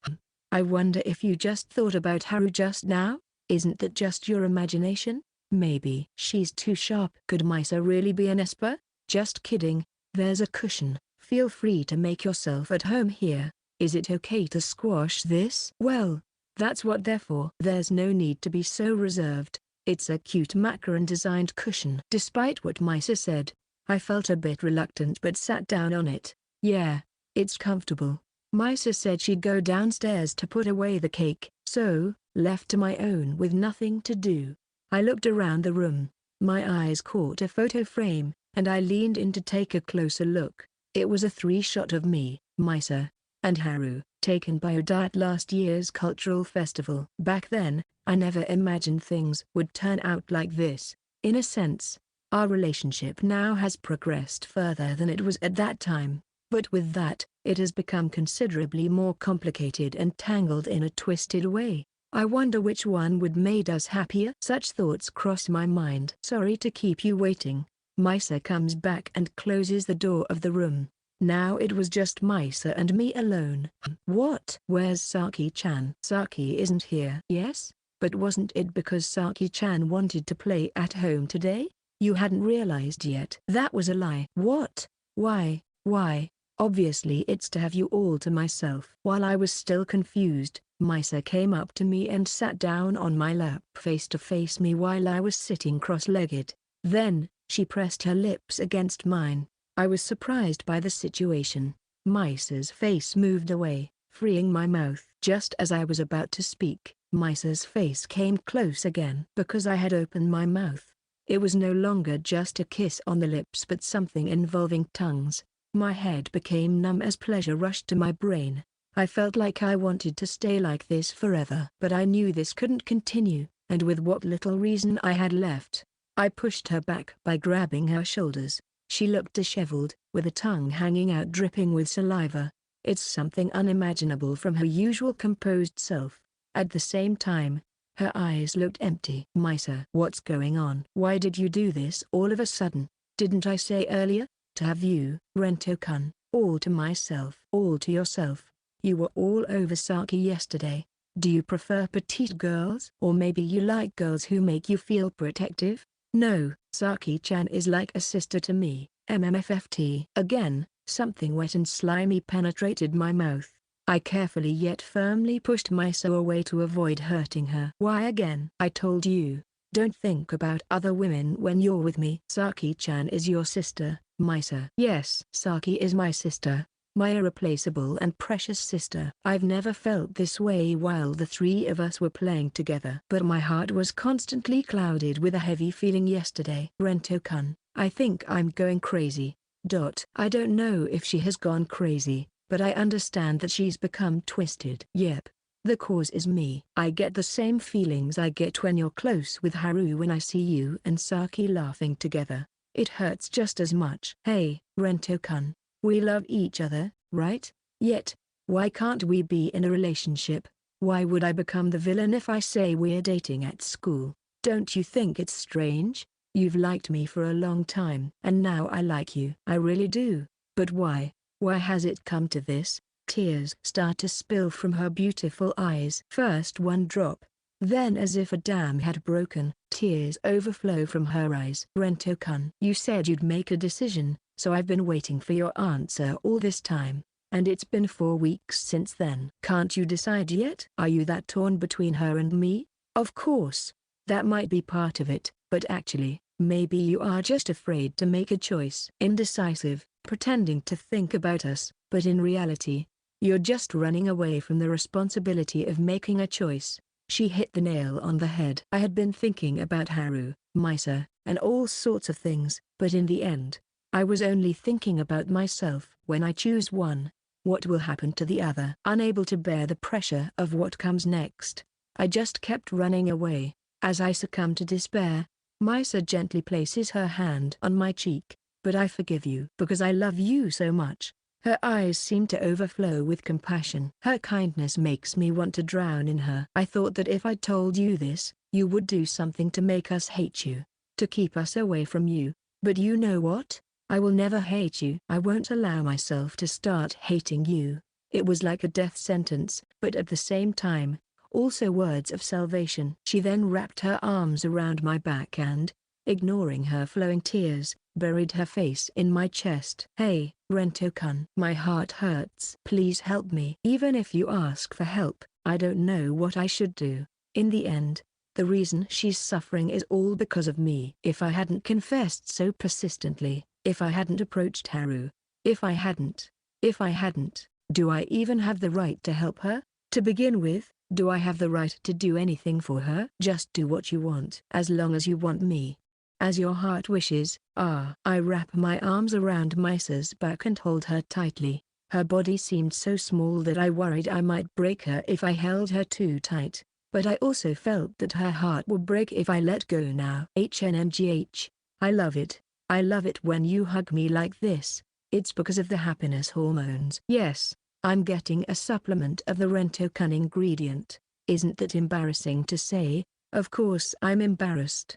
I wonder if you just thought about Haru just now? Isn't that just your imagination? Maybe. She's too sharp. Could Misa really be an Esper? Just kidding. There's a cushion. Feel free to make yourself at home here. Is it okay to squash this? Well, that's what they're for. There's no need to be so reserved. It's a cute macaron-designed cushion. Despite what Misa said, I felt a bit reluctant but sat down on it. Yeah, it's comfortable. Misa said she'd go downstairs to put away the cake, so, left to my own with nothing to do, I looked around the room. My eyes caught a photo frame, and I leaned in to take a closer look. It was a three-shot of me, Misa, and Haru, taken by Oda at last year's cultural festival. Back then, I never imagined things would turn out like this. In a sense, our relationship now has progressed further than it was at that time. But with that, it has become considerably more complicated and tangled in a twisted way. I wonder which one would made us happier. Such thoughts cross my mind. Sorry to keep you waiting. Misa comes back and closes the door of the room. Now it was just Misa and me alone. What? Where's Saki-chan? Saki isn't here. Yes? But wasn't it because Saki-chan wanted to play at home today? You hadn't realized yet. That was a lie. What? Why? Obviously it's to have you all to myself. While I was still confused, Misa came up to me and sat down on my lap face to face me while I was sitting cross-legged. Then, she pressed her lips against mine. I was surprised by the situation. Misa's face moved away, freeing my mouth. Just as I was about to speak, Misa's face came close again. Because I had opened my mouth, it was no longer just a kiss on the lips but something involving tongues. My head became numb as pleasure rushed to my brain. I felt like I wanted to stay like this forever. But I knew this couldn't continue, and with what little reason I had left, I pushed her back by grabbing her shoulders. She looked disheveled, with a tongue hanging out dripping with saliva. It's something unimaginable from her usual composed self. At the same time, her eyes looked empty. Misa, what's going on? Why did you do this all of a sudden? Didn't I say earlier? To have you, Rento-kun, all to myself. All to yourself. You were all over Saki yesterday. Do you prefer petite girls? Or maybe you like girls who make you feel protective? No, Saki-chan is like a sister to me. MMFFT. Again, something wet and slimy penetrated my mouth. I carefully yet firmly pushed Misa away to avoid hurting her. Why again? I told you, don't think about other women when you're with me. Saki-chan is your sister, Misa. Yes, Saki is my sister. My irreplaceable and precious sister. I've never felt this way while the three of us were playing together. But my heart was constantly clouded with a heavy feeling yesterday. Rento-kun, I think I'm going crazy. I don't know if she has gone crazy, but I understand that she's become twisted. Yep. The cause is me. I get the same feelings I get when you're close with Haru when I see you and Saki laughing together. It hurts just as much. Hey, Rento-kun. We love each other, right? Yet, why can't we be in a relationship? Why would I become the villain if I say we're dating at school? Don't you think it's strange? You've liked me for a long time. And now I like you. I really do. But why? Why has it come to this? Tears start to spill from her beautiful eyes. First one drop. Then as if a dam had broken, tears overflow from her eyes. Rento-kun, you said you'd make a decision. So I've been waiting for your answer all this time, and it's been 4 weeks since then. Can't you decide yet? Are you that torn between her and me? Of course, that might be part of it, but actually, maybe you are just afraid to make a choice. Indecisive, pretending to think about us, but in reality, you're just running away from the responsibility of making a choice. She hit the nail on the head. I had been thinking about Haru, Misa, and all sorts of things, but in the end, I was only thinking about myself. When I choose one, what will happen to the other? Unable to bear the pressure of what comes next, I just kept running away. As I succumb to despair, Misa gently places her hand on my cheek. But I forgive you because I love you so much. Her eyes seem to overflow with compassion. Her kindness makes me want to drown in her. I thought that if I told you this, you would do something to make us hate you, to keep us away from you. But you know what? I will never hate you. I won't allow myself to start hating you. It was like a death sentence, but at the same time, also words of salvation. She then wrapped her arms around my back and, ignoring her flowing tears, buried her face in my chest. Hey, Rento-kun. My heart hurts. Please help me. Even if you ask for help, I don't know what I should do. In the end, the reason she's suffering is all because of me. If I hadn't confessed so persistently, if I hadn't approached Haru, if I hadn't, do I even have the right to help her? To begin with, do I have the right to do anything for her? Just do what you want. As long as you want me. As your heart wishes. I wrap my arms around Misa's back and hold her tightly. Her body seemed so small that I worried I might break her if I held her too tight. But I also felt that her heart would break if I let go now. HNMGH. I love it. I love it when you hug me like this. It's because of the happiness hormones. Yes, I'm getting a supplement of the Rento-kun ingredient. Isn't that embarrassing to say? Of course I'm embarrassed.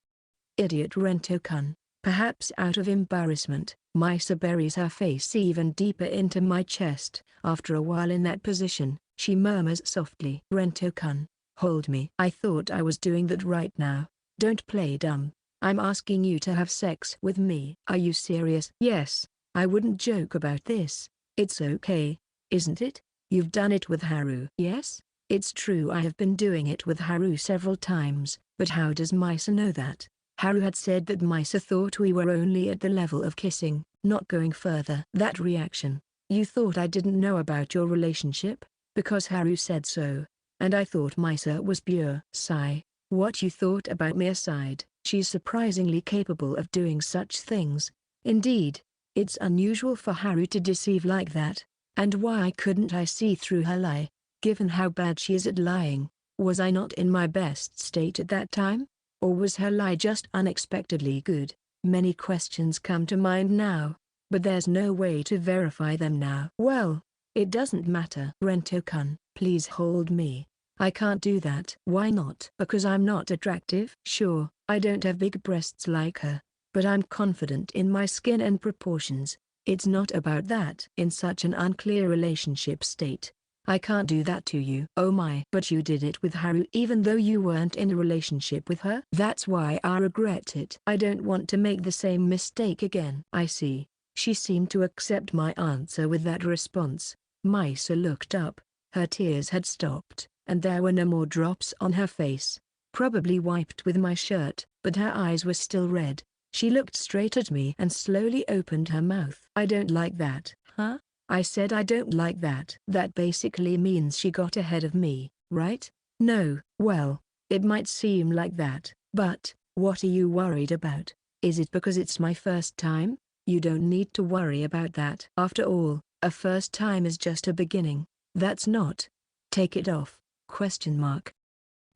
Idiot Rento-kun. Perhaps out of embarrassment, Misa buries her face even deeper into my chest. After a while in that position, she murmurs softly. Rento-kun, hold me. I thought I was doing that right now. Don't play dumb. I'm asking you to have sex with me. Are you serious? Yes, I wouldn't joke about this. It's okay, isn't it? You've done it with Haru. Yes, it's true, I have been doing it with Haru several times, but how does Misa know that? Haru had said that Misa thought we were only at the level of kissing, not going further. That reaction. You thought I didn't know about your relationship? Because Haru said so. And I thought Misa was pure. Sigh. What you thought about me aside, she's surprisingly capable of doing such things. Indeed, it's unusual for Haru to deceive like that. And why couldn't I see through her lie? Given how bad she is at lying, was I not in my best state at that time? Or was her lie just unexpectedly good? Many questions come to mind now, but there's no way to verify them now. Well, it doesn't matter. Rento-kun, please hold me. I can't do that. Why not? Because I'm not attractive? Sure, I don't have big breasts like her, but I'm confident in my skin and proportions. It's not about that. In such an unclear relationship state, I can't do that to you. Oh my. But you did it with Haru even though you weren't in a relationship with her? That's why I regret it. I don't want to make the same mistake again. I see. She seemed to accept my answer with that response. Misa looked up. Her tears had stopped, and there were no more drops on her face. Probably wiped with my shirt, but her eyes were still red. She looked straight at me and slowly opened her mouth. I don't like that. Huh? I said I don't like that. That basically means she got ahead of me, right? No. Well, it might seem like that, but what are you worried about? Is it because it's my first time? You don't need to worry about that. After all, a first time is just a beginning. That's not. Take it off? Question mark.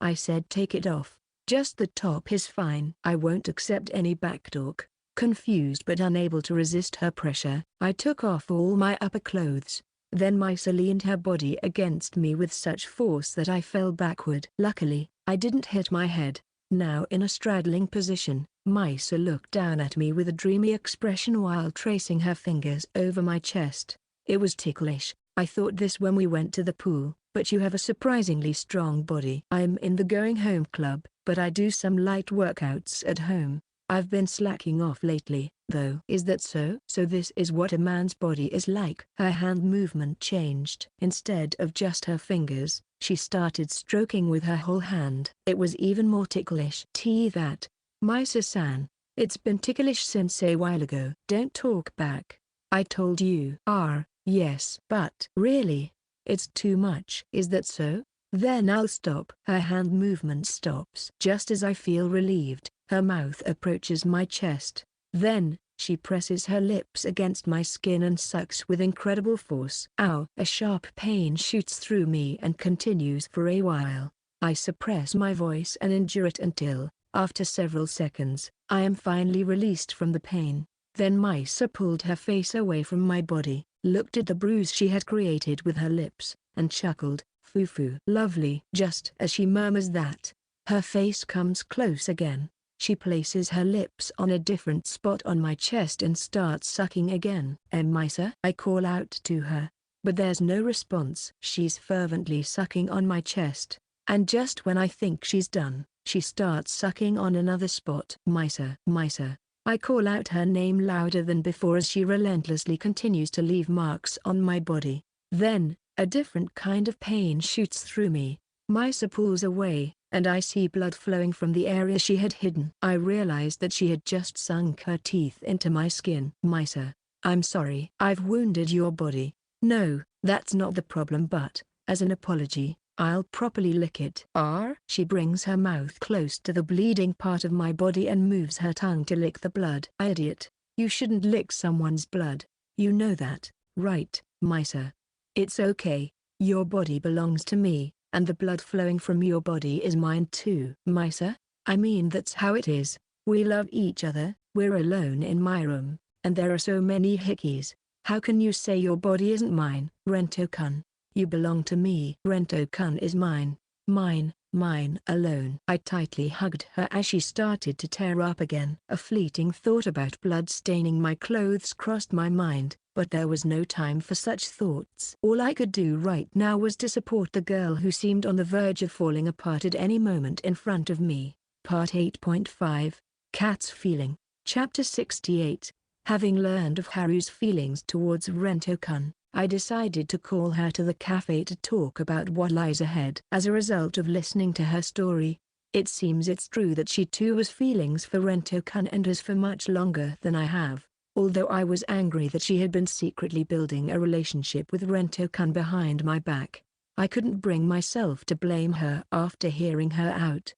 I said take it off. Just the top is fine. I won't accept any backtalk. Confused but unable to resist her pressure, I took off all my upper clothes. Then Misa leaned her body against me with such force that I fell backward. Luckily, I didn't hit my head. Now in a straddling position, Misa looked down at me with a dreamy expression while tracing her fingers over my chest. It was ticklish. I thought this when we went to the pool, but you have a surprisingly strong body. I'm in the going home club, but I do some light workouts at home. I've been slacking off lately, though. Is that so? So this is what a man's body is like. Her hand movement changed. Instead of just her fingers, she started stroking with her whole hand. It was even more ticklish. That. Misa-san, it's been ticklish since a while ago. Don't talk back. I told you. Yes. But really? It's too much. Is that so? Then I'll stop. Her hand movement stops. Just as I feel relieved, her mouth approaches my chest. Then, she presses her lips against my skin and sucks with incredible force. Ow! A sharp pain shoots through me and continues for a while. I suppress my voice and endure it until, after several seconds, I am finally released from the pain. Then Misa pulled her face away from my body, looked at the bruise she had created with her lips, and chuckled. Foo-foo. Lovely. Just as she murmurs that, her face comes close again. She places her lips on a different spot on my chest and starts sucking again. Misa? I call out to her, but there's no response. She's fervently sucking on my chest, and just when I think she's done, she starts sucking on another spot. Misa. Misa. I call out her name louder than before as she relentlessly continues to leave marks on my body. Then, a different kind of pain shoots through me. Misa pulls away, and I see blood flowing from the area she had hidden. I realized that she had just sunk her teeth into my skin. Misa, I'm sorry. I've wounded your body. No, that's not the problem, but, as an apology, I'll properly lick it. She brings her mouth close to the bleeding part of my body and moves her tongue to lick the blood. Idiot. You shouldn't lick someone's blood. You know that, right, Misa? It's okay. Your body belongs to me, and the blood flowing from your body is mine too. Misa, I mean that's how it is. We love each other. We're alone in my room, and there are so many hickeys. How can you say your body isn't mine, Rento-kun? You belong to me. Rento-kun is mine. Mine alone. I tightly hugged her as she started to tear up again. A fleeting thought about blood staining my clothes crossed my mind, but there was no time for such thoughts. All I could do right now was to support the girl who seemed on the verge of falling apart at any moment in front of me. Part 8.5, Cat's Feeling. Chapter 68. Having learned of Haru's feelings towards Rento-kun, I decided to call her to the cafe to talk about what lies ahead. As a result of listening to her story, it seems it's true that she too has feelings for Rento-kun and has for much longer than I have. Although I was angry that she had been secretly building a relationship with Rento-kun behind my back, I couldn't bring myself to blame her after hearing her out.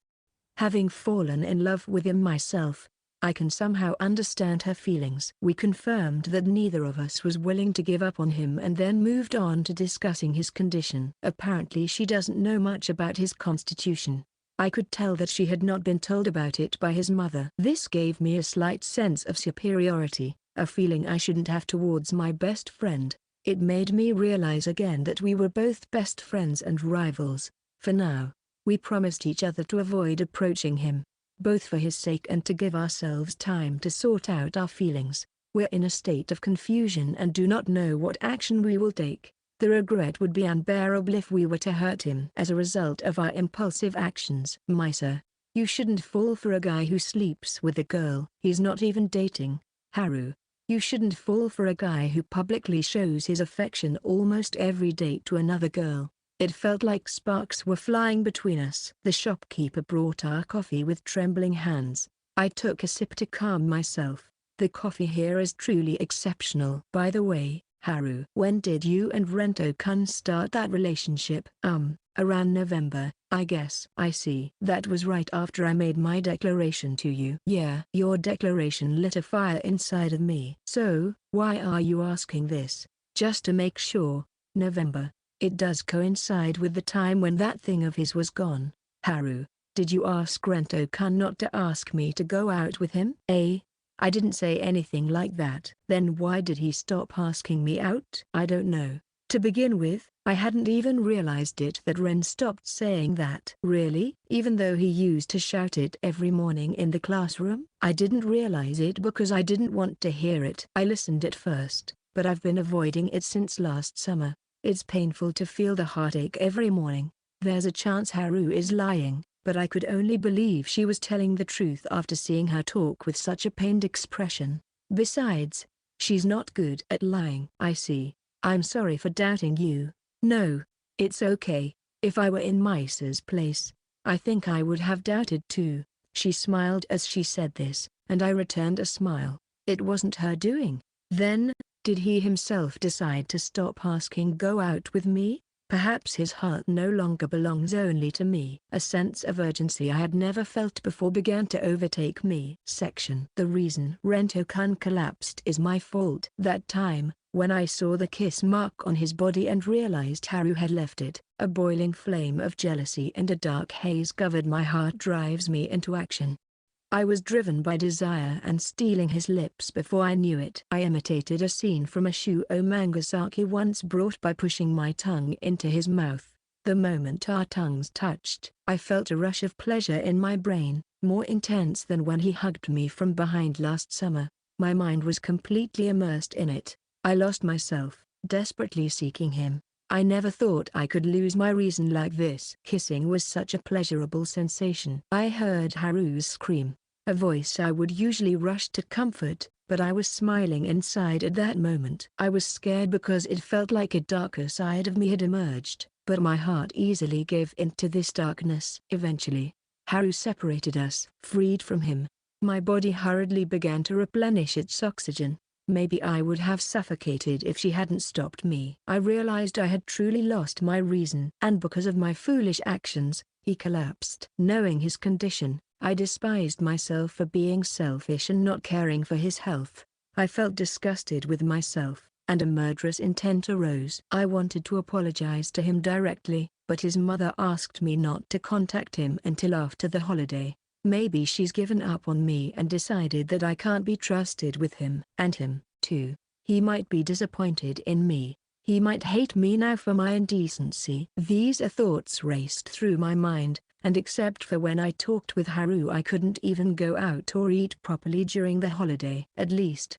Having fallen in love with him myself, I can somehow understand her feelings. We confirmed that neither of us was willing to give up on him and then moved on to discussing his condition. Apparently she doesn't know much about his constitution. I could tell that she had not been told about it by his mother. This gave me a slight sense of superiority, a feeling I shouldn't have towards my best friend. It made me realize again that we were both best friends and rivals. For now, we promised each other to avoid approaching him, both for his sake and to give ourselves time to sort out our feelings. We're in a state of confusion and do not know what action we will take. The regret would be unbearable if we were to hurt him as a result of our impulsive actions. Misa, you shouldn't fall for a guy who sleeps with a girl he's not even dating. Haru, you shouldn't fall for a guy who publicly shows his affection almost every date to another girl. It felt like sparks were flying between us. The shopkeeper brought our coffee with trembling hands. I took a sip to calm myself. The coffee here is truly exceptional. By the way, Haru, when did you and Rento-kun start that relationship? Around November, I guess. I see. That was right after I made my declaration to you. Yeah. Your declaration lit a fire inside of me. So, why are you asking this? Just to make sure. November. It does coincide with the time when that thing of his was gone. Haru, did you ask Rento-kun not to ask me to go out with him? I didn't say anything like that. Then why did he stop asking me out? I don't know. To begin with, I hadn't even realized it that Ren stopped saying that. Really? Even though he used to shout it every morning in the classroom? I didn't realize it because I didn't want to hear it. I listened at first, but I've been avoiding it since last summer. It's painful to feel the heartache every morning. There's a chance Haru is lying, but I could only believe she was telling the truth after seeing her talk with such a pained expression. Besides, she's not good at lying. I see. I'm sorry for doubting you. No, it's okay. If I were in Misa's place, I think I would have doubted too. She smiled as she said this, and I returned a smile. It wasn't her doing. Then, did he himself decide to stop asking go out with me? Perhaps his heart no longer belongs only to me. A sense of urgency I had never felt before began to overtake me. The reason Rento-kun collapsed is my fault. That time, when I saw the kiss mark on his body and realized Haru had left it, a boiling flame of jealousy and a dark haze covered my heart drives me into action. I was driven by desire and stealing his lips before I knew it. I imitated a scene from a Shuo manga Saki once brought by pushing my tongue into his mouth. The moment our tongues touched, I felt a rush of pleasure in my brain, more intense than when he hugged me from behind last summer. My mind was completely immersed in it. I lost myself, desperately seeking him. I never thought I could lose my reason like this. Kissing was such a pleasurable sensation. I heard Haru's scream. A voice I would usually rush to comfort, but I was smiling inside at that moment. I was scared because it felt like a darker side of me had emerged, but my heart easily gave in to this darkness. Eventually, Haru separated us. Freed from him, my body hurriedly began to replenish its oxygen. Maybe I would have suffocated if she hadn't stopped me. I realized I had truly lost my reason, and because of my foolish actions, he collapsed. Knowing his condition, I despised myself for being selfish and not caring for his health. I felt disgusted with myself, and a murderous intent arose. I wanted to apologize to him directly, but his mother asked me not to contact him until after the holiday. Maybe she's given up on me and decided that I can't be trusted with him. And him, too. He might be disappointed in me. He might hate me now for my indecency. These thoughts raced through my mind, and except for when I talked with Haru I couldn't even go out or eat properly during the holiday. At least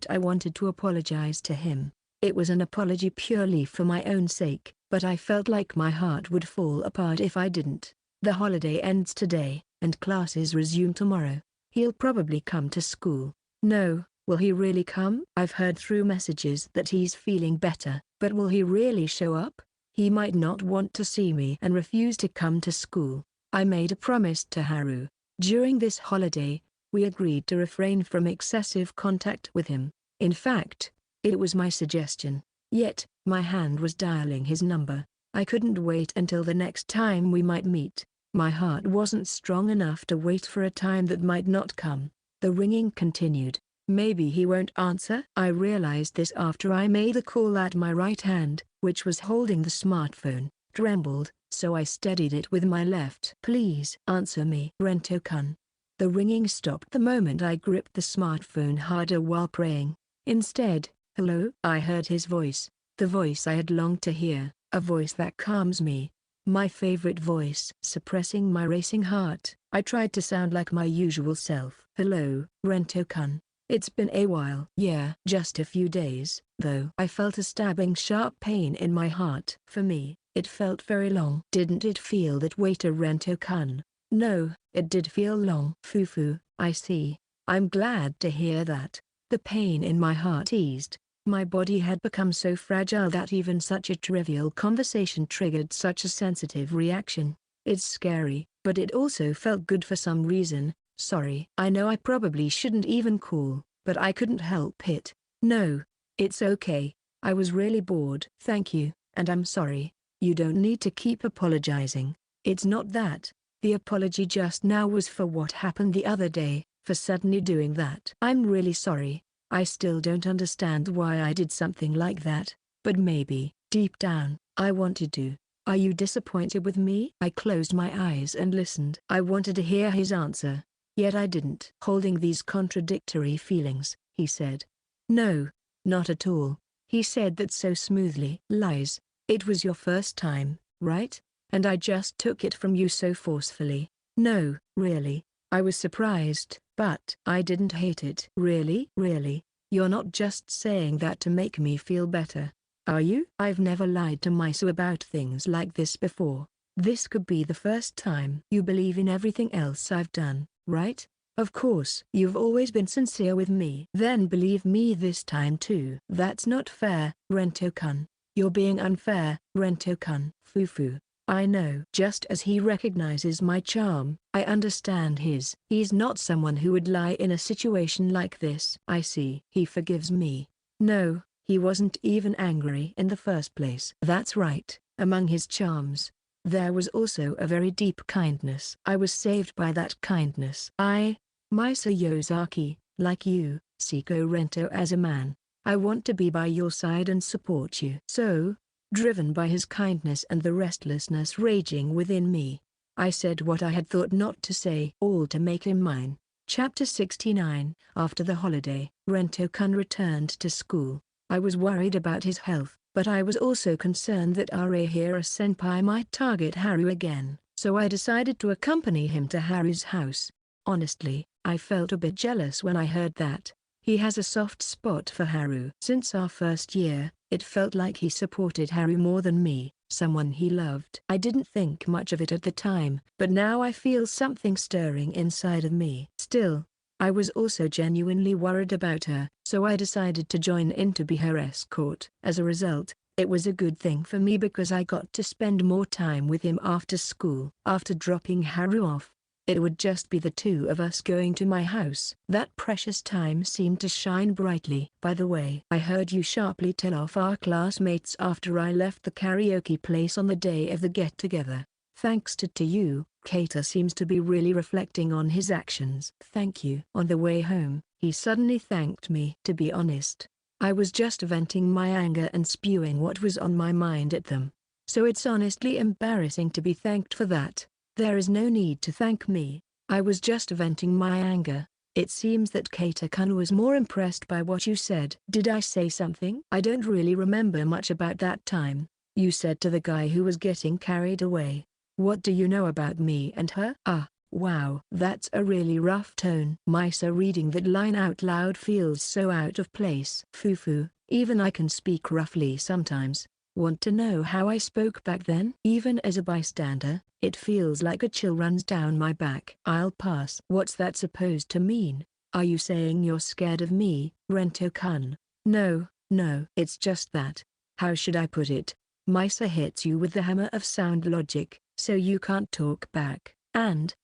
I wanted to apologize to him. It was an apology purely for my own sake, but I felt like my heart would fall apart if I didn't. The holiday ends today, and classes resume tomorrow. He'll probably come to school. No, will he really come? I've heard through messages that he's feeling better, but will he really show up? He might not want to see me and refuse to come to school. I made a promise to Haru. During this holiday, we agreed to refrain from excessive contact with him. In fact, it was my suggestion. Yet, my hand was dialing his number. I couldn't wait until the next time we might meet. My heart wasn't strong enough to wait for a time that might not come. The ringing continued. Maybe he won't answer. I realized this after I made the call at my right hand, which was holding the smartphone, trembled, so I steadied it with my left. Please answer me, Rento-kun. The ringing stopped the moment I gripped the smartphone harder while praying. Instead, hello? I heard his voice, the voice I had longed to hear, a voice that calms me. My favorite voice. Suppressing my racing heart, I tried to sound like my usual self. Hello, Rento-kun. It's been a while. Yeah, just a few days, though. I felt a stabbing sharp pain in my heart. For me, it felt very long. Didn't it feel that way to Rento-kun? No, it did feel long. Fufu, I see. I'm glad to hear that. The pain in my heart eased. My body had become so fragile that even such a trivial conversation triggered such a sensitive reaction. It's scary, but it also felt good for some reason. Sorry. I know I probably shouldn't even call, but I couldn't help it. No, it's okay. I was really bored. Thank you, and I'm sorry. You don't need to keep apologizing. It's not that. The apology just now was for what happened the other day, for suddenly doing that. I'm really sorry. I still don't understand why I did something like that, but maybe, deep down, I wanted to. Are you disappointed with me? I closed my eyes and listened. I wanted to hear his answer, yet I didn't. Holding these contradictory feelings, he said. No, not at all. He said that so smoothly. Lies. It was your first time, right? And I just took it from you so forcefully. No, really. I was surprised, but I didn't hate it. Really? Really? You're not just saying that to make me feel better, are you? I've never lied to Misa about things like this before. This could be the first time. You believe in everything else I've done, right? Of course. You've always been sincere with me. Then believe me this time too. That's not fair, Rento-kun. You're being unfair, Rento-kun. Fufu. I know. Just as he recognizes my charm, I understand his. He's not someone who would lie in a situation like this. I see. He forgives me. No, he wasn't even angry in the first place. That's right. Among his charms, there was also a very deep kindness. I was saved by that kindness. Misa Yosaki, like you, Seko Rento as a man. I want to be by your side and support you. So, driven by his kindness and the restlessness raging within me, I said what I had thought not to say, all to make him mine. Chapter 69. After the holiday, Rento-kun returned to school. I was worried about his health, but I was also concerned that Arahira-senpai might target Haru again, so I decided to accompany him to Haru's house. Honestly, I felt a bit jealous when I heard that. He has a soft spot for Haru. Since our first year, it felt like he supported Haru more than me, someone he loved. I didn't think much of it at the time, but now I feel something stirring inside of me. Still, I was also genuinely worried about her, so I decided to join in to be her escort. As a result, it was a good thing for me because I got to spend more time with him after school. After dropping Haru off, it would just be the two of us going to my house. That precious time seemed to shine brightly. By the way, I heard you sharply tell off our classmates after I left the karaoke place on the day of the get-together. Thanks to you, Keita seems to be really reflecting on his actions. Thank you. On the way home, he suddenly thanked me. To be honest, I was just venting my anger and spewing what was on my mind at them. So it's honestly embarrassing to be thanked for that. There is no need to thank me. I was just venting my anger. It seems that Kato-kun was more impressed by what you said. Did I say something? I don't really remember much about that time. You said to the guy who was getting carried away. What do you know about me and her? Ah, wow. That's a really rough tone. Misa reading that line out loud feels so out of place. Fufu, even I can speak roughly sometimes. Want to know how I spoke back then? Even as a bystander, it feels like a chill runs down my back. I'll pass. What's that supposed to mean? Are you saying you're scared of me, Rento-kun? No, no. It's just that. How should I put it? Misa hits you with the hammer of sound logic, so you can't talk back. And,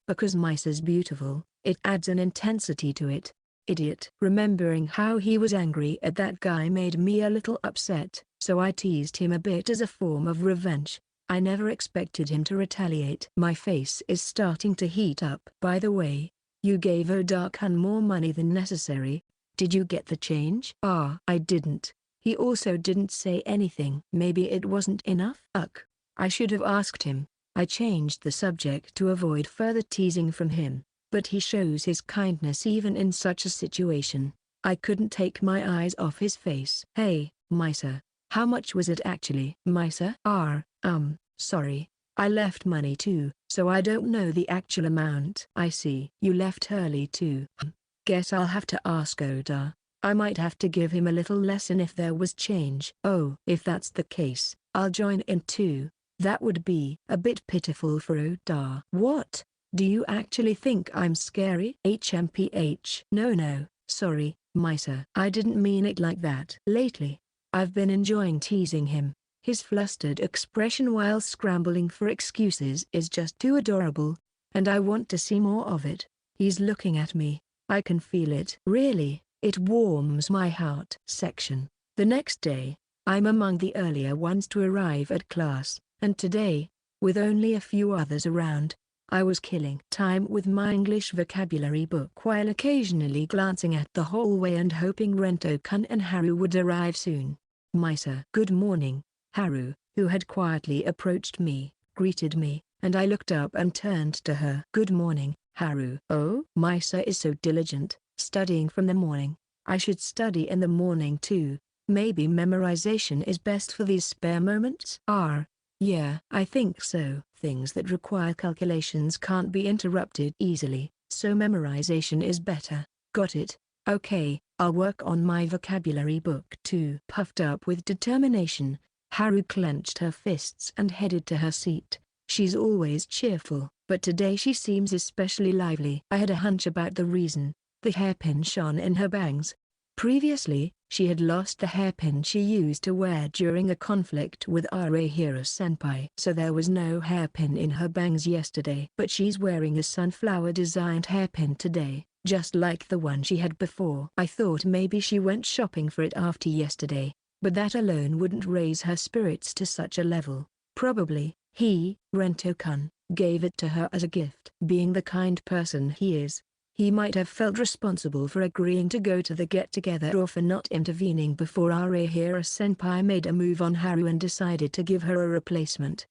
because Misa's beautiful, it adds an intensity to it. Idiot. Remembering how he was angry at that guy made me a little upset, so I teased him a bit as a form of revenge. I never expected him to retaliate. My face is starting to heat up. By the way, you gave Oda-kun more money than necessary. Did you get the change? Ah, I didn't. He also didn't say anything. Maybe it wasn't enough? Ugh. I should have asked him. I changed the subject to avoid further teasing from him, but he shows his kindness even in such a situation. I couldn't take my eyes off his face. Hey, Misa, how much was it actually? Misa? Sorry. I left money too, so I don't know the actual amount. I see. You left early too. Guess I'll have to ask Oda. I might have to give him a little lesson if there was change. Oh, if that's the case, I'll join in too. That would be a bit pitiful for Oda. What? Do you actually think I'm scary? HMPH. No, sorry, Misa. I didn't mean it like that. Lately, I've been enjoying teasing him. His flustered expression while scrambling for excuses is just too adorable, and I want to see more of it. He's looking at me. I can feel it. Really, it warms my heart. Section. The next day, I'm among the earlier ones to arrive at class, and today, with only a few others around, I was killing time with my English vocabulary book while occasionally glancing at the hallway and hoping Rento-kun and Haru would arrive soon. Misa. Good morning, Haru, who had quietly approached me, greeted me, and I looked up and turned to her. Good morning, Haru. Oh? Misa is so diligent, studying from the morning. I should study in the morning too. Maybe memorization is best for these spare moments? Yeah, I think so. Things that require calculations can't be interrupted easily, so memorization is better. Got it. Okay, I'll work on my vocabulary book too. Puffed up with determination, Haru clenched her fists and headed to her seat. She's always cheerful, but today she seems especially lively. I had a hunch about the reason. The hairpin shone in her bangs. Previously, she had lost the hairpin she used to wear during a conflict with Arehiro-senpai. So there was no hairpin in her bangs yesterday. But she's wearing a sunflower-designed hairpin today, just like the one she had before. I thought maybe she went shopping for it after yesterday, but that alone wouldn't raise her spirits to such a level. Probably, he, Rento-kun, gave it to her as a gift. Being the kind person he is, he might have felt responsible for agreeing to go to the get-together or for not intervening before Arehiro-senpai made a move on Haru and decided to give her a replacement.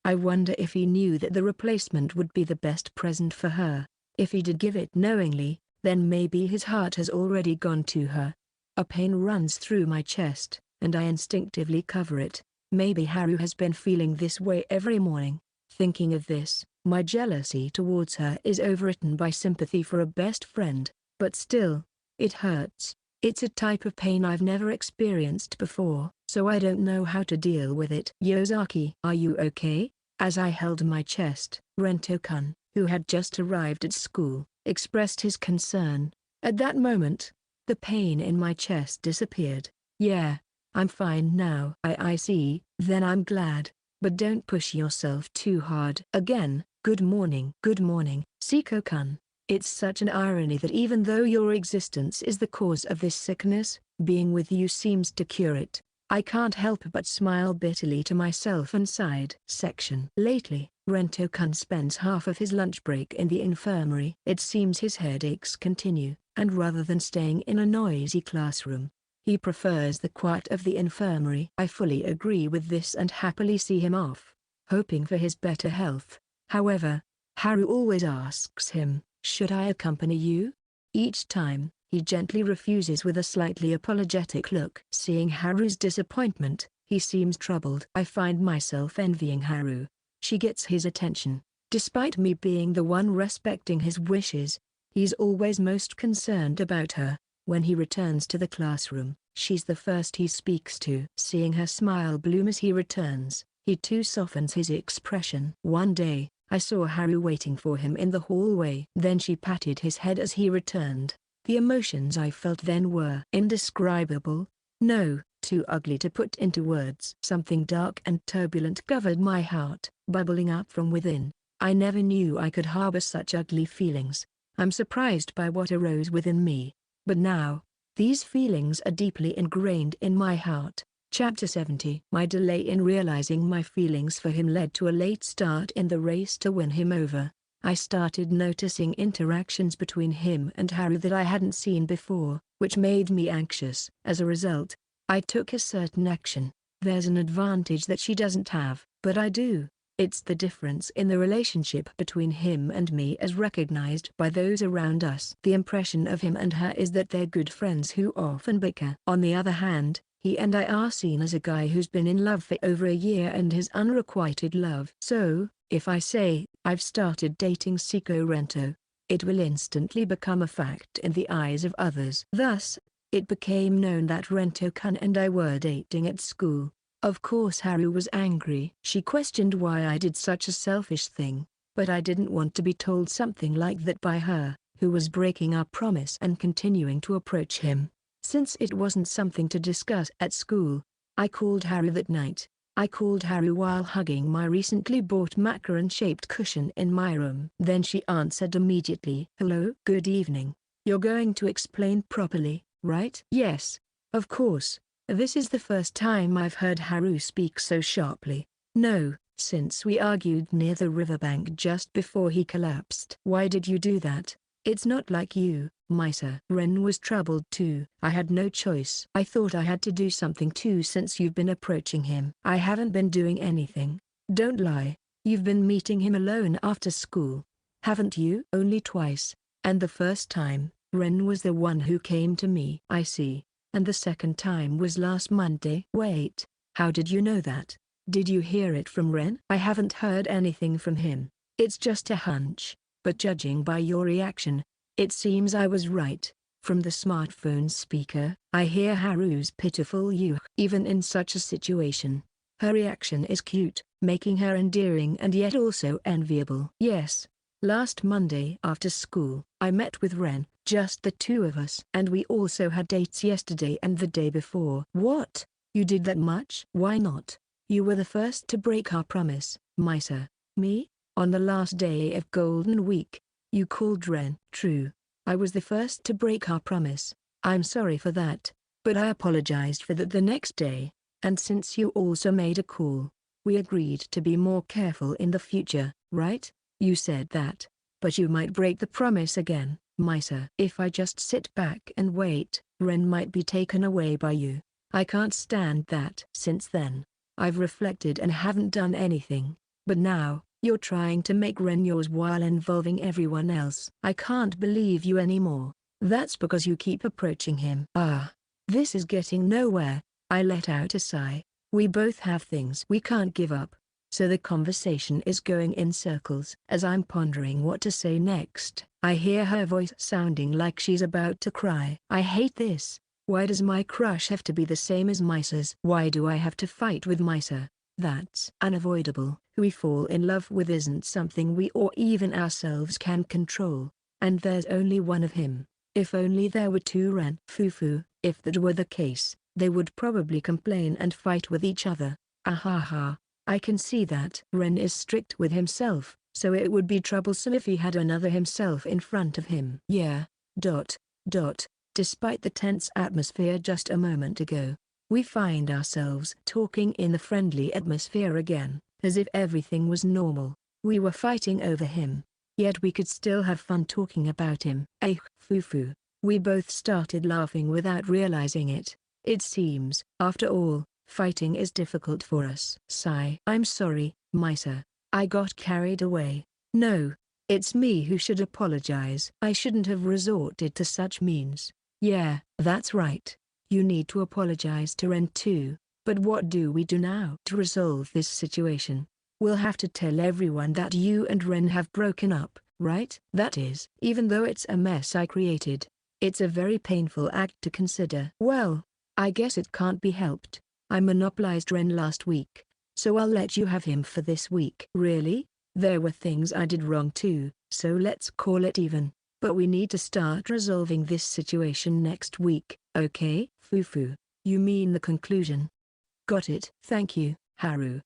I wonder if he knew that the replacement would be the best present for her. If he did give it knowingly, then maybe his heart has already gone to her. A pain runs through my chest, and I instinctively cover it. Maybe Haru has been feeling this way every morning. Thinking of this, my jealousy towards her is overwritten by sympathy for a best friend, but still, it hurts. It's a type of pain I've never experienced before, so I don't know how to deal with it. Yosaki, are you okay? As I held my chest, Rento-kun, who had just arrived at school, expressed his concern. At that moment, the pain in my chest disappeared. Yeah, I'm fine now. I see. Then I'm glad. But don't push yourself too hard. Again, good morning. Good morning, Seko-kun. It's such an irony that even though your existence is the cause of this sickness, being with you seems to cure it. I can't help but smile bitterly to myself and sighed. Section. Lately, Rento-kun spends half of his lunch break in the infirmary. It seems his headaches continue, and rather than staying in a noisy classroom, he prefers the quiet of the infirmary. I fully agree with this and happily see him off, hoping for his better health. However, Haru always asks him, should I accompany you? Each time, he gently refuses with a slightly apologetic look. Seeing Haru's disappointment, he seems troubled. I find myself envying Haru. She gets his attention. Despite me being the one respecting his wishes, he's always most concerned about her. When he returns to the classroom, she's the first he speaks to. Seeing her smile bloom as he returns, he too softens his expression. One day, I saw Haru waiting for him in the hallway. Then she patted his head as he returned. The emotions I felt then were indescribable. No, too ugly to put into words. Something dark and turbulent covered my heart, bubbling up from within. I never knew I could harbor such ugly feelings. I'm surprised by what arose within me. But now, these feelings are deeply ingrained in my heart. Chapter 70. My delay in realizing my feelings for him led to a late start in the race to win him over. I started noticing interactions between him and Haru that I hadn't seen before, which made me anxious. As a result, I took a certain action. There's an advantage that she doesn't have, but I do. It's the difference in the relationship between him and me as recognized by those around us. The impression of him and her is that they're good friends who often bicker. On the other hand, he and I are seen as a guy who's been in love for over a year and his unrequited love. So, if I say, I've started dating Seko Rento, it will instantly become a fact in the eyes of others. Thus, it became known that Rento-kun and I were dating at school. Of course Haru was angry. She questioned why I did such a selfish thing, but I didn't want to be told something like that by her, who was breaking our promise and continuing to approach him. Since it wasn't something to discuss at school, I called Haru that night. I called Haru while hugging my recently bought macaron-shaped cushion in my room. Then she answered immediately. Hello? Good evening. You're going to explain properly, right? Yes, of course. This is the first time I've heard Haru speak so sharply. No, since we argued near the riverbank just before he collapsed. Why did you do that? It's not like you, Misa. Ren was troubled too. I had no choice. I thought I had to do something too since you've been approaching him. I haven't been doing anything. Don't lie. You've been meeting him alone after school. Haven't you? Only twice. And the first time, Ren was the one who came to me. I see. And the second time was last Monday. Wait, how did you know that? Did you hear it from Ren? I haven't heard anything from him. It's just a hunch, but judging by your reaction, it seems I was right. From the smartphone speaker, I hear Haru's pitiful "you." Even in such a situation, her reaction is cute, making her endearing and yet also enviable. Yes, last Monday after school, I met with Ren. Just the two of us. And we also had dates yesterday and the day before. What? You did that much? Why not? You were the first to break our promise, Misa. Me? On the last day of Golden Week, you called Ren. True. I was the first to break our promise. I'm sorry for that, but I apologized for that the next day, and since you also made a call, we agreed to be more careful in the future, right? You said that, but you might break the promise again. Misa. If I just sit back and wait, Ren might be taken away by you. I can't stand that. Since then, I've reflected and haven't done anything, but now, you're trying to make Ren yours while involving everyone else. I can't believe you anymore. That's because you keep approaching him. This is getting nowhere. I let out a sigh. We both have things we can't give up. So the conversation is going in circles. As I'm pondering what to say next, I hear her voice sounding like she's about to cry. I hate this. Why does my crush have to be the same as Misa's? Why do I have to fight with Misa? That's unavoidable. Who we fall in love with isn't something we or even ourselves can control. And there's only one of him. If only there were two Ren. Fufu. If that were the case, they would probably complain and fight with each other. Ahaha. I can see that. Ren is strict with himself, so it would be troublesome if he had another himself in front of him. Yeah. Despite the tense atmosphere just a moment ago, we find ourselves talking in the friendly atmosphere again, as if everything was normal. We were fighting over him, yet we could still have fun talking about him. Fufu. We both started laughing without realizing it. It seems, after all, fighting is difficult for us. Sigh. I'm sorry, Misa. I got carried away. No, It's me who should apologize. I shouldn't have resorted to such means. Yeah, that's right. You need to apologize to Ren too. But what do we do now to resolve this situation? We'll have to tell everyone that you and Ren have broken up, right? That is, even though it's a mess I created. It's a very painful act to consider. Well, I guess it can't be helped. I monopolized Ren last week, so I'll let you have him for this week. Really? There were things I did wrong too, so let's call it even. But we need to start resolving this situation next week, okay? Fufu. You mean the conclusion? Got it. Thank you, Haru.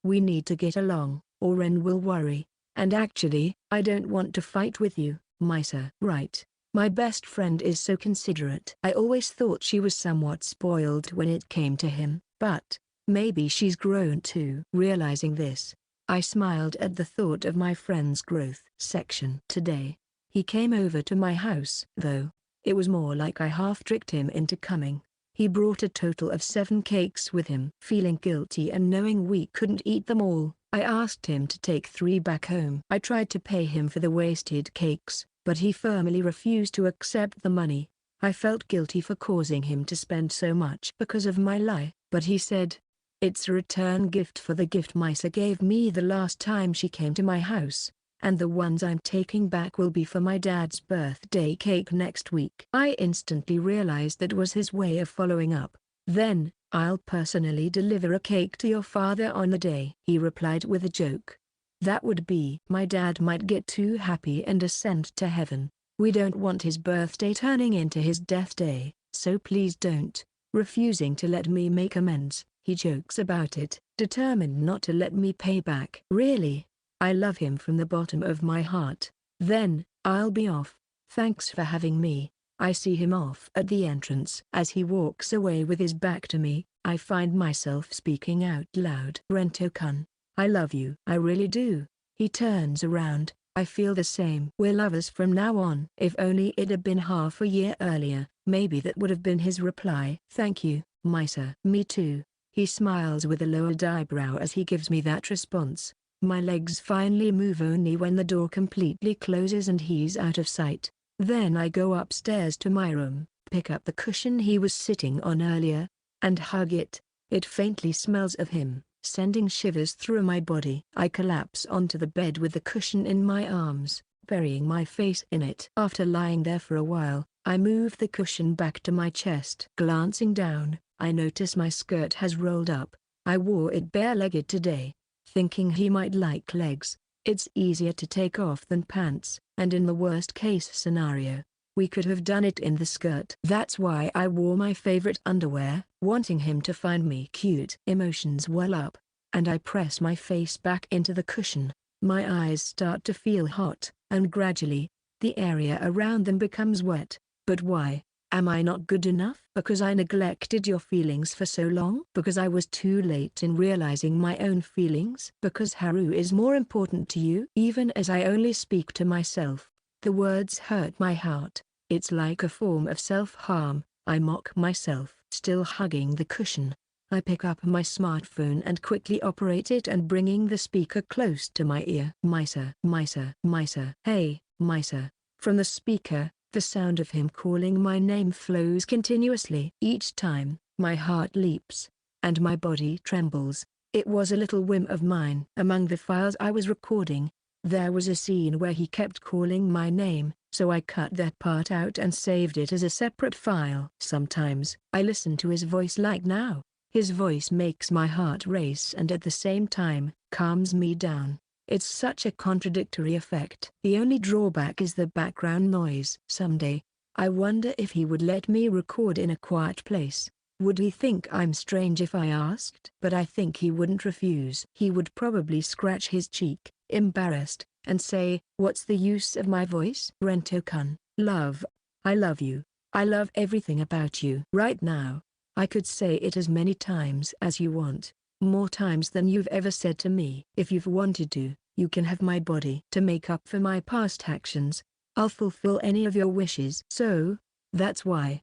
We need to get along, or Ren will worry. And actually, I don't want to fight with you, Misa. Right. My best friend is so considerate. I always thought she was somewhat spoiled when it came to him, but maybe she's grown too. Realizing this, I smiled at the thought of my friend's growth. Section. Today, he came over to my house. Though, it was more like I half-tricked him into coming. He brought a total of 7 cakes with him. Feeling guilty and knowing we couldn't eat them all, I asked him to take 3 back home. I tried to pay him for the wasted cakes, but he firmly refused to accept the money. I felt guilty for causing him to spend so much because of my lie, but he said, "It's a return gift for the gift Misa gave me the last time she came to my house, and the ones I'm taking back will be for my dad's birthday cake next week." I instantly realized that was his way of following up. "Then, I'll personally deliver a cake to your father on the day," he replied with a joke. "That would be. My dad might get too happy and ascend to heaven. We don't want his birthday turning into his death day, so please don't." Refusing to let me make amends, he jokes about it, determined not to let me pay back. Really? I love him from the bottom of my heart. Then, I'll be off. Thanks for having me. I see him off at the entrance. As he walks away with his back to me, I find myself speaking out loud. "Rento-kun, I love you." "I really do." He turns around. I feel the same. "We're lovers from now on." If only it had been half a year earlier, maybe that would have been his reply. "Thank you, Misa." "Me too." He smiles with a lowered eyebrow as he gives me that response. My legs finally move only when the door completely closes and he's out of sight. Then I go upstairs to my room, pick up the cushion he was sitting on earlier, and hug it. It faintly smells of him, sending shivers through my body. I collapse onto the bed with the cushion in my arms, burying my face in it. After lying there for a while, I move the cushion back to my chest. Glancing down, I notice my skirt has rolled up. I wore it bare-legged today, thinking he might like legs. It's easier to take off than pants, and in the worst-case scenario, we could have done it in the skirt. That's why I wore my favorite underwear, wanting him to find me cute. Emotions well up, and I press my face back into the cushion. My eyes start to feel hot, and gradually, the area around them becomes wet. But why? Am I not good enough? Because I neglected your feelings for so long? Because I was too late in realizing my own feelings? Because Haru is more important to you? Even as I only speak to myself, the words hurt my heart. It's like a form of self-harm. I mock myself. Still hugging the cushion, I pick up my smartphone and quickly operate it and bringing the speaker close to my ear. "Misa, Misa, Misa." "Hey, Misa." From the speaker, the sound of him calling my name flows continuously. Each time, my heart leaps, and my body trembles. It was a little whim of mine. Among the files I was recording, there was a scene where he kept calling my name, so I cut that part out and saved it as a separate file. Sometimes, I listen to his voice like now. His voice makes my heart race and at the same time, calms me down. It's such a contradictory effect. The only drawback is the background noise. Someday, I wonder if he would let me record in a quiet place. Would he think I'm strange if I asked? But I think he wouldn't refuse. He would probably scratch his cheek, embarrassed, and say, "What's the use of my voice?" "Rento-kun, love. I love you. I love everything about you." Right now, I could say it as many times as you want. More times than you've ever said to me. If you've wanted to, you can have my body. To make up for my past actions, I'll fulfill any of your wishes. So, that's why.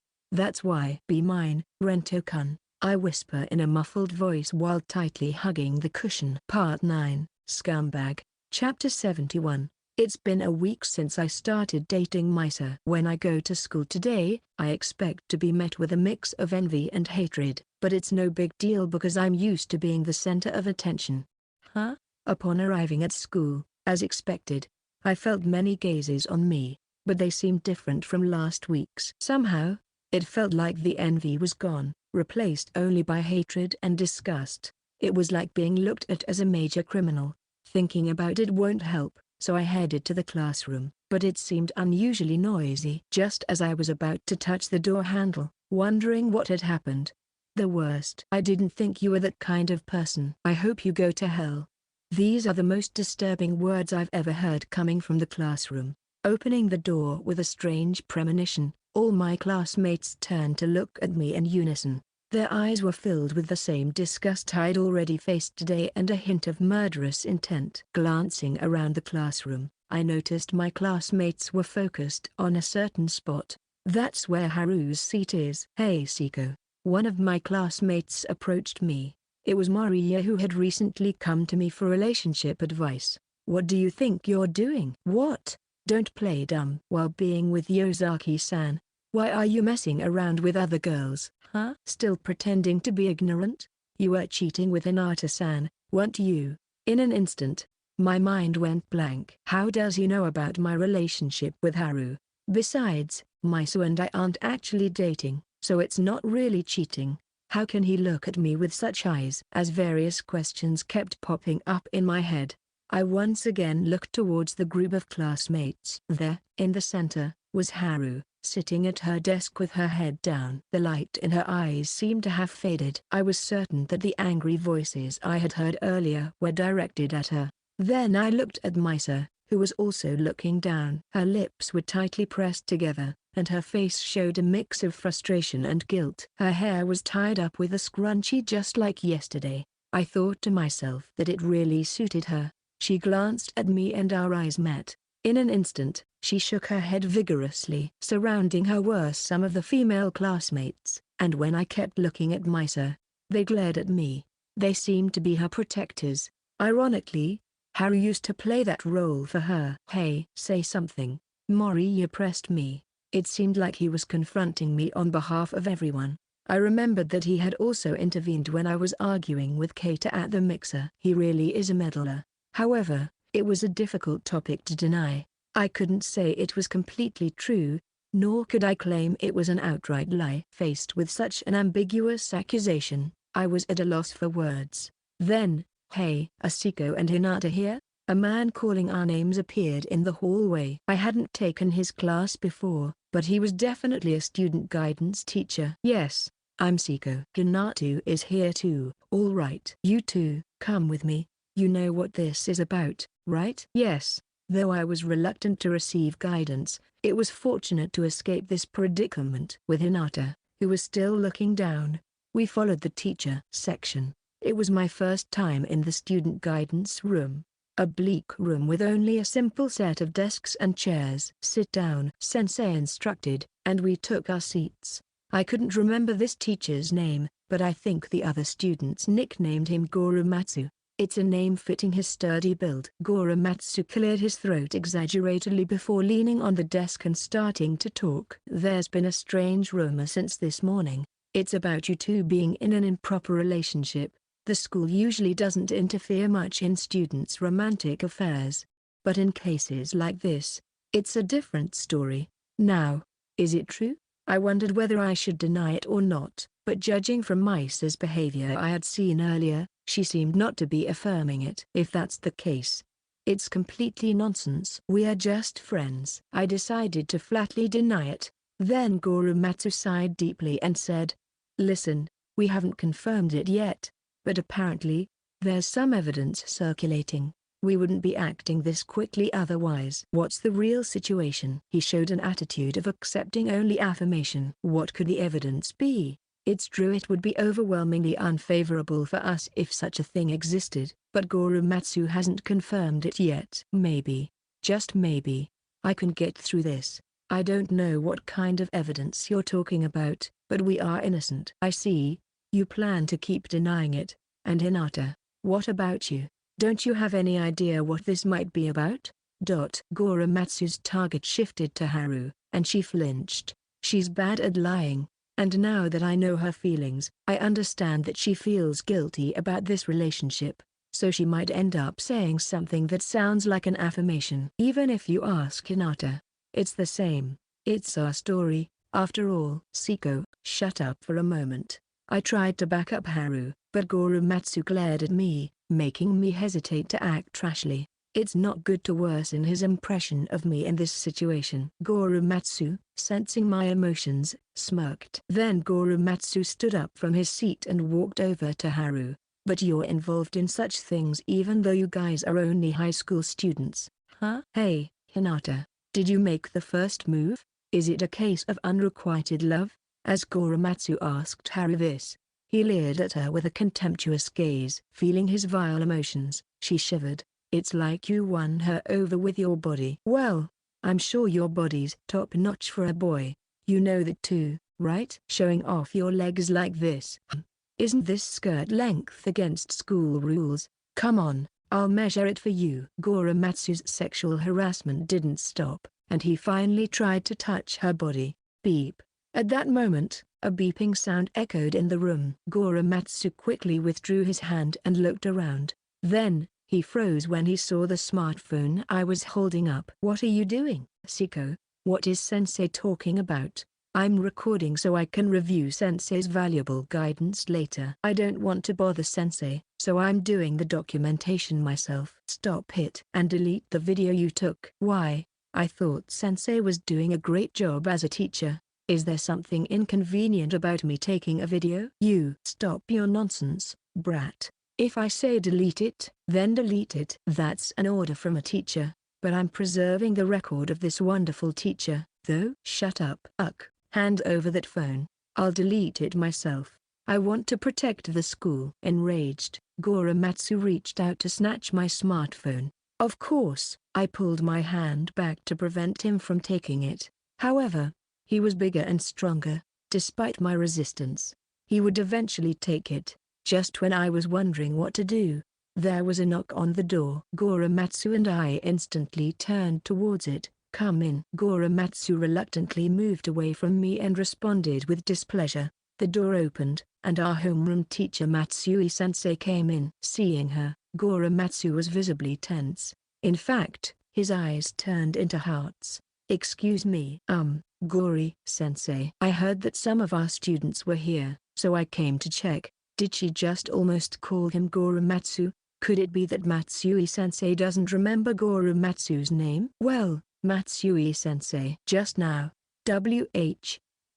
Be mine, Rento-kun, I whisper in a muffled voice while tightly hugging the cushion. Part 9, Scumbag, Chapter 71. It's been a week since I started dating Misa. When I go to school today, I expect to be met with a mix of envy and hatred, but it's no big deal because I'm used to being the center of attention. Huh? Upon arriving at school, as expected, I felt many gazes on me, but they seemed different from last week's. Somehow, it felt like the envy was gone, replaced only by hatred and disgust. It was like being looked at as a major criminal. Thinking about it won't help, so I headed to the classroom, but it seemed unusually noisy. Just as I was about to touch the door handle, wondering what had happened. The worst. I didn't think you were that kind of person. I hope you go to hell. These are the most disturbing words I've ever heard coming from the classroom. Opening the door with a strange premonition, all my classmates turned to look at me in unison. Their eyes were filled with the same disgust I'd already faced today and a hint of murderous intent. Glancing around the classroom, I noticed my classmates were focused on a certain spot. That's where Haru's seat is. Hey Seko. One of my classmates approached me. It was Maria, who had recently come to me for relationship advice. What do you think you're doing? What? Don't play dumb. While being with Yosaki-san, why are you messing around with other girls, huh? Still pretending to be ignorant? You were cheating with Hinata-san, weren't you? In an instant, my mind went blank. How does he know about my relationship with Haru? Besides, Misa and I aren't actually dating, so it's not really cheating. How can he look at me with such eyes? As various questions kept popping up in my head, I once again looked towards the group of classmates. There, in the center, was Haru, sitting at her desk with her head down. The light in her eyes seemed to have faded. I was certain that the angry voices I had heard earlier were directed at her. Then I looked at Misa, who was also looking down. Her lips were tightly pressed together, and her face showed a mix of frustration and guilt. Her hair was tied up with a scrunchie just like yesterday. I thought to myself that it really suited her. She glanced at me and our eyes met. In an instant, she shook her head vigorously. Surrounding her were some of the female classmates, and when I kept looking at Misa, they glared at me. They seemed to be her protectors. Ironically, Haru used to play that role for her. Hey, say something. Moriya pressed me. It seemed like he was confronting me on behalf of everyone. I remembered that he had also intervened when I was arguing with Keita at the mixer. He really is a meddler. However, it was a difficult topic to deny. I couldn't say it was completely true, nor could I claim it was an outright lie. Faced with such an ambiguous accusation, I was at a loss for words. Then, hey, are Seko and Hinata here? A man calling our names appeared in the hallway. I hadn't taken his class before, but he was definitely a student guidance teacher. Yes, I'm Seko. Hinata is here too. All right. You two, come with me. You know what this is about, right? Yes. Though I was reluctant to receive guidance, it was fortunate to escape this predicament. With Hinata, who was still looking down, we followed the teacher section. It was my first time in the student guidance room. A bleak room with only a simple set of desks and chairs. Sit down, sensei instructed, and we took our seats. I couldn't remember this teacher's name, but I think the other students nicknamed him Gorumatsu. It's a name fitting his sturdy build. Gorumatsu cleared his throat exaggeratedly before leaning on the desk and starting to talk. There's been a strange rumor since this morning. It's about you two being in an improper relationship. The school usually doesn't interfere much in students' romantic affairs. But in cases like this, it's a different story. Now, is it true? I wondered whether I should deny it or not, but judging from Misa's behavior I had seen earlier, she seemed not to be affirming it. If that's the case, it's completely nonsense. We are just friends. I decided to flatly deny it. Then Gorumatsu sighed deeply and said, listen, we haven't confirmed it yet, but apparently, there's some evidence circulating. We wouldn't be acting this quickly otherwise. What's the real situation? He showed an attitude of accepting only affirmation. What could the evidence be? It's true it would be overwhelmingly unfavorable for us if such a thing existed, but Gorumatsu hasn't confirmed it yet. Maybe, just maybe, I can get through this. I don't know what kind of evidence you're talking about, but we are innocent. I see. You plan to keep denying it. And Hinata, what about you? Don't you have any idea what this might be about? Goromatsu's target shifted to Haru, and she flinched. She's bad at lying. And now that I know her feelings, I understand that she feels guilty about this relationship. So she might end up saying something that sounds like an affirmation. Even if you ask Hinata, it's the same. It's our story, after all. Seko, shut up for a moment. I tried to back up Haru, but Goromatsu glared at me, making me hesitate to act trashly. It's not good to worsen his impression of me in this situation. Goromatsu, sensing my emotions, smirked. Then Goromatsu stood up from his seat and walked over to Haru. But you're involved in such things even though you guys are only high school students, huh? Hey, Hinata, did you make the first move? Is it a case of unrequited love? As Goromatsu asked Haru this, he leered at her with a contemptuous gaze. Feeling his vile emotions, she shivered. It's like you won her over with your body. Well, I'm sure your body's top-notch for a boy. You know that too, right? Showing off your legs like this. Isn't this skirt length against school rules? Come on, I'll measure it for you. Goromatsu's sexual harassment didn't stop, and he finally tried to touch her body. Beep. At that moment, a beeping sound echoed in the room. Goromatsu quickly withdrew his hand and looked around. Then, he froze when he saw the smartphone I was holding up. What are you doing, Seko? What is Sensei talking about? I'm recording so I can review Sensei's valuable guidance later. I don't want to bother Sensei, so I'm doing the documentation myself. Stop it and delete the video you took. Why? I thought Sensei was doing a great job as a teacher. Is there something inconvenient about me taking a video? You stop your nonsense, brat. If I say delete it, then delete it. That's an order from a teacher, but I'm preserving the record of this wonderful teacher, though. Shut up. Hand over that phone. I'll delete it myself. I want to protect the school. Enraged, Goromatsu reached out to snatch my smartphone. Of course, I pulled my hand back to prevent him from taking it. However, he was bigger and stronger. Despite my resistance, he would eventually take it. Just when I was wondering what to do, there was a knock on the door. Goromatsu and I instantly turned towards it. Come in. Goromatsu reluctantly moved away from me and responded with displeasure. The door opened, and our homeroom teacher Matsui-sensei came in. Seeing her, Goromatsu was visibly tense. In fact, his eyes turned into hearts. Excuse me, Gori-sensei. I heard that some of our students were here, so I came to check. Did she just almost call him Goromatsu? Could it be that Matsui-sensei doesn't remember Goromatsu's name? Well, Matsui-sensei. Just now,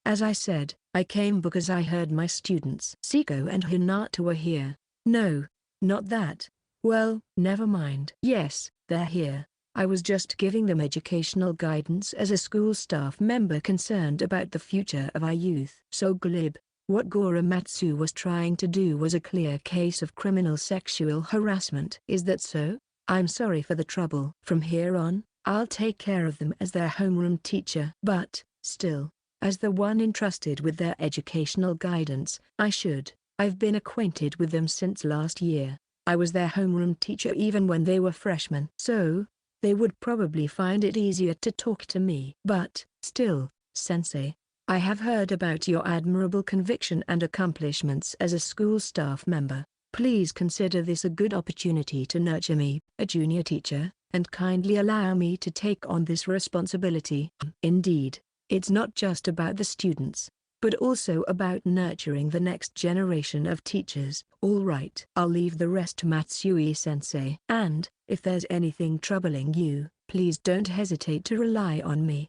As I said, I came because I heard my students Seko and Hinata were here. No, not that. Well, never mind. Yes, they're here. I was just giving them educational guidance as a school staff member concerned about the future of our youth. So glib. What Goromatsu was trying to do was a clear case of criminal sexual harassment. Is that so? I'm sorry for the trouble. From here on, I'll take care of them as their homeroom teacher. But, still, as the one entrusted with their educational guidance, I've been acquainted with them since last year. I was their homeroom teacher even when they were freshmen. So, they would probably find it easier to talk to me. But, still, Sensei, I have heard about your admirable conviction and accomplishments as a school staff member. Please consider this a good opportunity to nurture me, a junior teacher, and kindly allow me to take on this responsibility. Indeed, it's not just about the students, but also about nurturing the next generation of teachers. All right. I'll leave the rest to Matsui-sensei. And, if there's anything troubling you, please don't hesitate to rely on me.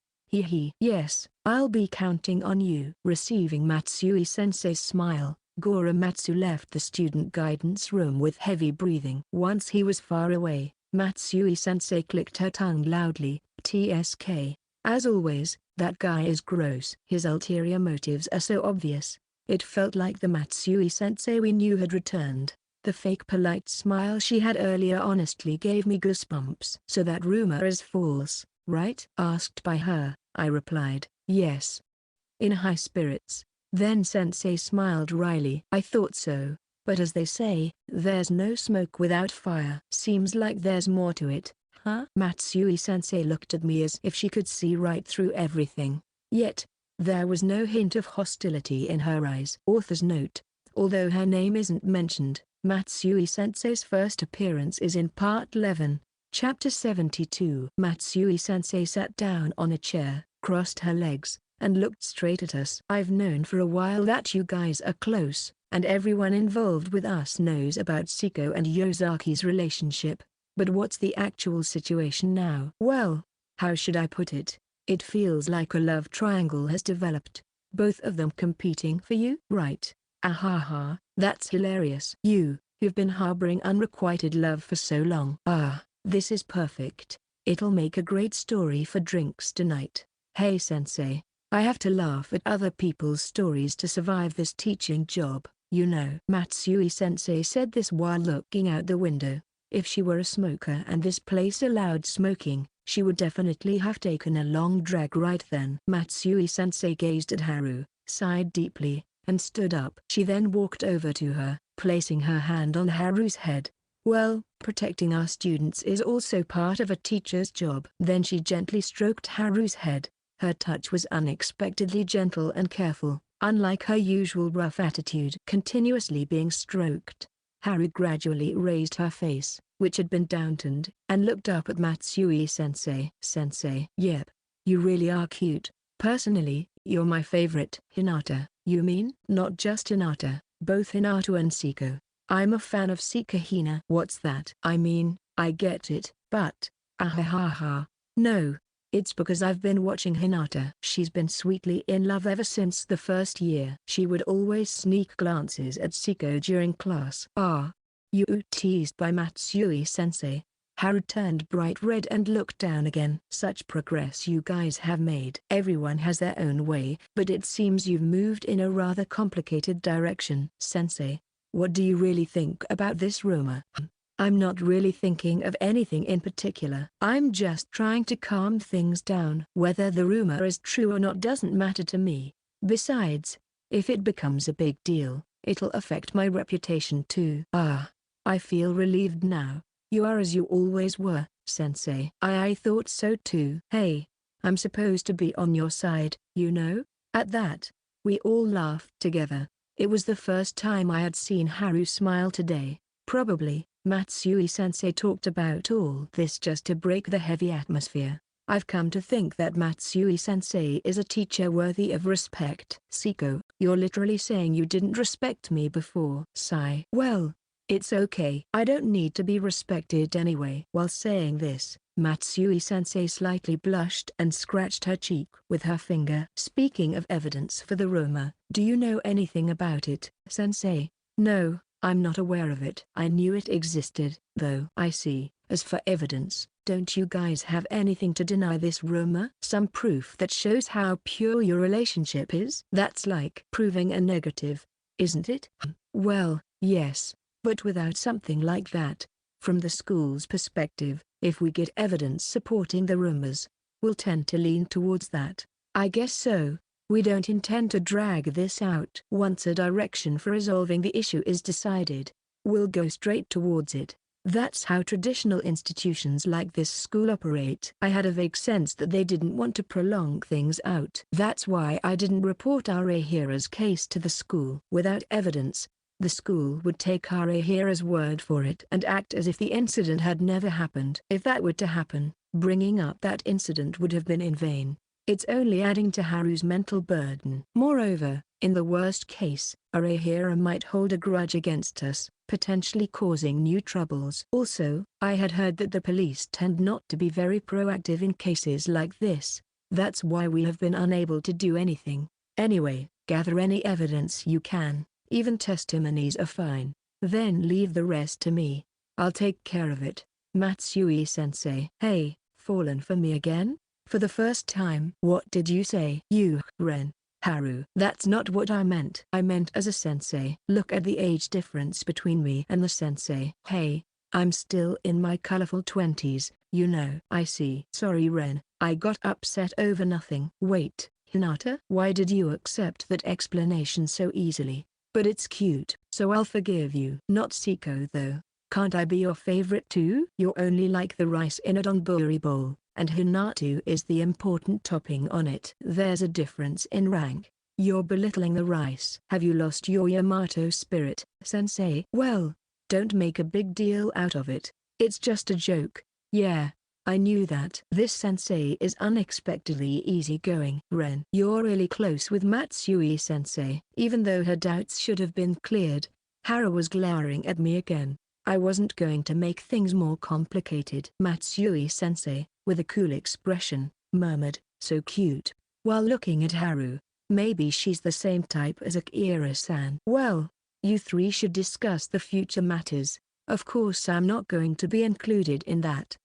Yes, I'll be counting on you. Receiving Matsui-sensei's smile, Goromatsu left the student guidance room with heavy breathing. Once he was far away, Matsui-sensei clicked her tongue loudly. TSK. As always, that guy is gross. His ulterior motives are so obvious. It felt like the Matsui-sensei we knew had returned. The fake polite smile she had earlier honestly gave me goosebumps. So that rumor is false, right? Asked by her, I replied, yes. In high spirits. Then Sensei smiled wryly. I thought so, but as they say, there's no smoke without fire. Seems like there's more to it, Huh? Matsui-sensei looked at me as if she could see right through everything. Yet, there was no hint of hostility in her eyes. Author's note: although her name isn't mentioned, Matsui-sensei's first appearance is in Part 11, Chapter 72. Matsui-sensei sat down on a chair, crossed her legs, and looked straight at us. I've known for a while that you guys are close, and everyone involved with us knows about Seko and Yosaki's relationship. But what's the actual situation now? Well, how should I put it? It feels like a love triangle has developed. Both of them competing for you. Right. Ahaha, that's hilarious. You've been harboring unrequited love for so long. Ah, this is perfect. It'll make a great story for drinks tonight. Hey sensei, I have to laugh at other people's stories to survive this teaching job, you know. Matsui-sensei said this while looking out the window. If she were a smoker and this place allowed smoking, she would definitely have taken a long drag right then. Matsui-sensei gazed at Haru, sighed deeply, and stood up. She then walked over to her, placing her hand on Haru's head. Well, protecting our students is also part of a teacher's job. Then she gently stroked Haru's head. Her touch was unexpectedly gentle and careful, unlike her usual rough attitude. Continuously being stroked, Haru gradually raised her face, which had been downturned, and looked up at Matsui-sensei. Sensei. Yep. You really are cute. Personally, you're my favorite. Hinata. You mean? Not just Hinata, both Hinata and Seko. I'm a fan of Sekahina. What's that? I mean, I get it, but, ahahaha, no. It's because I've been watching Hinata. She's been sweetly in love ever since the first year. She would always sneak glances at Seko during class. Ah. You teased by Matsui-sensei. Haru turned bright red and looked down again. Such progress you guys have made. Everyone has their own way, but it seems you've moved in a rather complicated direction. Sensei, what do you really think about this rumor? I'm not really thinking of anything in particular. I'm just trying to calm things down. Whether the rumor is true or not doesn't matter to me. Besides, if it becomes a big deal, it'll affect my reputation too. Ah, I feel relieved now. You are as you always were, sensei. I thought so too. Hey, I'm supposed to be on your side, you know? At that, we all laughed together. It was the first time I had seen Haru smile today. Probably, Matsui-sensei talked about all this just to break the heavy atmosphere. I've come to think that Matsui-sensei is a teacher worthy of respect. Seko, you're literally saying you didn't respect me before. Sigh. Well, it's okay. I don't need to be respected anyway. While saying this, Matsui-sensei slightly blushed and scratched her cheek with her finger. Speaking of evidence for the rumor, do you know anything about it, sensei? No, I'm not aware of it. I knew it existed, though. I see. As for evidence, don't you guys have anything to deny this rumor? Some proof that shows how pure your relationship is? That's like proving a negative, isn't it? Well, yes. But without something like that, from the school's perspective, if we get evidence supporting the rumors, we'll tend to lean towards that. I guess so. We don't intend to drag this out. Once a direction for resolving the issue is decided, we'll go straight towards it. That's how traditional institutions like this school operate. I had a vague sense that they didn't want to prolong things out. That's why I didn't report Arehira's case to the school. Without evidence, the school would take Arehira's word for it and act as if the incident had never happened. If that were to happen, bringing up that incident would have been in vain. It's only adding to Haru's mental burden. Moreover, in the worst case, Arehira might hold a grudge against us, potentially causing new troubles. Also, I had heard that the police tend not to be very proactive in cases like this. That's why we have been unable to do anything. Anyway, gather any evidence you can. Even testimonies are fine. Then leave the rest to me. I'll take care of it. Matsui-sensei. Hey, fallen for me again? For the first time. What did you say? You, Ren. Haru. That's not what I meant. I meant as a sensei. Look at the age difference between me and the sensei. Hey, I'm still in my colorful 20s, you know. I see. Sorry Ren, I got upset over nothing. Wait, Hinata? Why did you accept that explanation so easily? But it's cute, so I'll forgive you. Not Seko though. Can't I be your favorite too? You only like the rice in a donburi bowl, and Hinata is the important topping on it. There's a difference in rank. You're belittling the rice. Have you lost your Yamato spirit, sensei? Well, don't make a big deal out of it. It's just a joke. Yeah, I knew that. This sensei is unexpectedly easygoing. Ren, you're really close with Matsui-sensei. Even though her doubts should have been cleared, Haru was glaring at me again. I wasn't going to make things more complicated. Matsui-sensei, with a cool expression, murmured, "So cute," while looking at Haru. Maybe she's the same type as Akira-san. Well, you three should discuss the future matters. Of course I'm not going to be included in that.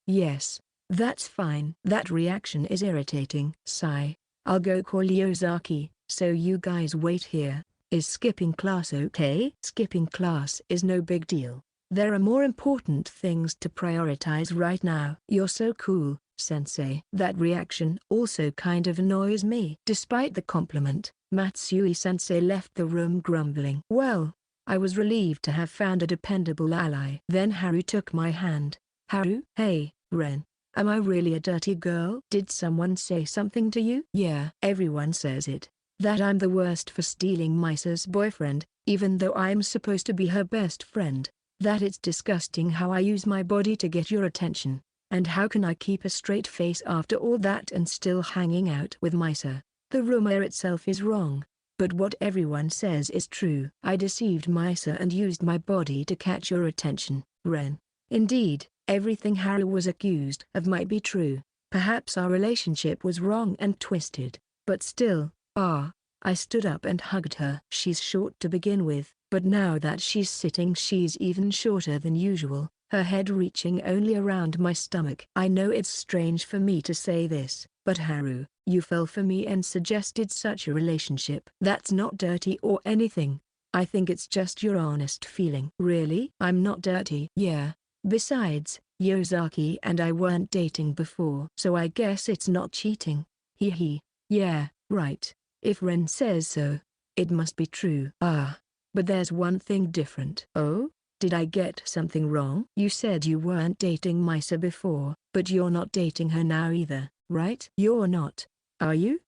Yes, that's fine. That reaction is irritating. Sigh. I'll go call Yosaki, so you guys wait here. Is skipping class okay? Skipping class is no big deal. There are more important things to prioritize right now. You're so cool, sensei. That reaction also kind of annoys me. Despite the compliment, Matsui-sensei left the room grumbling. Well, I was relieved to have found a dependable ally. Then Haru took my hand. Haru? Hey, Ren. Am I really a dirty girl? Did someone say something to you? Yeah, everyone says it. That I'm the worst for stealing Misa's boyfriend, even though I'm supposed to be her best friend. That it's disgusting how I use my body to get your attention. And how can I keep a straight face after all that and still hanging out with Misa? The rumor itself is wrong, but what everyone says is true. I deceived Misa and used my body to catch your attention, Ren. Indeed, everything Haru was accused of might be true. Perhaps our relationship was wrong and twisted, but still. I stood up and hugged her. She's short to begin with, but now that she's sitting she's even shorter than usual, her head reaching only around my stomach. I know it's strange for me to say this, but Haru, you fell for me and suggested such a relationship. That's not dirty or anything. I think it's just your honest feeling. Really? I'm not dirty. Yeah. Besides, Yosaki and I weren't dating before. So I guess it's not cheating. Hee. Yeah, right. If Ren says so, it must be true. But there's one thing different. Oh? Did I get something wrong? You said you weren't dating Misa before, but you're not dating her now either, right? You're not. Are you?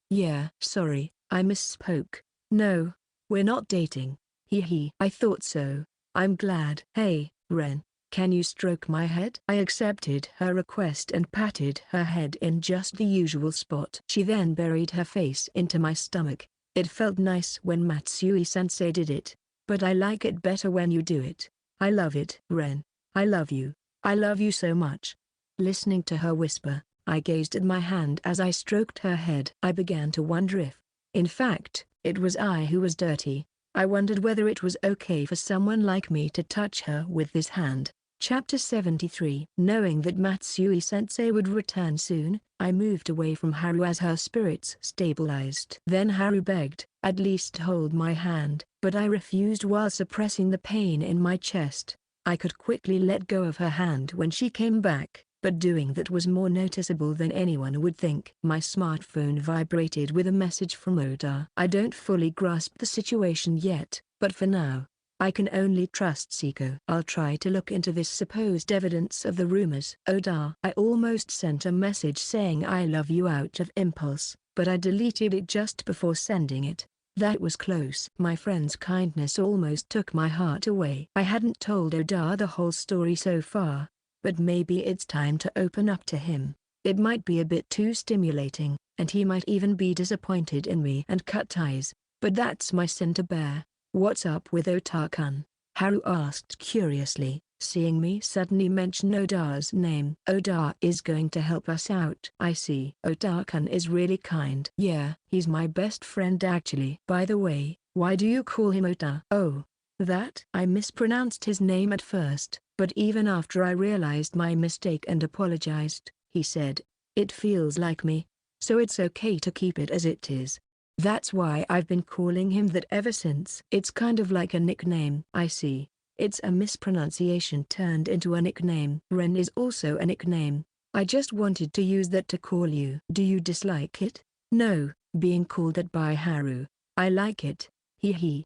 Yeah. Sorry, I misspoke. No, we're not dating. Hee. I thought so. I'm glad. Hey, Ren. Can you stroke my head? I accepted her request and patted her head in just the usual spot. She then buried her face into my stomach. It felt nice when Matsui-sensei did it, but I like it better when you do it. I love it. Ren, I love you. I love you so much. Listening to her whisper, I gazed at my hand as I stroked her head. I began to wonder if, in fact, it was I who was dirty. I wondered whether it was okay for someone like me to touch her with this hand. Chapter 73. Knowing that Matsui-sensei would return soon, I moved away from Haru as her spirits stabilized. Then Haru begged, "At least hold my hand," but I refused while suppressing the pain in my chest. I could quickly let go of her hand when she came back, but doing that was more noticeable than anyone would think. My smartphone vibrated with a message from Oda. I don't fully grasp the situation yet, but for now, I can only trust Seko. I'll try to look into this supposed evidence of the rumors. Oda. I almost sent a message saying I love you out of impulse, but I deleted it just before sending it. That was close. My friend's kindness almost took my heart away. I hadn't told Oda the whole story so far, but maybe it's time to open up to him. It might be a bit too stimulating, and he might even be disappointed in me and cut ties, but that's my sin to bear. What's up with Ota-kun? Haru asked curiously, seeing me suddenly mention Oda's name. Oda is going to help us out. I see. Ota-kun is really kind. Yeah, he's my best friend actually. By the way, why do you call him Ota? Oh, that? I mispronounced his name at first, but even after I realized my mistake and apologized, he said, "It feels like me, so it's okay to keep it as it is. That's why I've been calling him that ever since." It's kind of like a nickname. I see. It's a mispronunciation turned into a nickname. Ren is also a nickname. I just wanted to use that to call you. Do you dislike it? No, being called that by Haru. I like it. Hee.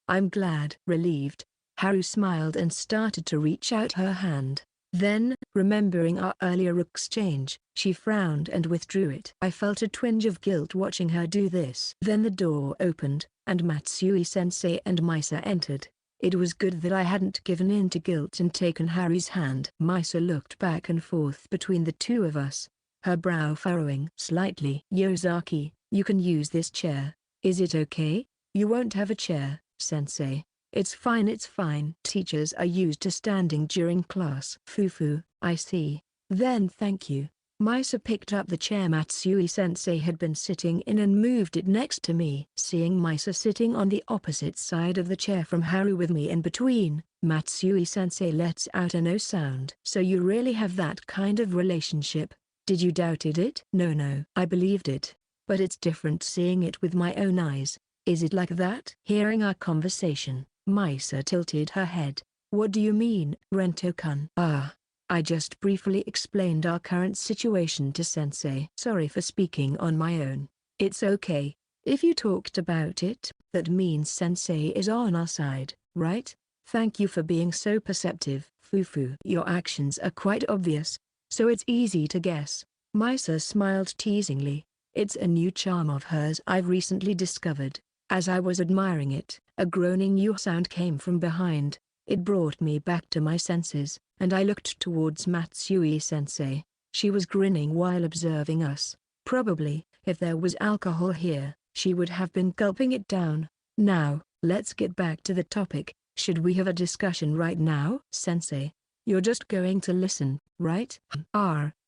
I'm glad. Relieved. Haru smiled and started to reach out her hand. Then, remembering our earlier exchange, she frowned and withdrew it. I felt a twinge of guilt watching her do this. Then the door opened, and Matsui-sensei and Misa entered. It was good that I hadn't given in to guilt and taken Haru's hand. Misa looked back and forth between the two of us, her brow furrowing slightly. Yosaki, you can use this chair. Is it okay? You won't have a chair, sensei. It's fine, it's fine. Teachers are used to standing during class. Fufu, I see. Then thank you. Misa picked up the chair Matsui-sensei had been sitting in and moved it next to me. Seeing Misa sitting on the opposite side of the chair from Haru with me in between, Matsui-sensei lets out a no sound. So you really have that kind of relationship? Did you doubted it? No, I believed it. But it's different seeing it with my own eyes. Is it like that? Hearing our conversation, Misa tilted her head. What do you mean, Rento-kun? I just briefly explained our current situation to sensei. Sorry for speaking on my own. It's okay. If you talked about it, that means sensei is on our side, right? Thank you for being so perceptive, Fufu. Your actions are quite obvious, so it's easy to guess. Misa smiled teasingly. It's a new charm of hers I've recently discovered. As I was admiring it, a groaning "you" sound came from behind. It brought me back to my senses, and I looked towards Matsui-sensei. She was grinning while observing us. Probably, if there was alcohol here, she would have been gulping it down. Now, let's get back to the topic. Should we have a discussion right now? Sensei, you're just going to listen, right?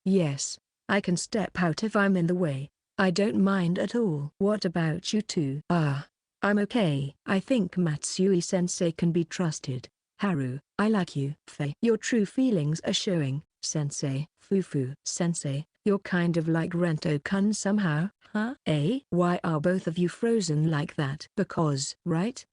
Yes. I can step out if I'm in the way. I don't mind at all. What about you two? I'm okay. I think Matsui-sensei can be trusted. Haru, I like you. Your true feelings are showing, sensei. Fufu. Sensei, you're kind of like Rento-kun somehow, huh? Why are both of you frozen like that? Because, right?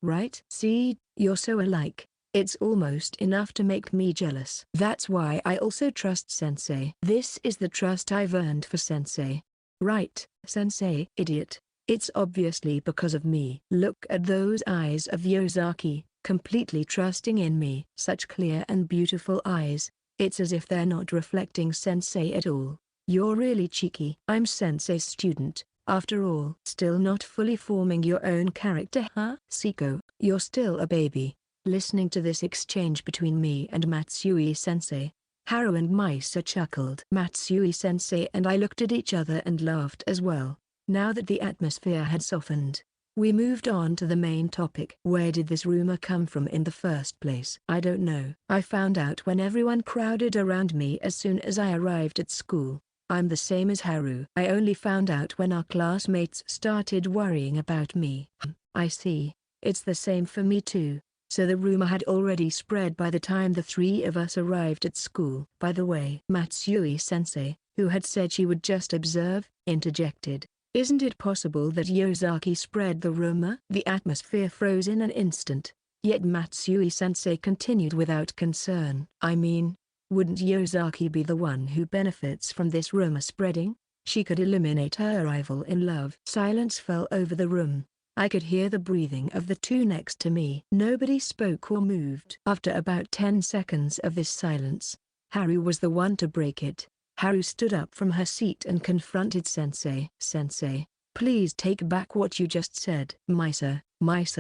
See, you're so alike. It's almost enough to make me jealous. That's why I also trust sensei. This is the trust I've earned for sensei. Right, sensei. Idiot. It's obviously because of me. Look at those eyes of Yosaki, completely trusting in me. Such clear and beautiful eyes. It's as if they're not reflecting sensei at all. You're really cheeky. I'm sensei's student, after all. Still not fully forming your own character, huh? Seko, you're still a baby. Listening to this exchange between me and Matsui-sensei, Haru and Misa chuckled. Matsui-sensei and I looked at each other and laughed as well. Now that the atmosphere had softened, we moved on to the main topic. Where did this rumor come from in the first place? I don't know. I found out when everyone crowded around me as soon as I arrived at school. I'm the same as Haru. I only found out when our classmates started worrying about me. I see. It's the same for me too. So the rumor had already spread by the time the three of us arrived at school. By the way, Matsui-sensei, who had said she would just observe, interjected. Isn't it possible that Yosaki spread the rumor? The atmosphere froze in an instant, yet Matsui-sensei continued without concern. I mean, wouldn't Yosaki be the one who benefits from this rumor spreading? She could eliminate her rival in love. Silence fell over the room. I could hear the breathing of the two next to me. Nobody spoke or moved. After about 10 seconds of this silence, Haru was the one to break it. Haru stood up from her seat and confronted sensei. Sensei, please take back what you just said. Misa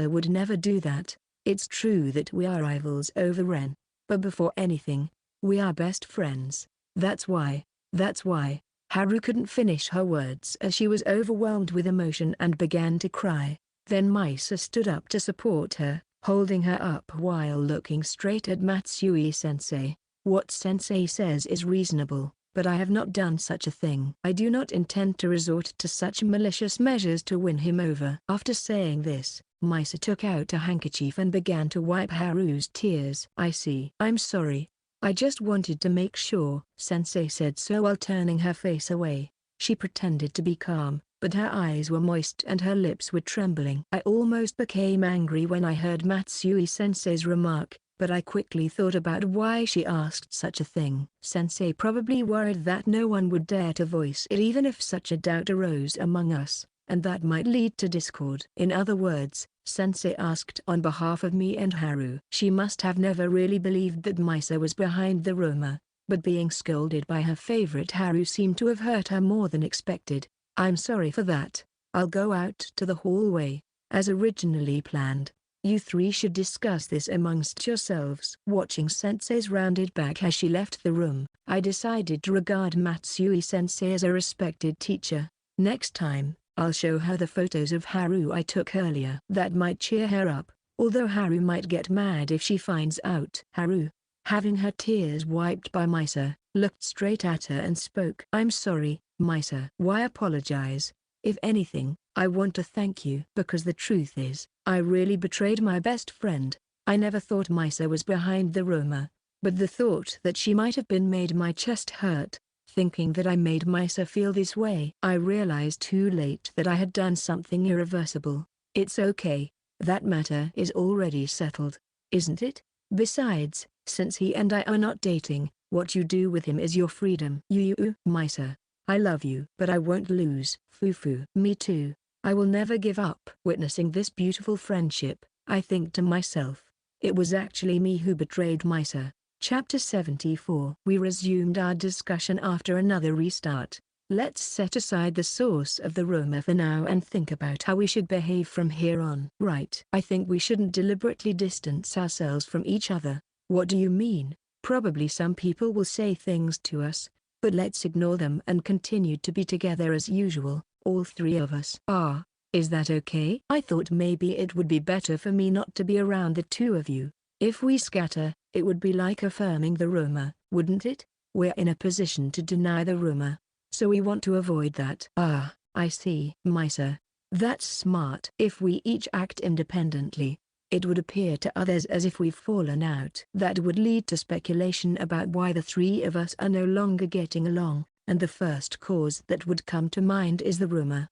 would never do that. It's true that we are rivals over Ren, but before anything, we are best friends. That's why. Haru couldn't finish her words as she was overwhelmed with emotion and began to cry. Then Misa stood up to support her, holding her up while looking straight at Matsui-sensei. What sensei says is reasonable, but I have not done such a thing. I do not intend to resort to such malicious measures to win him over. After saying this, Misa took out a handkerchief and began to wipe Haru's tears. I see. I'm sorry. I just wanted to make sure, sensei said so while turning her face away. She pretended to be calm, but her eyes were moist and her lips were trembling. I almost became angry when I heard Matsui-sensei's remark, but I quickly thought about why she asked such a thing. Sensei probably worried that no one would dare to voice it even if such a doubt arose among us, and that might lead to discord. In other words, Sensei asked on behalf of me and Haru. She must have never really believed that Misa was behind the rumor, but being scolded by her favorite Haru seemed to have hurt her more than expected. I'm sorry for that. I'll go out to the hallway. As originally planned, you three should discuss this amongst yourselves. Watching Sensei's rounded back as she left the room, I decided to regard Matsui-sensei as a respected teacher. Next time, I'll show her the photos of Haru I took earlier. That might cheer her up, although Haru might get mad if she finds out. Haru, having her tears wiped by Misa, looked straight at her and spoke. I'm sorry, Misa. Why apologize? If anything, I want to thank you. Because the truth is, I really betrayed my best friend. I never thought Misa was behind the rumor, but the thought that she might have been made my chest hurt. Thinking that I made Misa feel this way, I realized too late that I had done something irreversible. It's okay. That matter is already settled, isn't it? Besides, since he and I are not dating, what you do with him is your freedom. Misa, I love you. But I won't lose. Fufu. Me too. I will never give up. Witnessing this beautiful friendship, I think to myself, it was actually me who betrayed Misa. Chapter 74. We resumed our discussion after another restart. Let's set aside the source of the rumor for now and think about how we should behave from here on. Right. I think we shouldn't deliberately distance ourselves from each other. What do you mean? Probably some people will say things to us, but let's ignore them and continue to be together as usual, all three of us. Is that okay? I thought maybe it would be better for me not to be around the two of you. If we scatter, it would be like affirming the rumor, wouldn't it? We're in a position to deny the rumor, so we want to avoid that. I see. Misa, that's smart. If we each act independently, it would appear to others as if we've fallen out. That would lead to speculation about why the three of us are no longer getting along, and the first cause that would come to mind is the rumor.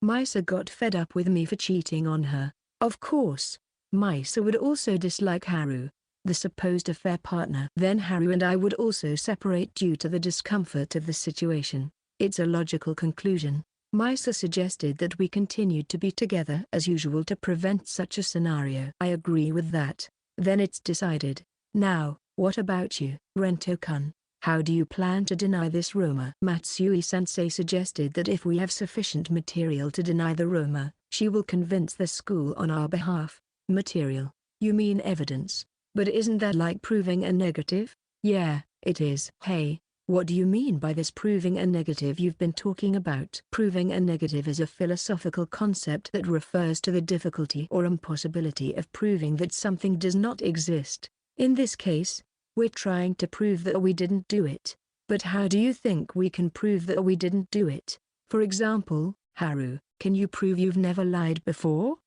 Misa got fed up with me for cheating on her. Of course, Misa would also dislike Haru, the supposed affair partner. Then Haru and I would also separate due to the discomfort of the situation. It's a logical conclusion. Misa suggested that we continued to be together as usual to prevent such a scenario. I agree with that. Then it's decided. Now, what about you, Rento-kun? How do you plan to deny this rumor? Matsui-sensei suggested that if we have sufficient material to deny the rumor, she will convince the school on our behalf. Material? You mean evidence? But isn't that like proving a negative? Yeah, it is. Hey, what do you mean by this proving a negative you've been talking about? Proving a negative is a philosophical concept that refers to the difficulty or impossibility of proving that something does not exist. In this case, we're trying to prove that we didn't do it. But how do you think we can prove that we didn't do it? For example, Haru, can you prove you've never lied before?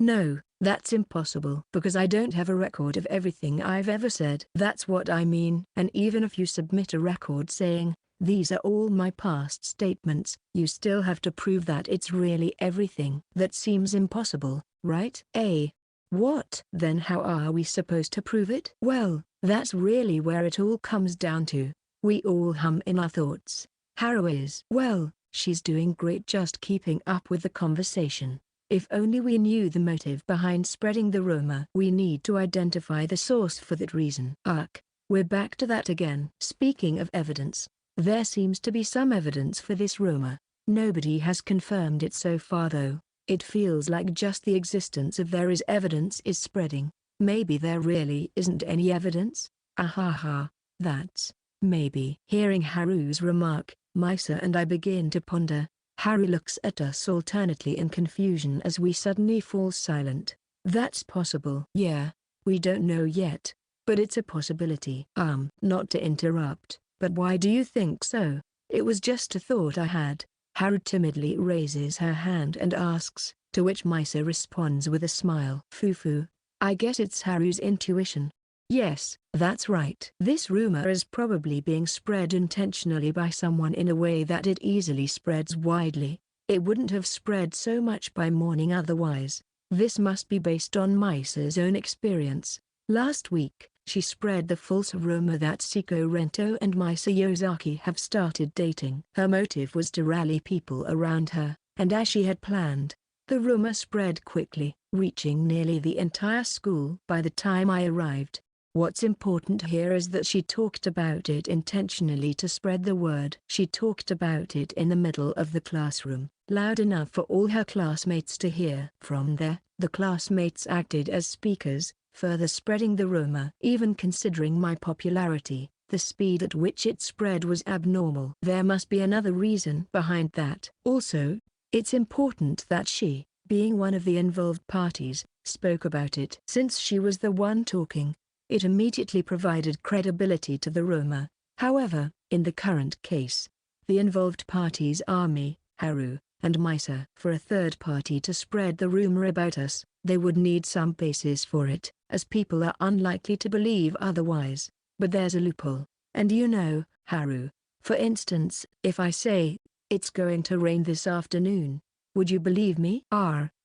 No, that's impossible. Because I don't have a record of everything I've ever said. That's what I mean. And even if you submit a record saying, these are all my past statements, you still have to prove that it's really everything. That seems impossible, right? What? Then how are we supposed to prove it? Well, that's really where it all comes down to. We all hum in our thoughts. Haru is. Well, she's doing great, just keeping up with the conversation. If only we knew the motive behind spreading the rumor. We need to identify the source for that reason. We're back to that again. Speaking of evidence, there seems to be some evidence for this rumor. Nobody has confirmed it so far though. It feels like just the existence of there is evidence is spreading. Maybe there really isn't any evidence? That's maybe. Hearing Haru's remark, Misa and I begin to ponder. Haru looks at us alternately in confusion as we suddenly fall silent. That's possible. Yeah, we don't know yet, but it's a possibility. Not to interrupt, but why do you think so? It was just a thought I had. Haru timidly raises her hand and asks, to which Misa responds with a smile. Fufu, I guess it's Haru's intuition. Yes, that's right. This rumor is probably being spread intentionally by someone in a way that it easily spreads widely. It wouldn't have spread so much by morning otherwise. This must be based on Misa's own experience. Last week, she spread the false rumor that Seko Rento and Misa Yosaki have started dating. Her motive was to rally people around her, And as she had planned, the rumor spread quickly, reaching nearly the entire school by the time I arrived. What's important here is that she talked about it intentionally to spread the word. She talked about it in the middle of the classroom, loud enough for all her classmates to hear. From there, the classmates acted as speakers, further spreading the rumor. Even considering my popularity, the speed at which it spread was abnormal. There must be another reason behind that. Also, it's important that she, being one of the involved parties, spoke about it. Since she was the one talking, it immediately provided credibility to the rumor. However, in the current case, the involved parties are me, Haru, and Misa. For a third party to spread the rumor about us, they would need some basis for it, as people are unlikely to believe otherwise. But there's a loophole, and you know, Haru. For instance, if I say, it's going to rain this afternoon, would you believe me?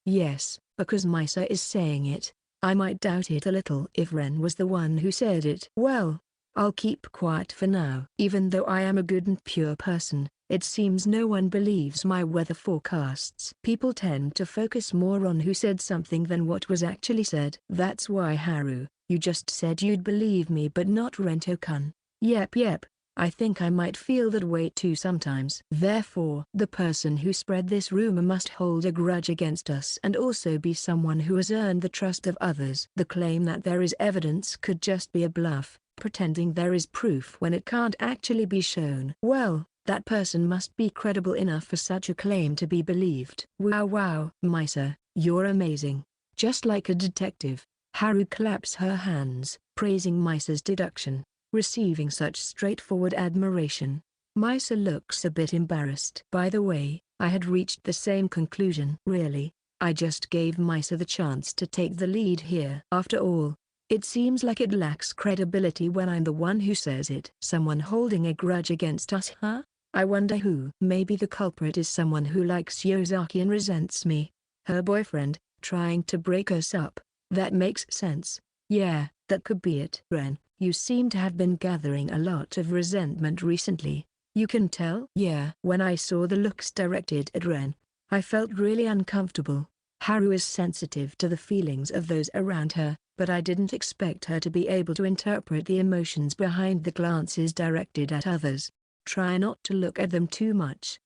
Yes, because Misa is saying it. I might doubt it a little if Ren was the one who said it. Well, I'll keep quiet for now. Even though I am a good and pure person, it seems no one believes my weather forecasts. People tend to focus more on who said something than what was actually said. That's why, Haru, you just said you'd believe me but not Rento-kun. Yep. I think I might feel that way too sometimes. Therefore, the person who spread this rumor must hold a grudge against us and also be someone who has earned the trust of others. The claim that there is evidence could just be a bluff, pretending there is proof when it can't actually be shown. Well, that person must be credible enough for such a claim to be believed. Wow, Misa, you're amazing. Just like a detective. Haru claps her hands, praising Misa's deduction. Receiving such straightforward admiration, Misa looks a bit embarrassed. By the way, I had reached the same conclusion. Really, I just gave Misa the chance to take the lead here. After all, it seems like it lacks credibility when I'm the one who says it. Someone holding a grudge against us, huh? I wonder who. Maybe the culprit is someone who likes Yosaki and resents me. Her boyfriend, trying to break us up. That makes sense. Yeah, that could be it. Ren, you seem to have been gathering a lot of resentment recently. You can tell? Yeah. When I saw the looks directed at Ren, I felt really uncomfortable. Haru is sensitive to the feelings of those around her, but I didn't expect her to be able to interpret the emotions behind the glances directed at others. Try not to look at them too much.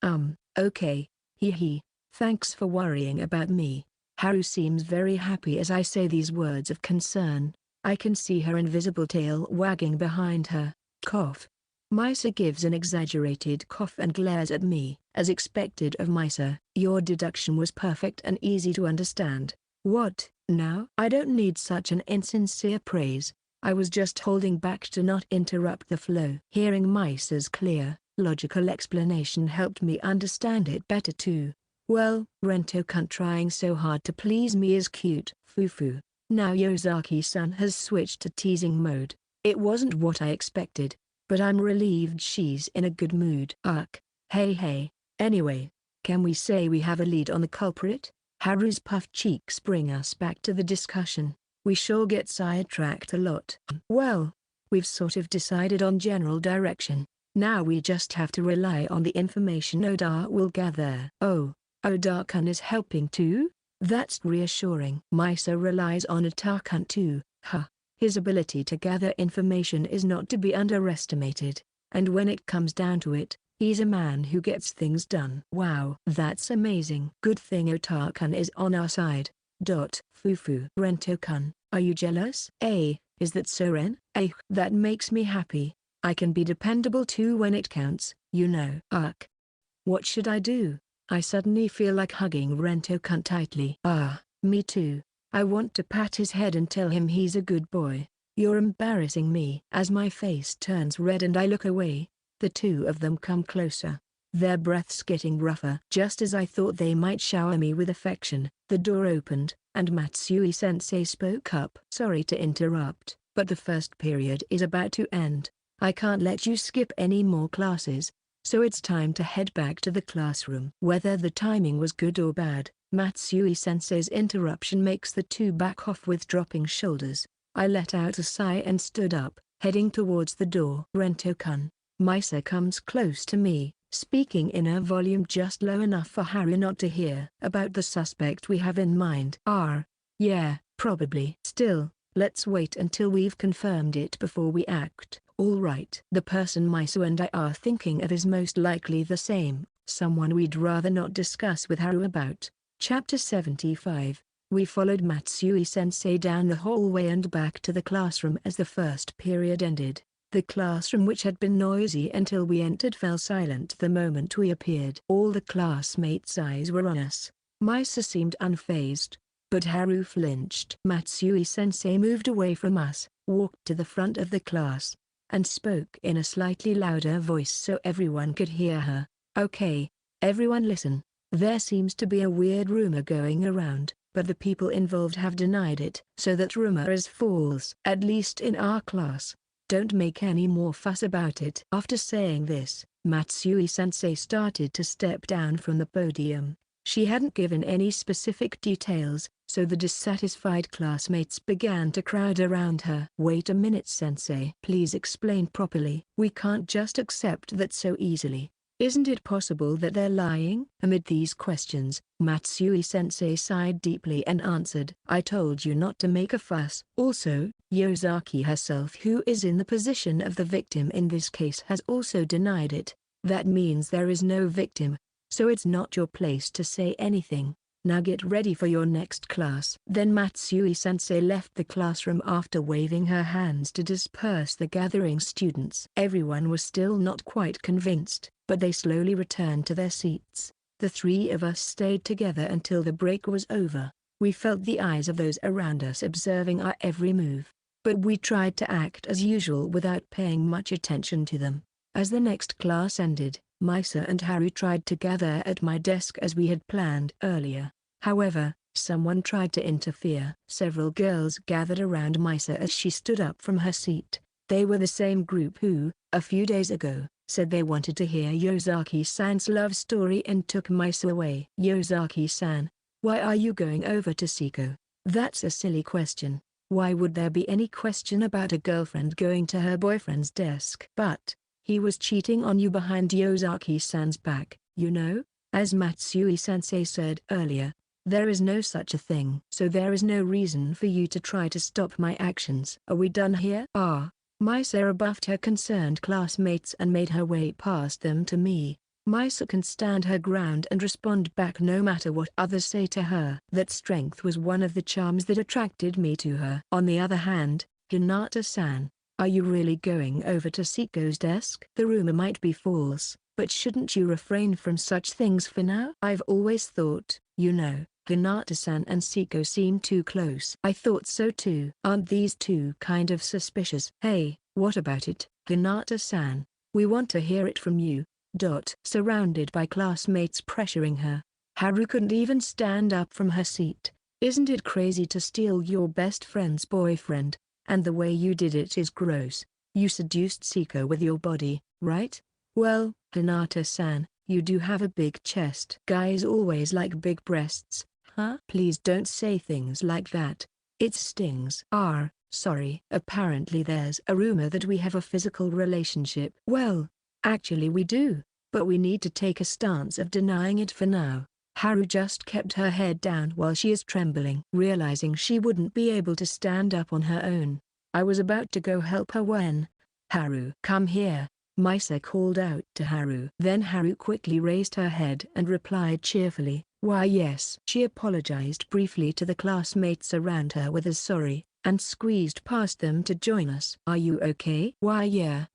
Okay. Hee. Thanks for worrying about me. Haru seems very happy as I say these words of concern. I can see her invisible tail wagging behind her. Cough. Misa gives an exaggerated cough and glares at me. As expected of Misa, your deduction was perfect and easy to understand. What, now? I don't need such an insincere praise. I was just holding back to not interrupt the flow. Hearing Misa's clear, logical explanation helped me understand it better too. Well, Rento-kun trying so hard to please me is cute. Foo. Now Yosaki-san has switched to teasing mode. It wasn't what I expected, but I'm relieved she's in a good mood. Hey. Anyway, can we say we have a lead on the culprit? Haru's puffed cheeks bring us back to the discussion. We sure get sidetracked a lot. Well, we've sort of decided on general direction. Now we just have to rely on the information Oda will gather. Oh, Oda-kun is helping too? That's reassuring. Misa relies on Oda-kun too. His ability to gather information is not to be underestimated. And when it comes down to it, he's a man who gets things done. Wow. That's amazing. Good thing Oda-kun is on our side. Foo. Rento-kun, are you jealous? Is that so, Ren? That makes me happy. I can be dependable too when it counts, you know. What should I do? I suddenly feel like hugging Rento-kun tightly. Me too. I want to pat his head and tell him he's a good boy. You're embarrassing me. As my face turns red and I look away, the two of them come closer. Their breaths getting rougher. Just as I thought they might shower me with affection, the door opened, and Matsui-sensei spoke up. Sorry to interrupt, but the first period is about to end. I can't let you skip any more classes, so it's time to head back to the classroom. Whether the timing was good or bad, Matsui-sensei's interruption makes the two back off with dropping shoulders. I let out a sigh and stood up, heading towards the door. Rento-kun. Misa comes close to me, speaking in a volume just low enough for Haru not to hear. About the suspect we have in mind. Yeah, probably. Still, let's wait until we've confirmed it before we act. All right. The person Misa and I are thinking of is most likely the same, someone we'd rather not discuss with Haru about. Chapter 75. We followed Matsui-sensei down the hallway and back to the classroom as the first period ended. The classroom, which had been noisy until we entered, fell silent the moment we appeared. All the classmates' eyes were on us. Misa seemed unfazed, but Haru flinched. Matsui-sensei moved away from us, walked to the front of the class, and spoke in a slightly louder voice so everyone could hear her. Okay, everyone listen. There seems to be a weird rumor going around, but the people involved have denied it. So that rumor is false, at least in our class. Don't make any more fuss about it. After saying this, Matsui-sensei started to step down from the podium. She hadn't given any specific details, so the dissatisfied classmates began to crowd around her. Wait a minute, sensei. Please explain properly. We can't just accept that so easily. Isn't it possible that they're lying? Amid these questions, Matsui-sensei sighed deeply and answered, I told you not to make a fuss. Also, Yosaki herself, who is in the position of the victim in this case, has also denied it. That means there is no victim. So it's not your place to say anything. Now get ready for your next class. Then Matsui-sensei left the classroom after waving her hands to disperse the gathering students. Everyone was still not quite convinced, but they slowly returned to their seats. The three of us stayed together until the break was over. We felt the eyes of those around us observing our every move, but we tried to act as usual without paying much attention to them. As the next class ended, Misa and Haru tried to gather at my desk as we had planned earlier. However, someone tried to interfere. Several girls gathered around Misa as she stood up from her seat. They were the same group who, a few days ago, said they wanted to hear Yosaki-san's love story and took Misa away. Yosaki-san, why are you going over to Seko? That's a silly question. Why would there be any question about a girlfriend going to her boyfriend's desk? But he was cheating on you behind Yosaki-san's back, you know? As Matsui-sensei said earlier, there is no such a thing. So there is no reason for you to try to stop my actions. Are we done here? Misa rebuffed her concerned classmates and made her way past them to me. Misa can stand her ground and respond back no matter what others say to her. That strength was one of the charms that attracted me to her. On the other hand, Hinata-san, are you really going over to Seko's desk? The rumor might be false, but shouldn't you refrain from such things for now? I've always thought, you know, Hinata-san and Seko seem too close. I thought so too. Aren't these two kind of suspicious? Hey, what about it, Hinata-san? We want to hear it from you. Surrounded by classmates pressuring her, Haru couldn't even stand up from her seat. Isn't it crazy to steal your best friend's boyfriend? And the way you did it is gross. You seduced Seko with your body, right? Well, Hinata-san, you do have a big chest. Guys always like big breasts, huh? Please don't say things like that. It stings. Sorry. Apparently there's a rumor that we have a physical relationship. Well, actually we do, but we need to take a stance of denying it for now. Haru just kept her head down while she is trembling. Realizing she wouldn't be able to stand up on her own, I was about to go help her when, Haru, come here, Misa called out to Haru. Then Haru quickly raised her head and replied cheerfully, why yes. She apologized briefly to the classmates around her with a sorry, and squeezed past them to join us. Are you okay? Why yeah,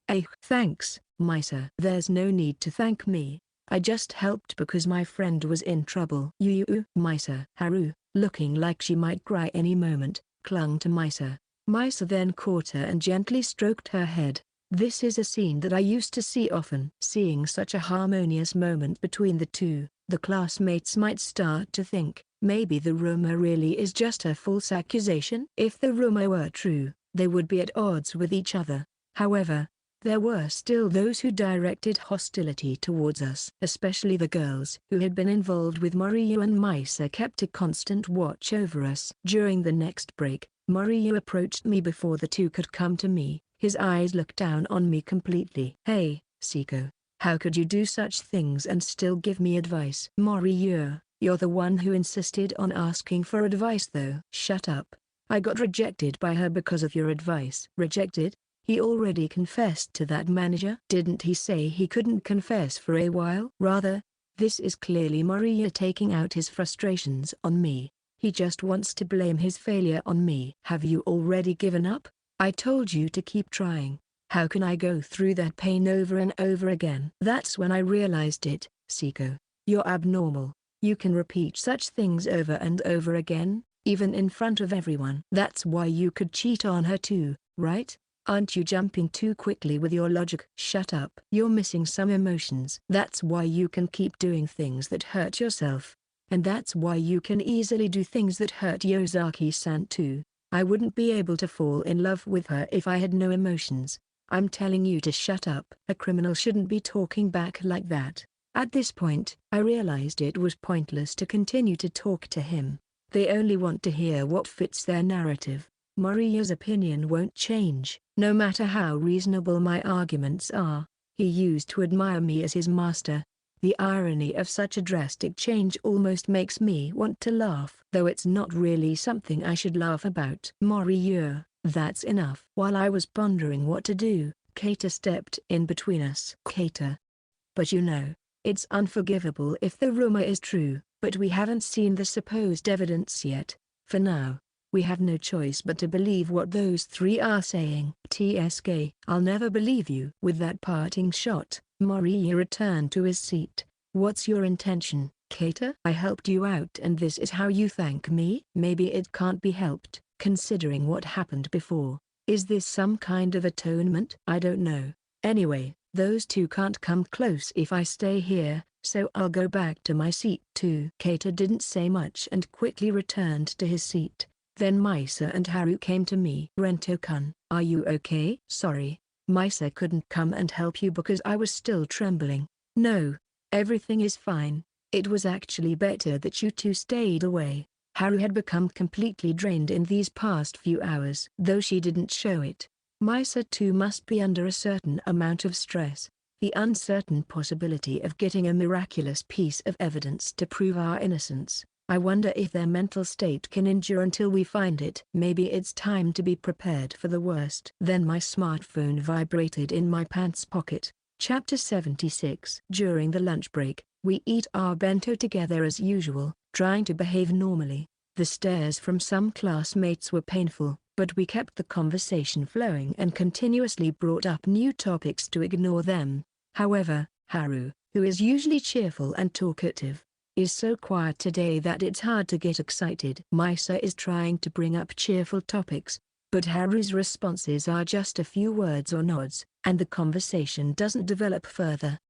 thanks, Misa. There's no need to thank me. I just helped because my friend was in trouble. Misa. Haru, looking like she might cry any moment, clung to Misa. Misa then caught her and gently stroked her head. This is a scene that I used to see often. Seeing such a harmonious moment between the two, the classmates might start to think, maybe the rumor really is just a false accusation. If the rumor were true, they would be at odds with each other. However, there were still those who directed hostility towards us. Especially the girls who had been involved with Moriyu, and Misa kept a constant watch over us. During the next break, Moriyu approached me before the two could come to me. His eyes looked down on me completely. Hey, Seko. How could you do such things and still give me advice? Moriya, you're the one who insisted on asking for advice though. Shut up. I got rejected by her because of your advice. Rejected? He already confessed to that manager. Didn't he say he couldn't confess for a while? Rather, this is clearly Moriya taking out his frustrations on me. He just wants to blame his failure on me. Have you already given up? I told you to keep trying. How can I go through that pain over and over again? That's when I realized it, Seko. You're abnormal. You can repeat such things over and over again, even in front of everyone. That's why you could cheat on her too, right? Aren't you jumping too quickly with your logic? Shut up. You're missing some emotions. That's why you can keep doing things that hurt yourself. And that's why you can easily do things that hurt Yosaki-san too. I wouldn't be able to fall in love with her if I had no emotions. I'm telling you to shut up. A criminal shouldn't be talking back like that. At this point, I realized it was pointless to continue to talk to him. They only want to hear what fits their narrative. Moriya's opinion won't change, no matter how reasonable my arguments are. He used to admire me as his master. The irony of such a drastic change almost makes me want to laugh. Though it's not really something I should laugh about. Moriya, that's enough. While I was pondering what to do, Keita stepped in between us. Keita. But you know, it's unforgivable if the rumor is true, but we haven't seen the supposed evidence yet. For now, we have no choice but to believe what those three are saying. TSK, I'll never believe you. With that parting shot, Moriya returned to his seat. What's your intention, Keita? I helped you out and this is how you thank me? Maybe it can't be helped, considering what happened before. Is this some kind of atonement? I don't know. Anyway, those two can't come close if I stay here, so I'll go back to my seat too. Keita didn't say much and quickly returned to his seat. Then Misa and Haru came to me. Rento-kun, are you okay? Sorry, Misa couldn't come and help you because I was still trembling. No, everything is fine. It was actually better that you two stayed away. Haru had become completely drained in these past few hours. Though she didn't show it, Misa too must be under a certain amount of stress. The uncertain possibility of getting a miraculous piece of evidence to prove our innocence. I wonder if their mental state can endure until we find it. Maybe it's time to be prepared for the worst. Then my smartphone vibrated in my pants pocket. Chapter 76. During the lunch break, we eat our bento together as usual, trying to behave normally. The stares from some classmates were painful, but we kept the conversation flowing and continuously brought up new topics to ignore them. However, Haru, who is usually cheerful and talkative, is so quiet today that it's hard to get excited. Misa is trying to bring up cheerful topics, but Haru's responses are just a few words or nods, and the conversation doesn't develop further.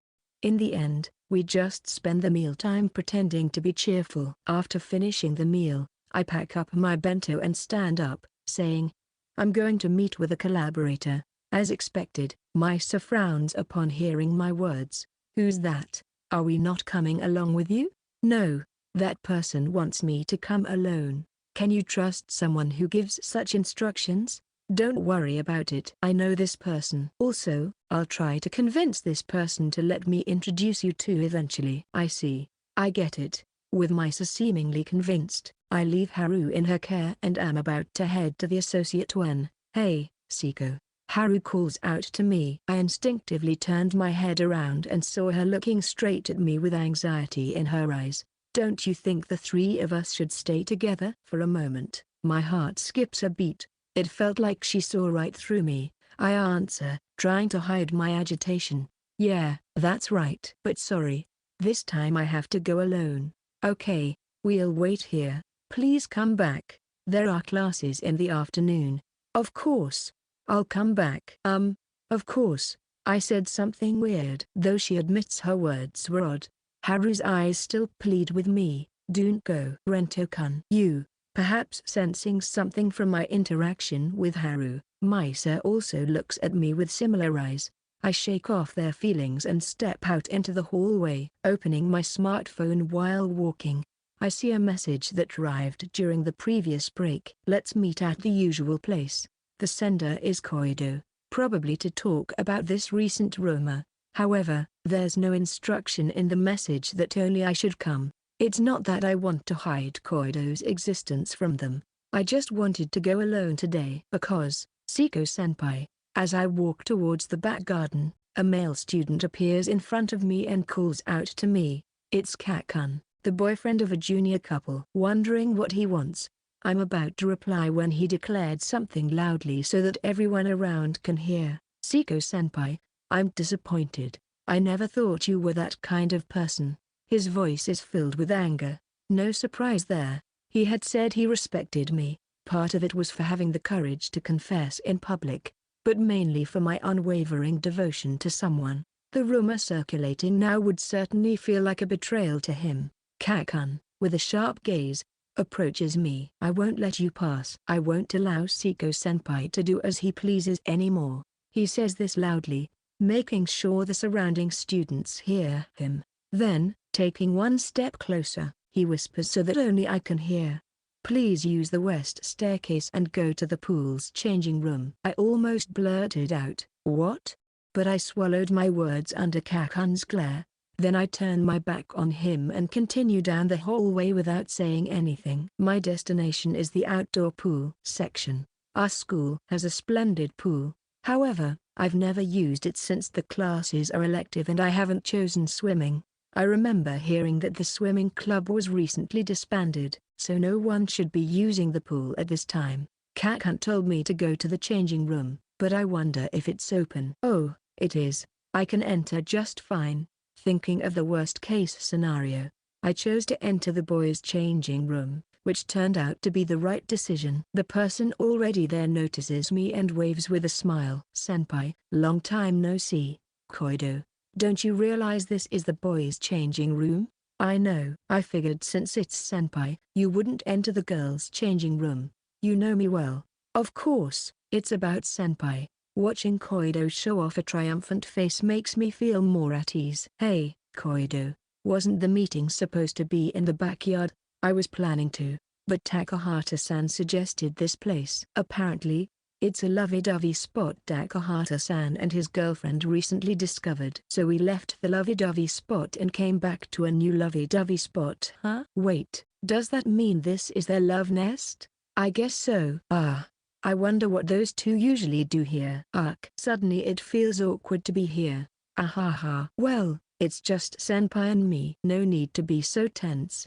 In the end, we just spend the mealtime pretending to be cheerful. After finishing the meal, I pack up my bento and stand up, saying, I'm going to meet with a collaborator. As expected, Misa frowns upon hearing my words. Who's that? Are we not coming along with you? No, that person wants me to come alone. Can you trust someone who gives such instructions? Don't worry about it. I know this person. Also, I'll try to convince this person to let me introduce you to eventually. I see. I get it. With Misa seemingly convinced, I leave Haru in her care and am about to head to the associate when, hey, Seko. Haru calls out to me. I instinctively turned my head around and saw her looking straight at me with anxiety in her eyes. Don't you think the three of us should stay together? For a moment, my heart skips a beat. It felt like she saw right through me. I answer, trying to hide my agitation. Yeah, that's right. But sorry, this time I have to go alone. Okay, we'll wait here. Please come back. There are classes in the afternoon. Of course. I'll come back. Of course. I said something weird. Though she admits her words were odd, Haru's eyes still plead with me. Don't go. Rento-kun. You, perhaps sensing something from my interaction with Haru, Misa also looks at me with similar eyes. I shake off their feelings and step out into the hallway. Opening my smartphone while walking, I see a message that arrived during the previous break. Let's meet at the usual place. The sender is Koido, probably to talk about this recent rumor. However, There's no instruction in the message that only I should come. It's not that I want to hide Koido's existence from them. I just wanted to go alone today because, Seko-senpai, as I walk towards the back garden, a male student appears in front of me and calls out to me. It's Kakun, the boyfriend of a junior couple. Wondering what he wants, I'm about to reply when he declared something loudly so that everyone around can hear. Seko-senpai, I'm disappointed. I never thought you were that kind of person. His voice is filled with anger. No surprise there. He had said he respected me. Part of it was for having the courage to confess in public, but mainly for my unwavering devotion to someone. The rumor circulating now would certainly feel like a betrayal to him. Kakun, with a sharp gaze, approaches me. I won't let you pass. I won't allow Seko-senpai to do as he pleases anymore. He says this loudly, making sure the surrounding students hear him. Then, taking one step closer, he whispers so that only I can hear. Please use the west staircase and go to the pool's changing room. I almost blurted out, what? But I swallowed my words under Kakun's glare. Then I turned my back on him and continued down the hallway without saying anything. My destination is the outdoor pool section. Our school has a splendid pool. However, I've never used it since the classes are elective and I haven't chosen swimming. I remember hearing that the swimming club was recently disbanded, so no one should be using the pool at this time. Kakun told me to go to the changing room, but I wonder if it's open. Oh, it is. I can enter just fine. Thinking of the worst-case scenario, I chose to enter the boys' changing room, which turned out to be the right decision. The person already there notices me and waves with a smile. Senpai, long time no see. Koido, don't you realize this is the boys' changing room? I know. I figured since it's senpai, you wouldn't enter the girls' changing room. You know me well. Of course, it's about senpai. Watching Koido show off a triumphant face makes me feel more at ease. Hey, Koido, wasn't the meeting supposed to be in the backyard? I was planning to, but Takahata-san suggested this place. Apparently, it's a lovey-dovey spot Takahata-san and his girlfriend recently discovered. So we left the lovey-dovey spot and came back to a new lovey-dovey spot. Huh? Wait, does that mean this is their love nest? I guess so. I wonder what those two usually do here. Suddenly it feels awkward to be here. Ahaha. Well, it's just senpai and me. No need to be so tense.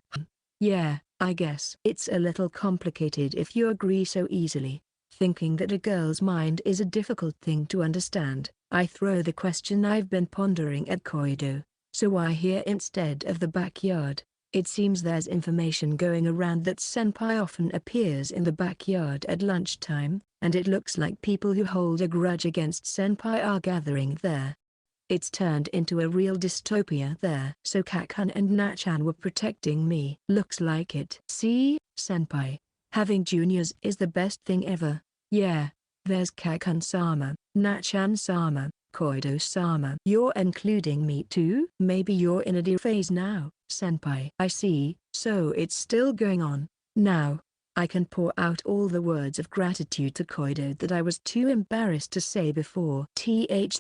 Yeah, I guess. It's a little complicated if you agree so easily. Thinking that a girl's mind is a difficult thing to understand, I throw the question I've been pondering at Koido. So why here instead of the backyard? It seems there's information going around that senpai often appears in the backyard at lunchtime, and it looks like people who hold a grudge against senpai are gathering there. It's turned into a real dystopia there. So Kakun and Nachan were protecting me. Looks like it. See, senpai, having juniors is the best thing ever. Yeah, there's Kakun-sama, Nachan-sama, Koido-sama. You're including me too? Maybe you're in a dear phase now, senpai. I see, so it's still going on. Now, I can pour out all the words of gratitude to Koido that I was too embarrassed to say before.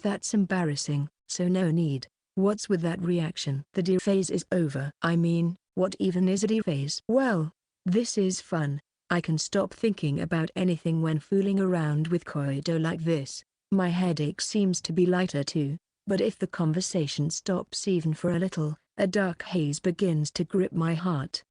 That's embarrassing, so no need. What's with that reaction? The dear phase is over. I mean, what even is a dear phase? Well, this is fun. I can stop thinking about anything when fooling around with Koido like this. My headache seems to be lighter too, but if the conversation stops even for a little, a dark haze begins to grip my heart.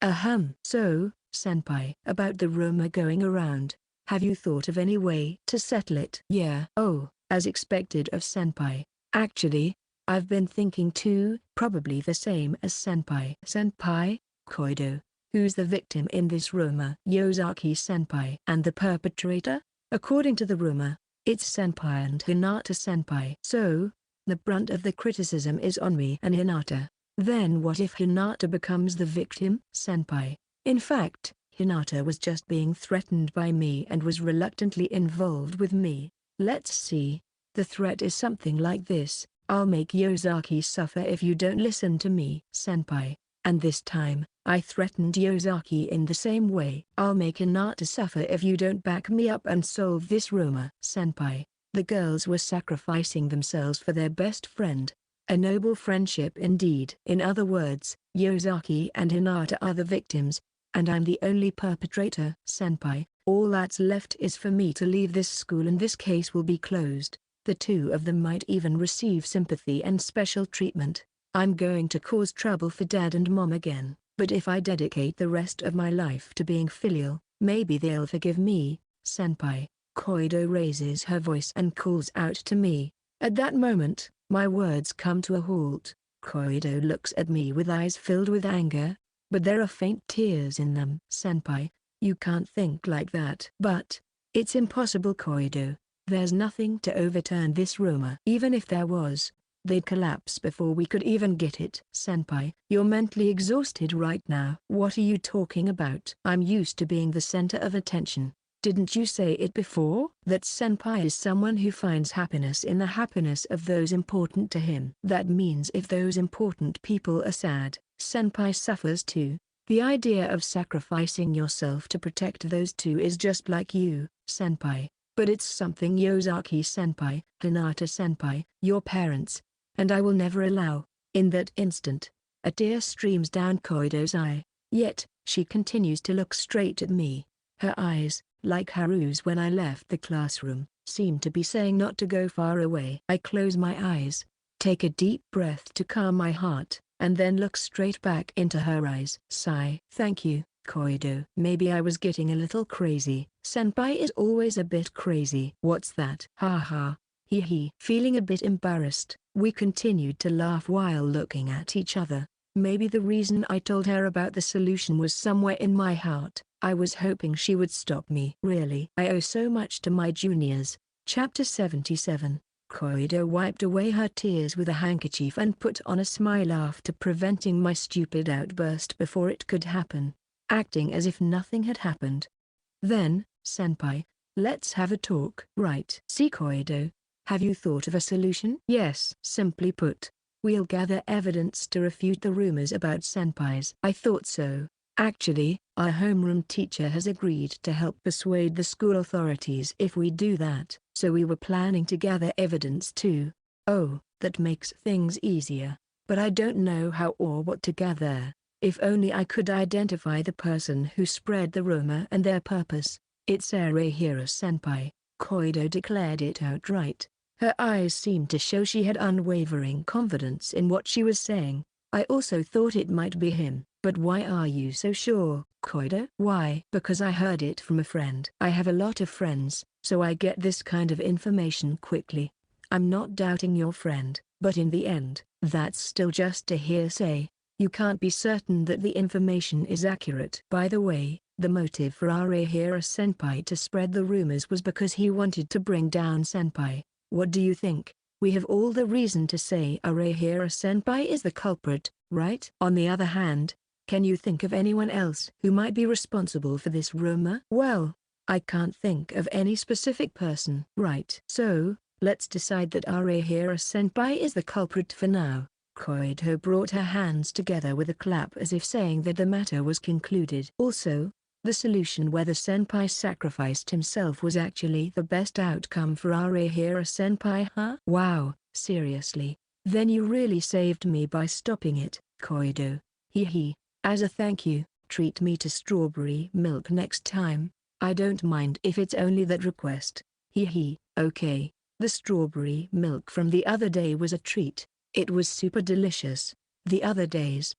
So, senpai, about the rumor going around, have you thought of any way to settle it? Yeah. Oh, as expected of senpai. Actually, I've been thinking too, probably the same as senpai. Senpai? Koido, who's the victim in this rumor? Yosaki senpai. And the perpetrator? According to the rumor, it's senpai and Hinata senpai. So, the brunt of the criticism is on me and Hinata. Then what if Hinata becomes the victim? Senpai. In fact, Hinata was just being threatened by me and was reluctantly involved with me. Let's see. The threat is something like this: I'll make Yosaki suffer if you don't listen to me. Senpai. And this time, I threatened Yosaki in the same way. I'll make Hinata suffer if you don't back me up and solve this rumor. Senpai. The girls were sacrificing themselves for their best friend. A noble friendship indeed. In other words, Yosaki and Hinata are the victims, and I'm the only perpetrator. Senpai, all that's left is for me to leave this school and this case will be closed. The two of them might even receive sympathy and special treatment. I'm going to cause trouble for Dad and Mom again, but if I dedicate the rest of my life to being filial, maybe they'll forgive me. Senpai, Koido raises her voice and calls out to me. At that moment, my words come to a halt. Koido looks at me with eyes filled with anger, but there are faint tears in them. Senpai, you can't think like that. But it's impossible, Koido. There's nothing to overturn this rumor. Even if there was, they'd collapse before we could even get it. Senpai, you're mentally exhausted right now. What are you talking about? I'm used to being the center of attention. Didn't you say it before? That Senpai is someone who finds happiness in the happiness of those important to him. That means if those important people are sad, Senpai suffers too. The idea of sacrificing yourself to protect those two is just like you, Senpai. But it's something Yosaki-senpai, Hinata-senpai, your parents, and I will never allow. In that instant, a tear streams down Koido's eye. Yet, she continues to look straight at me. Her eyes, like Haru's when I left the classroom, seem to be saying not to go far away. I close my eyes, take a deep breath to calm my heart, and then look straight back into her eyes. Sigh. Thank you, Koido. Maybe I was getting a little crazy. Senpai is always a bit crazy. What's that? Ha ha. Hee hee. Feeling a bit embarrassed, we continued to laugh while looking at each other. Maybe the reason I told her about the solution was somewhere in my heart. I was hoping she would stop me. Really, I owe so much to my juniors. Chapter 77. Koido wiped away her tears with a handkerchief and put on a smile after preventing my stupid outburst before it could happen, acting as if nothing had happened. Then, Senpai, let's have a talk. Right. See, Koido, have you thought of a solution? Yes. Simply put, we'll gather evidence to refute the rumors about senpais. I thought so. Actually, our homeroom teacher has agreed to help persuade the school authorities if we do that. So we were planning to gather evidence too. Oh, that makes things easier. But I don't know how or what to gather. If only I could identify the person who spread the rumor and their purpose. It's Arehira-senpai. Koido declared it outright. Her eyes seemed to show she had unwavering confidence in what she was saying. I also thought it might be him. But why are you so sure, Koido? Why? Because I heard it from a friend. I have a lot of friends, so I get this kind of information quickly. I'm not doubting your friend, but in the end, that's still just a hearsay. You can't be certain that the information is accurate. By the way, the motive for Arehira-senpai to spread the rumors was because he wanted to bring down senpai. What do you think? We have all the reason to say Arehira-senpai is the culprit, right? On the other hand, can you think of anyone else who might be responsible for this rumor? Well, I can't think of any specific person. Right. So, let's decide that Arehira-senpai is the culprit for now. Koido brought her hands together with a clap as if saying that the matter was concluded. Also, the solution where the senpai sacrificed himself was actually the best outcome for Arehira-senpai, huh? Wow, seriously? Then you really saved me by stopping it, Koido. Hee hee. As a thank you, treat me to strawberry milk next time. I don't mind if it's only that request. Hee hee. Okay. The strawberry milk from the other day was a treat. It was super delicious. The other days?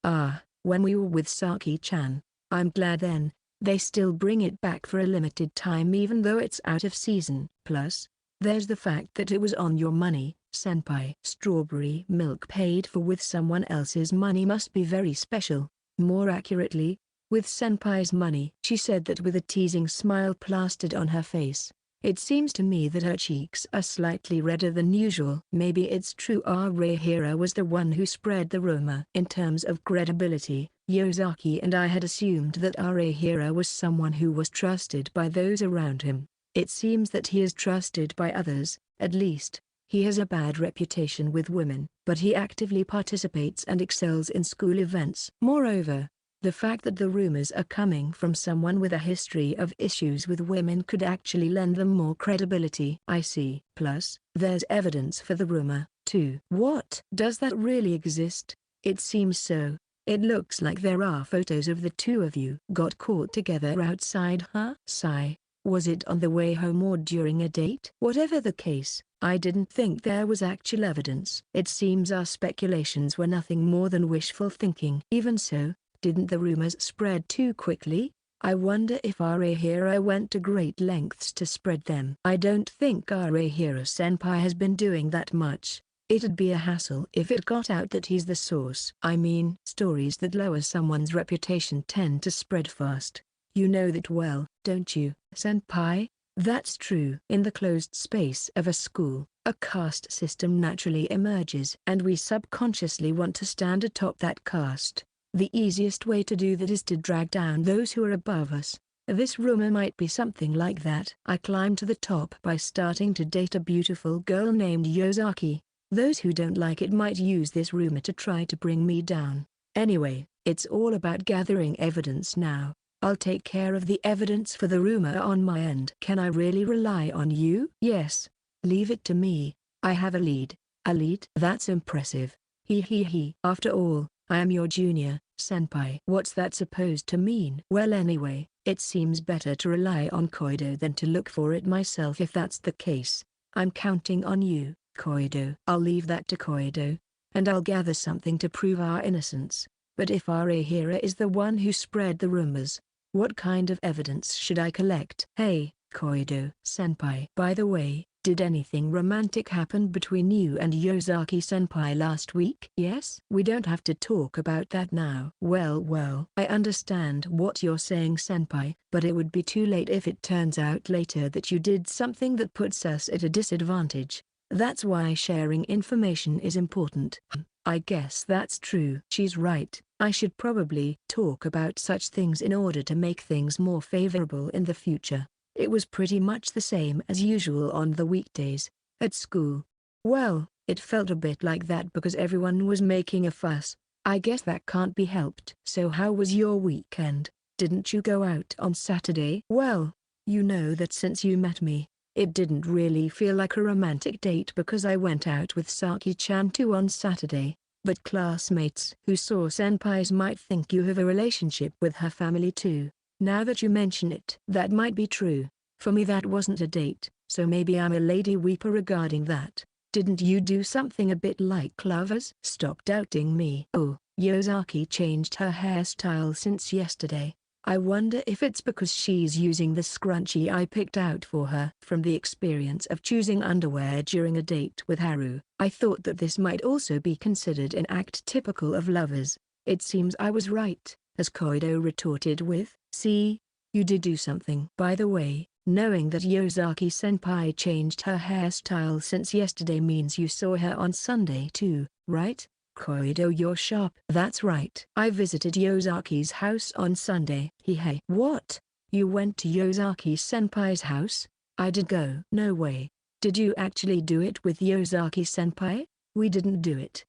When we were with Saki-chan. I'm glad then. They still bring it back for a limited time even though it's out of season. Plus, there's the fact that it was on your money, senpai. Strawberry milk paid for with someone else's money must be very special. More accurately, with senpai's money. She said that with a teasing smile plastered on her face. It seems to me that her cheeks are slightly redder than usual. Maybe it's true Arehira was the one who spread the rumor. In terms of credibility, Yosaki and I had assumed that Arehira was someone who was trusted by those around him. It seems that he is trusted by others, at least. He has a bad reputation with women, but he actively participates and excels in school events. Moreover, the fact that the rumors are coming from someone with a history of issues with women could actually lend them more credibility. I see. Plus, there's evidence for the rumor, too. What? Does that really exist? It seems so. It looks like there are photos of the two of you got caught together outside, huh? Sigh. Was it on the way home or during a date? Whatever the case, I didn't think there was actual evidence. It seems our speculations were nothing more than wishful thinking. Even so, didn't the rumors spread too quickly? I wonder if Arahira went to great lengths to spread them. I don't think Arahira-senpai has been doing that much. It'd be a hassle if it got out that he's the source. I mean, stories that lower someone's reputation tend to spread fast. You know that well, don't you, senpai? That's true. In the closed space of a school, a caste system naturally emerges, and we subconsciously want to stand atop that caste. The easiest way to do that is to drag down those who are above us. This rumor might be something like that. I climbed to the top by starting to date a beautiful girl named Yosaki. Those who don't like it might use this rumor to try to bring me down. Anyway, it's all about gathering evidence now. I'll take care of the evidence for the rumor on my end. Can I really rely on you? Yes. Leave it to me. I have a lead. A lead? That's impressive. He. After all, I am your junior, senpai. What's that supposed to mean? Well, anyway, it seems better to rely on Koido than to look for it myself if that's the case. I'm counting on you, Koido. I'll leave that to Koido, and I'll gather something to prove our innocence. But if Arahira is the one who spread the rumors, what kind of evidence should I collect? Hey, Koido-senpai. By the way, did anything romantic happen between you and Yosaki-senpai last week? Yes? We don't have to talk about that now. Well, I understand what you're saying, senpai, but it would be too late if it turns out later that you did something that puts us at a disadvantage. That's why sharing information is important. I guess that's true. She's right. I should probably talk about such things in order to make things more favorable in the future. It was pretty much the same as usual on the weekdays, at school. Well, it felt a bit like that because everyone was making a fuss. I guess that can't be helped. So how was your weekend? Didn't you go out on Saturday? Well, you know that since you met me, it didn't really feel like a romantic date because I went out with Saki-chan too on Saturday, but classmates who saw senpais might think you have a relationship with her family too. Now that you mention it, that might be true. For me that wasn't a date, so maybe I'm a lady weeper regarding that. Didn't you do something a bit like lovers? Stop doubting me. Oh, Yosaki changed her hairstyle since yesterday. I wonder if it's because she's using the scrunchie I picked out for her. From the experience of choosing underwear during a date with Haru, I thought that this might also be considered an act typical of lovers. It seems I was right, as Koido retorted with, "See, you did do something." By the way, knowing that Yosaki-senpai changed her hairstyle since yesterday means you saw her on Sunday too, right? Koido, you're sharp. That's right. I visited Yosaki's house on Sunday. Hey. What? You went to Yosaki-senpai's house? I did go. No way. Did you actually do it with Yosaki-senpai? We didn't do it.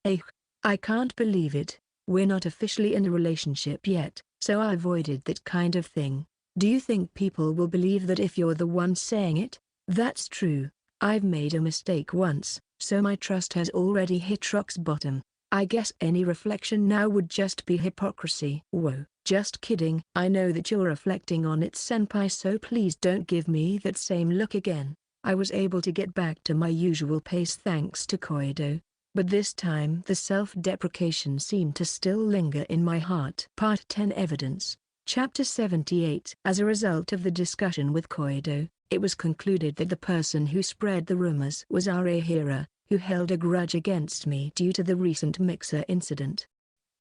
I can't believe it. We're not officially in a relationship yet, so I avoided that kind of thing. Do you think people will believe that if you're the one saying it? That's true. I've made a mistake once, so my trust has already hit rock's bottom. I guess any reflection now would just be hypocrisy. Whoa, just kidding. I know that you're reflecting on it, senpai, so please don't give me that same look again. I was able to get back to my usual pace thanks to Koido, but this time the self-deprecation seemed to still linger in my heart. Part 10 Evidence. Chapter 78. As a result of the discussion with Koido, it was concluded that the person who spread the rumors was Arahira, who held a grudge against me due to the recent mixer incident.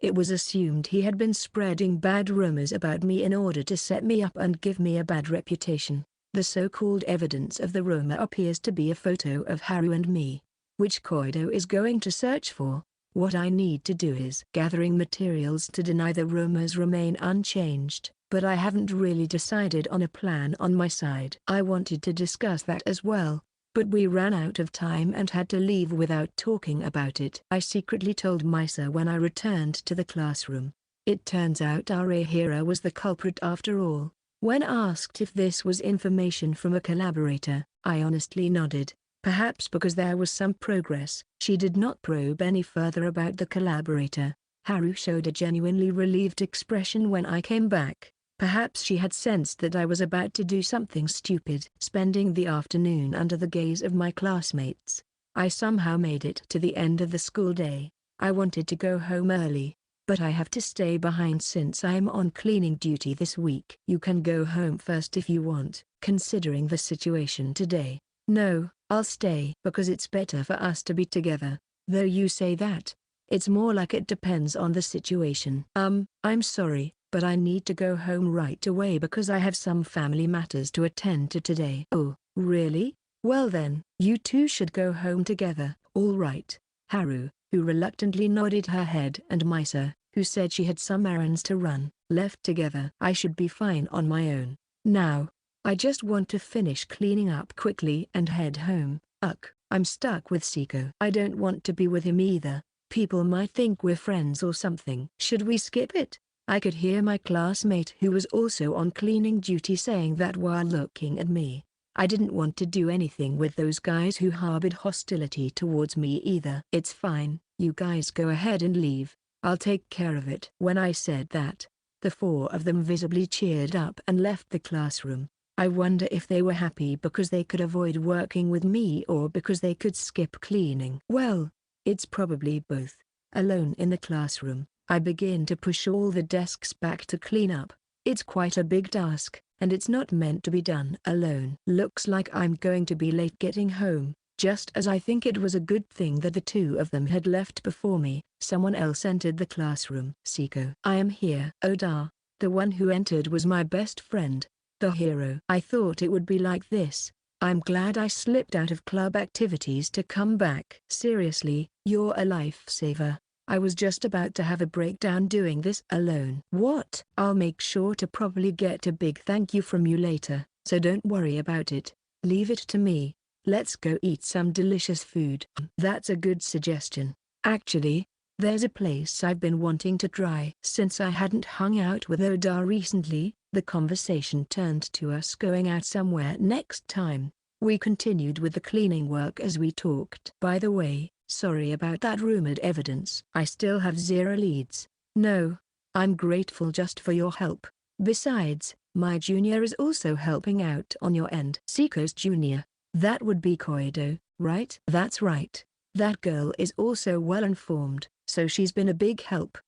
It was assumed he had been spreading bad rumors about me in order to set me up and give me a bad reputation. The so-called evidence of the rumor appears to be a photo of Haru and me, which Koido is going to search for. What I need to do is gathering materials to deny the rumors remain unchanged, but I haven't really decided on a plan on my side. I wanted to discuss that as well, but we ran out of time and had to leave without talking about it. I secretly told Misa when I returned to the classroom. It turns out Arahira was the culprit after all. When asked if this was information from a collaborator, I honestly nodded. Perhaps because there was some progress, she did not probe any further about the collaborator. Haru showed a genuinely relieved expression when I came back. Perhaps she had sensed that I was about to do something stupid. Spending the afternoon under the gaze of my classmates, I somehow made it to the end of the school day. I wanted to go home early, but I have to stay behind since I am on cleaning duty this week. You can go home first if you want, considering the situation today. No, I'll stay because it's better for us to be together. Though you say that, it's more like it depends on the situation. I'm sorry, but I need to go home right away because I have some family matters to attend to today. Oh, really? Well then, you two should go home together. All right. Haru, who reluctantly nodded her head, and Misa, who said she had some errands to run, left together. I should be fine on my own. Now, I just want to finish cleaning up quickly and head home. I'm stuck with Seko. I don't want to be with him either. People might think we're friends or something. Should we skip it? I could hear my classmate who was also on cleaning duty saying that while looking at me. I didn't want to do anything with those guys who harbored hostility towards me either. It's fine, you guys go ahead and leave. I'll take care of it. When I said that, the four of them visibly cheered up and left the classroom. I wonder if they were happy because they could avoid working with me or because they could skip cleaning. Well, it's probably both. Alone in the classroom, I begin to push all the desks back to clean up. It's quite a big task, and it's not meant to be done alone. Looks like I'm going to be late getting home. Just as I think it was a good thing that the two of them had left before me, someone else entered the classroom. Seko. I am here. Oda, the one who entered was my best friend, the hero. I thought it would be like this. I'm glad I slipped out of club activities to come back. Seriously, you're a lifesaver. I was just about to have a breakdown doing this alone. What? I'll make sure to probably get a big thank you from you later, so don't worry about it. Leave it to me. Let's go eat some delicious food. That's a good suggestion. Actually, there's a place I've been wanting to try. Since I hadn't hung out with Oda recently, the conversation turned to us going out somewhere next time. We continued with the cleaning work as we talked. By the way, sorry about that rumored evidence. I still have zero leads. No, I'm grateful just for your help. Besides, my junior is also helping out on your end. Seko's junior. That would be Koido, right? That's right. That girl is also well informed, so she's been a big help.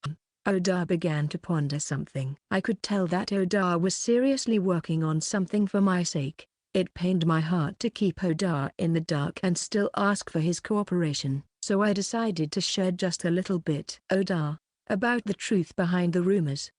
Oda began to ponder something. I could tell that Oda was seriously working on something for my sake. It pained my heart to keep Oda in the dark and still ask for his cooperation, so I decided to share just a little bit. Oda, about the truth behind the rumors.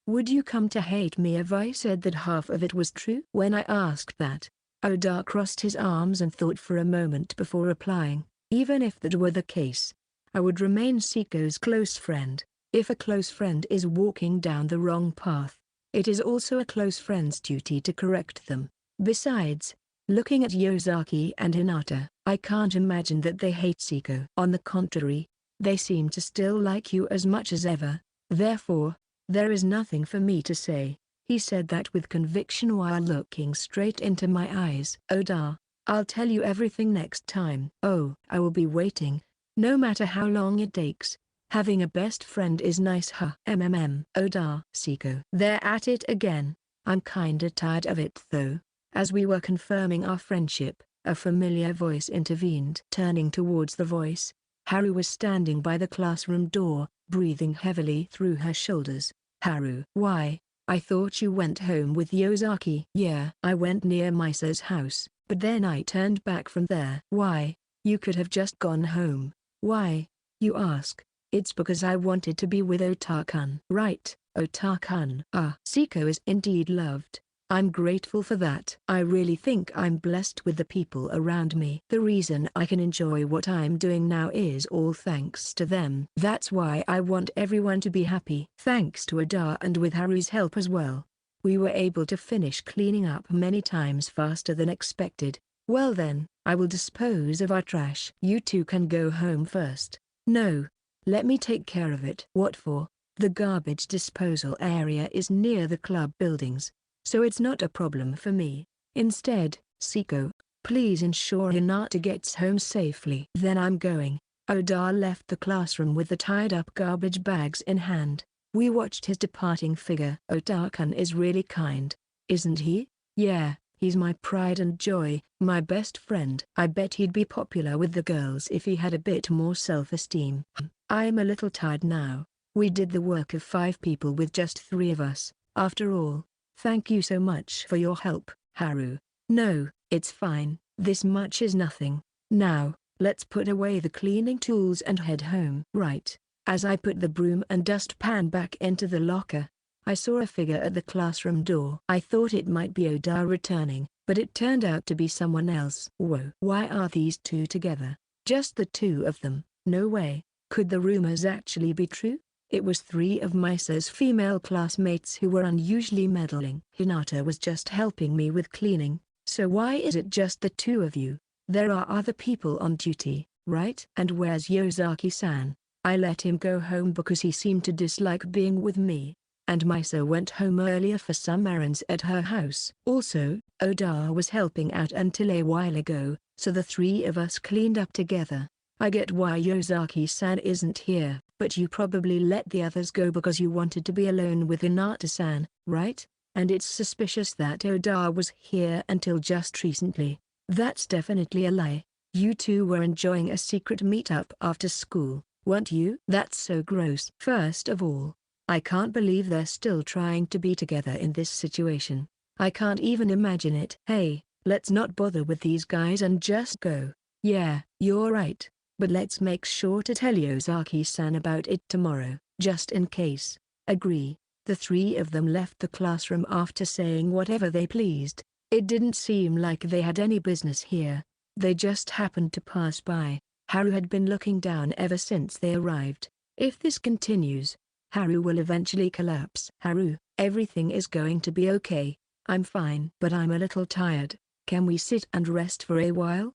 Would you come to hate me if I said that half of it was true? When I asked that, Oda crossed his arms and thought for a moment before replying. Even if that were the case, I would remain Seko's close friend. If a close friend is walking down the wrong path, it is also a close friend's duty to correct them. Besides, looking at Yosaki and Hinata, I can't imagine that they hate Seko. On the contrary, they seem to still like you as much as ever. Therefore, there is nothing for me to say. He said that with conviction while looking straight into my eyes. Oda, I'll tell you everything next time. Oh, I will be waiting, no matter how long it takes. Having a best friend is nice. Oda. Seko. They're at it again. I'm kinda tired of it though. As we were confirming our friendship, a familiar voice intervened. Turning towards the voice, Haru was standing by the classroom door, breathing heavily through her shoulders. Haru. Why? I thought you went home with Yosaki. Yeah. I went near Misa's house, but then I turned back from there. Why? You could have just gone home. Why? You ask. It's because I wanted to be with Ota-kun. Right, Ota-kun. Seko is indeed loved. I'm grateful for that. I really think I'm blessed with the people around me. The reason I can enjoy what I'm doing now is all thanks to them. That's why I want everyone to be happy. Thanks to Oda and with Haru's help as well, we were able to finish cleaning up many times faster than expected. Well then, I will dispose of our trash. You two can go home first. No. Let me take care of it. What for? The garbage disposal area is near the club buildings, so it's not a problem for me. Instead, Seko, Please ensure Hinata gets home safely. Then I'm going. Oda left the classroom with the tied-up garbage bags in hand. We watched his departing figure. Oda-kun is really kind, isn't he? Yeah, he's my pride and joy, my best friend. I bet he'd be popular with the girls if he had a bit more self-esteem. I'm a little tired now. We did the work of 5 people with just 3 of us, after all. Thank you so much for your help, Haru. No, it's fine, this much is nothing. Now, let's put away the cleaning tools and head home. Right. As I put the broom and dustpan back into the locker, I saw a figure at the classroom door. I thought it might be Oda returning, but it turned out to be someone else. Whoa. Why are these 2 together? Just the 2 of them? No way. Could the rumors actually be true? It was 3 of Misa's female classmates who were unusually meddling. Hinata was just helping me with cleaning, so why is it just the 2 of you? There are other people on duty, right? And where's Yosaki-san? I let him go home because he seemed to dislike being with me, and Misa went home earlier for some errands at her house. Also, Oda was helping out until a while ago, so the 3 of us cleaned up together. I get why Yosaki-san isn't here, but you probably let the others go because you wanted to be alone with Hinata-san, right? And it's suspicious that Oda was here until just recently. That's definitely a lie. You 2 were enjoying a secret meetup after school, weren't you? That's so gross. First of all, I can't believe they're still trying to be together in this situation. I can't even imagine it. Hey, let's not bother with these guys and just go. Yeah, you're right. But let's make sure to tell Yosaki-san about it tomorrow, just in case. Agree. The 3 of them left the classroom after saying whatever they pleased. It didn't seem like they had any business here. They just happened to pass by. Haru had been looking down ever since they arrived. If this continues, Haru will eventually collapse. Haru, everything is going to be okay. I'm fine. But I'm a little tired. Can we sit and rest for a while?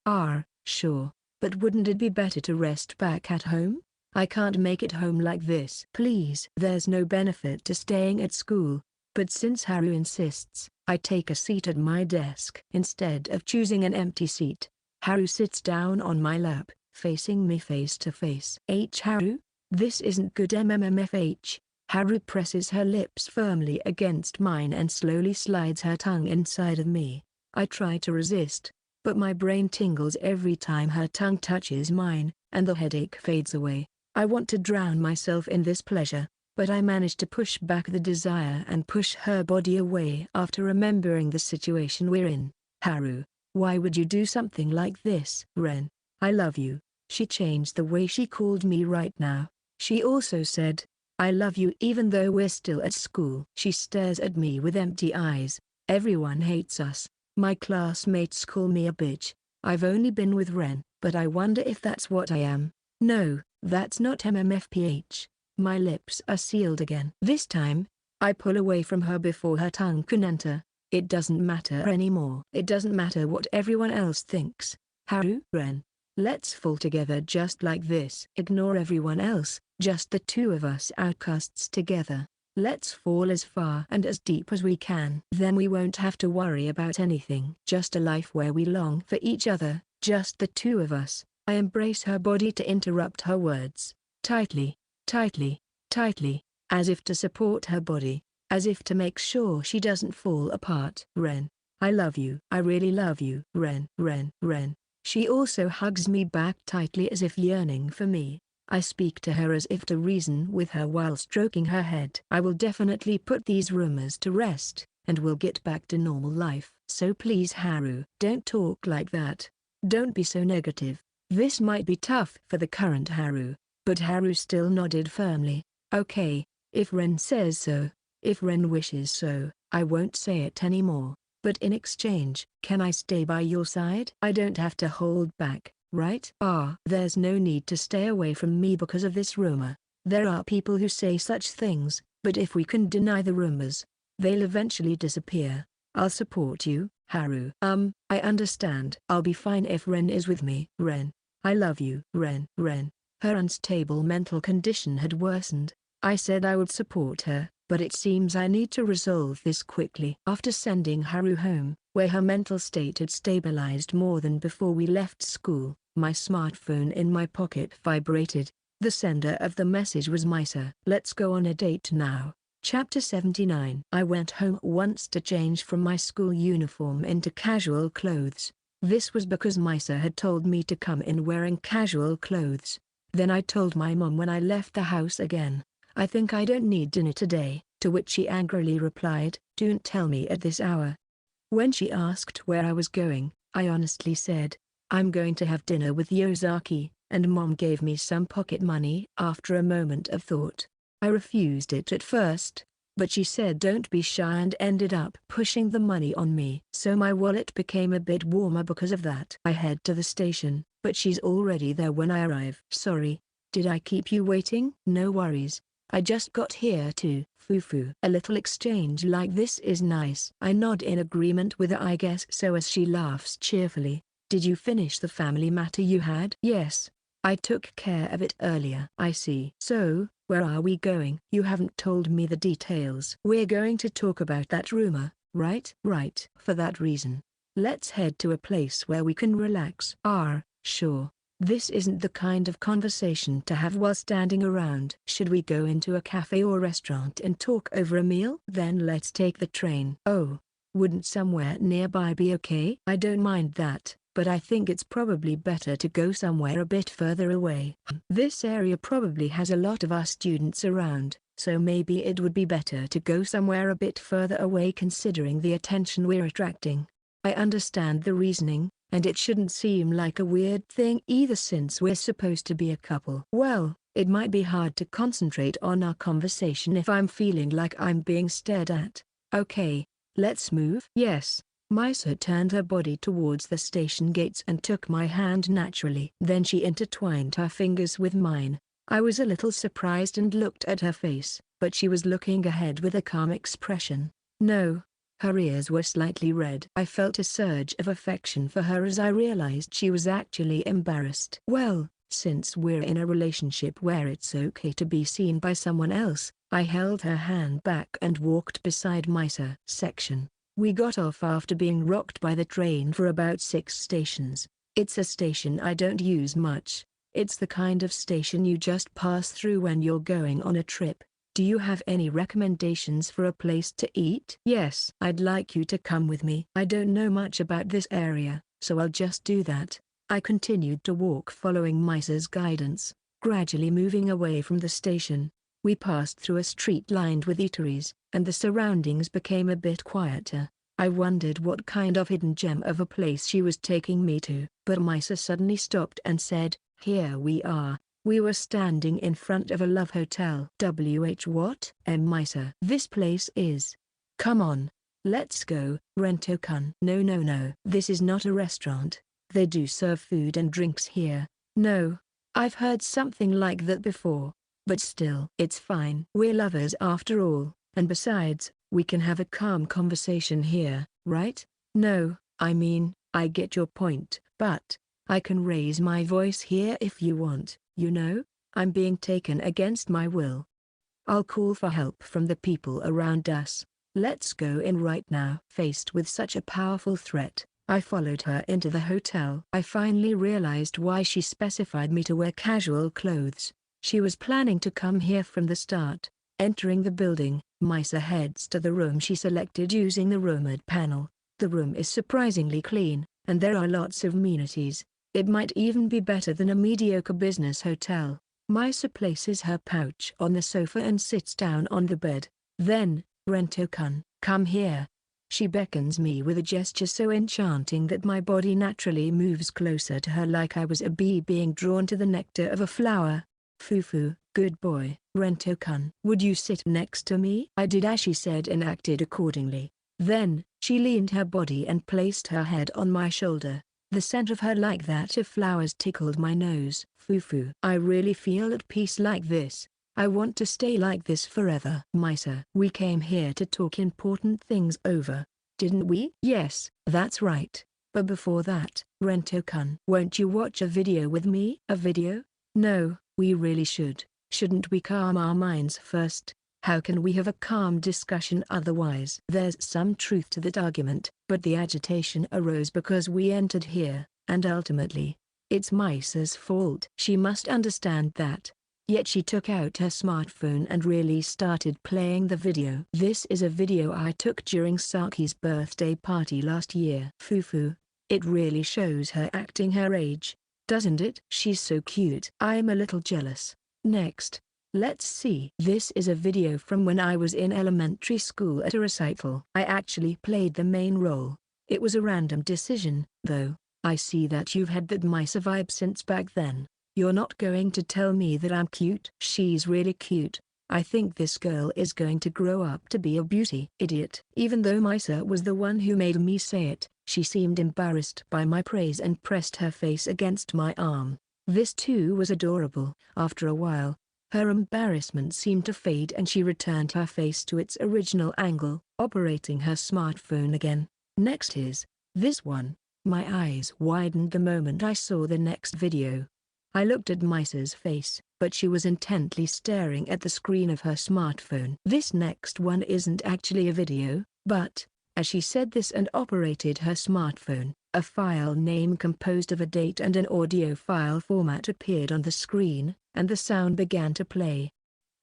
Sure. But wouldn't it be better to rest back at home? I can't make it home like this. Please. There's no benefit to staying at school, but since Haru insists, I take a seat at my desk. Instead of choosing an empty seat, Haru sits down on my lap, facing me face to face. Haru? This isn't good. MMFH. Haru presses her lips firmly against mine and slowly slides her tongue inside of me. I try to resist, but my brain tingles every time her tongue touches mine, and the headache fades away. I want to drown myself in this pleasure, but I manage to push back the desire and push her body away after remembering the situation we're in. Haru, why would you do something like this? Ren, I love you. She changed the way she called me right now. She also said, I love you even though we're still at school. She stares at me with empty eyes. Everyone hates us. My classmates call me a bitch. I've only been with Ren, but I wonder if that's what I am. No, that's not MMFPH. My lips are sealed again. This time, I pull away from her before her tongue can enter. It doesn't matter anymore. It doesn't matter what everyone else thinks. Haru, Ren, let's fall together just like this. Ignore everyone else, just the 2 of us outcasts together. Let's fall as far and as deep as we can. Then we won't have to worry about anything. Just a life where we long for each other, just the 2 of us. I embrace her body to interrupt her words. Tightly, tightly, tightly, as if to support her body, as if to make sure she doesn't fall apart. Ren, I love you. I really love you. Ren, Ren, Ren. She also hugs me back tightly as if yearning for me. I speak to her as if to reason with her while stroking her head. I will definitely put these rumors to rest, and we'll get back to normal life. So please Haru, don't talk like that. Don't be so negative. This might be tough for the current Haru, but Haru still nodded firmly. Okay, if Ren says so, if Ren wishes so, I won't say it anymore. But in exchange, can I stay by your side? I don't have to hold back, right? There's no need to stay away from me because of this rumor. There are people who say such things, but if we can deny the rumors, they'll eventually disappear. I'll support you, Haru. I understand. I'll be fine if Ren is with me. Ren, I love you. Ren, Ren. Her unstable mental condition had worsened. I said I would support her, but it seems I need to resolve this quickly. After sending Haru home, where her mental state had stabilized more than before we left school, my smartphone in my pocket vibrated. The sender of the message was Misa. Let's go on a date now. Chapter 79. I went home once to change from my school uniform into casual clothes. This was because Misa had told me to come in wearing casual clothes. Then I told my mom when I left the house again, I think I don't need dinner today, to which she angrily replied, don't tell me at this hour. When she asked where I was going, I honestly said, I'm going to have dinner with Yosaki, and Mom gave me some pocket money. After a moment of thought, I refused it at first, but she said don't be shy and ended up pushing the money on me. So my wallet became a bit warmer because of that. I head to the station, but she's already there when I arrive. Sorry, did I keep you waiting? No worries. I just got here too. Fufu. A little exchange like this is nice. I nod in agreement with her, I guess so, as she laughs cheerfully. Did you finish the family matter you had? Yes. I took care of it earlier. I see. So, where are we going? You haven't told me the details. We're going to talk about that rumor, right? Right. For that reason, let's head to a place where we can relax. Sure. This isn't the kind of conversation to have while standing around. Should we go into a cafe or restaurant and talk over a meal? Then let's take the train. Oh, wouldn't somewhere nearby be okay? I don't mind that, but I think it's probably better to go somewhere a bit further away. This area probably has a lot of our students around, so maybe it would be better to go somewhere a bit further away considering the attention we're attracting. I understand the reasoning, and it shouldn't seem like a weird thing either since we're supposed to be a couple. Well, it might be hard to concentrate on our conversation if I'm feeling like I'm being stared at. Okay, let's move. Yes. Misa turned her body towards the station gates and took my hand naturally. Then she intertwined her fingers with mine. I was a little surprised and looked at her face, but she was looking ahead with a calm expression. No. Her ears were slightly red. I felt a surge of affection for her as I realized she was actually embarrassed. Well, since we're in a relationship where it's okay to be seen by someone else, I held her hand back and walked beside Misa. Section. We got off after being rocked by the train for about 6 stations. It's a station I don't use much. It's the kind of station you just pass through when you're going on a trip. Do you have any recommendations for a place to eat? Yes. I'd like you to come with me. I don't know much about this area, so I'll just do that. I continued to walk following Misa's guidance, gradually moving away from the station. We passed through a street lined with eateries, and the surroundings became a bit quieter. I wondered what kind of hidden gem of a place she was taking me to. But Misa suddenly stopped and said, "Here we are." We were standing in front of a love hotel. What? Misa. This place is. Come on. Let's go. Rento-kun. No. This is not a restaurant. They do serve food and drinks here. No. I've heard something like that before. But still. It's fine. We're lovers after all, and besides, we can have a calm conversation here, right? No, I mean, I get your point, but I can raise my voice here if you want. You know, I'm being taken against my will. I'll call for help from the people around us. Let's go in right now. Faced with such a powerful threat, I followed her into the hotel. I finally realized why she specified me to wear casual clothes. She was planning to come here from the start. Entering the building, Misa heads to the room she selected using the rumored panel. The room is surprisingly clean, and there are lots of amenities. It might even be better than a mediocre business hotel. Misa places her pouch on the sofa and sits down on the bed. Then, Rento-kun, come here. She beckons me with a gesture so enchanting that my body naturally moves closer to her like I was a bee being drawn to the nectar of a flower. Fufu, good boy. Rento-kun, would you sit next to me? I did as she said and acted accordingly. Then, she leaned her body and placed her head on my shoulder. The scent of her like that of flowers tickled my nose. Fufu. I really feel at peace like this. I want to stay like this forever. Misa. We came here to talk important things over, didn't we? Yes, that's right. But before that, Rento-kun, won't you watch a video with me? A video? No, we really should. Shouldn't we calm our minds first? How can we have a calm discussion otherwise? There's some truth to that argument, but the agitation arose because we entered here, and ultimately, it's Misa's fault. She must understand that. Yet she took out her smartphone and really started playing the video. This is a video I took during Saki's birthday party last year. Fufu. It really shows her acting her age, doesn't it? She's so cute. I'm a little jealous. Next. Let's see. This is a video from when I was in elementary school at a recital. I actually played the main role. It was a random decision, though. I see that you've had that Misa vibe since back then. You're not going to tell me that I'm cute? She's really cute. I think this girl is going to grow up to be a beauty. Idiot. Even though Misa was the one who made me say it, she seemed embarrassed by my praise and pressed her face against my arm. This too was adorable. After a while, her embarrassment seemed to fade and she returned her face to its original angle, operating her smartphone again. Next is this one. My eyes widened the moment I saw the next video. I looked at Misa's face, but she was intently staring at the screen of her smartphone. This next one isn't actually a video, but, as she said this and operated her smartphone, a file name composed of a date and an audio file format appeared on the screen, and the sound began to play.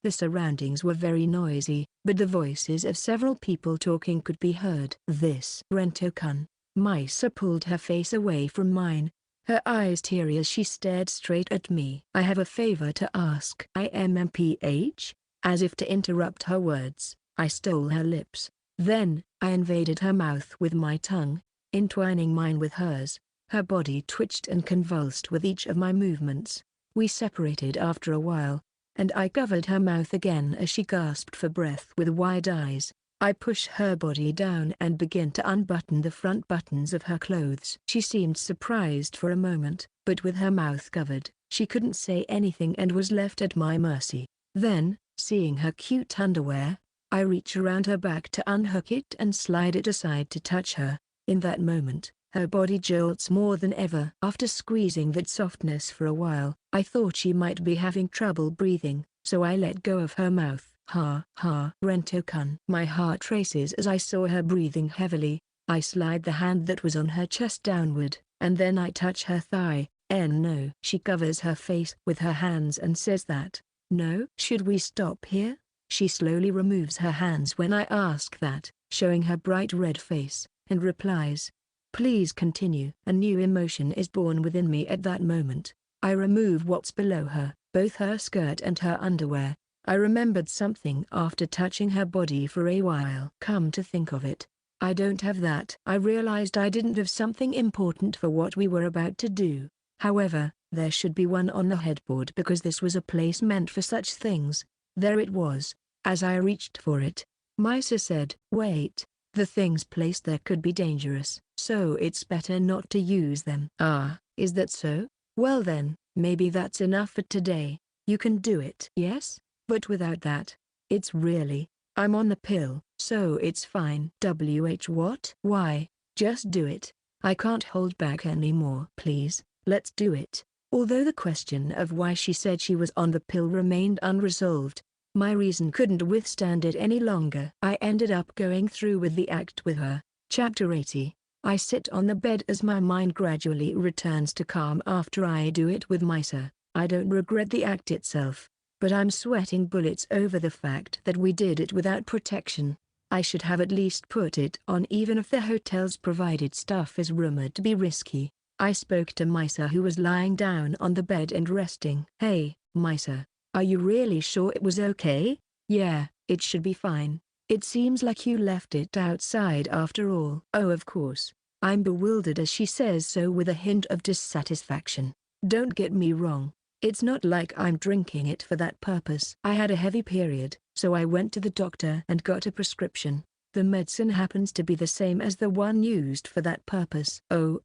The surroundings were very noisy, but the voices of several people talking could be heard. This Rento-kun. Misa pulled her face away from mine, her eyes teary as she stared straight at me. I have a favor to ask. IMMPH? As if to interrupt her words, I stole her lips. Then, I invaded her mouth with my tongue, entwining mine with hers. Her body twitched and convulsed with each of my movements. We separated after a while, and I covered her mouth again as she gasped for breath with wide eyes. I pushed her body down and began to unbutton the front buttons of her clothes. She seemed surprised for a moment, but with her mouth covered, she couldn't say anything and was left at my mercy. Then, seeing her cute underwear, I reach around her back to unhook it and slide it aside to touch her. In that moment, her body jolts more than ever. After squeezing that softness for a while, I thought she might be having trouble breathing, so I let go of her mouth. Rento-kun. My heart races as I saw her breathing heavily. I slide the hand that was on her chest downward, and then I touch her thigh. No. She covers her face with her hands and says that, no. Should we stop here? She slowly removes her hands when I ask that, showing her bright red face, and replies, please continue. A new emotion is born within me at that moment. I remove what's below her, both her skirt and her underwear. I remembered something after touching her body for a while. Come to think of it, I don't have that. I realized I didn't have something important for what we were about to do. However, there should be one on the headboard because this was a place meant for such things. There it was. As I reached for it, Misa said, wait, the things placed there could be dangerous, so it's better not to use them. Ah, is that so? Well then, maybe that's enough for today. You can do it. Yes? But without that, I'm on the pill, so it's fine. What? Why? Just do it. I can't hold back anymore. Please, let's do it. Although the question of why she said she was on the pill remained unresolved, my reason couldn't withstand it any longer. I ended up going through with the act with her. Chapter 80. I sit on the bed as my mind gradually returns to calm after I do it with Misa. I don't regret the act itself, but I'm sweating bullets over the fact that we did it without protection. I should have at least put it on even if the hotel's provided stuff is rumored to be risky. I spoke to Misa who was lying down on the bed and resting. Hey, Misa, are you really sure it was okay? Yeah, it should be fine. It seems like you left it outside after all. Oh of course. I'm bewildered as she says so with a hint of dissatisfaction. Don't get me wrong. It's not like I'm drinking it for that purpose. I had a heavy period, so I went to the doctor and got a prescription. The medicine happens to be the same as the one used for that purpose. Oh,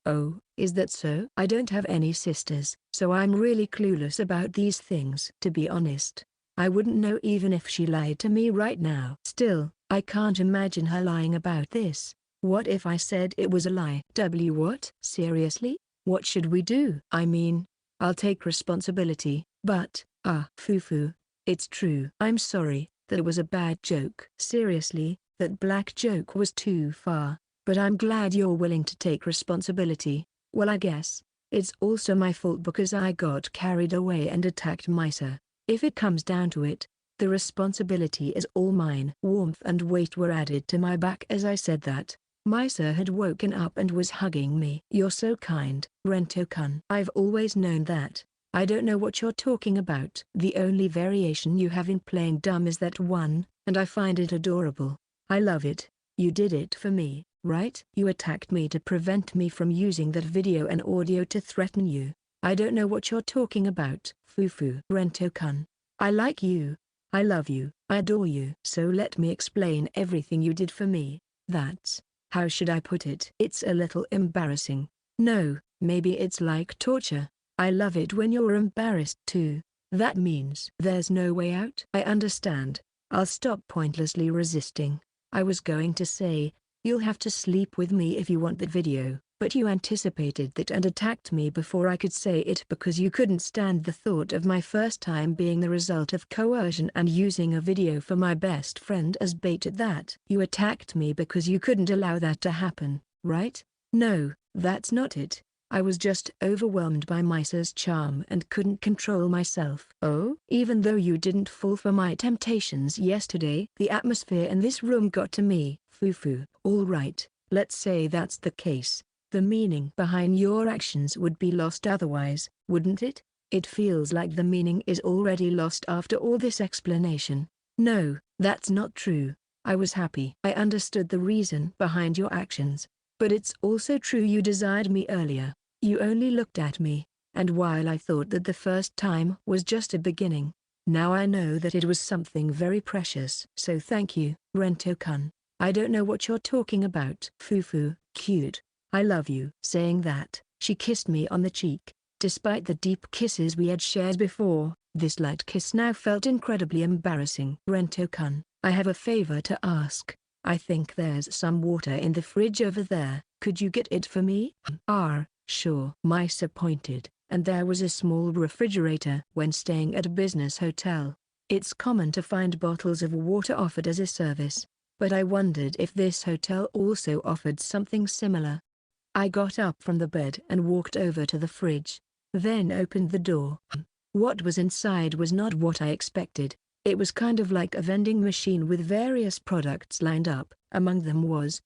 is that so? I don't have any sisters, so I'm really clueless about these things. To be honest, I wouldn't know even if she lied to me right now. Still, I can't imagine her lying about this. What if I said it was a lie? What? Seriously? What should we do? I mean, I'll take responsibility, but, Fufu, it's true. I'm sorry, that was a bad joke. Seriously, that black joke was too far, but I'm glad you're willing to take responsibility. Well, I guess it's also my fault because I got carried away and attacked Misa. If it comes down to it, the responsibility is all mine. Warmth and weight were added to my back as I said that. Misa had woken up and was hugging me. You're so kind, Rento-kun. I've always known that. I don't know what you're talking about. The only variation you have in playing dumb is that one, and I find it adorable. I love it. You did it for me, right? You attacked me to prevent me from using that video and audio to threaten you. I don't know what you're talking about, Fufu. Rento-kun. I like you. I love you. I adore you. So let me explain everything you did for me. That's, how should I put it? It's a little embarrassing. No, maybe it's like torture. I love it when you're embarrassed too. That means there's no way out. I understand. I'll stop pointlessly resisting. I was going to say, you'll have to sleep with me if you want that video, but you anticipated that and attacked me before I could say it because you couldn't stand the thought of my first time being the result of coercion and using a video for my best friend as bait at that. You attacked me because you couldn't allow that to happen, right? No, that's not it. I was just overwhelmed by Misa's charm and couldn't control myself. Oh? Even though you didn't fall for my temptations yesterday, the atmosphere in this room got to me, Fufu. All right, let's say that's the case. The meaning behind your actions would be lost otherwise, wouldn't it? It feels like the meaning is already lost after all this explanation. No, that's not true. I was happy. I understood the reason behind your actions. But it's also true you desired me earlier. You only looked at me, and while I thought that the first time was just a beginning, now I know that it was something very precious. So thank you, Rento-kun. I don't know what you're talking about. Fufu, cute. I love you. Saying that, she kissed me on the cheek. Despite the deep kisses we had shared before, this light kiss now felt incredibly embarrassing. Rento-kun, I have a favor to ask. I think there's some water in the fridge over there. Could you get it for me? Sure. Misa pointed, and there was a small refrigerator. When staying at a business hotel, it's common to find bottles of water offered as a service, but I wondered if this hotel also offered something similar. I got up from the bed and walked over to the fridge, then opened the door. What was inside was not what I expected. It was kind of like a vending machine with various products lined up. Among them was,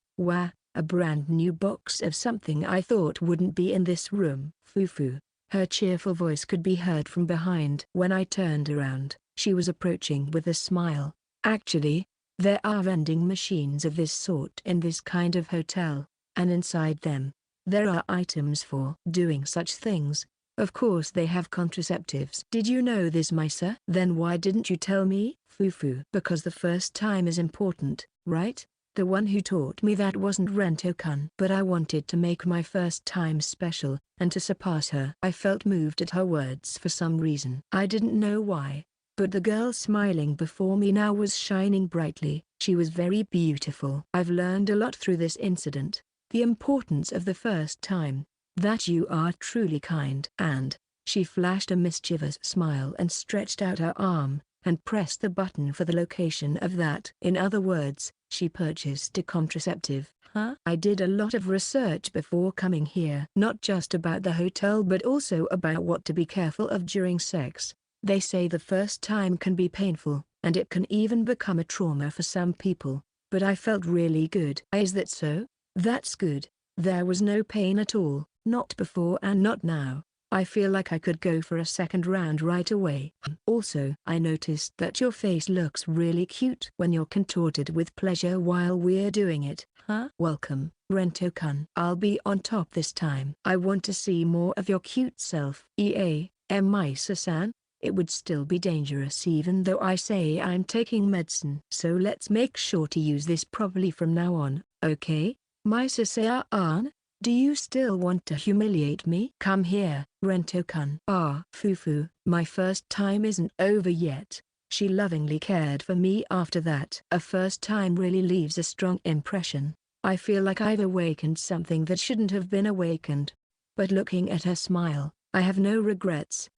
a brand new box of something I thought wouldn't be in this room. Fufu. Her cheerful voice could be heard from behind. When I turned around, she was approaching with a smile. Actually, there are vending machines of this sort in this kind of hotel, and inside them, there are items for doing such things. Of course they have contraceptives. Did you know this, Misa? Then why didn't you tell me? Fufu. Because the first time is important, right? The one who taught me that wasn't Rento-kun. But I wanted to make my first time special, and to surpass her. I felt moved at her words for some reason. I didn't know why, but the girl smiling before me now was shining brightly. She was very beautiful. I've learned a lot through this incident. The importance of the first time, that you are truly kind. And, she flashed a mischievous smile and stretched out her arm, and pressed the button for the location of that. In other words, she purchased a contraceptive. Huh? I did a lot of research before coming here. Not just about the hotel but also about what to be careful of during sex. They say the first time can be painful, and it can even become a trauma for some people. But I felt really good. Is that so? That's good. There was no pain at all, not before and not now. I feel like I could go for a second round right away. Also, I noticed that your face looks really cute when you're contorted with pleasure while we're doing it. Huh? Welcome, Rento-kun. I'll be on top this time. I want to see more of your cute self. Misa-san, it would still be dangerous even though I say I'm taking medicine. So let's make sure to use this properly from now on, okay? Misa-san? Do you still want to humiliate me? Come here, Rento-kun. Fufu, my first time isn't over yet. She lovingly cared for me after that. A first time really leaves a strong impression. I feel like I've awakened something that shouldn't have been awakened. But looking at her smile, I have no regrets.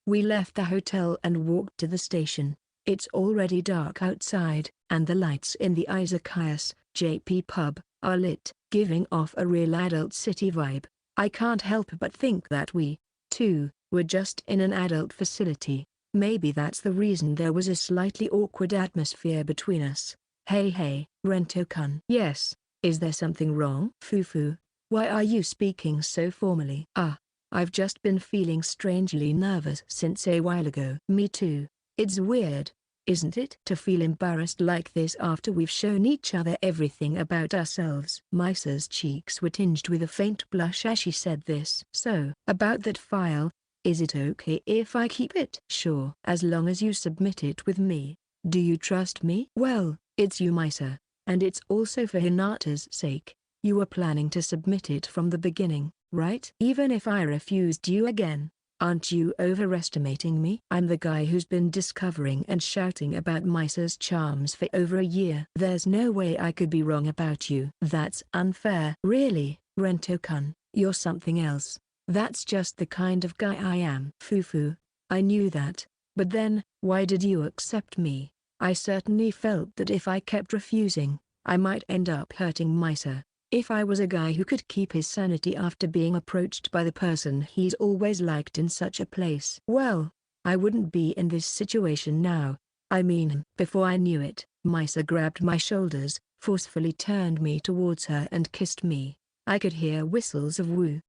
We left the hotel and walked to the station. It's already dark outside, and the lights in the Izakayas, JP pub, are lit, giving off a real adult city vibe. I can't help but think that we, too, were just in an adult facility. Maybe that's the reason there was a slightly awkward atmosphere between us. Hey, Rento-kun. Yes, is there something wrong? Fufu, why are you speaking so formally? I've just been feeling strangely nervous since a while ago. Me too. It's weird, isn't it, to feel embarrassed like this after we've shown each other everything about ourselves. Misa's cheeks were tinged with a faint blush as she said this. So, about that file, is it okay if I keep it? Sure. As long as you submit it with me. Do you trust me? Well, it's you, Misa, and it's also for Hinata's sake. You were planning to submit it from the beginning, right? Even if I refused you again, aren't you overestimating me? I'm the guy who's been discovering and shouting about Misa's charms for over a year. There's no way I could be wrong about you. That's unfair. Really, Rento-kun, you're something else. That's just the kind of guy I am. Fufu, I knew that, but then, why did you accept me? I certainly felt that if I kept refusing, I might end up hurting Misa. If I was a guy who could keep his sanity after being approached by the person he's always liked in such a place, well, I wouldn't be in this situation now. I mean, before I knew it, Misa grabbed my shoulders, forcefully turned me towards her and kissed me. I could hear whistles of woo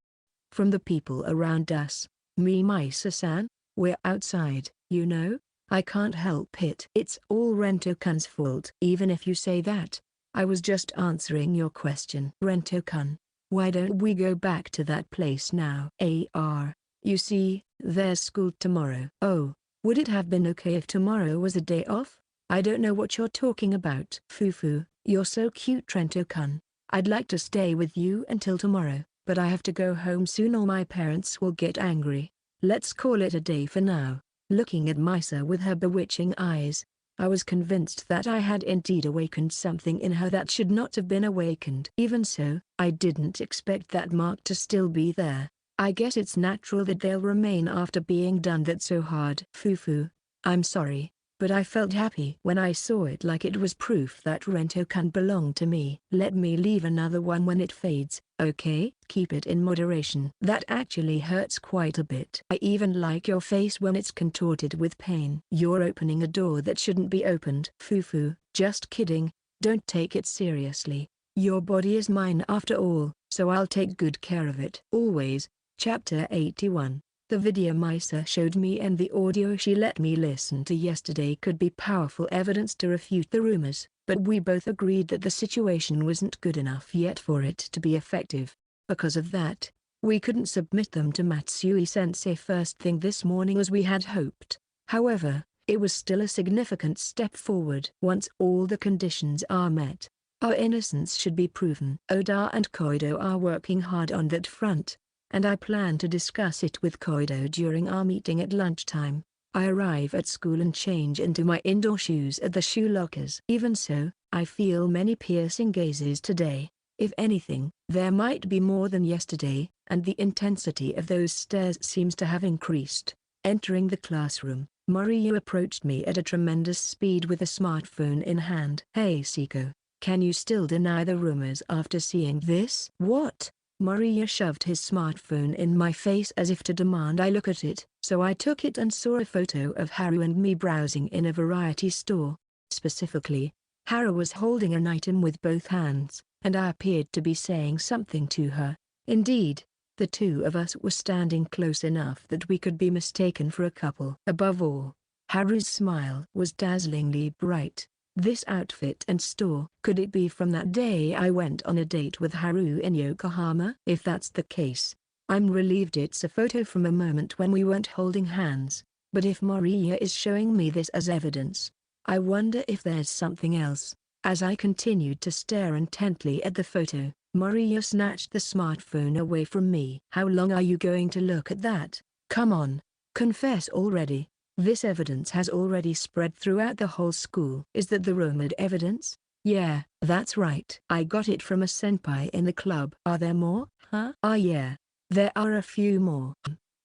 from the people around us. Me, Misa-san, we're outside, you know? I can't help it. It's all Rento-kun's fault. Even if you say that, I was just answering your question. Rento-kun, why don't we go back to that place now? You see, there's school tomorrow. Oh, would it have been okay if tomorrow was a day off? I don't know what you're talking about. Fufu, you're so cute, Rento-kun. I'd like to stay with you until tomorrow, but I have to go home soon or my parents will get angry. Let's call it a day for now. Looking at Misa with her bewitching eyes, I was convinced that I had indeed awakened something in her that should not have been awakened. Even so, I didn't expect that mark to still be there. I guess it's natural that they'll remain after being done that so hard. Fufu, I'm sorry, but I felt happy when I saw it, like it was proof that Rento-kun belonged to me. Let me leave another one when it fades, okay? Keep it in moderation. That actually hurts quite a bit. I even like your face when it's contorted with pain. You're opening a door that shouldn't be opened. Fufu, just kidding, don't take it seriously. Your body is mine after all, so I'll take good care of it. Always. Chapter 81. The video Misa showed me and the audio she let me listen to yesterday could be powerful evidence to refute the rumors, but we both agreed that the situation wasn't good enough yet for it to be effective. Because of that, we couldn't submit them to Matsui-sensei first thing this morning as we had hoped. However, it was still a significant step forward. Once all the conditions are met, our innocence should be proven. Oda and Koido are working hard on that front, and I plan to discuss it with Koido during our meeting at lunchtime. I arrive at school and change into my indoor shoes at the shoe lockers. Even so, I feel many piercing gazes today. If anything, there might be more than yesterday, and the intensity of those stares seems to have increased. Entering the classroom, Moriyu approached me at a tremendous speed with a smartphone in hand. Hey Seko, can you still deny the rumors after seeing this? What? Moriya shoved his smartphone in my face as if to demand I look at it, so I took it and saw a photo of Haru and me browsing in a variety store. Specifically, Haru was holding an item with both hands, and I appeared to be saying something to her. Indeed, the two of us were standing close enough that we could be mistaken for a couple. Above all, Haru's smile was dazzlingly bright. This outfit and store. Could it be from that day I went on a date with Haru in Yokohama? If that's the case, I'm relieved it's a photo from a moment when we weren't holding hands. But if Moriya is showing me this as evidence, I wonder if there's something else. As I continued to stare intently at the photo, Moriya snatched the smartphone away from me. How long are you going to look at that? Come on, confess already. This evidence has already spread throughout the whole school. Is that the rumored evidence? Yeah, that's right. I got it from a senpai in the club. Are there more? Huh? Yeah. There are a few more.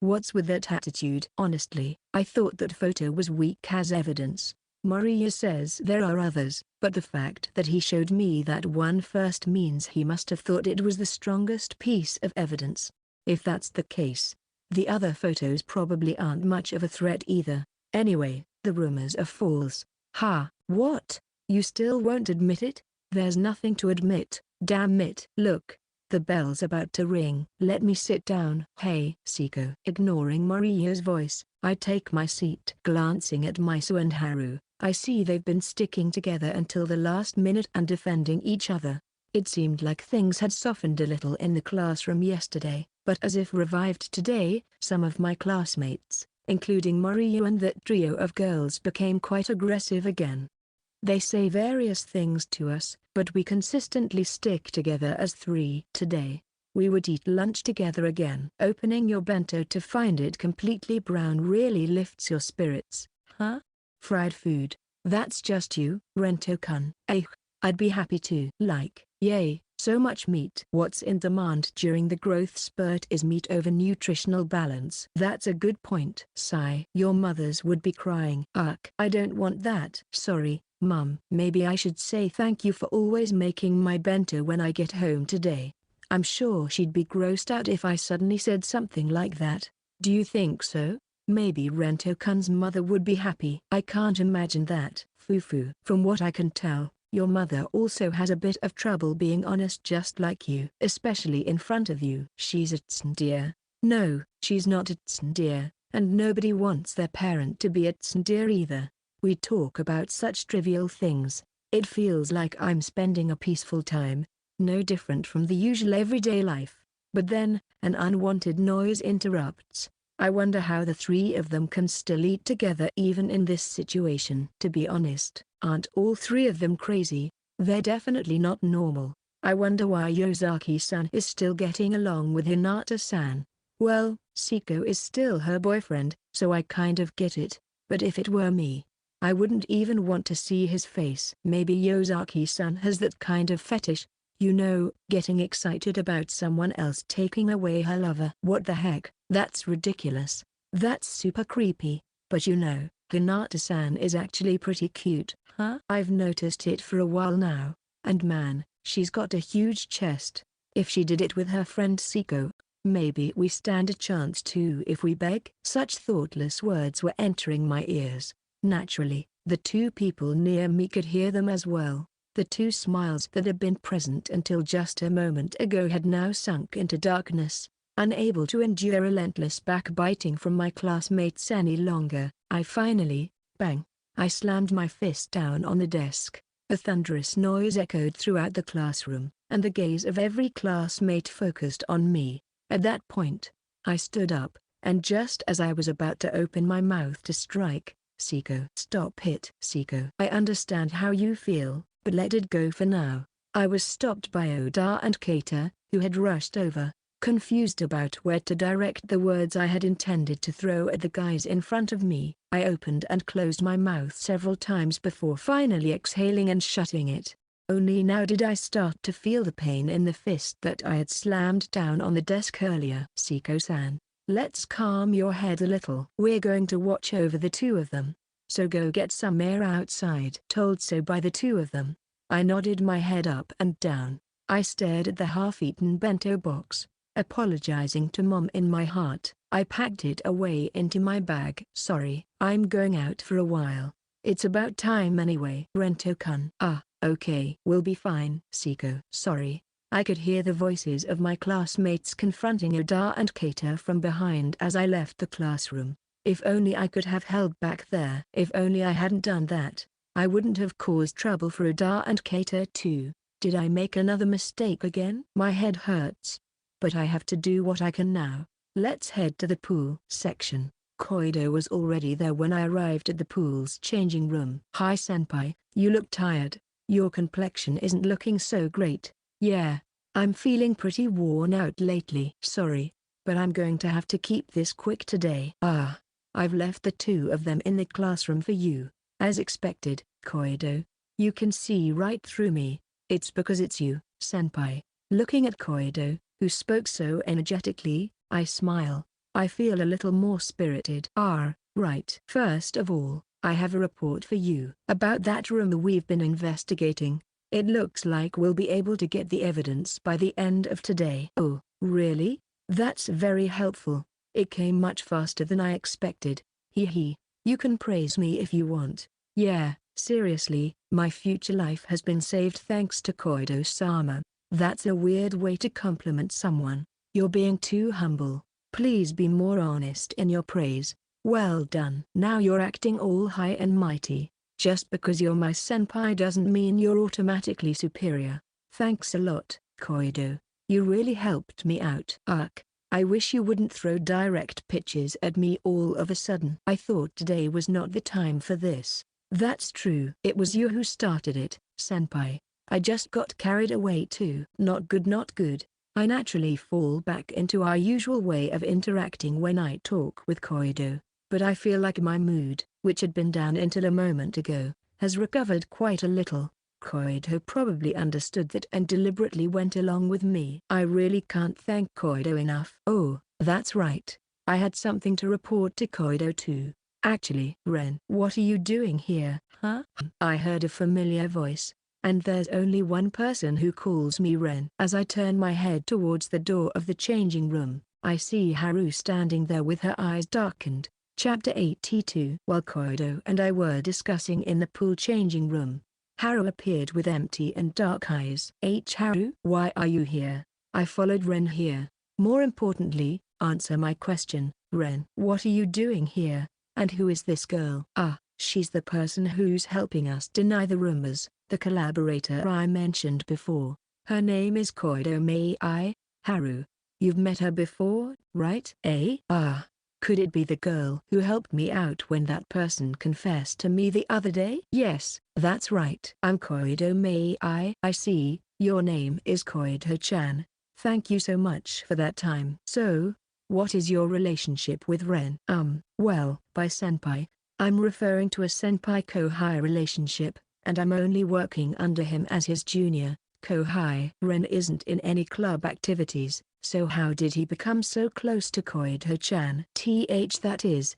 What's with that attitude? Honestly, I thought that photo was weak as evidence. Moriya says there are others, but the fact that he showed me that one first means he must have thought it was the strongest piece of evidence. If that's the case, the other photos probably aren't much of a threat either. Anyway, the rumors are false. Ha, what? You still won't admit it? There's nothing to admit, damn it. Look, the bell's about to ring. Let me sit down. Hey, Seko. Ignoring Moriya's voice, I take my seat. Glancing at Misa and Haru, I see they've been sticking together until the last minute and defending each other. It seemed like things had softened a little in the classroom yesterday, but as if revived today, some of my classmates, including Moriya and that trio of girls, became quite aggressive again. They say various things to us, but we consistently stick together as three. Today, we would eat lunch together again. Opening your bento to find it completely brown really lifts your spirits, huh? Fried food, that's just you, Rento-kun. I'd be happy to. Like, yay, so much meat. What's in demand during the growth spurt is meat over nutritional balance. That's a good point. Sigh. Your mothers would be crying. Ugh. I don't want that. Sorry, Mum. Maybe I should say thank you for always making my bento when I get home today. I'm sure she'd be grossed out if I suddenly said something like that. Do you think so? Maybe Rento-kun's mother would be happy. I can't imagine that. Fufu. From what I can tell, your mother also has a bit of trouble being honest just like you. Especially in front of you. She's a tsundere. No, she's not a tsundere, and nobody wants their parent to be a tsundere either. We talk about such trivial things. It feels like I'm spending a peaceful time, no different from the usual everyday life. But then, an unwanted noise interrupts. I wonder how the three of them can still eat together even in this situation. To be honest, aren't all three of them crazy? They're definitely not normal. I wonder why Yosaki-san is still getting along with Hinata-san. Well, Seko is still her boyfriend, so I kind of get it, but if it were me, I wouldn't even want to see his face. Maybe Yosaki-san has that kind of fetish, you know, getting excited about someone else taking away her lover. What the heck, that's ridiculous. That's super creepy, but you know, Hinata-san is actually pretty cute. Huh? I've noticed it for a while now, and man, she's got a huge chest. If she did it with her friend Seko, maybe we stand a chance too if we beg. Such thoughtless words were entering my ears. Naturally, the two people near me could hear them as well. The two smiles that had been present until just a moment ago had now sunk into darkness. Unable to endure relentless backbiting from my classmates any longer, I finally, bang! I slammed my fist down on the desk. A thunderous noise echoed throughout the classroom, and the gaze of every classmate focused on me. At that point, I stood up, and just as I was about to open my mouth to strike, Seko. Stop it. Seko. I understand how you feel, but let it go for now. I was stopped by Oda and Keita, who had rushed over, confused about where to direct the words I had intended to throw at the guys in front of me. I opened and closed my mouth several times before finally exhaling and shutting it. Only now did I start to feel the pain in the fist that I had slammed down on the desk earlier. Seko-san, let's calm your head a little. We're going to watch over the two of them, so go get some air outside. Told so by the two of them, I nodded my head up and down. I stared at the half-eaten bento box, apologizing to Mom in my heart. I packed it away into my bag. Sorry, I'm going out for a while. It's about time anyway. Rento-kun. Ah, okay. We'll be fine. Seko. Sorry. I could hear the voices of my classmates confronting Oda and Keita from behind as I left the classroom. If only I could have held back there. If only I hadn't done that, I wouldn't have caused trouble for Oda and Keita too. Did I make another mistake again? My head hurts, but I have to do what I can now. Let's head to the pool section. Koido was already there when I arrived at the pool's changing room. Hi senpai, you look tired. Your complexion isn't looking so great. Yeah, I'm feeling pretty worn out lately. Sorry, but I'm going to have to keep this quick today. Ah, I've left the two of them in the classroom for you. As expected, Koido. You can see right through me. It's because it's you, senpai. Looking at Koido, who spoke so energetically, I smile. I feel a little more spirited. Ah, right. First of all, I have a report for you about that rumor we've been investigating. It looks like we'll be able to get the evidence by the end of today." "Oh, really? That's very helpful. It came much faster than I expected." Hee. "You can praise me if you want. Yeah, seriously, my future life has been saved thanks to Koido-sama." "That's a weird way to compliment someone. You're being too humble. Please be more honest in your praise." "Well done." "Now you're acting all high and mighty. Just because you're my senpai doesn't mean you're automatically superior." "Thanks a lot, Koido. You really helped me out." "Ugh, I wish you wouldn't throw direct pitches at me all of a sudden." "I thought today was not the time for this." "That's true. It was you who started it, senpai. I just got carried away too." Not good, not good. I naturally fall back into our usual way of interacting when I talk with Koido, but I feel like my mood, which had been down until a moment ago, has recovered quite a little. Koido probably understood that and deliberately went along with me. I really can't thank Koido enough. "Oh, that's right. I had something to report to Koido too. Actually, Ren, what are you doing here?" "Huh?" I heard a familiar voice. "And there's only one person who calls me Ren." As I turn my head towards the door of the changing room, I see Haru standing there with her eyes darkened. Chapter 82. While Koido and I were discussing in the pool changing room, Haru appeared with empty and dark eyes. "Haru, why are you here?" "I followed Ren here. More importantly, answer my question, Ren." "What are you doing here? And who is this girl?" "Ah, she's the person who's helping us deny the rumors, the collaborator I mentioned before. Her name is Koido Mai. Haru. You've met her before, right?" Ah. Could it be the girl who helped me out when that person confessed to me the other day?" "Yes, that's right. I'm Koido Mai. I see, your name is Koido-chan. Thank you so much for that time." "So, what is your relationship with Ren?" Well, by senpai, I'm referring to a senpai-kohai relationship, and I'm only working under him as his junior. Kohai. Ren isn't in any club activities, so how did he become so close to Koido-chan?" That is,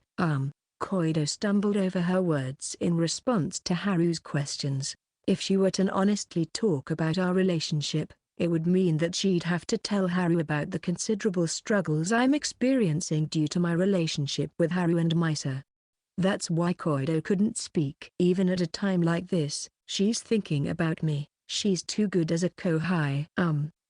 Koido stumbled over her words in response to Haru's questions. If she were to honestly talk about our relationship, it would mean that she'd have to tell Haru about the considerable struggles I'm experiencing due to my relationship with Haru and Misa. That's why Koido couldn't speak. Even at a time like this, she's thinking about me. She's too good as a kohai.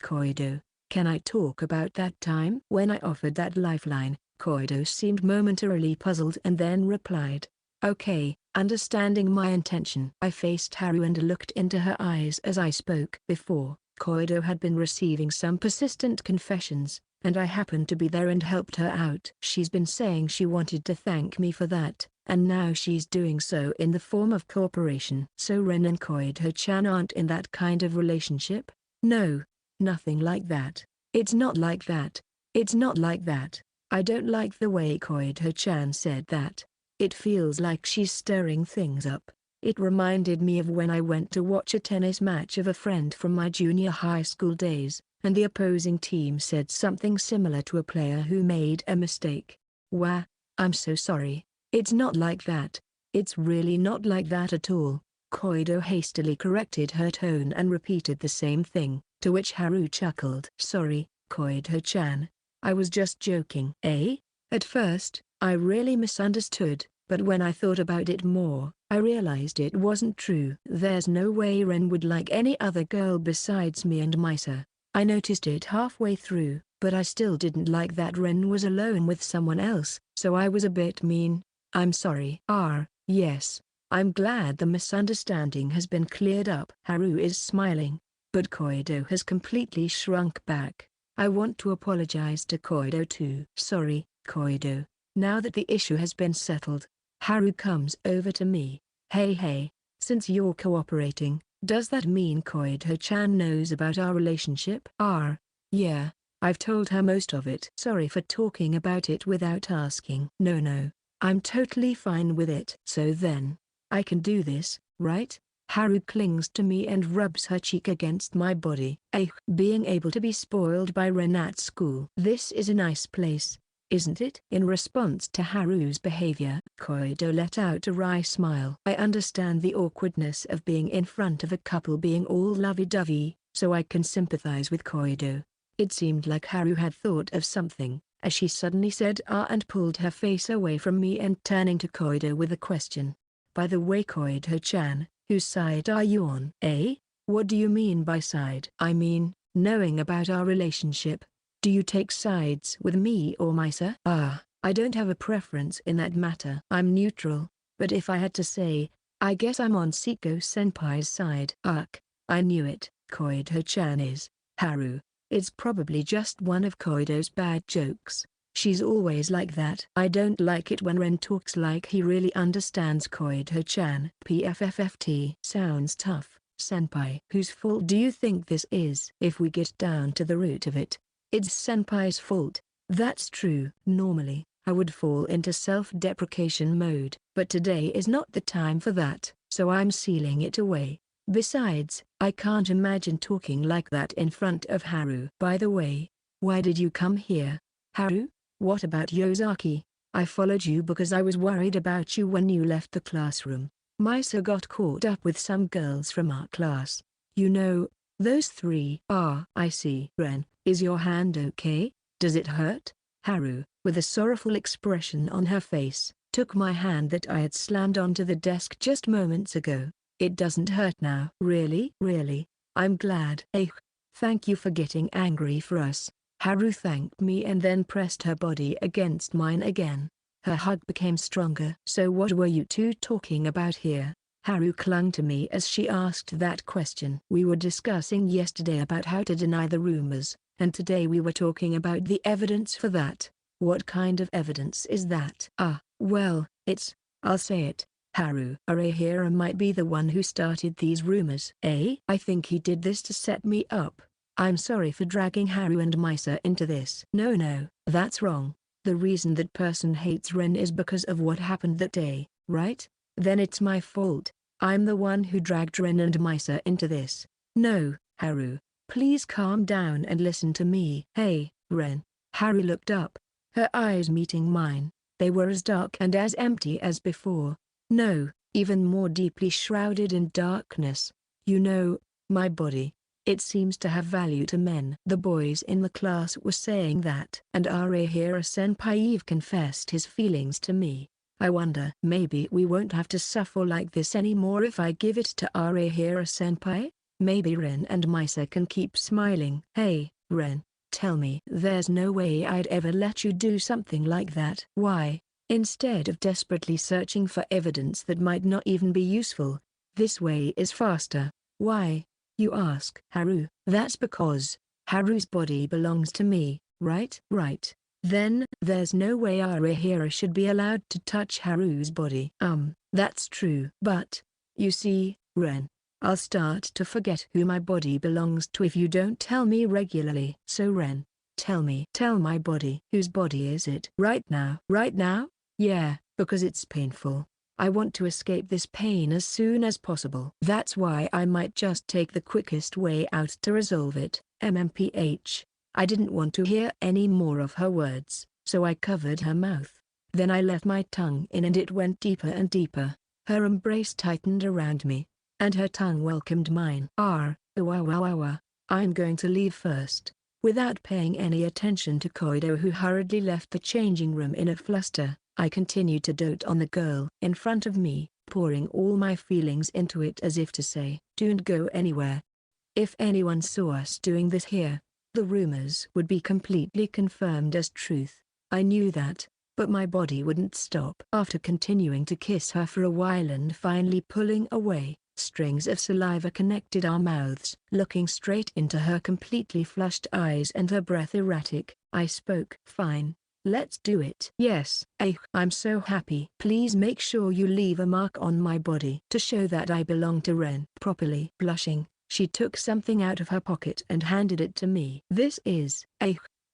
Koido, can I talk about that time when I offered that lifeline?" Koido seemed momentarily puzzled and then replied, "Okay, understanding my intention." I faced Haru and looked into her eyes as I spoke. Before, Koido had been receiving some persistent confessions, and I happened to be there and helped her out. She's been saying she wanted to thank me for that, and now she's doing so in the form of cooperation. "So Ren and Koido-chan aren't in that kind of relationship?" "No, nothing like that. It's not like that. It's not like that." I don't like the way Koido-chan said that. It feels like she's stirring things up. It reminded me of when I went to watch a tennis match of a friend from my junior high school days, and the opposing team said something similar to a player who made a mistake. "Wah, I'm so sorry. It's not like that. It's really not like that at all." Koido hastily corrected her tone and repeated the same thing, to which Haru chuckled. "Sorry, Koido-chan. I was just joking." At first, I really misunderstood, but when I thought about it more, I realized it wasn't true. There's no way Ren would like any other girl besides me and Misa. I noticed it halfway through, but I still didn't like that Ren was alone with someone else, so I was a bit mean. "I'm sorry." Yes. I'm glad the misunderstanding has been cleared up. Haru is smiling, but Koido has completely shrunk back. I want to apologize to Koido too. "Sorry, Koido. Now that the issue has been settled." Haru comes over to me. Hey, since you're cooperating, does that mean Koido-chan knows about our relationship?" Yeah, I've told her most of it." "Sorry for talking about it without asking." No, I'm totally fine with it." "So then, I can do this, right?" Haru clings to me and rubs her cheek against my body. Being able to be spoiled by Ren at school. This is a nice place. isn't it? In response to Haru's behavior, Koido let out a wry smile. I understand the awkwardness of being in front of a couple being all lovey-dovey, so I can sympathize with Koido. It seemed like Haru had thought of something, as she suddenly said and pulled her face away from me and turning to Koido with a question. By the way, Koido-chan, whose side are you on? Eh? What do you mean by side? I mean, knowing about our relationship. Do you take sides with me or Misa? I don't have a preference in that matter. I'm neutral, but if I had to say, I guess I'm on Seko-senpai's side. Ugh, I knew it. Koido-chan is, Haru. It's probably just one of Koido's bad jokes. She's always like that. I don't like it when Ren talks like he really understands Koido-chan. PFFFT sounds tough. Senpai. Whose fault do you think this is? If we get down to the root of it, it's Senpai's fault. That's true. Normally, I would fall into self-deprecation mode. But today is not the time for that, so I'm sealing it away. Besides, I can't imagine talking like that in front of Haru. By the way, why did you come here? Haru? What about Yosaki? I followed you because I was worried about you when you left the classroom. Misa got caught up with some girls from our class. You know, those three. I see. Ren, is your hand okay? Does it hurt? Haru, with a sorrowful expression on her face, took my hand that I had slammed onto the desk just moments ago. It doesn't hurt now. Really? Really? I'm glad. Thank you for getting angry for us. Haru thanked me and then pressed her body against mine again. Her hug became stronger. So what were you two talking about here? Haru clung to me as she asked that question. We were discussing yesterday about how to deny the rumors, and today we were talking about the evidence for that. What kind of evidence is that? Well, I'll say it. Haru Arahira might be the one who started these rumors. I think he did this to set me up. I'm sorry for dragging Haru and Misa into this. No, that's wrong. The reason that person hates Ren is because of what happened that day, right? Then it's my fault. I'm the one who dragged Ren and Misa into this. No, Haru, please calm down and listen to me. Hey, Ren. Haru looked up, her eyes meeting mine. They were as dark and as empty as before. No, even more deeply shrouded in darkness. You know, my body. It seems to have value to men. The boys in the class were saying that. And Arahira-senpai confessed his feelings to me. I wonder. Maybe we won't have to suffer like this anymore if I give it to Arahira-senpai? Maybe Ren and Misa can keep smiling. Hey, Ren, tell me. There's no way I'd ever let you do something like that. Why? Instead of desperately searching for evidence that might not even be useful, this way is faster. Why? You ask. Haru. That's because Haru's body belongs to me, right? Right. Then, there's no way Arahira should be allowed to touch Haru's body. That's true. But, you see, Ren, I'll start to forget who my body belongs to if you don't tell me regularly. So Ren, tell my body. Whose body is it? Right now? Right now? Yeah, because it's painful. I want to escape this pain as soon as possible. That's why I might just take the quickest way out to resolve it. MMPH. I didn't want to hear any more of her words, so I covered her mouth. Then I let my tongue in and it went deeper and deeper. Her embrace tightened around me, and her tongue welcomed mine. I'm going to leave first. Without paying any attention to Koido, who hurriedly left the changing room in a fluster, I continued to dote on the girl in front of me, pouring all my feelings into it as if to say, "Don't go anywhere." If anyone saw us doing this here, the rumors would be completely confirmed as truth. I knew that, but my body wouldn't stop. After continuing to kiss her for a while and finally pulling away, strings of saliva connected our mouths. Looking straight into her completely flushed eyes and her breath erratic, I spoke. Fine. Let's do it. Yes. I'm so happy. Please make sure you leave a mark on my body to show that I belong to Ren. Properly blushing, she took something out of her pocket and handed it to me. This is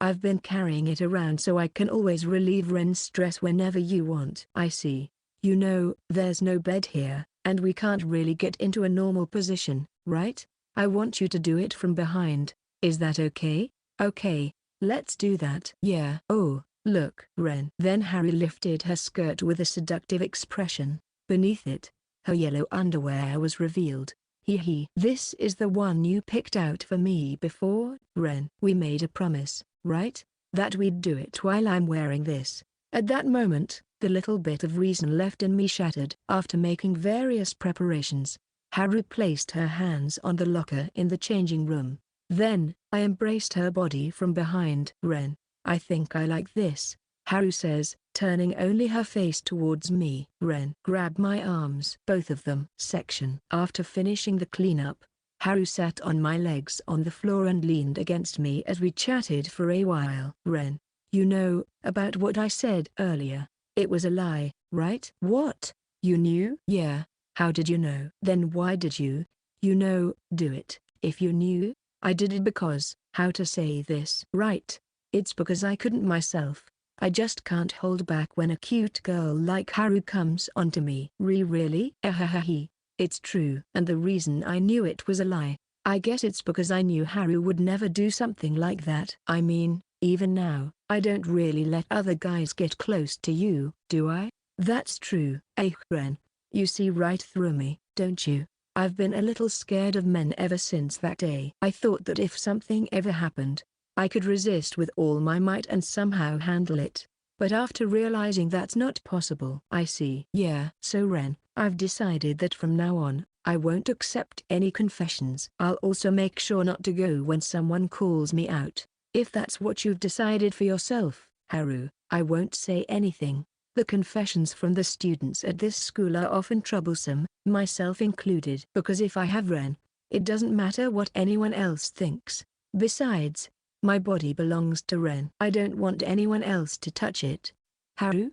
I've been carrying it around so I can always relieve Ren's stress whenever you want. I see. You know, there's no bed here, and we can't really get into a normal position, right? I want you to do it from behind. Is that okay? Okay, let's do that. Yeah. Oh, Look, Ren. Then Haru lifted her skirt with a seductive expression. Beneath it, her yellow underwear was revealed. Hee. This is the one you picked out for me before, Ren. We made a promise, right? That we'd do it while I'm wearing this. At that moment, the little bit of reason left in me shattered. After making various preparations, Haru placed her hands on the locker in the changing room. Then, I embraced her body from behind. Ren, I think I like this, Haru says, turning only her face towards me. Ren grabbed my arms, both of them. After finishing the cleanup, Haru sat on my legs on the floor and leaned against me as we chatted for a while. Ren, you know, about what I said earlier. It was a lie, right? What? You knew? Yeah. How did you know? Then why did you, do it? If you knew, I did it because, how to say this? Right. It's because I couldn't myself. I just can't hold back when a cute girl like Haru comes onto me. Really? Ahahahi. It's true. And the reason I knew it was a lie, I guess it's because I knew Haru would never do something like that. I mean, even now, I don't really let other guys get close to you, do I? That's true. Ren, you see right through me, don't you? I've been a little scared of men ever since that day. I thought that if something ever happened, I could resist with all my might and somehow handle it. But after realizing that's not possible. I see. Yeah. So Ren, I've decided that from now on, I won't accept any confessions. I'll also make sure not to go when someone calls me out. If that's what you've decided for yourself, Haru, I won't say anything. The confessions from the students at this school are often troublesome, myself included. Because if I have Ren, it doesn't matter what anyone else thinks. Besides, my body belongs to Ren. I don't want anyone else to touch it. Haru,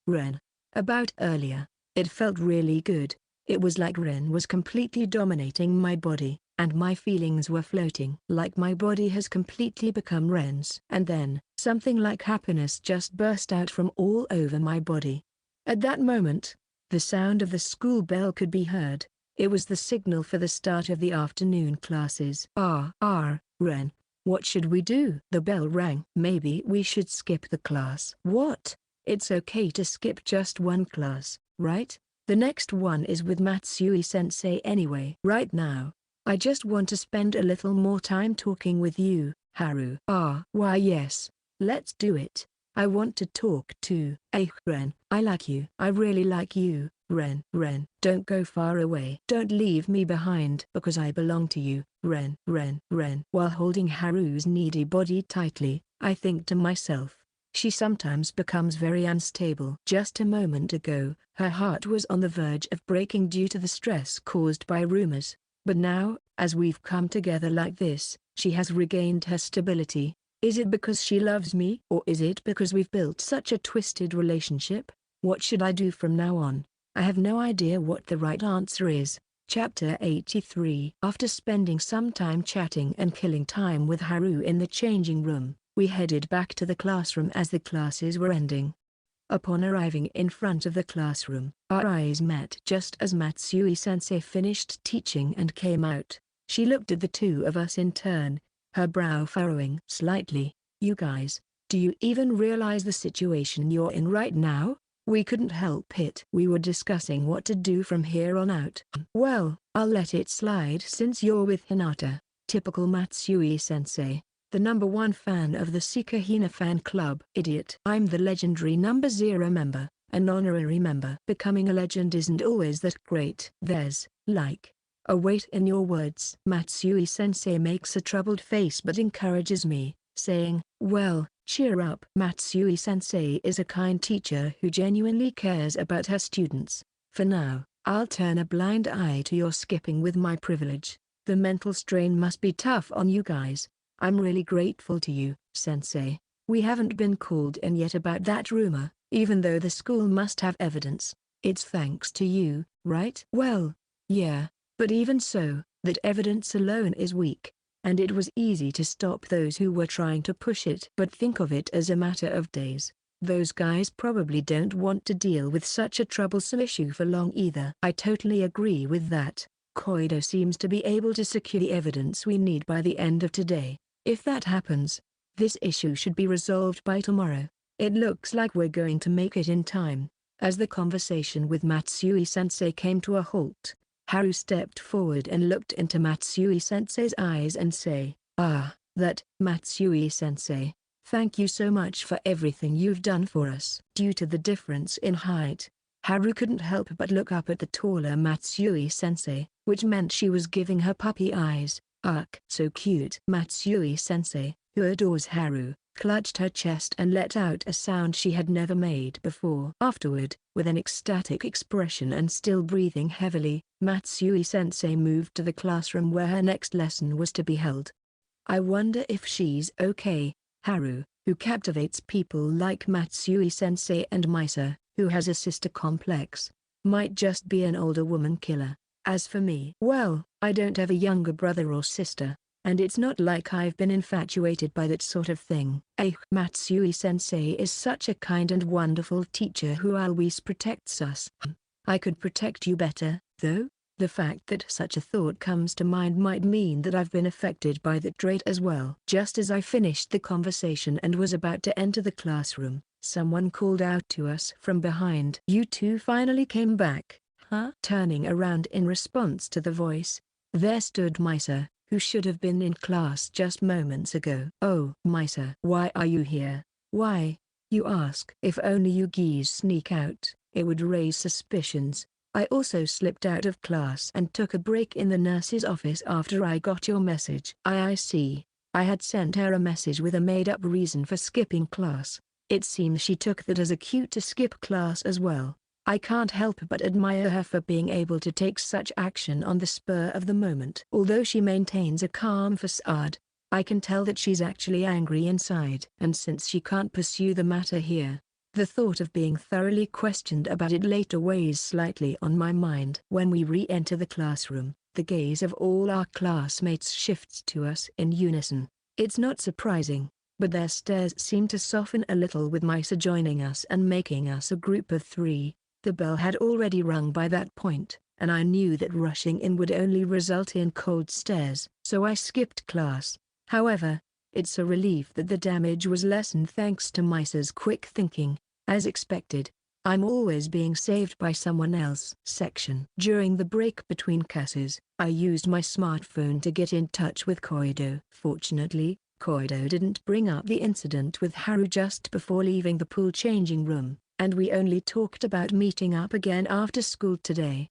Ren. About earlier, it felt really good. It was like Ren was completely dominating my body, and my feelings were floating. Like my body has completely become Ren's. And then, something like happiness just burst out from all over my body. At that moment, the sound of the school bell could be heard. It was the signal for the start of the afternoon classes. Ren. What should we do? The bell rang. Maybe we should skip the class. What? It's okay to skip just one class, right? The next one is with Matsui-sensei anyway. Right now, I just want to spend a little more time talking with you, Haru. Why yes. Let's do it. I want to talk too. Ren, I like you. I really like you, Ren. Don't go far away. Don't leave me behind because I belong to you, Ren. While holding Haru's needy body tightly, I think to myself, she sometimes becomes very unstable. Just a moment ago, her heart was on the verge of breaking due to the stress caused by rumors. But now, as we've come together like this, she has regained her stability. Is it because she loves me? Or is it because we've built such a twisted relationship? What should I do from now on? I have no idea what the right answer is. Chapter 83. After spending some time chatting and killing time with Haru in the changing room, we headed back to the classroom as the classes were ending. Upon arriving in front of the classroom, our eyes met just as Matsui-sensei finished teaching and came out. She looked at the two of us in turn, her brow furrowing slightly. You guys, do you even realize the situation you're in right now? We couldn't help it. We were discussing what to do from here on out. Well, I'll let it slide since you're with Hinata. Typical Matsui-sensei, the #1 fan of the Seko fan club. Idiot. I'm the legendary #0 member, an honorary member. Becoming a legend isn't always that great. There's, like, a weight in your words. Matsui-sensei makes a troubled face but encourages me, saying, well, cheer up. Matsui-sensei is a kind teacher who genuinely cares about her students. For now, I'll turn a blind eye to your skipping with my privilege. The mental strain must be tough on you guys. I'm really grateful to you, sensei. We haven't been called in yet about that rumor, even though the school must have evidence. It's thanks to you, right? Well, yeah. But even so, that evidence alone is weak, and it was easy to stop those who were trying to push it. But think of it as a matter of days. Those guys probably don't want to deal with such a troublesome issue for long either. I totally agree with that. Koido seems to be able to secure the evidence we need by the end of today. If that happens, This issue should be resolved by tomorrow. It looks like we're going to make it in time." As the conversation with Matsui-sensei came to a halt, Haru stepped forward and looked into Matsui-sensei's eyes and said, Matsui-sensei, thank you so much for everything you've done for us." Due to the difference in height, Haru couldn't help but look up at the taller Matsui-sensei, which meant she was giving her puppy eyes. "Ugh, so cute." Matsui-sensei, who adores Haru, clutched her chest and let out a sound she had never made before. Afterward, with an ecstatic expression and still breathing heavily, Matsui-sensei moved to the classroom where her next lesson was to be held. "I wonder if she's okay." Haru, who captivates people like Matsui-sensei and Misa, who has a sister complex, might just be an older woman killer. As for me, well, I don't have a younger brother or sister, and it's not like I've been infatuated by that sort of thing. Matsui-sensei is such a kind and wonderful teacher who always protects us. I could protect you better, though. The fact that such a thought comes to mind might mean that I've been affected by that trait as well. Just as I finished the conversation and was about to enter the classroom, someone called out to us from behind. "You two finally came back, huh?" Turning around in response to the voice, there stood Misa, who should have been in class just moments ago. "Oh, Misa, why are you here?" "Why, you ask?" "If only you geese sneak out, it would raise suspicions. I also slipped out of class and took a break in the nurse's office after I got your message." I see. I had sent her a message with a made-up reason for skipping class. It seems she took that as a cue to skip class as well. I can't help but admire her for being able to take such action on the spur of the moment. Although she maintains a calm facade, I can tell that she's actually angry inside. And since she can't pursue the matter here, the thought of being thoroughly questioned about it later weighs slightly on my mind. When we re-enter the classroom, the gaze of all our classmates shifts to us in unison. It's not surprising, but their stares seem to soften a little with Misa joining us and making us a group of three. The bell had already rung by that point, and I knew that rushing in would only result in cold stares, so I skipped class. However, it's a relief that the damage was lessened thanks to Misa's quick thinking. As expected, I'm always being saved by someone else. During the break between classes, I used my smartphone to get in touch with Koido. Fortunately, Koido didn't bring up the incident with Haru just before leaving the pool changing room, and we only talked about meeting up again after school today.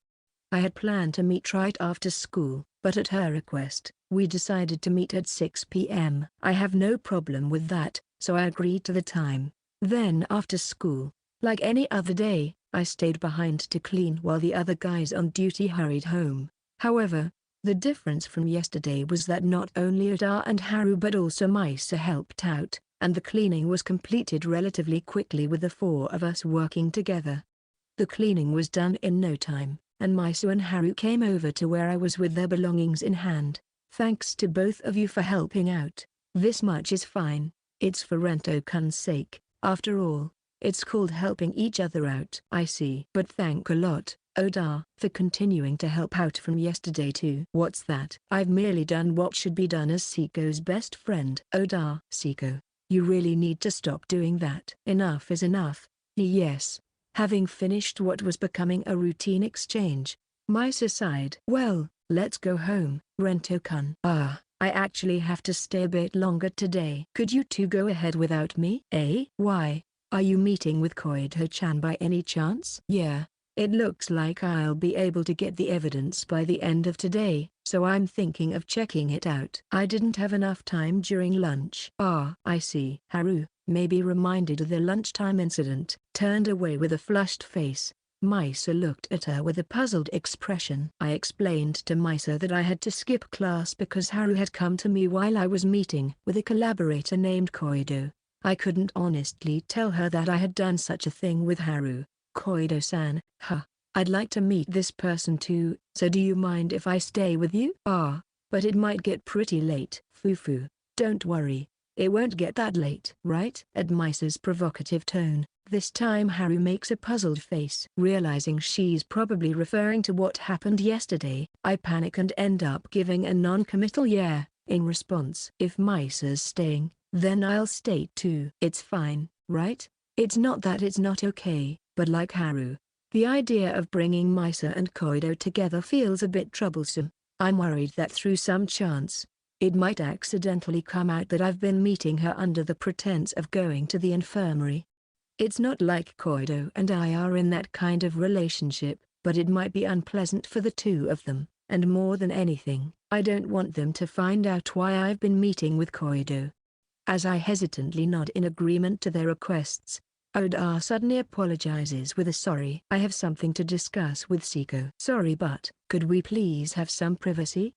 I had planned to meet right after school, but at her request, we decided to meet at 6 p.m. I have no problem with that, so I agreed to the time. Then after school, like any other day, I stayed behind to clean while the other guys on duty hurried home. However, the difference from yesterday was that not only Ada and Haru but also Misa helped out, and the cleaning was completed relatively quickly with the four of us working together. The cleaning was done in no time, and Misa and Haru came over to where I was with their belongings in hand. "Thanks to both of you for helping out. This much is fine. It's for Rento-kun's sake. After all, it's called helping each other out." "I see. But thank a lot, Oda, for continuing to help out from yesterday too." "What's that?" "I've merely done what should be done as Seko's best friend." "Oda." "Seko, you really need to stop doing that." "Enough is enough." Yes. Having finished what was becoming a routine exchange, Misa sighed. "Well, let's go home, Rento-kun." I actually have to stay a bit longer today." "Could you two go ahead without me?" Why? Are you meeting with Koido-chan by any chance?" "Yeah, it looks like I'll be able to get the evidence by the end of today, so I'm thinking of checking it out. I didn't have enough time during lunch." I see." Haru, maybe reminded of the lunchtime incident, turned away with a flushed face. Misa looked at her with a puzzled expression. "I explained to Misa that I had to skip class because Haru had come to me while I was meeting with a collaborator named Koido. I couldn't honestly tell her that I had done such a thing with Haru." "Koido-san, I'd like to meet this person too, so do you mind if I stay with you?" But it might get pretty late." "Fufu, don't worry. It won't get that late, right?" At Misa's provocative tone, this time Haru makes a puzzled face. Realizing she's probably referring to what happened yesterday, I panic and end up giving a non-committal yeah, in response. If Misa's staying, Then I'll stay too. It's fine, right? It's not that it's not okay, but like Haru, the idea of bringing Misa and Koido together feels a bit troublesome. I'm worried that through some chance, it might accidentally come out that I've been meeting her under the pretense of going to the infirmary. It's not like Koido and I are in that kind of relationship, but it might be unpleasant for the two of them, and more than anything, I don't want them to find out why I've been meeting with Koido. As I hesitantly nod in agreement to their requests, Oda suddenly apologizes with a sorry. I have something to discuss with Seko. Sorry, but could we please have some privacy?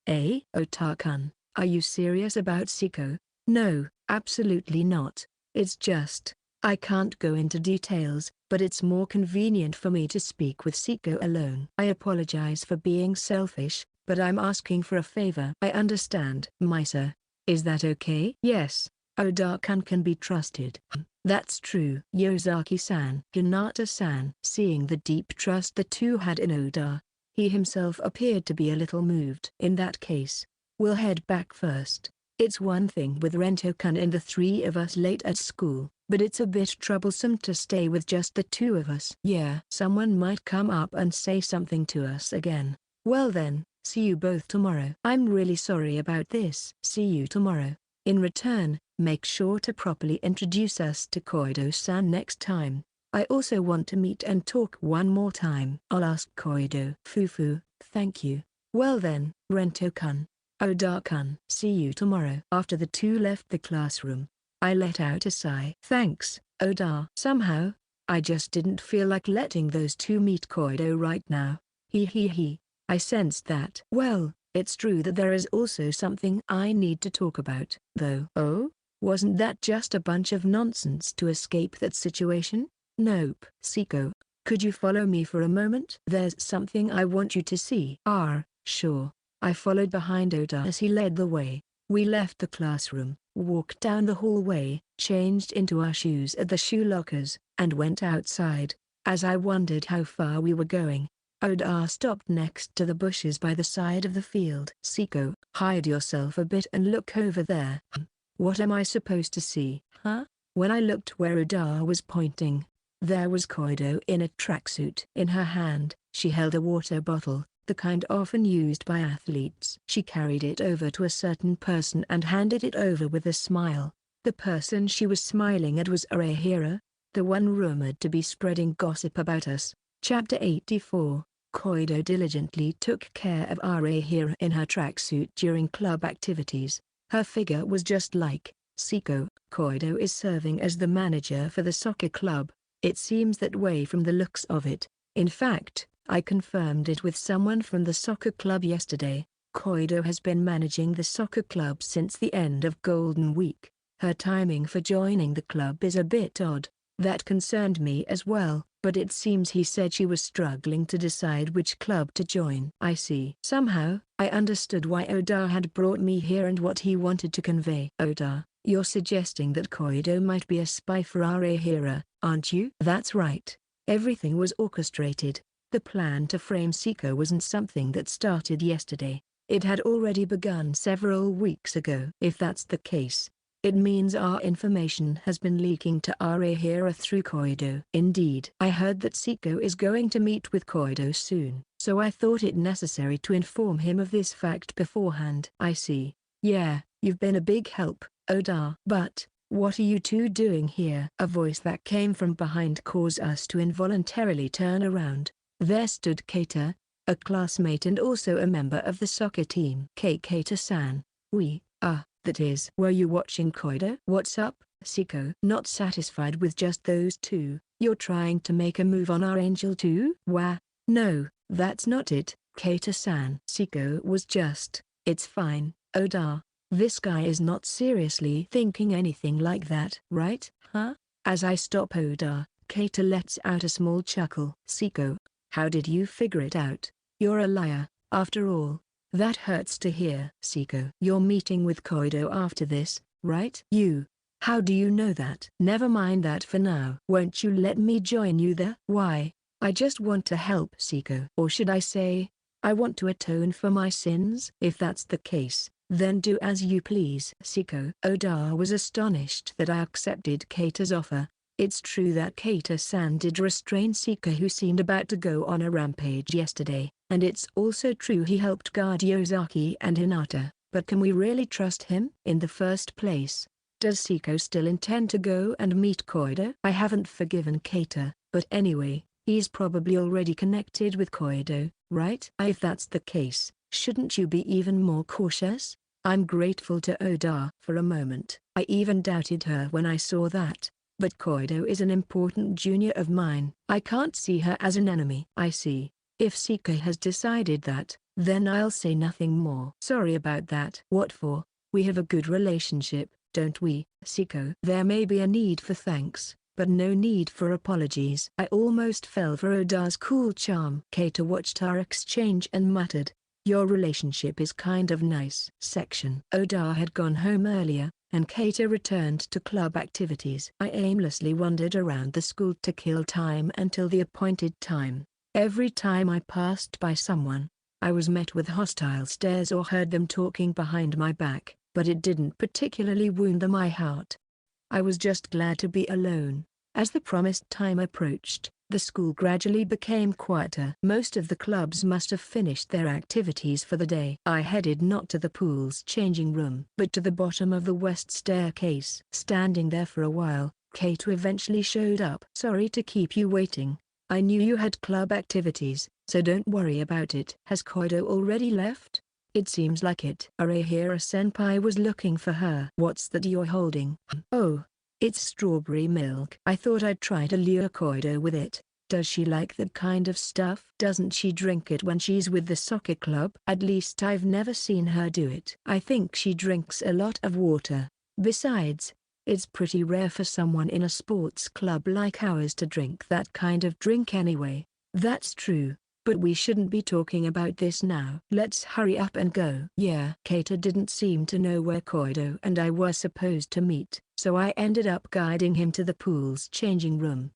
Ota-kun, are you serious about Seko? No, absolutely not. It's just, I can't go into details, but it's more convenient for me to speak with Seko alone. I apologize for being selfish, but I'm asking for a favor. I understand. Misa, is that okay? Yes, Oda-kun can be trusted. That's true. Yosaki-san. Hinata-san. Seeing the deep trust the two had in Oda, he himself appeared to be a little moved. In that case, we'll head back first. It's one thing with Rento-kun and the three of us late at school, but it's a bit troublesome to stay with just the two of us. Yeah, someone might come up and say something to us again. Well then, see you both tomorrow. I'm really sorry about this. See you tomorrow. In return, make sure to properly introduce us to Koido-san next time. I also want to meet and talk one more time. I'll ask Koido. Fufu, thank you. Well then, Rento-kun. Oda-kun. See you tomorrow. After the two left the classroom, I let out a sigh. Thanks, Oda. Somehow, I just didn't feel like letting those two meet Koido right now. He. I sensed that. Well, it's true that there is also something I need to talk about, though. Oh? Wasn't that just a bunch of nonsense to escape that situation? Nope. Seko, could you follow me for a moment? There's something I want you to see. Sure. I followed behind Oda as he led the way. We left the classroom, walked down the hallway, changed into our shoes at the shoe lockers, and went outside. As I wondered how far we were going, Oda stopped next to the bushes by the side of the field. Seko, hide yourself a bit and look over there. What am I supposed to see? Huh? When I looked where Oda was pointing, there was Koido in a tracksuit. In her hand, she held a water bottle, the kind often used by athletes. She carried it over to a certain person and handed it over with a smile. The person she was smiling at was Arahira, the one rumored to be spreading gossip about us. Chapter 84. Koido diligently took care of Arahira in her tracksuit during club activities. Her figure was just like Seko. Koido is serving as the manager for the soccer club. It seems that way from the looks of it. In fact, I confirmed it with someone from the soccer club yesterday. Koido has been managing the soccer club since the end of Golden Week. Her timing for joining the club is a bit odd. That concerned me as well, but it seems he said she was struggling to decide which club to join. I see. Somehow, I understood why Oda had brought me here and what he wanted to convey. Oda, you're suggesting that Koido might be a spy for Arahira, aren't you? That's right. Everything was orchestrated. The plan to frame Seko wasn't something that started yesterday. It had already begun several weeks ago. If that's the case, it means our information has been leaking to Arahira through Koido. Indeed. I heard that Seko is going to meet with Koido soon, so I thought it necessary to inform him of this fact beforehand. I see. Yeah, you've been a big help, Oda. But, what are you two doing here? A voice that came from behind caused us to involuntarily turn around. There stood Keita, a classmate and also a member of the soccer team. Keita-san, that is. Were you watching Koido? What's up, Seko? Not satisfied with just those two, you're trying to make a move on our angel too? No, that's not it, Keita-san. Seko was just, it's fine, Oda. This guy is not seriously thinking anything like that, right? Huh? As I stop Oda, Keita lets out a small chuckle. Seko, how did you figure it out? You're a liar, after all. That hurts to hear. Seko, you're meeting with Koido after this, right? How do you know that? Never mind that for now. Won't you let me join you there? Why? I just want to help Seko. Or should I say, I want to atone for my sins? If that's the case, Then do as you please. Seko. Oda was astonished that I accepted Keita's offer. It's true that Keita-san did restrain Seko, who seemed about to go on a rampage yesterday, and it's also true he helped guard Yosaki and Hinata, but can we really trust him? In the first place, does Seko still intend to go and meet Koido? I haven't forgiven Keita, but anyway, he's probably already connected with Koido, right? If that's the case, shouldn't you be even more cautious? I'm grateful to Oda. For a moment, I even doubted her when I saw that. But Koido is an important junior of mine. I can't see her as an enemy. I see. If Seko has decided that, then I'll say nothing more. Sorry about that. What for? We have a good relationship, don't we, Seko? There may be a need for thanks, but no need for apologies. I almost fell for Oda's cool charm. Keita watched our exchange and muttered, "Your relationship is kind of nice." Oda had gone home earlier, and Keita returned to club activities. I aimlessly wandered around the school to kill time until the appointed time. Every time I passed by someone, I was met with hostile stares or heard them talking behind my back, but it didn't particularly wound my heart. I was just glad to be alone. As the promised time approached, the school gradually became quieter. Most of the clubs must have finished their activities for the day. I headed not to the pool's changing room, but to the bottom of the west staircase. Standing there for a while, Keita eventually showed up. "Sorry to keep you waiting. I knew you had club activities, so don't worry about it." "Has Koido already left?" "It seems like it." Arahira-senpai was looking for her. "What's that you're holding?" "Oh, it's strawberry milk. I thought I'd try to lure Koido with it." "Does she like that kind of stuff?" "Doesn't she drink it when she's with the soccer club?" "At least I've never seen her do it." "I think she drinks a lot of water. Besides, it's pretty rare for someone in a sports club like ours to drink that kind of drink anyway." "That's true, but we shouldn't be talking about this now. Let's hurry up and go." Yeah. Keita didn't seem to know where Koido and I were supposed to meet, so I ended up guiding him to the pool's changing room.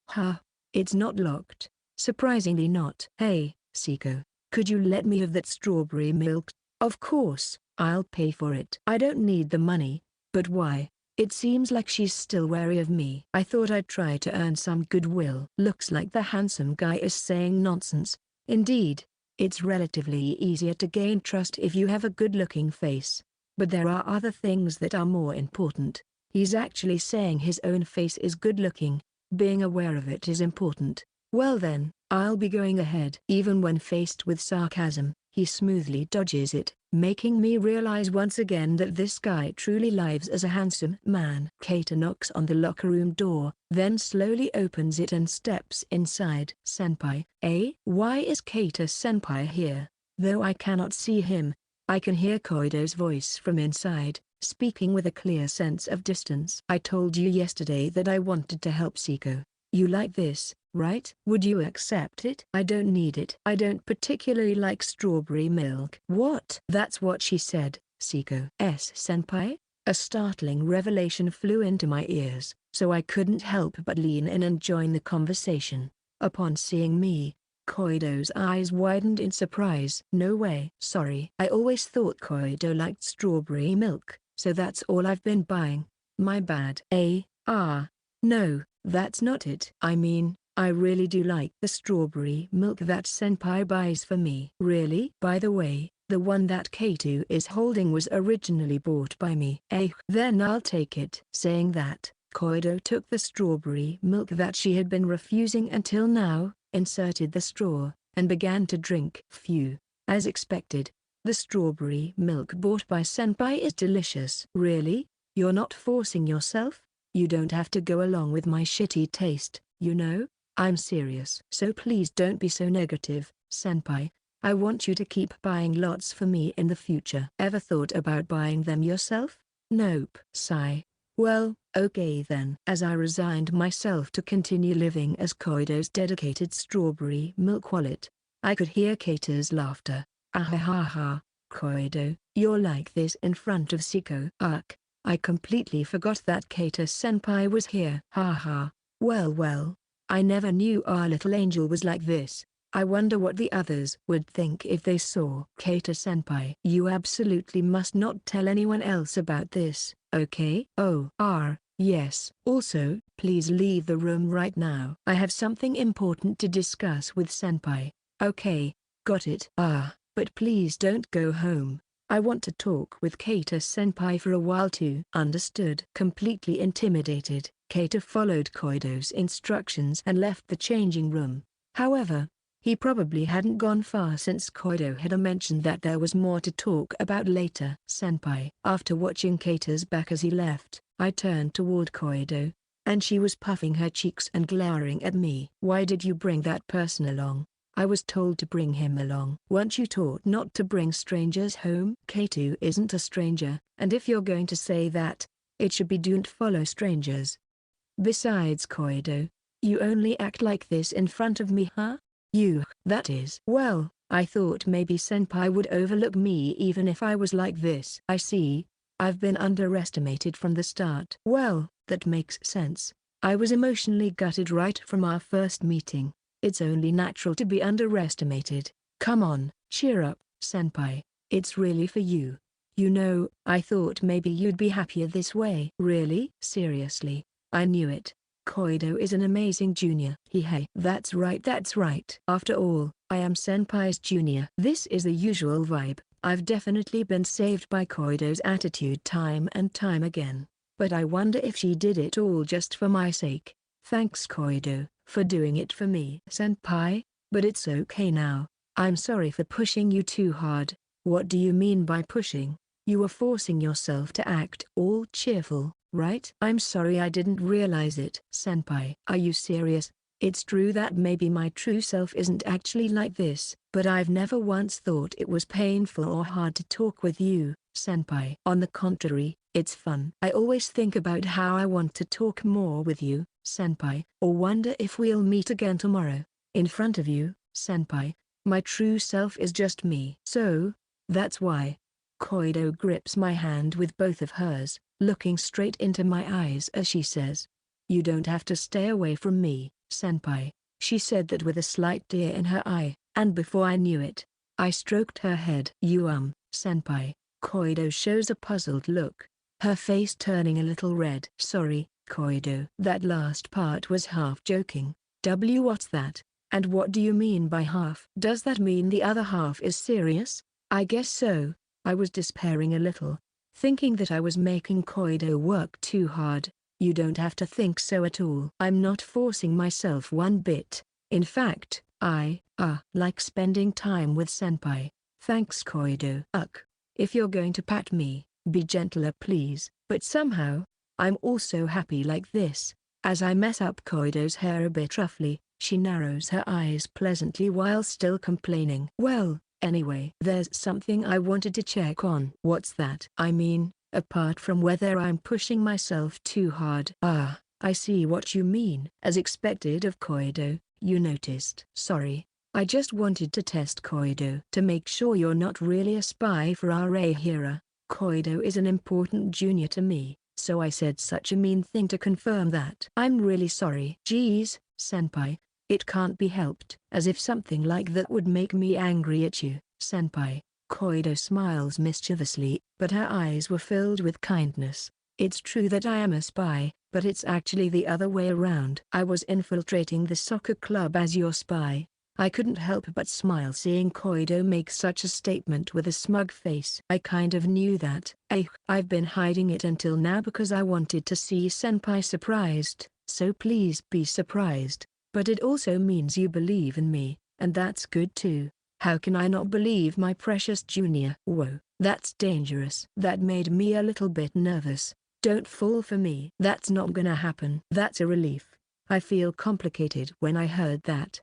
It's not locked." "Surprisingly not." "Hey, Seko, could you let me have that strawberry milk?" "Of course, I'll pay for it." "I don't need the money." "But why?" "It seems like she's still wary of me." "I thought I'd try to earn some goodwill." Looks like the handsome guy is saying nonsense. Indeed, it's relatively easier to gain trust if you have a good-looking face. But there are other things that are more important. He's actually saying his own face is good-looking. Being aware of it is important. Well then, I'll be going ahead. Even when faced with sarcasm, he smoothly dodges it, making me realize once again that this guy truly lives as a handsome man. Keita knocks on the locker room door, then slowly opens it and steps inside. "Senpai." Why is Keita-senpai here? Though I cannot see him, I can hear Koido's voice from inside, speaking with a clear sense of distance. "I told you yesterday that I wanted to help Seko. You like this, right? Would you accept it?" "I don't need it. I don't particularly like strawberry milk." "What?" "That's what she said, Seko." "Senpai?" A startling revelation flew into my ears, so I couldn't help but lean in and join the conversation. Upon seeing me, Koido's eyes widened in surprise. "No way." "Sorry. I always thought Koido liked strawberry milk, so that's all I've been buying. My bad." No, that's not it. I mean, I really do like the strawberry milk that senpai buys for me." "Really?" "By the way, the one that Keita is holding was originally bought by me." "Then I'll take it." Saying that, Koido took the strawberry milk that she had been refusing until now, inserted the straw, and began to drink. Phew. As expected, the strawberry milk bought by senpai is delicious. "Really? You're not forcing yourself? You don't have to go along with my shitty taste, you know? I'm serious." "So please don't be so negative, senpai. I want you to keep buying lots for me in the future." "Ever thought about buying them yourself?" "Nope." Sigh. "Well, okay then." As I resigned myself to continue living as Koido's dedicated strawberry milk wallet, I could hear Keita's laughter. "Ahahaha, Koido, you're like this in front of Seko." I completely forgot that Keita-senpai was here. "Haha. Well, I never knew our little angel was like this." I wonder what the others would think if they saw Keita-senpai. You absolutely must not tell anyone else about this, okay? Yes. Also, please leave the room right now. I have something important to discuss with senpai. Okay, got it. But please don't go home. I want to talk with Keita-senpai for a while too. Understood. Completely intimidated, Keita followed Koido's instructions and left the changing room. However, he probably hadn't gone far since Koido had mentioned that there was more to talk about later. Senpai. After watching Keita's back as he left, I turned toward Koido, and she was puffing her cheeks and glaring at me. Why did you bring that person along? I was told to bring him along. Weren't you taught not to bring strangers home? Keita isn't a stranger, and if you're going to say that, it should be don't follow strangers. Besides Koido, you only act like this in front of me, huh? That is. Well, I thought maybe senpai would overlook me even if I was like this. I see. I've been underestimated from the start. Well, that makes sense. I was emotionally gutted right from our first meeting. It's only natural to be underestimated. Come on, cheer up, senpai. It's really for you. You know, I thought maybe you'd be happier this way. Really? Seriously? I knew it. Koido is an amazing junior. Hey, that's right. After all, I am senpai's junior. This is the usual vibe. I've definitely been saved by Koido's attitude time and time again. But I wonder if she did it all just for my sake. Thanks Koido, for doing it for me. Senpai, but it's okay now. I'm sorry for pushing you too hard. What do you mean by pushing? You were forcing yourself to act all cheerful, right? I'm sorry I didn't realize it. Senpai, are you serious? It's true that maybe my true self isn't actually like this, but I've never once thought it was painful or hard to talk with you, senpai. On the contrary, it's fun. I always think about how I want to talk more with you, senpai, or wonder if we'll meet again tomorrow. In front of you, senpai, my true self is just me. So, that's why. Koido grips my hand with both of hers, looking straight into my eyes as she says, "You don't have to stay away from me, senpai." She said that with a slight tear in her eye, and before I knew it, I stroked her head. Senpai. Koido shows a puzzled look, her face turning a little red. Sorry, Koido. That last part was half joking. What's that? And what do you mean by half? Does that mean the other half is serious? I guess so. I was despairing a little, thinking that I was making Koido work too hard. You don't have to think so at all. I'm not forcing myself one bit. In fact, I like spending time with senpai. Thanks Koido. If you're going to pat me, be gentler please. But somehow, I'm also happy like this. As I mess up Koido's hair a bit roughly, she narrows her eyes pleasantly while still complaining. Well, anyway, there's something I wanted to check on. What's that? I mean, apart from whether I'm pushing myself too hard. I see what you mean. As expected of Koido, you noticed. Sorry, I just wanted to test Koido to make sure you're not really a spy for our Ahira. Koido is an important junior to me, so I said such a mean thing to confirm that. I'm really sorry. Geez, senpai, it can't be helped. As if something like that would make me angry at you, senpai. Koido smiles mischievously, but her eyes were filled with kindness. It's true that I am a spy, but it's actually the other way around. I was infiltrating the soccer club as your spy. I couldn't help but smile seeing Koido make such a statement with a smug face. I kind of knew that. I've been hiding it until now because I wanted to see senpai surprised, so please be surprised. But it also means you believe in me, and that's good too. How can I not believe my precious junior? Whoa, that's dangerous. That made me a little bit nervous. Don't fall for me. That's not gonna happen. That's a relief. I feel complicated when I heard that.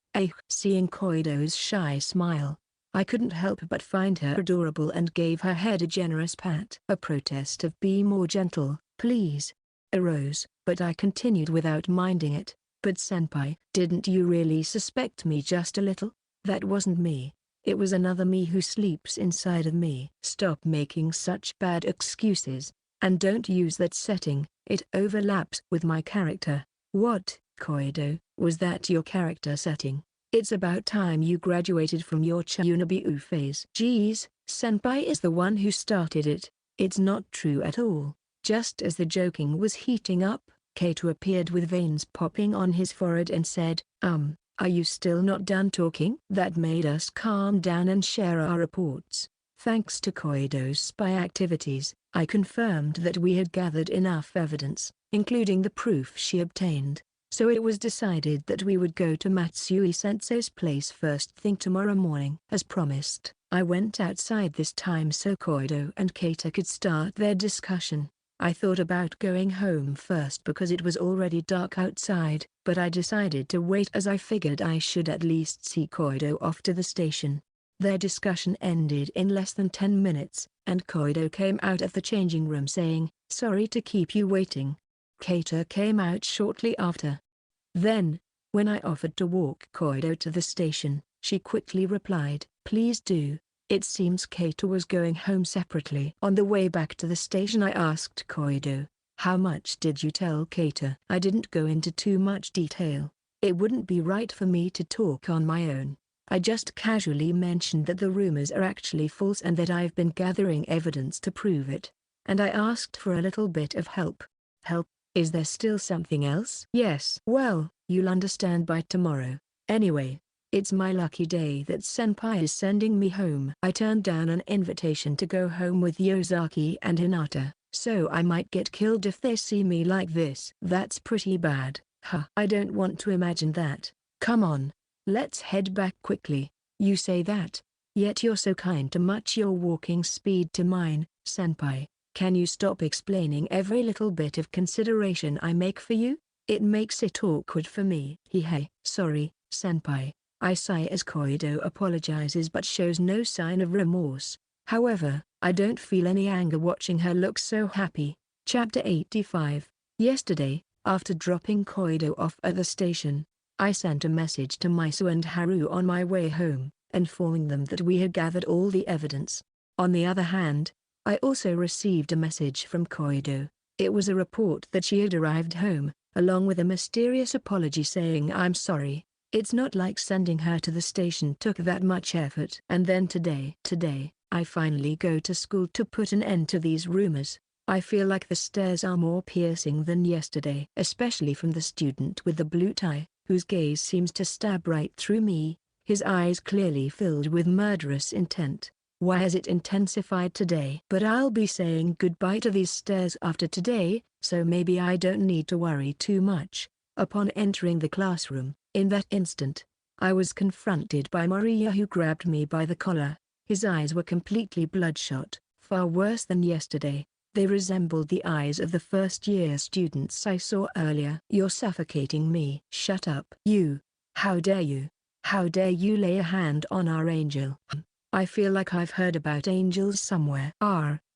Seeing Koido's shy smile, I couldn't help but find her adorable and gave her head a generous pat. A protest of "be more gentle, please," arose, but I continued without minding it. But senpai, didn't you really suspect me just a little? That wasn't me. It was another me who sleeps inside of me. Stop making such bad excuses, and don't use that setting. It overlaps with my character. What, Koido, was that your character setting? It's about time you graduated from your Chunobu phase. Geez, senpai is the one who started it. It's not true at all. Just as the joking was heating up, Kato appeared with veins popping on his forehead and said, are you still not done talking? That made us calm down and share our reports. Thanks to Koido's spy activities, I confirmed that we had gathered enough evidence, including the proof she obtained. So it was decided that we would go to Matsui-sensei's place first thing tomorrow morning. As promised, I went outside this time so Koido and Kato could start their discussion. I thought about going home first because it was already dark outside, but I decided to wait as I figured I should at least see Koido off to the station. Their discussion ended in less than 10 minutes, and Koido came out of the changing room saying, "Sorry to keep you waiting." Kato came out shortly after. Then, when I offered to walk Koido to the station, she quickly replied, "Please do." It seems Kato was going home separately. On the way back to the station I asked Koido, "How much did you tell Kato?" I didn't go into too much detail. It wouldn't be right for me to talk on my own. I just casually mentioned that the rumors are actually false and that I've been gathering evidence to prove it. And I asked for a little bit of help. Help? Is there still something else? Yes. Well, you'll understand by tomorrow. Anyway, it's my lucky day that senpai is sending me home. I turned down an invitation to go home with Yosaki and Hinata, so I might get killed if they see me like this. That's pretty bad. I don't want to imagine that. Come on. Let's head back quickly. You say that. Yet you're so kind to match your walking speed to mine, senpai. Can you stop explaining every little bit of consideration I make for you? It makes it awkward for me. Hey, sorry, senpai. I sigh as Koido apologizes but shows no sign of remorse. However, I don't feel any anger watching her look so happy. Chapter 85. Yesterday, after dropping Koido off at the station, I sent a message to Misa and Haru on my way home, informing them that we had gathered all the evidence. On the other hand, I also received a message from Koido. It was a report that she had arrived home, along with a mysterious apology saying "I'm sorry. It's not like sending her to the station took that much effort." And then today, I finally go to school to put an end to these rumors. I feel like the stares are more piercing than yesterday, especially from the student with the blue tie, whose gaze seems to stab right through me, his eyes clearly filled with murderous intent. Why has it intensified today? But I'll be saying goodbye to these stares after today, so maybe I don't need to worry too much. Upon entering the classroom, in that instant, I was confronted by Moriya, who grabbed me by the collar. His eyes were completely bloodshot, far worse than yesterday. They resembled the eyes of the first-year students I saw earlier. "You're suffocating me." "Shut up. You. How dare you? How dare you lay a hand on our angel?" I feel like I've heard about angels somewhere.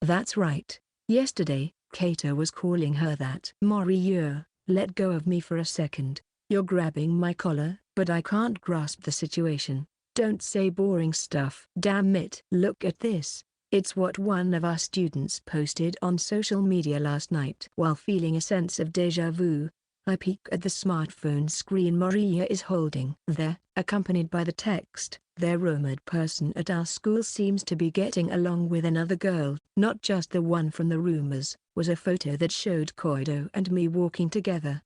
That's right. Yesterday, Kato was calling her that. "Moriya, let go of me for a second. You're grabbing my collar." But I can't grasp the situation. "Don't say boring stuff." "Damn it. Look at this. It's what one of our students posted on social media last night." While feeling a sense of déjà vu, I peek at the smartphone screen Moriya is holding. There, accompanied by the text, "Their rumored person at our school seems to be getting along with another girl, not just the one from the rumors," was a photo that showed Koido and me walking together.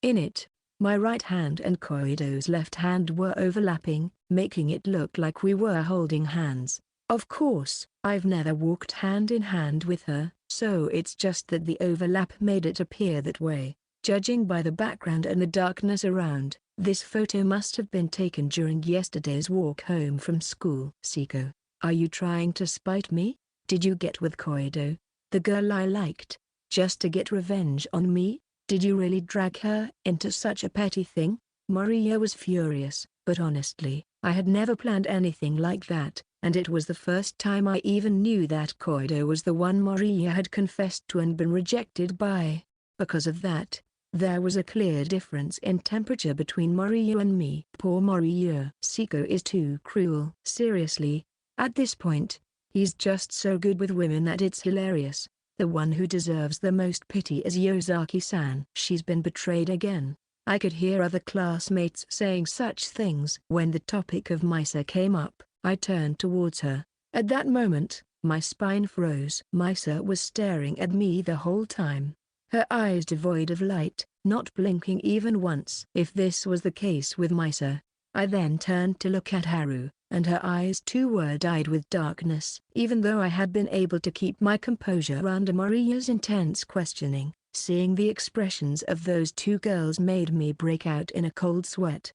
In it, my right hand and Koido's left hand were overlapping, making it look like we were holding hands. Of course, I've never walked hand in hand with her, so it's just that the overlap made it appear that way. Judging by the background and the darkness around, this photo must have been taken during yesterday's walk home from school. "Seko, are you trying to spite me? Did you get with Koido, the girl I liked, just to get revenge on me? Did you really drag her into such a petty thing?" Moriya was furious, but honestly, I had never planned anything like that, and it was the first time I even knew that Koido was the one Moriya had confessed to and been rejected by. Because of that, there was a clear difference in temperature between Moriya and me. Poor Moriya. Seko is too cruel. Seriously, at this point, he's just so good with women that it's hilarious. The one who deserves the most pity is Yosaki-san. She's been betrayed again. I could hear other classmates saying such things. When the topic of Misa came up, I turned towards her. At that moment, my spine froze. Misa was staring at me the whole time, her eyes devoid of light, not blinking even once. If this was the case with Misa, I then turned to look at Haru, and her eyes too were dyed with darkness. Even though I had been able to keep my composure under Maria's intense questioning, seeing the expressions of those two girls made me break out in a cold sweat.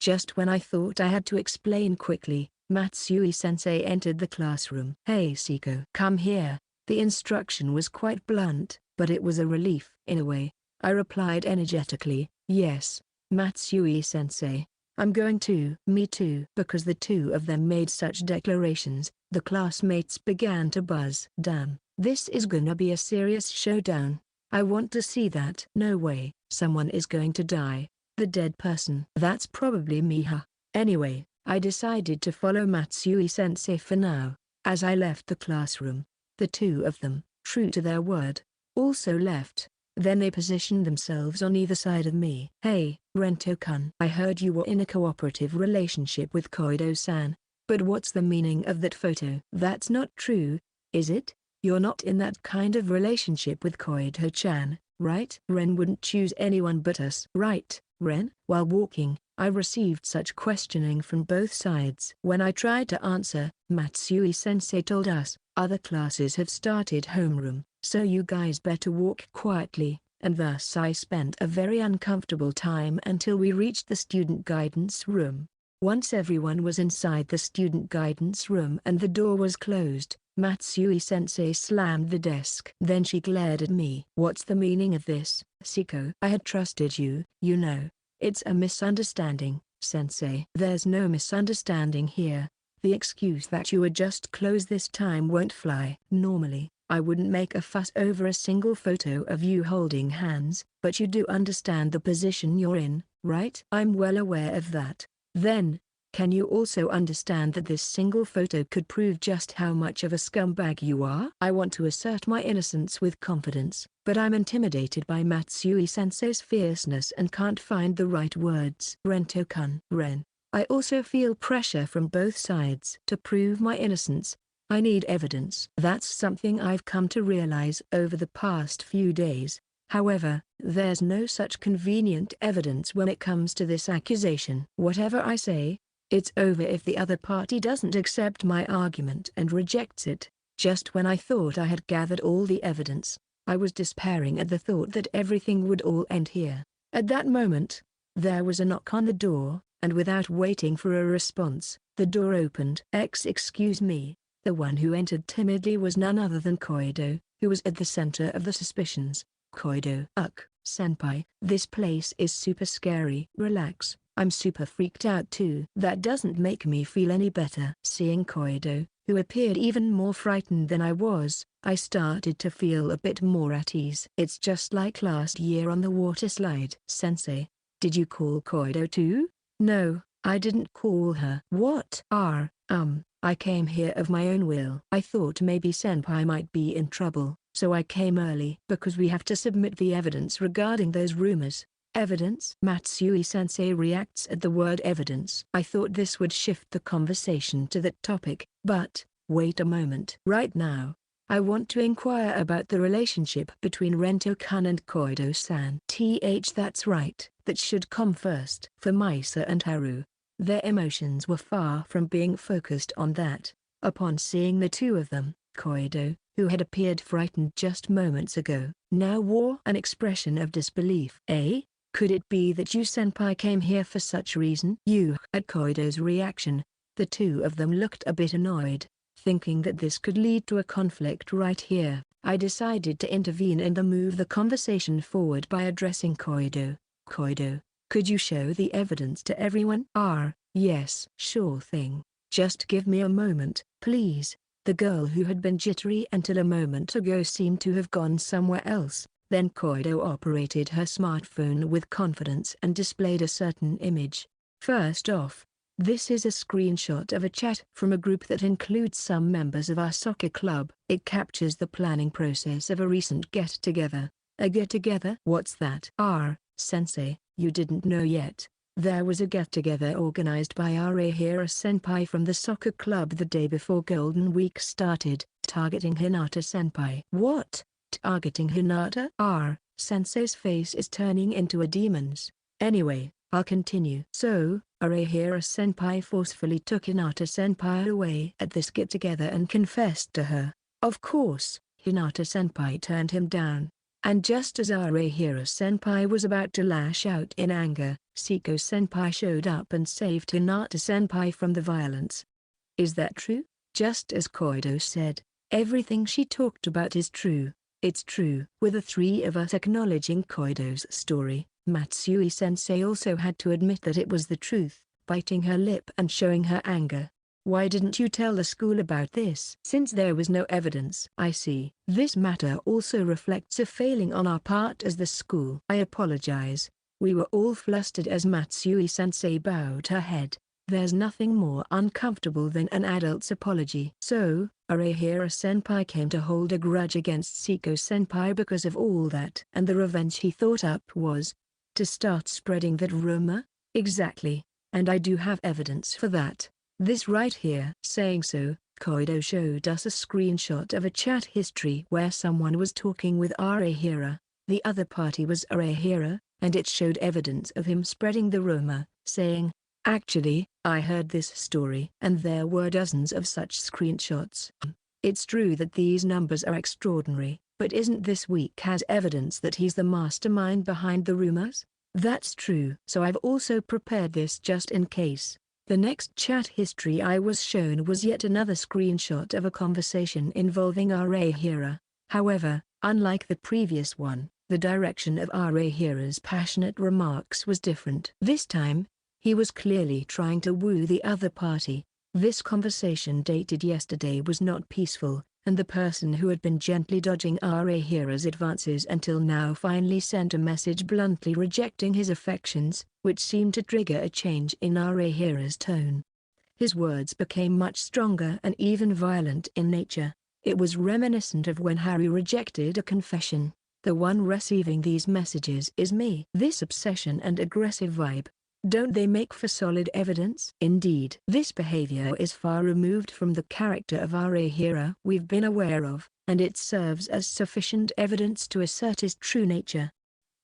Just when I thought I had to explain quickly, Matsui-sensei entered the classroom. "Hey Seko, come here." The instruction was quite blunt, but it was a relief. In a way, I replied energetically, "Yes, Matsui-sensei. I'm going to." "Me too." Because the two of them made such declarations, the classmates began to buzz. Damn, this is gonna be a serious showdown. I want to see that. No way, someone is going to die. The dead person. That's probably Miha. Anyway, I decided to follow Matsui-sensei for now. As I left the classroom, the two of them, true to their word, also left. Then they positioned themselves on either side of me. "Hey, Rento-kun. I heard you were in a cooperative relationship with Koido-san. But what's the meaning of that photo?" "That's not true, is it? You're not in that kind of relationship with Koido-chan, right?" "Ren wouldn't choose anyone but us." "Right, Ren?" While walking, I received such questioning from both sides. When I tried to answer, Matsui-sensei told us, "Other classes have started homeroom, so you guys better walk quietly," and thus I spent a very uncomfortable time until we reached the student guidance room. Once everyone was inside the student guidance room and the door was closed, Matsui-sensei slammed the desk. Then she glared at me. "What's the meaning of this, Seko? I had trusted you, you know. It's a misunderstanding, sensei." "There's no misunderstanding here. The excuse that you adjust clothes this time won't fly." "Normally, I wouldn't make a fuss over a single photo of you holding hands, but you do understand the position you're in, right?" "I'm well aware of that." "Then, can you also understand that this single photo could prove just how much of a scumbag you are?" I want to assert my innocence with confidence, but I'm intimidated by Matsui-sensei's fierceness and can't find the right words. "Rento-kun." "Ren, I also feel pressure from both sides. To prove my innocence, I need evidence." That's something I've come to realize over the past few days. However, there's no such convenient evidence when it comes to this accusation. Whatever I say, it's over if the other party doesn't accept my argument and rejects it. Just when I thought I had gathered all the evidence, I was despairing at the thought that everything would all end here. At that moment, there was a knock on the door, and without waiting for a response, the door opened. Excuse me." The one who entered timidly was none other than Koido, who was at the center of the suspicions. "Koido." Senpai, this place is super scary." "Relax, I'm super freaked out too." "That doesn't make me feel any better." Seeing Koido, who appeared even more frightened than I was, I started to feel a bit more at ease. "It's just like last year on the water slide." "Sensei, did you call Koido too?" "No, I didn't call her." "What?" I came here of my own will. I thought maybe Senpai might be in trouble, so I came early." "Because we have to submit the evidence regarding those rumors." "Evidence?" Matsui-sensei reacts at the word evidence. I thought this would shift the conversation to that topic, but, wait a moment. Right now, I want to inquire about the relationship between Rento-kun and Koido-san. That's right, that should come first. For Misa and Haru, their emotions were far from being focused on that. Upon seeing the two of them, Koido, who had appeared frightened just moments ago, now wore an expression of disbelief. "Eh? Could it be that you senpai came here for such reason?" At Koido's reaction, the two of them looked a bit annoyed. Thinking that this could lead to a conflict right here, I decided to intervene and move the conversation forward by addressing Koido. "Koido, could you show the evidence to everyone?" Yes, sure thing. Just give me a moment, please." The girl who had been jittery until a moment ago seemed to have gone somewhere else. Then Koido operated her smartphone with confidence and displayed a certain image. First off, this is a screenshot of a chat from a group that includes some members of our soccer club. It captures the planning process of a recent get-together. A get-together? What's that? Sensei, You didn't know yet. There was a get-together organized by Arahira-senpai from the soccer club the day before Golden Week started, targeting Hinata-senpai. What? Targeting Hinata? Sensei's face is turning into a demon's. Anyway, I'll continue. So, Arahira-senpai forcefully took Hinata-senpai away at this get-together and confessed to her. Of course, Hinata-senpai turned him down. And just as Arahira-senpai was about to lash out in anger, Seko-senpai showed up and saved Hinata-senpai from the violence. Is that true? Just as Koido said, everything she talked about is true. It's true. With the three of us acknowledging Koido's story, Matsui-sensei also had to admit that it was the truth, biting her lip and showing her anger. Why didn't you tell the school about this? Since there was no evidence. I see. This matter also reflects a failing on our part as the school. I apologize. We were all flustered as Matsui-sensei bowed her head. There's nothing more uncomfortable than an adult's apology. So, Arahira-senpai came to hold a grudge against Seko-senpai because of all that. And the revenge he thought up was to start spreading that rumor? Exactly. And I do have evidence for that. This right here. Saying so, Koido showed us a screenshot of a chat history where someone was talking with Arahira. The other party was Arahira, and it showed evidence of him spreading the rumor, saying, "Actually, I heard this story." And there were dozens of such screenshots. It's true that these numbers are extraordinary, but isn't this weak as evidence that he's the mastermind behind the rumors? That's true. So I've also prepared this just in case. The next chat history I was shown was yet another screenshot of a conversation involving Arahira. However, unlike the previous one, the direction of Arahira's passionate remarks was different. This time, he was clearly trying to woo the other party. This conversation dated yesterday was not peaceful, and the person who had been gently dodging Arahira's advances until now finally sent a message bluntly rejecting his affections, which seemed to trigger a change in Arahira's tone. His words became much stronger and even violent in nature. It was reminiscent of when Haru rejected a confession. The one receiving these messages is me. This obsession and aggressive vibe, don't they make for solid evidence? Indeed. This behavior is far removed from the character of Arahira we've been aware of, and it serves as sufficient evidence to assert his true nature.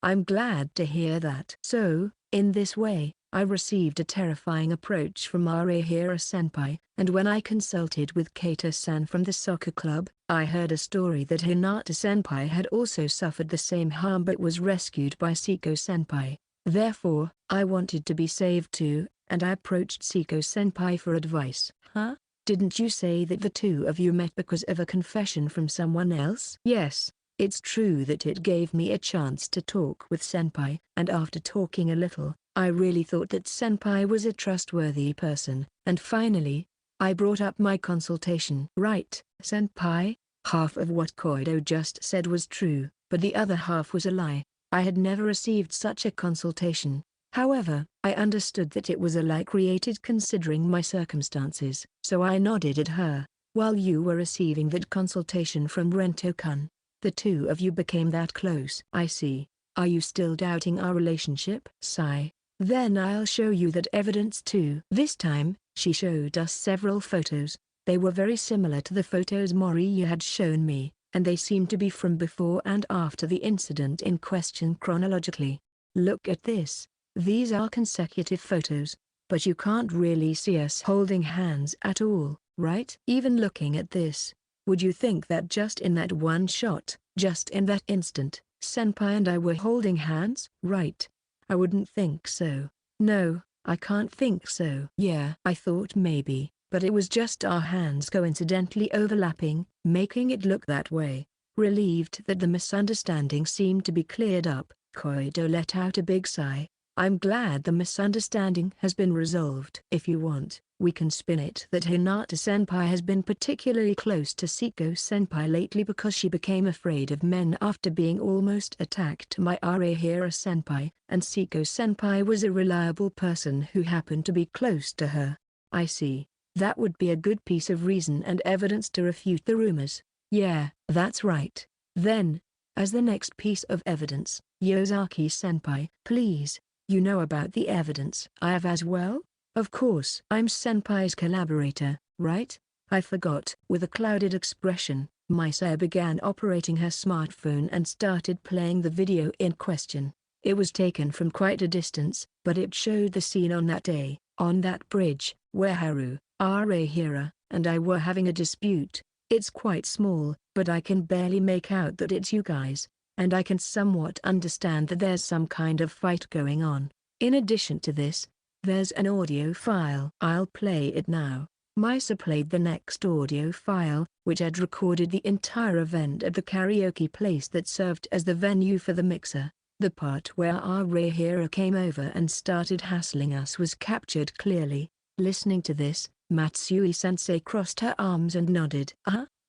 I'm glad to hear that. So, in this way, I received a terrifying approach from Arahira-senpai, and when I consulted with Kato-san from the soccer club, I heard a story that Hinata-senpai had also suffered the same harm but was rescued by Seko-senpai. Therefore, I wanted to be saved too, and I approached Seko-senpai for advice. Huh? Didn't you say that the two of you met because of a confession from someone else? Yes, it's true that it gave me a chance to talk with senpai, and after talking a little, I really thought that senpai was a trustworthy person, and finally, I brought up my consultation. Right, senpai? Half of what Koido just said was true, but the other half was a lie. I had never received such a consultation. However, I understood that it was a lie created considering my circumstances, so I nodded at her. While you were receiving that consultation from Rento-kun, the two of you became that close. I see. Are you still doubting our relationship? Sigh. Then I'll show you that evidence too. This time, she showed us several photos. They were very similar to the photos Moriya had shown me, and they seemed to be from before and after the incident in question chronologically. Look at this. These are consecutive photos, but you can't really see us holding hands at all, right? Even looking at this, would you think that just in that one shot, just in that instant, senpai and I were holding hands? Right. I wouldn't think so. No, I can't think so. Yeah, I thought maybe, but it was just our hands coincidentally overlapping, making it look that way. Relieved that the misunderstanding seemed to be cleared up, Koido let out a big sigh. I'm glad the misunderstanding has been resolved. If you want, we can spin it that Hinata-senpai has been particularly close to Seko-senpai lately because she became afraid of men after being almost attacked by Arahira-senpai, and Seko-senpai was a reliable person who happened to be close to her. I see. That would be a good piece of reason and evidence to refute the rumors. Yeah, that's right. Then, as the next piece of evidence, Yosaki-senpai, please, You know about the evidence I have as well? Of course. I'm Senpai's collaborator, right? I forgot. With a clouded expression, Misa began operating her smartphone and started playing the video in question. It was taken from quite a distance, but it showed the scene on that day, on that bridge, where Haru, Arahira, and I were having a dispute. It's quite small, but I can barely make out that it's you guys, and I can somewhat understand that there's some kind of fight going on. In addition to this, there's an audio file. I'll play it now. Misa played the next audio file, which had recorded the entire event at the karaoke place that served as the venue for the mixer. The part where Arahira came over and started hassling us was captured clearly. Listening to this, Matsui-sensei crossed her arms and nodded.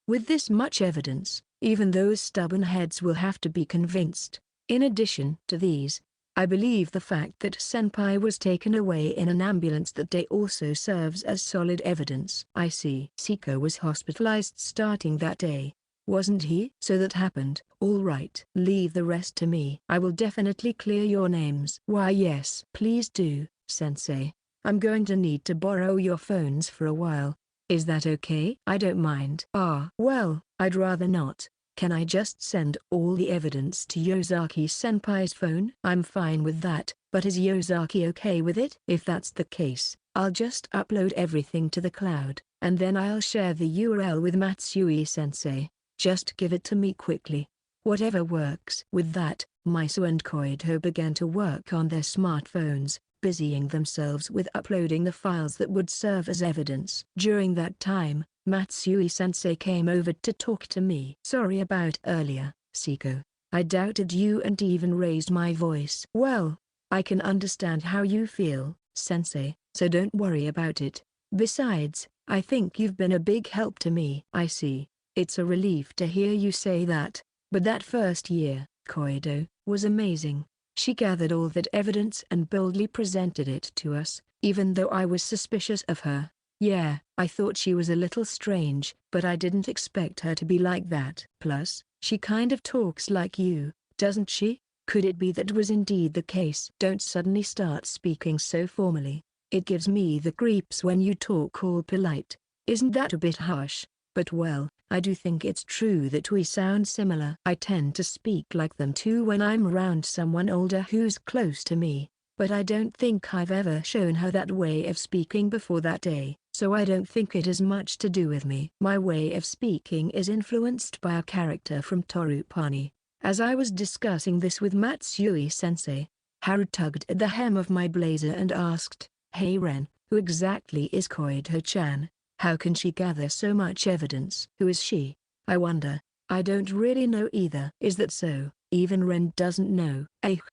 With this much evidence, even those stubborn heads will have to be convinced. In addition to these, I believe the fact that Senpai was taken away in an ambulance that day also serves as solid evidence. I see. Seko was hospitalized starting that day, wasn't he? So that happened. All right. Leave the rest to me. I will definitely clear your names. Why yes. Please do, Sensei. I'm going to need to borrow your phones for a while. Is that okay? I don't mind. Well, I'd rather not. Can I just send all the evidence to Yosaki-senpai's phone? I'm fine with that, but is Yosaki okay with it? If that's the case, I'll just upload everything to the cloud, and then I'll share the URL with Matsui-sensei. Just give it to me quickly. Whatever works. With that, Misa and Koido began to work on their smartphones, busying themselves with uploading the files that would serve as evidence. During that time, Matsui-sensei came over to talk to me. Sorry about earlier, Seko. I doubted you and even raised my voice. Well, I can understand how you feel, Sensei, so don't worry about it. Besides, I think you've been a big help to me. I see. It's a relief to hear you say that. But that first year, Koido, was amazing. She gathered all that evidence and boldly presented it to us, even though I was suspicious of her. Yeah, I thought she was a little strange, but I didn't expect her to be like that. Plus, she kind of talks like you, doesn't she? Could it be that was indeed the case? Don't suddenly start speaking so formally. It gives me the creeps when you talk all polite. Isn't that a bit harsh? But well, I do think it's true that we sound similar. I tend to speak like them too when I'm around someone older who's close to me, but I don't think I've ever shown her that way of speaking before that day. So I don't think it has much to do with me. My way of speaking is influenced by a character from Torupani. As I was discussing this with Matsui-sensei, Haru tugged at the hem of my blazer and asked, "Hey Ren, who exactly is Koido-chan? How can she gather so much evidence? Who is she? I wonder." I don't really know either. Is that so? Even Ren doesn't know.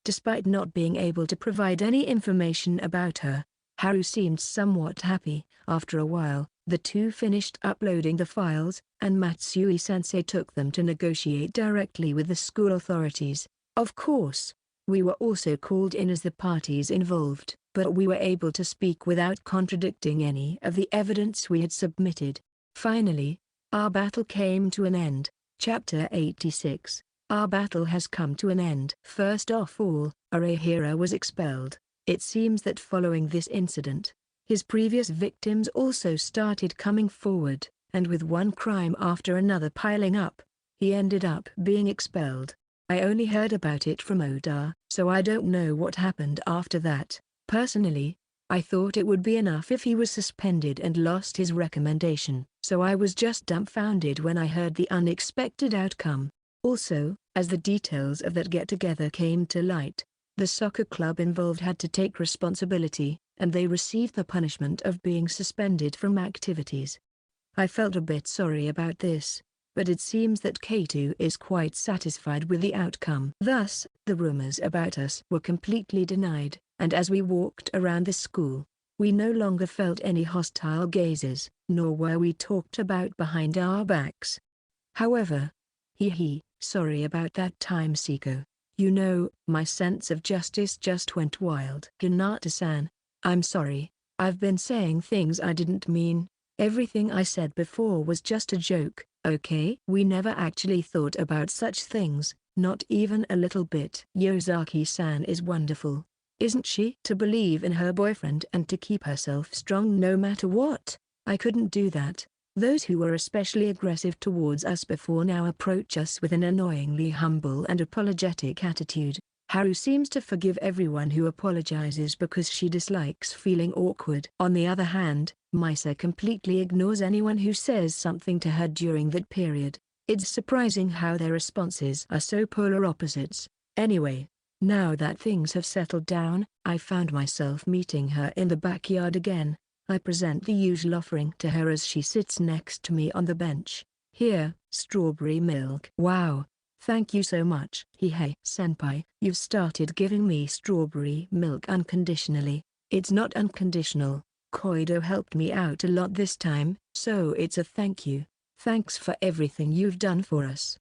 Despite not being able to provide any information about her, Haru seemed somewhat happy. After a while, the two finished uploading the files, and Matsui-sensei took them to negotiate directly with the school authorities. Of course, we were also called in as the parties involved, but we were able to speak without contradicting any of the evidence we had submitted. Finally, our battle came to an end. Chapter 86. Our battle has come to an end. First of all, Arahira was expelled. It seems that following this incident, his previous victims also started coming forward, and with one crime after another piling up, he ended up being expelled. I only heard about it from Oda, so I don't know what happened after that. Personally, I thought it would be enough if he was suspended and lost his recommendation, so I was just dumbfounded when I heard the unexpected outcome. Also, as the details of that get-together came to light, the soccer club involved had to take responsibility, and they received the punishment of being suspended from activities. I felt a bit sorry about this, but it seems that K2 is quite satisfied with the outcome. Thus, the rumors about us were completely denied, and as we walked around the school, we no longer felt any hostile gazes, nor were we talked about behind our backs. However, sorry about that time, Seko. You know, my sense of justice just went wild. Hinata-san, I'm sorry, I've been saying things I didn't mean. Everything I said before was just a joke, okay? We never actually thought about such things, not even a little bit. Yosaki-san is wonderful. isn't she? To believe in her boyfriend and to keep herself strong no matter what. I couldn't do that. Those who were especially aggressive towards us before now approach us with an annoyingly humble and apologetic attitude. Haru seems to forgive everyone who apologizes because she dislikes feeling awkward. On the other hand, Misa completely ignores anyone who says something to her during that period. It's surprising how their responses are so polar opposites. Anyway, now that things have settled down, I found myself meeting her in the backyard again. I present the usual offering to her as she sits next to me on the bench. Here, strawberry milk. Wow. Thank you so much. Hey senpai, you've started giving me strawberry milk unconditionally. It's not unconditional. Koido helped me out a lot this time, so it's a thank you. Thanks for everything you've done for us.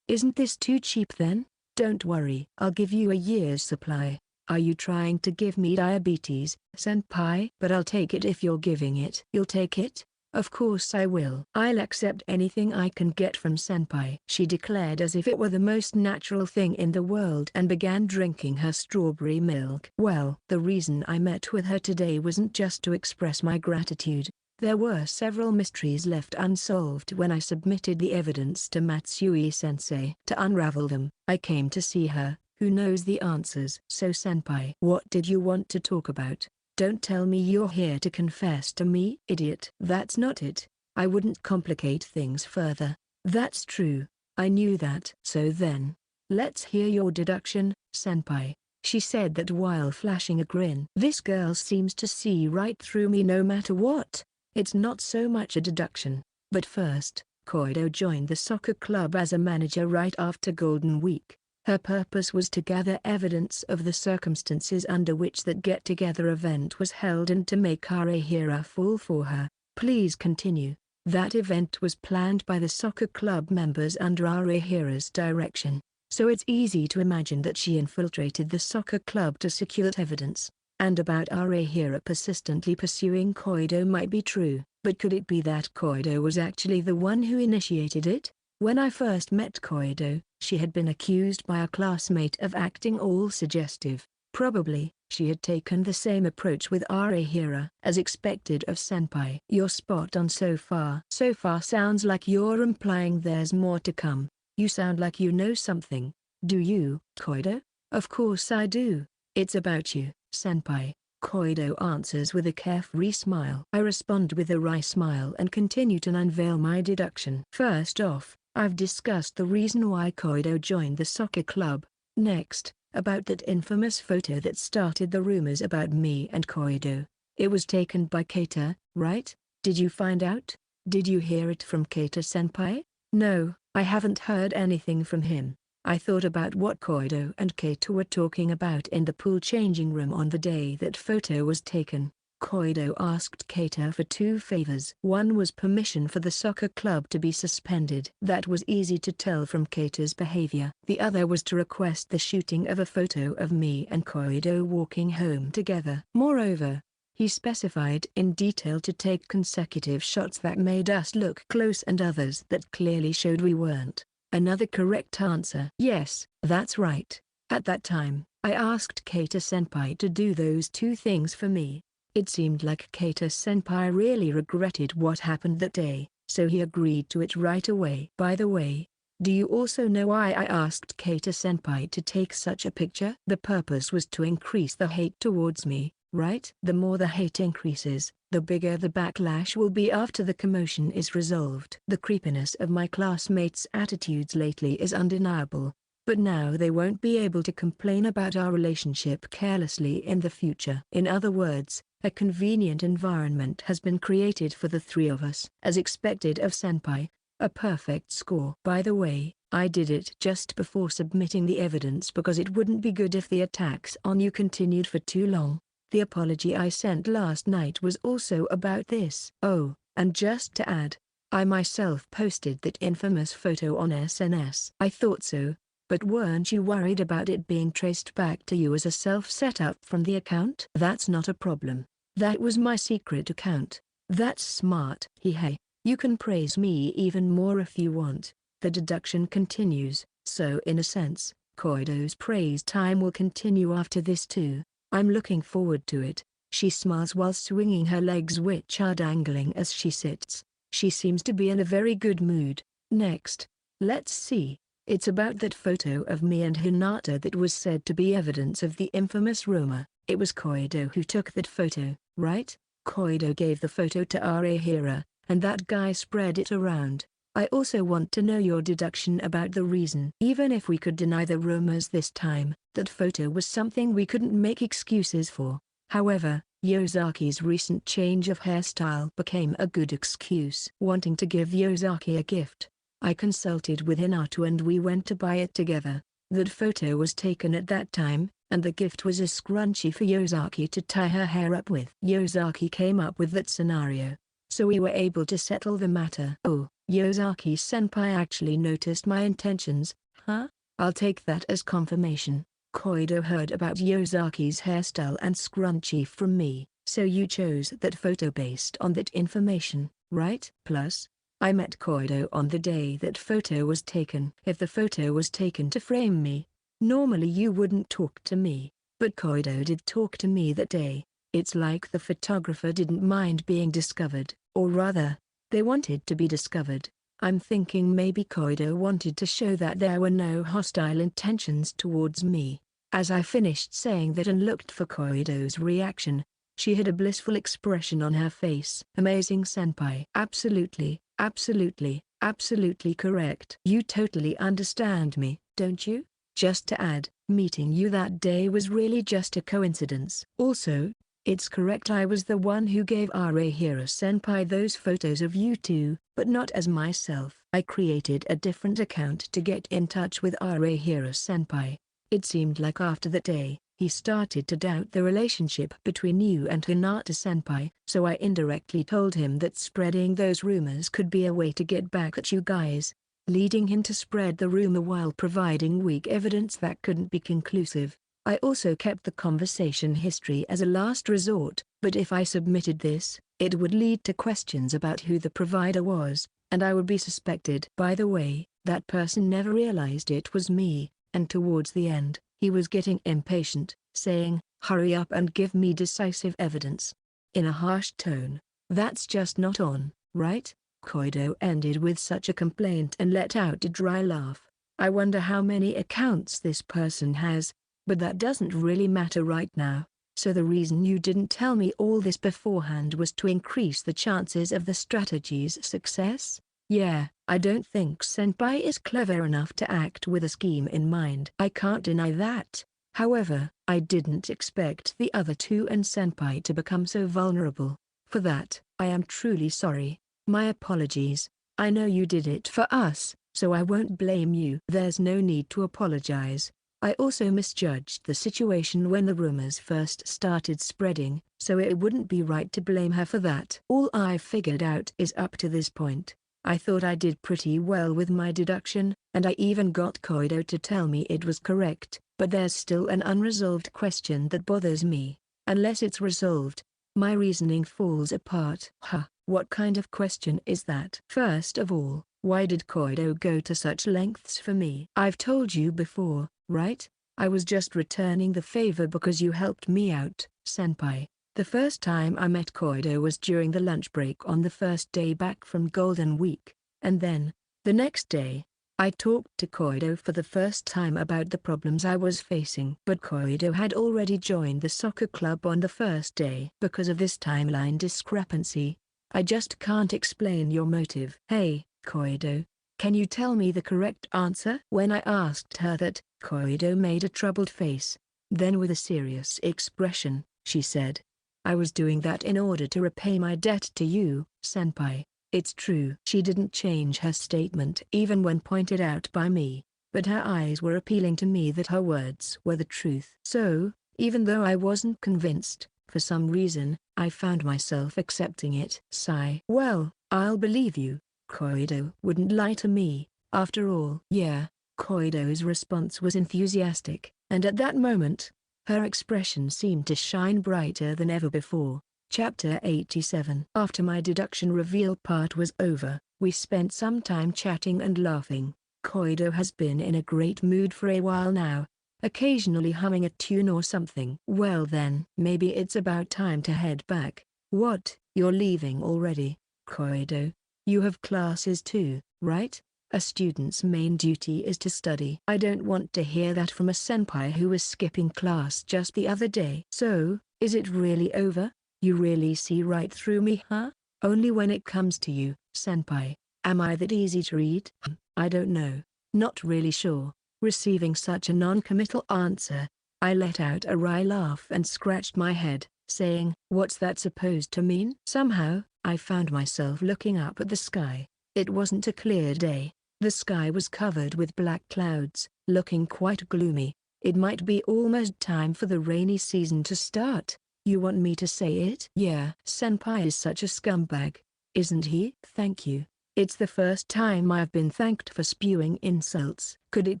Isn't this too cheap then? Don't worry, I'll give you a year's supply. Are you trying to give me diabetes, senpai? But I'll take it if you're giving it. You'll take it? Of course I will. I'll accept anything I can get from senpai, she declared as if it were the most natural thing in the world and began drinking her strawberry milk. Well, the reason I met with her today wasn't just to express my gratitude. There were several mysteries left unsolved when I submitted the evidence to Matsui-sensei. To unravel them, I came to see her, who knows the answers. So senpai, what did you want to talk about? Don't tell me you're here to confess to me, idiot. That's not it. I wouldn't complicate things further. That's true. I knew that. So then, let's hear your deduction, senpai. She said that while flashing a grin. This girl seems to see right through me no matter what. It's not so much a deduction. But first, Koido joined the soccer club as a manager right after Golden Week. Her purpose was to gather evidence of the circumstances under which that get-together event was held and to make Arehira fall for her. Please continue. That event was planned by the soccer club members under Arehira's direction, so it's easy to imagine that she infiltrated the soccer club to secure that evidence. And about Arehira persistently pursuing Koido might be true, but could it be that Koido was actually the one who initiated it? When I first met Koido, she had been accused by a classmate of acting all suggestive. Probably, she had taken the same approach with Arehira. As expected of senpai. You're spot on so far. So far sounds like you're implying there's more to come. You sound like you know something. Do you, Koido? Of course I do. It's about you, senpai. Koido answers with a carefree smile. I respond with a wry smile and continue to unveil my deduction. First off, I've discussed the reason why Koido joined the soccer club. Next, about that infamous photo that started the rumors about me and Koido. It was taken by Keita, right? Did you find out? Did you hear it from Keita-senpai? No, I haven't heard anything from him. I thought about what Koido and Keita were talking about in the pool changing room on the day that photo was taken. Koido asked Keita for two favors. One was permission for the soccer club to be suspended. That was easy to tell from Keita's behavior. The other was to request the shooting of a photo of me and Koido walking home together. Moreover, he specified in detail to take consecutive shots that made us look close and others that clearly showed we weren't. Another correct answer. Yes, that's right. At that time, I asked Keita-senpai to do those two things for me. It seemed like Keita-senpai really regretted what happened that day, so he agreed to it right away. By the way, do you also know why I asked Keita-senpai to take such a picture? The purpose was to increase the hate towards me, right? The more the hate increases, the bigger the backlash will be after the commotion is resolved. The creepiness of my classmates' attitudes lately is undeniable, but now they won't be able to complain about our relationship carelessly in the future. In other words, a convenient environment has been created for the three of us. As expected of senpai, a perfect score. By the way, I did it just before submitting the evidence because it wouldn't be good if the attacks on you continued for too long. The apology I sent last night was also about this. Oh, and just to add, I myself posted that infamous photo on SNS. I thought so, but weren't you worried about it being traced back to you as a self-setup from the account? That's not a problem. That was my secret account. That's smart. Hey, you can praise me even more if you want. The deduction continues, so in a sense, Koido's praise time will continue after this too. I'm looking forward to it. She smiles while swinging her legs, which are dangling as she sits. She seems to be in a very good mood. Next, let's see. It's about that photo of me and Hinata that was said to be evidence of the infamous rumor. It was Koido who took that photo, right? Koido gave the photo to Arehira, and that guy spread it around. I also want to know your deduction about the reason. Even if we could deny the rumors this time, that photo was something we couldn't make excuses for. However, Yosaki's recent change of hairstyle became a good excuse. Wanting to give Yosaki a gift, I consulted with Hinata and we went to buy it together. That photo was taken at that time, and the gift was a scrunchie for Yosaki to tie her hair up with. Yosaki came up with that scenario, so we were able to settle the matter. Oh, Yosaki-senpai actually noticed my intentions, huh? I'll take that as confirmation. Koido heard about Yosaki's hairstyle and scrunchie from me, so you chose that photo based on that information, right? Plus, I met Koido on the day that photo was taken. If the photo was taken to frame me, normally you wouldn't talk to me, but Koido did talk to me that day. It's like the photographer didn't mind being discovered, or rather, they wanted to be discovered. I'm thinking maybe Koido wanted to show that there were no hostile intentions towards me. As I finished saying that and looked for Koido's reaction, she had a blissful expression on her face. Amazing senpai. Absolutely, absolutely, absolutely correct. You totally understand me, don't you? Just to add, meeting you that day was really just a coincidence. Also, it's correct, I was the one who gave Arehira-senpai those photos of you two, but not as myself. I created a different account to get in touch with Arehira-senpai. It seemed like after that day, he started to doubt the relationship between you and Hinata-senpai, so I indirectly told him that spreading those rumors could be a way to get back at you guys, leading him to spread the rumor while providing weak evidence that couldn't be conclusive. I also kept the conversation history as a last resort, but if I submitted this, it would lead to questions about who the provider was, and I would be suspected. By the way, that person never realized it was me, and towards the end, he was getting impatient, saying, "Hurry up and give me decisive evidence." In a harsh tone. That's just not on, right? Koido ended with such a complaint and let out a dry laugh. I wonder how many accounts this person has. But that doesn't really matter right now. So the reason you didn't tell me all this beforehand was to increase the chances of the strategy's success? Yeah, I don't think senpai is clever enough to act with a scheme in mind. I can't deny that. However, I didn't expect the other two and senpai to become so vulnerable. For that, I am truly sorry. My apologies. I know you did it for us, so I won't blame you. There's no need to apologize. I also misjudged the situation when the rumors first started spreading, so it wouldn't be right to blame her for that. All I've figured out is up to this point. I thought I did pretty well with my deduction, and I even got Koido to tell me it was correct, but there's still an unresolved question that bothers me. Unless it's resolved, my reasoning falls apart. Huh, what kind of question is that? First of all, why did Koido go to such lengths for me? I've told you before, right? I was just returning the favor because you helped me out, senpai. The first time I met Koido was during the lunch break on the first day back from Golden Week, and then, the next day, I talked to Koido for the first time about the problems I was facing. But Koido had already joined the soccer club on the first day. Because of this timeline discrepancy, I just can't explain your motive. Hey, Koido, can you tell me the correct answer? When I asked her that, Koido made a troubled face. Then with a serious expression, she said, "I was doing that in order to repay my debt to you, senpai." It's true. She didn't change her statement even when pointed out by me, but her eyes were appealing to me that her words were the truth. So, even though I wasn't convinced, for some reason, I found myself accepting it. Sigh. Well, I'll believe you. Koido wouldn't lie to me, after all. Yeah, Koido's response was enthusiastic, and at that moment, her expression seemed to shine brighter than ever before. Chapter 87. After my deduction reveal part was over, we spent some time chatting and laughing. Koido has been in a great mood for a while now, occasionally humming a tune or something. Well then, maybe it's about time to head back. What, you're leaving already, Koido? You have classes too, right? A student's main duty is to study. I don't want to hear that from a senpai who was skipping class just the other day. So, is it really over? You really see right through me, huh? Only when it comes to you, senpai. Am I that easy to read? I don't know. Not really sure. Receiving such a non-committal answer, I let out a wry laugh and scratched my head, saying, "What's that supposed to mean?" Somehow, I found myself looking up at the sky. It wasn't a clear day. The sky was covered with black clouds, looking quite gloomy. It might be almost time for the rainy season to start. You want me to say it? Yeah. Senpai is such a scumbag, isn't he? Thank you. It's the first time I've been thanked for spewing insults. Could it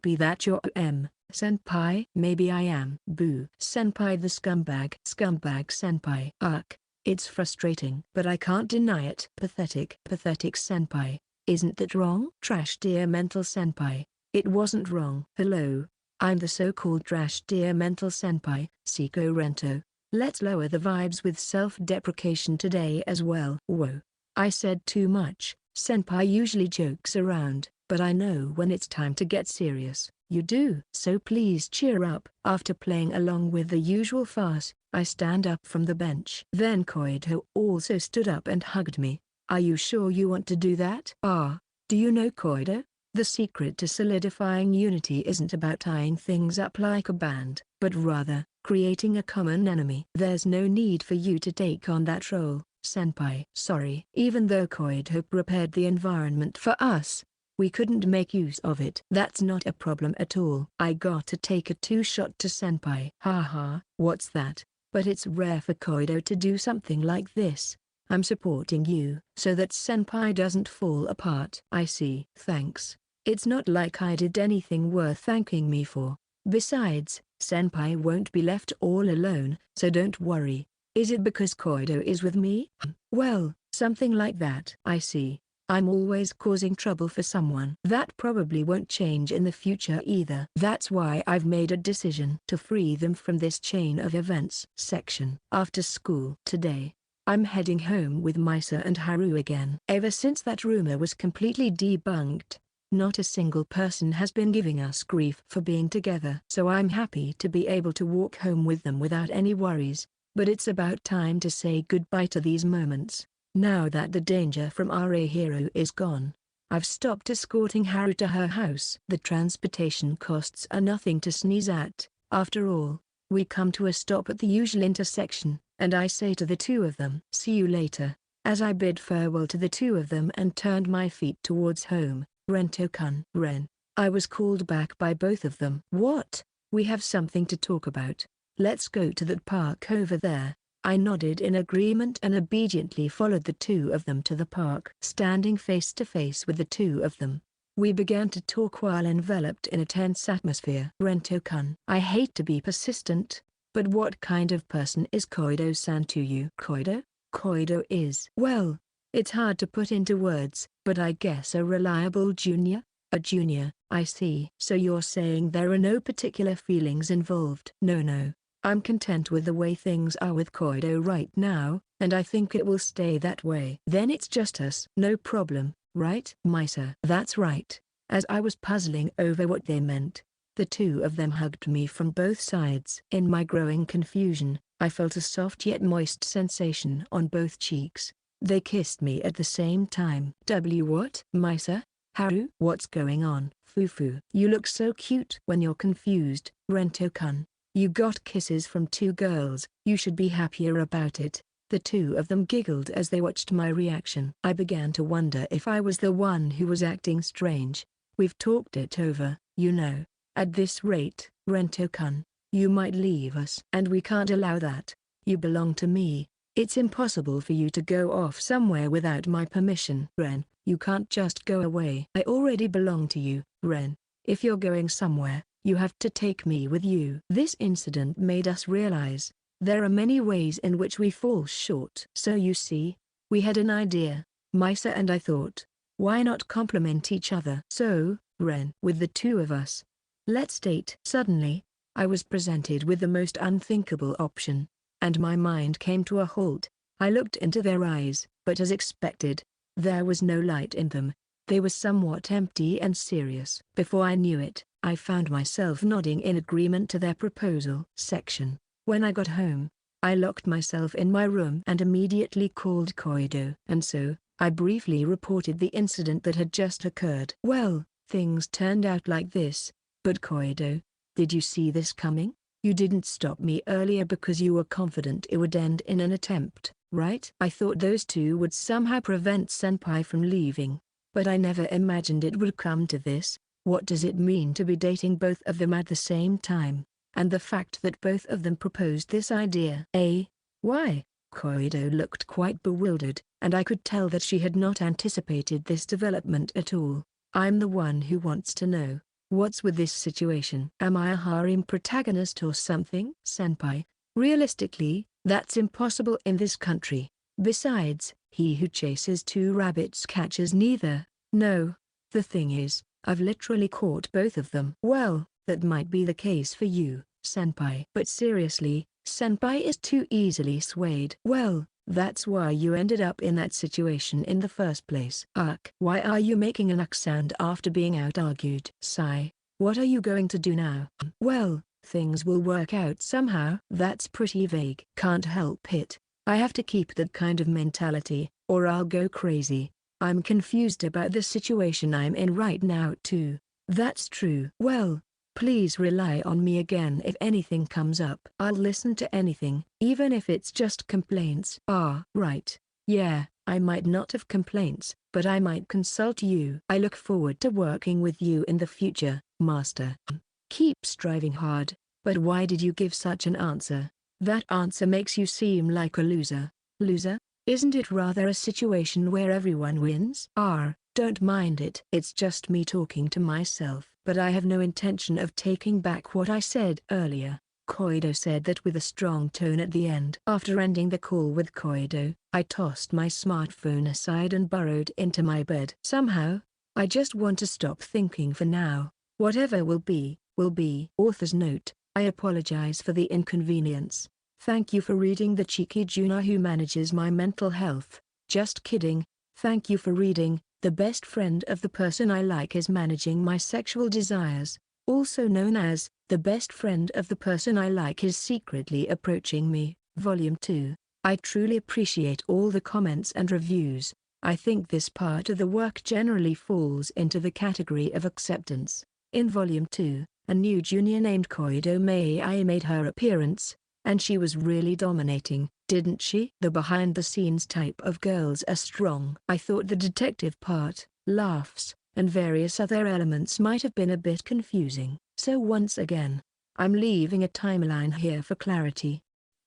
be that you're senpai? Maybe I am. Boo. Senpai the scumbag. Scumbag senpai. Ugh. It's frustrating. But I can't deny it. Pathetic. Pathetic senpai. Isn't that wrong? Trash dear mental senpai. It wasn't wrong. Hello. I'm the so-called trash dear mental senpai, Seko Rento. Let's lower the vibes with self-deprecation today as well. Whoa. I said too much. Senpai usually jokes around, but I know when it's time to get serious. You do. So please cheer up. After playing along with the usual farce, I stand up from the bench. Then Koido also stood up and hugged me. Are you sure you want to do that? Do you know Koido? The secret to solidifying unity isn't about tying things up like a band, but rather, creating a common enemy. There's no need for you to take on that role, senpai. Sorry. Even though Koido prepared the environment for us, we couldn't make use of it. That's not a problem at all. I got to take a two-shot to senpai. Haha, what's that? But it's rare for Koido to do something like this. I'm supporting you, so that senpai doesn't fall apart. I see. Thanks. It's not like I did anything worth thanking me for. Besides, senpai won't be left all alone, so don't worry. Is it because Koido is with me? Well, something like that. I see. I'm always causing trouble for someone. That probably won't change in the future either. That's why I've made a decision to free them from this chain of events. Section. After school today, I'm heading home with Misa and Haru again. Ever since that rumor was completely debunked, not a single person has been giving us grief for being together. So I'm happy to be able to walk home with them without any worries. But it's about time to say goodbye to these moments. Now that the danger from our hero is gone, I've stopped escorting Haru to her house. The transportation costs are nothing to sneeze at. After all, we come to a stop at the usual intersection, and I say to the two of them, "See you later," as I bid farewell to the two of them and turned my feet towards home. Rento-kun. Ren. I was called back by both of them. What? We have something to talk about. Let's go to that park over there. I nodded in agreement and obediently followed the two of them to the park. Standing face to face with the two of them, we began to talk while enveloped in a tense atmosphere. Rento-kun. I hate to be persistent, but what kind of person is Koido-san to you? Koido? Koido is, well, it's hard to put into words, but I guess a reliable junior? A junior, I see. So you're saying there are no particular feelings involved? No. I'm content with the way things are with Koido right now, and I think it will stay that way. Then it's just us. No problem, right? Misa. That's right. As I was puzzling over what they meant, the two of them hugged me from both sides. In my growing confusion, I felt a soft yet moist sensation on both cheeks. They kissed me at the same time. What? Misa? Haru? What's going on? Fufu. You look so cute when you're confused. Rento-kun. You got kisses from two girls. You should be happier about it. The two of them giggled as they watched my reaction. I began to wonder if I was the one who was acting strange. We've talked it over, you know. At this rate, Rento-kun, you might leave us. And we can't allow that. You belong to me. It's impossible for you to go off somewhere without my permission. Ren, you can't just go away. I already belong to you, Ren. If you're going somewhere, you have to take me with you. This incident made us realize, there are many ways in which we fall short. So you see, we had an idea, Misa and I thought, why not complement each other? So, Ren, with the two of us, let's date. Suddenly, I was presented with the most unthinkable option, and my mind came to a halt. I looked into their eyes, but as expected, there was no light in them. They were somewhat empty and serious. Before I knew it, I found myself nodding in agreement to their proposal. Section. When I got home, I locked myself in my room and immediately called Koido. And so, I briefly reported the incident that had just occurred. Well, things turned out like this, but Koido, did you see this coming? You didn't stop me earlier because you were confident it would end in an attempt, right? I thought those two would somehow prevent Senpai from leaving, but I never imagined it would come to this. What does it mean to be dating both of them at the same time? And the fact that both of them proposed this idea. Why? Koido looked quite bewildered, and I could tell that she had not anticipated this development at all. I'm the one who wants to know. What's with this situation? Am I a harem protagonist or something? Senpai, realistically, that's impossible in this country. Besides, he who chases two rabbits catches neither. No. The thing is, I've literally caught both of them. Well, that might be the case for you, Senpai. But seriously, Senpai is too easily swayed. Well, that's why you ended up in that situation in the first place. Ugh. Why are you making an ugh sound after being out-argued? Sigh. What are you going to do now? Well, things will work out somehow. That's pretty vague. Can't help it. I have to keep that kind of mentality, or I'll go crazy. I'm confused about the situation I'm in right now too. That's true. Well, please rely on me again if anything comes up. I'll listen to anything, even if it's just complaints. Ah, right. Yeah, I might not have complaints, but I might consult you. I look forward to working with you in the future, Master. Keep striving hard. But why did you give such an answer? That answer makes you seem like a loser. Loser? Isn't it rather a situation where everyone wins? Don't mind it. It's just me talking to myself. But I have no intention of taking back what I said earlier. Koido said that with a strong tone at the end. After ending the call with Koido, I tossed my smartphone aside and burrowed into my bed. Somehow, I just want to stop thinking for now. Whatever will be, will be. Author's note, I apologize for the inconvenience. Thank you for reading The Cheeky Juna Who Manages My Mental Health. Just kidding. Thank you for reading The Best Friend of the Person I Like Is Managing My Sexual Desires, also known as The Best Friend of the Person I Like Is Secretly Approaching Me, Volume 2. I truly appreciate all the comments and reviews. I think this part of the work generally falls into the category of acceptance. In Volume 2, a new junior named Koido Mai made her appearance, and she was really dominating, didn't she? The behind-the-scenes type of girls are strong. I thought the detective part, laughs, and various other elements might have been a bit confusing. So once again, I'm leaving a timeline here for clarity.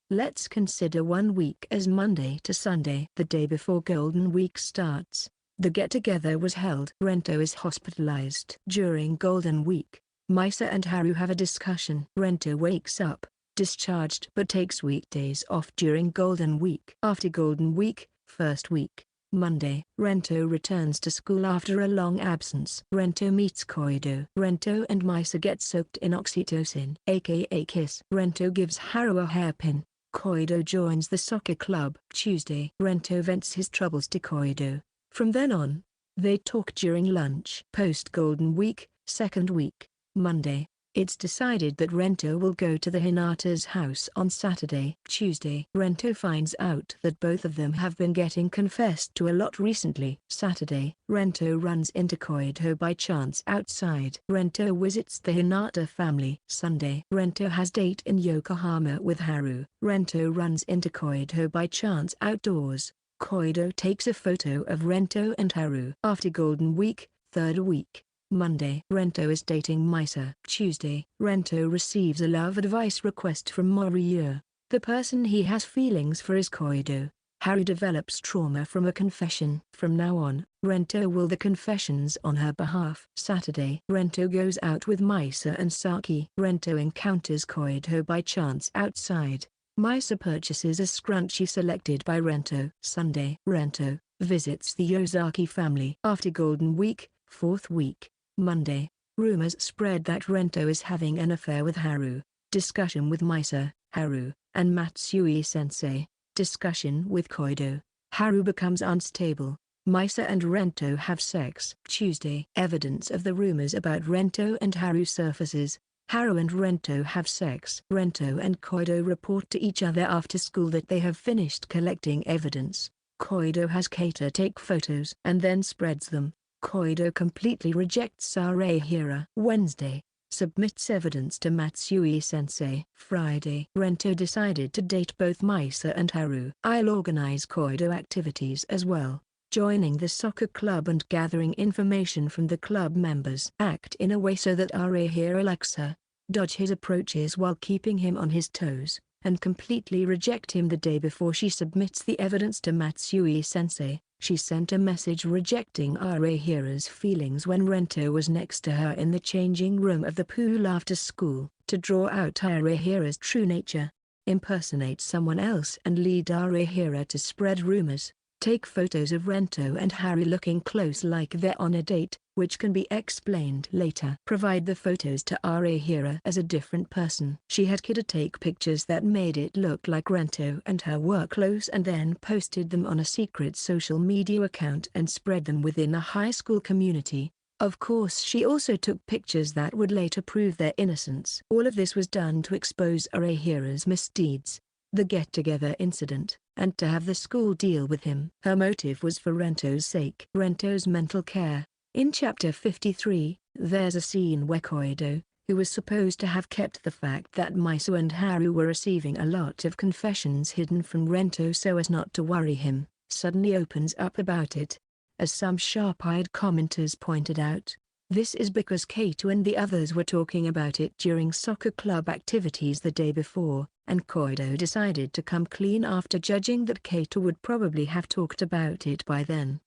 Let's consider 1 week as Monday to Sunday. The day before Golden Week starts, the get-together was held. Rento is hospitalized. During Golden Week, Misa and Haru have a discussion. Rento wakes up, discharged but takes weekdays off during Golden Week. After Golden Week, first week, Monday, Rento returns to school after a long absence. Rento meets Koido. Rento and Misa get soaked in oxytocin, aka kiss. Rento gives Haru a hairpin. Koido joins the soccer club. Tuesday, Rento vents his troubles to Koido. From then on, they talk during lunch. Post Golden Week, second week, Monday. It's decided that Rento will go to the Hinata's house on Saturday. Tuesday, Rento finds out that both of them have been getting confessed to a lot recently. Saturday, Rento runs into Koido by chance outside. Rento visits the Hinata family. Sunday, Rento has date in Yokohama with Haru. Rento runs into Koido by chance outdoors. Koido takes a photo of Rento and Haru. After Golden Week, third week, Monday, Rento is dating Misa. Tuesday, Rento receives a love advice request from Moriya. The person he has feelings for is Koido. Haru develops trauma from a confession. From now on, Rento will the confessions on her behalf. Saturday, Rento goes out with Misa and Saki. Rento encounters Koido by chance outside. Misa purchases a scrunchie selected by Rento. Sunday, Rento visits the Yosaki family. After Golden Week, fourth week, Monday, rumors spread that Rento is having an affair with Haru. Discussion with Misa, Haru, and Matsui-sensei. Discussion with Koido. Haru becomes unstable. Misa and Rento have sex. Tuesday. Evidence of the rumors about Rento and Haru surfaces. Haru and Rento have sex. Rento and Koido report to each other after school that they have finished collecting evidence. Koido has Keita take photos and then spreads them. Koido completely rejects Arehira. Wednesday. Submits evidence to Matsui-sensei. Friday. Rento decided to date both Misa and Haru. I'll organize Koido activities as well, joining the soccer club and gathering information from the club members. Act in a way so that Arehira likes her, dodge his approaches while keeping him on his toes, and completely reject him. The day before she submits the evidence to Matsui-sensei, she sent a message rejecting Arehira's feelings when Rento was next to her in the changing room of the pool after school. To draw out Arehira's true nature, impersonate someone else and lead Arehira to spread rumors. Take photos of Rento and Haru looking close like they're on a date, which can be explained later. Provide the photos to Arehira as a different person. She had Kida take pictures that made it look like Rento and her were close and then posted them on a secret social media account and spread them within a high school community. Of course, she also took pictures that would later prove their innocence. All of this was done to expose Arehira's misdeeds, the get-together incident, and to have the school deal with him. Her motive was for Rento's sake. Rento's mental care. In Chapter 53, there's a scene where Koido, who was supposed to have kept the fact that Misa and Haru were receiving a lot of confessions hidden from Rento so as not to worry him, suddenly opens up about it. As some sharp-eyed commenters pointed out, this is because Kato and the others were talking about it during soccer club activities the day before, and Koido decided to come clean after judging that Kato would probably have talked about it by then.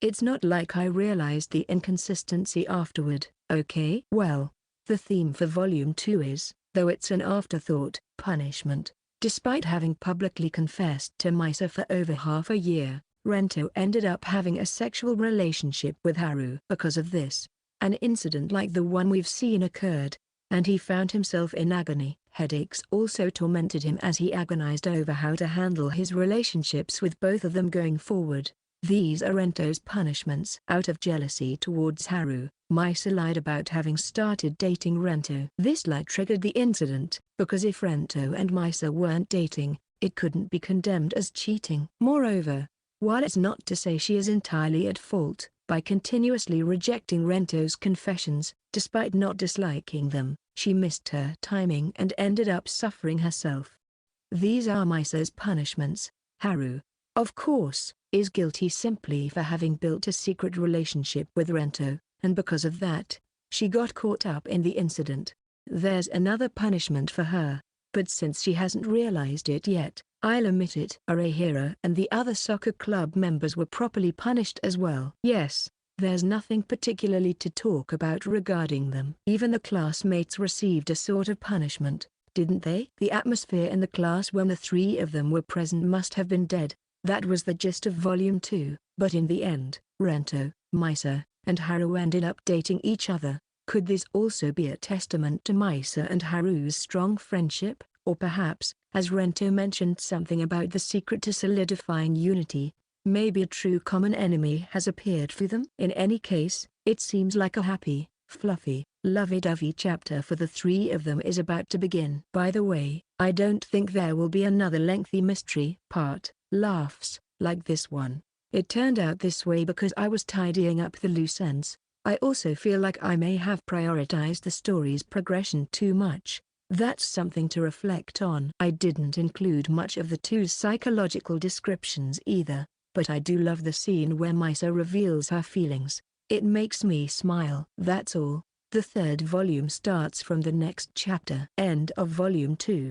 It's not like I realized the inconsistency afterward, okay? Well, the theme for Volume 2 is, though it's an afterthought, punishment. Despite having publicly confessed to Misa for over half a year, Rento ended up having a sexual relationship with Haru. Because of this, an incident like the one we've seen occurred, and he found himself in agony. Headaches also tormented him as he agonized over how to handle his relationships with both of them going forward. These are Rento's punishments. Out of jealousy towards Haru, Misa lied about having started dating Rento. This lie triggered the incident, because if Rento and Misa weren't dating, it couldn't be condemned as cheating. Moreover, while it's not to say she is entirely at fault, by continuously rejecting Rento's confessions, despite not disliking them, she missed her timing and ended up suffering herself. These are Misa's punishments. Haru, of course, is guilty simply for having built a secret relationship with Rento, and because of that, she got caught up in the incident. There's another punishment for her, but since she hasn't realized it yet, I'll omit it. Arehira and the other soccer club members were properly punished as well. Yes, there's nothing particularly to talk about regarding them. Even the classmates received a sort of punishment, didn't they? The atmosphere in the class when the three of them were present must have been dead. That was the gist of Volume 2, but in the end, Rento, Misa, and Haru ended up dating each other. Could this also be a testament to Misa and Haru's strong friendship? Or perhaps, as Rento mentioned something about the secret to solidifying unity, maybe a true common enemy has appeared for them? In any case, it seems like a happy, fluffy, lovey-dovey chapter for the three of them is about to begin. By the way, I don't think there will be another lengthy mystery part, laughs, like this one. It turned out this way because I was tidying up the loose ends. I also feel like I may have prioritized the story's progression too much. That's something to reflect on. I didn't include much of the two's psychological descriptions either, but I do love the scene where Misa reveals her feelings. It makes me smile. That's all. The third volume starts from the next chapter. End of Volume 2.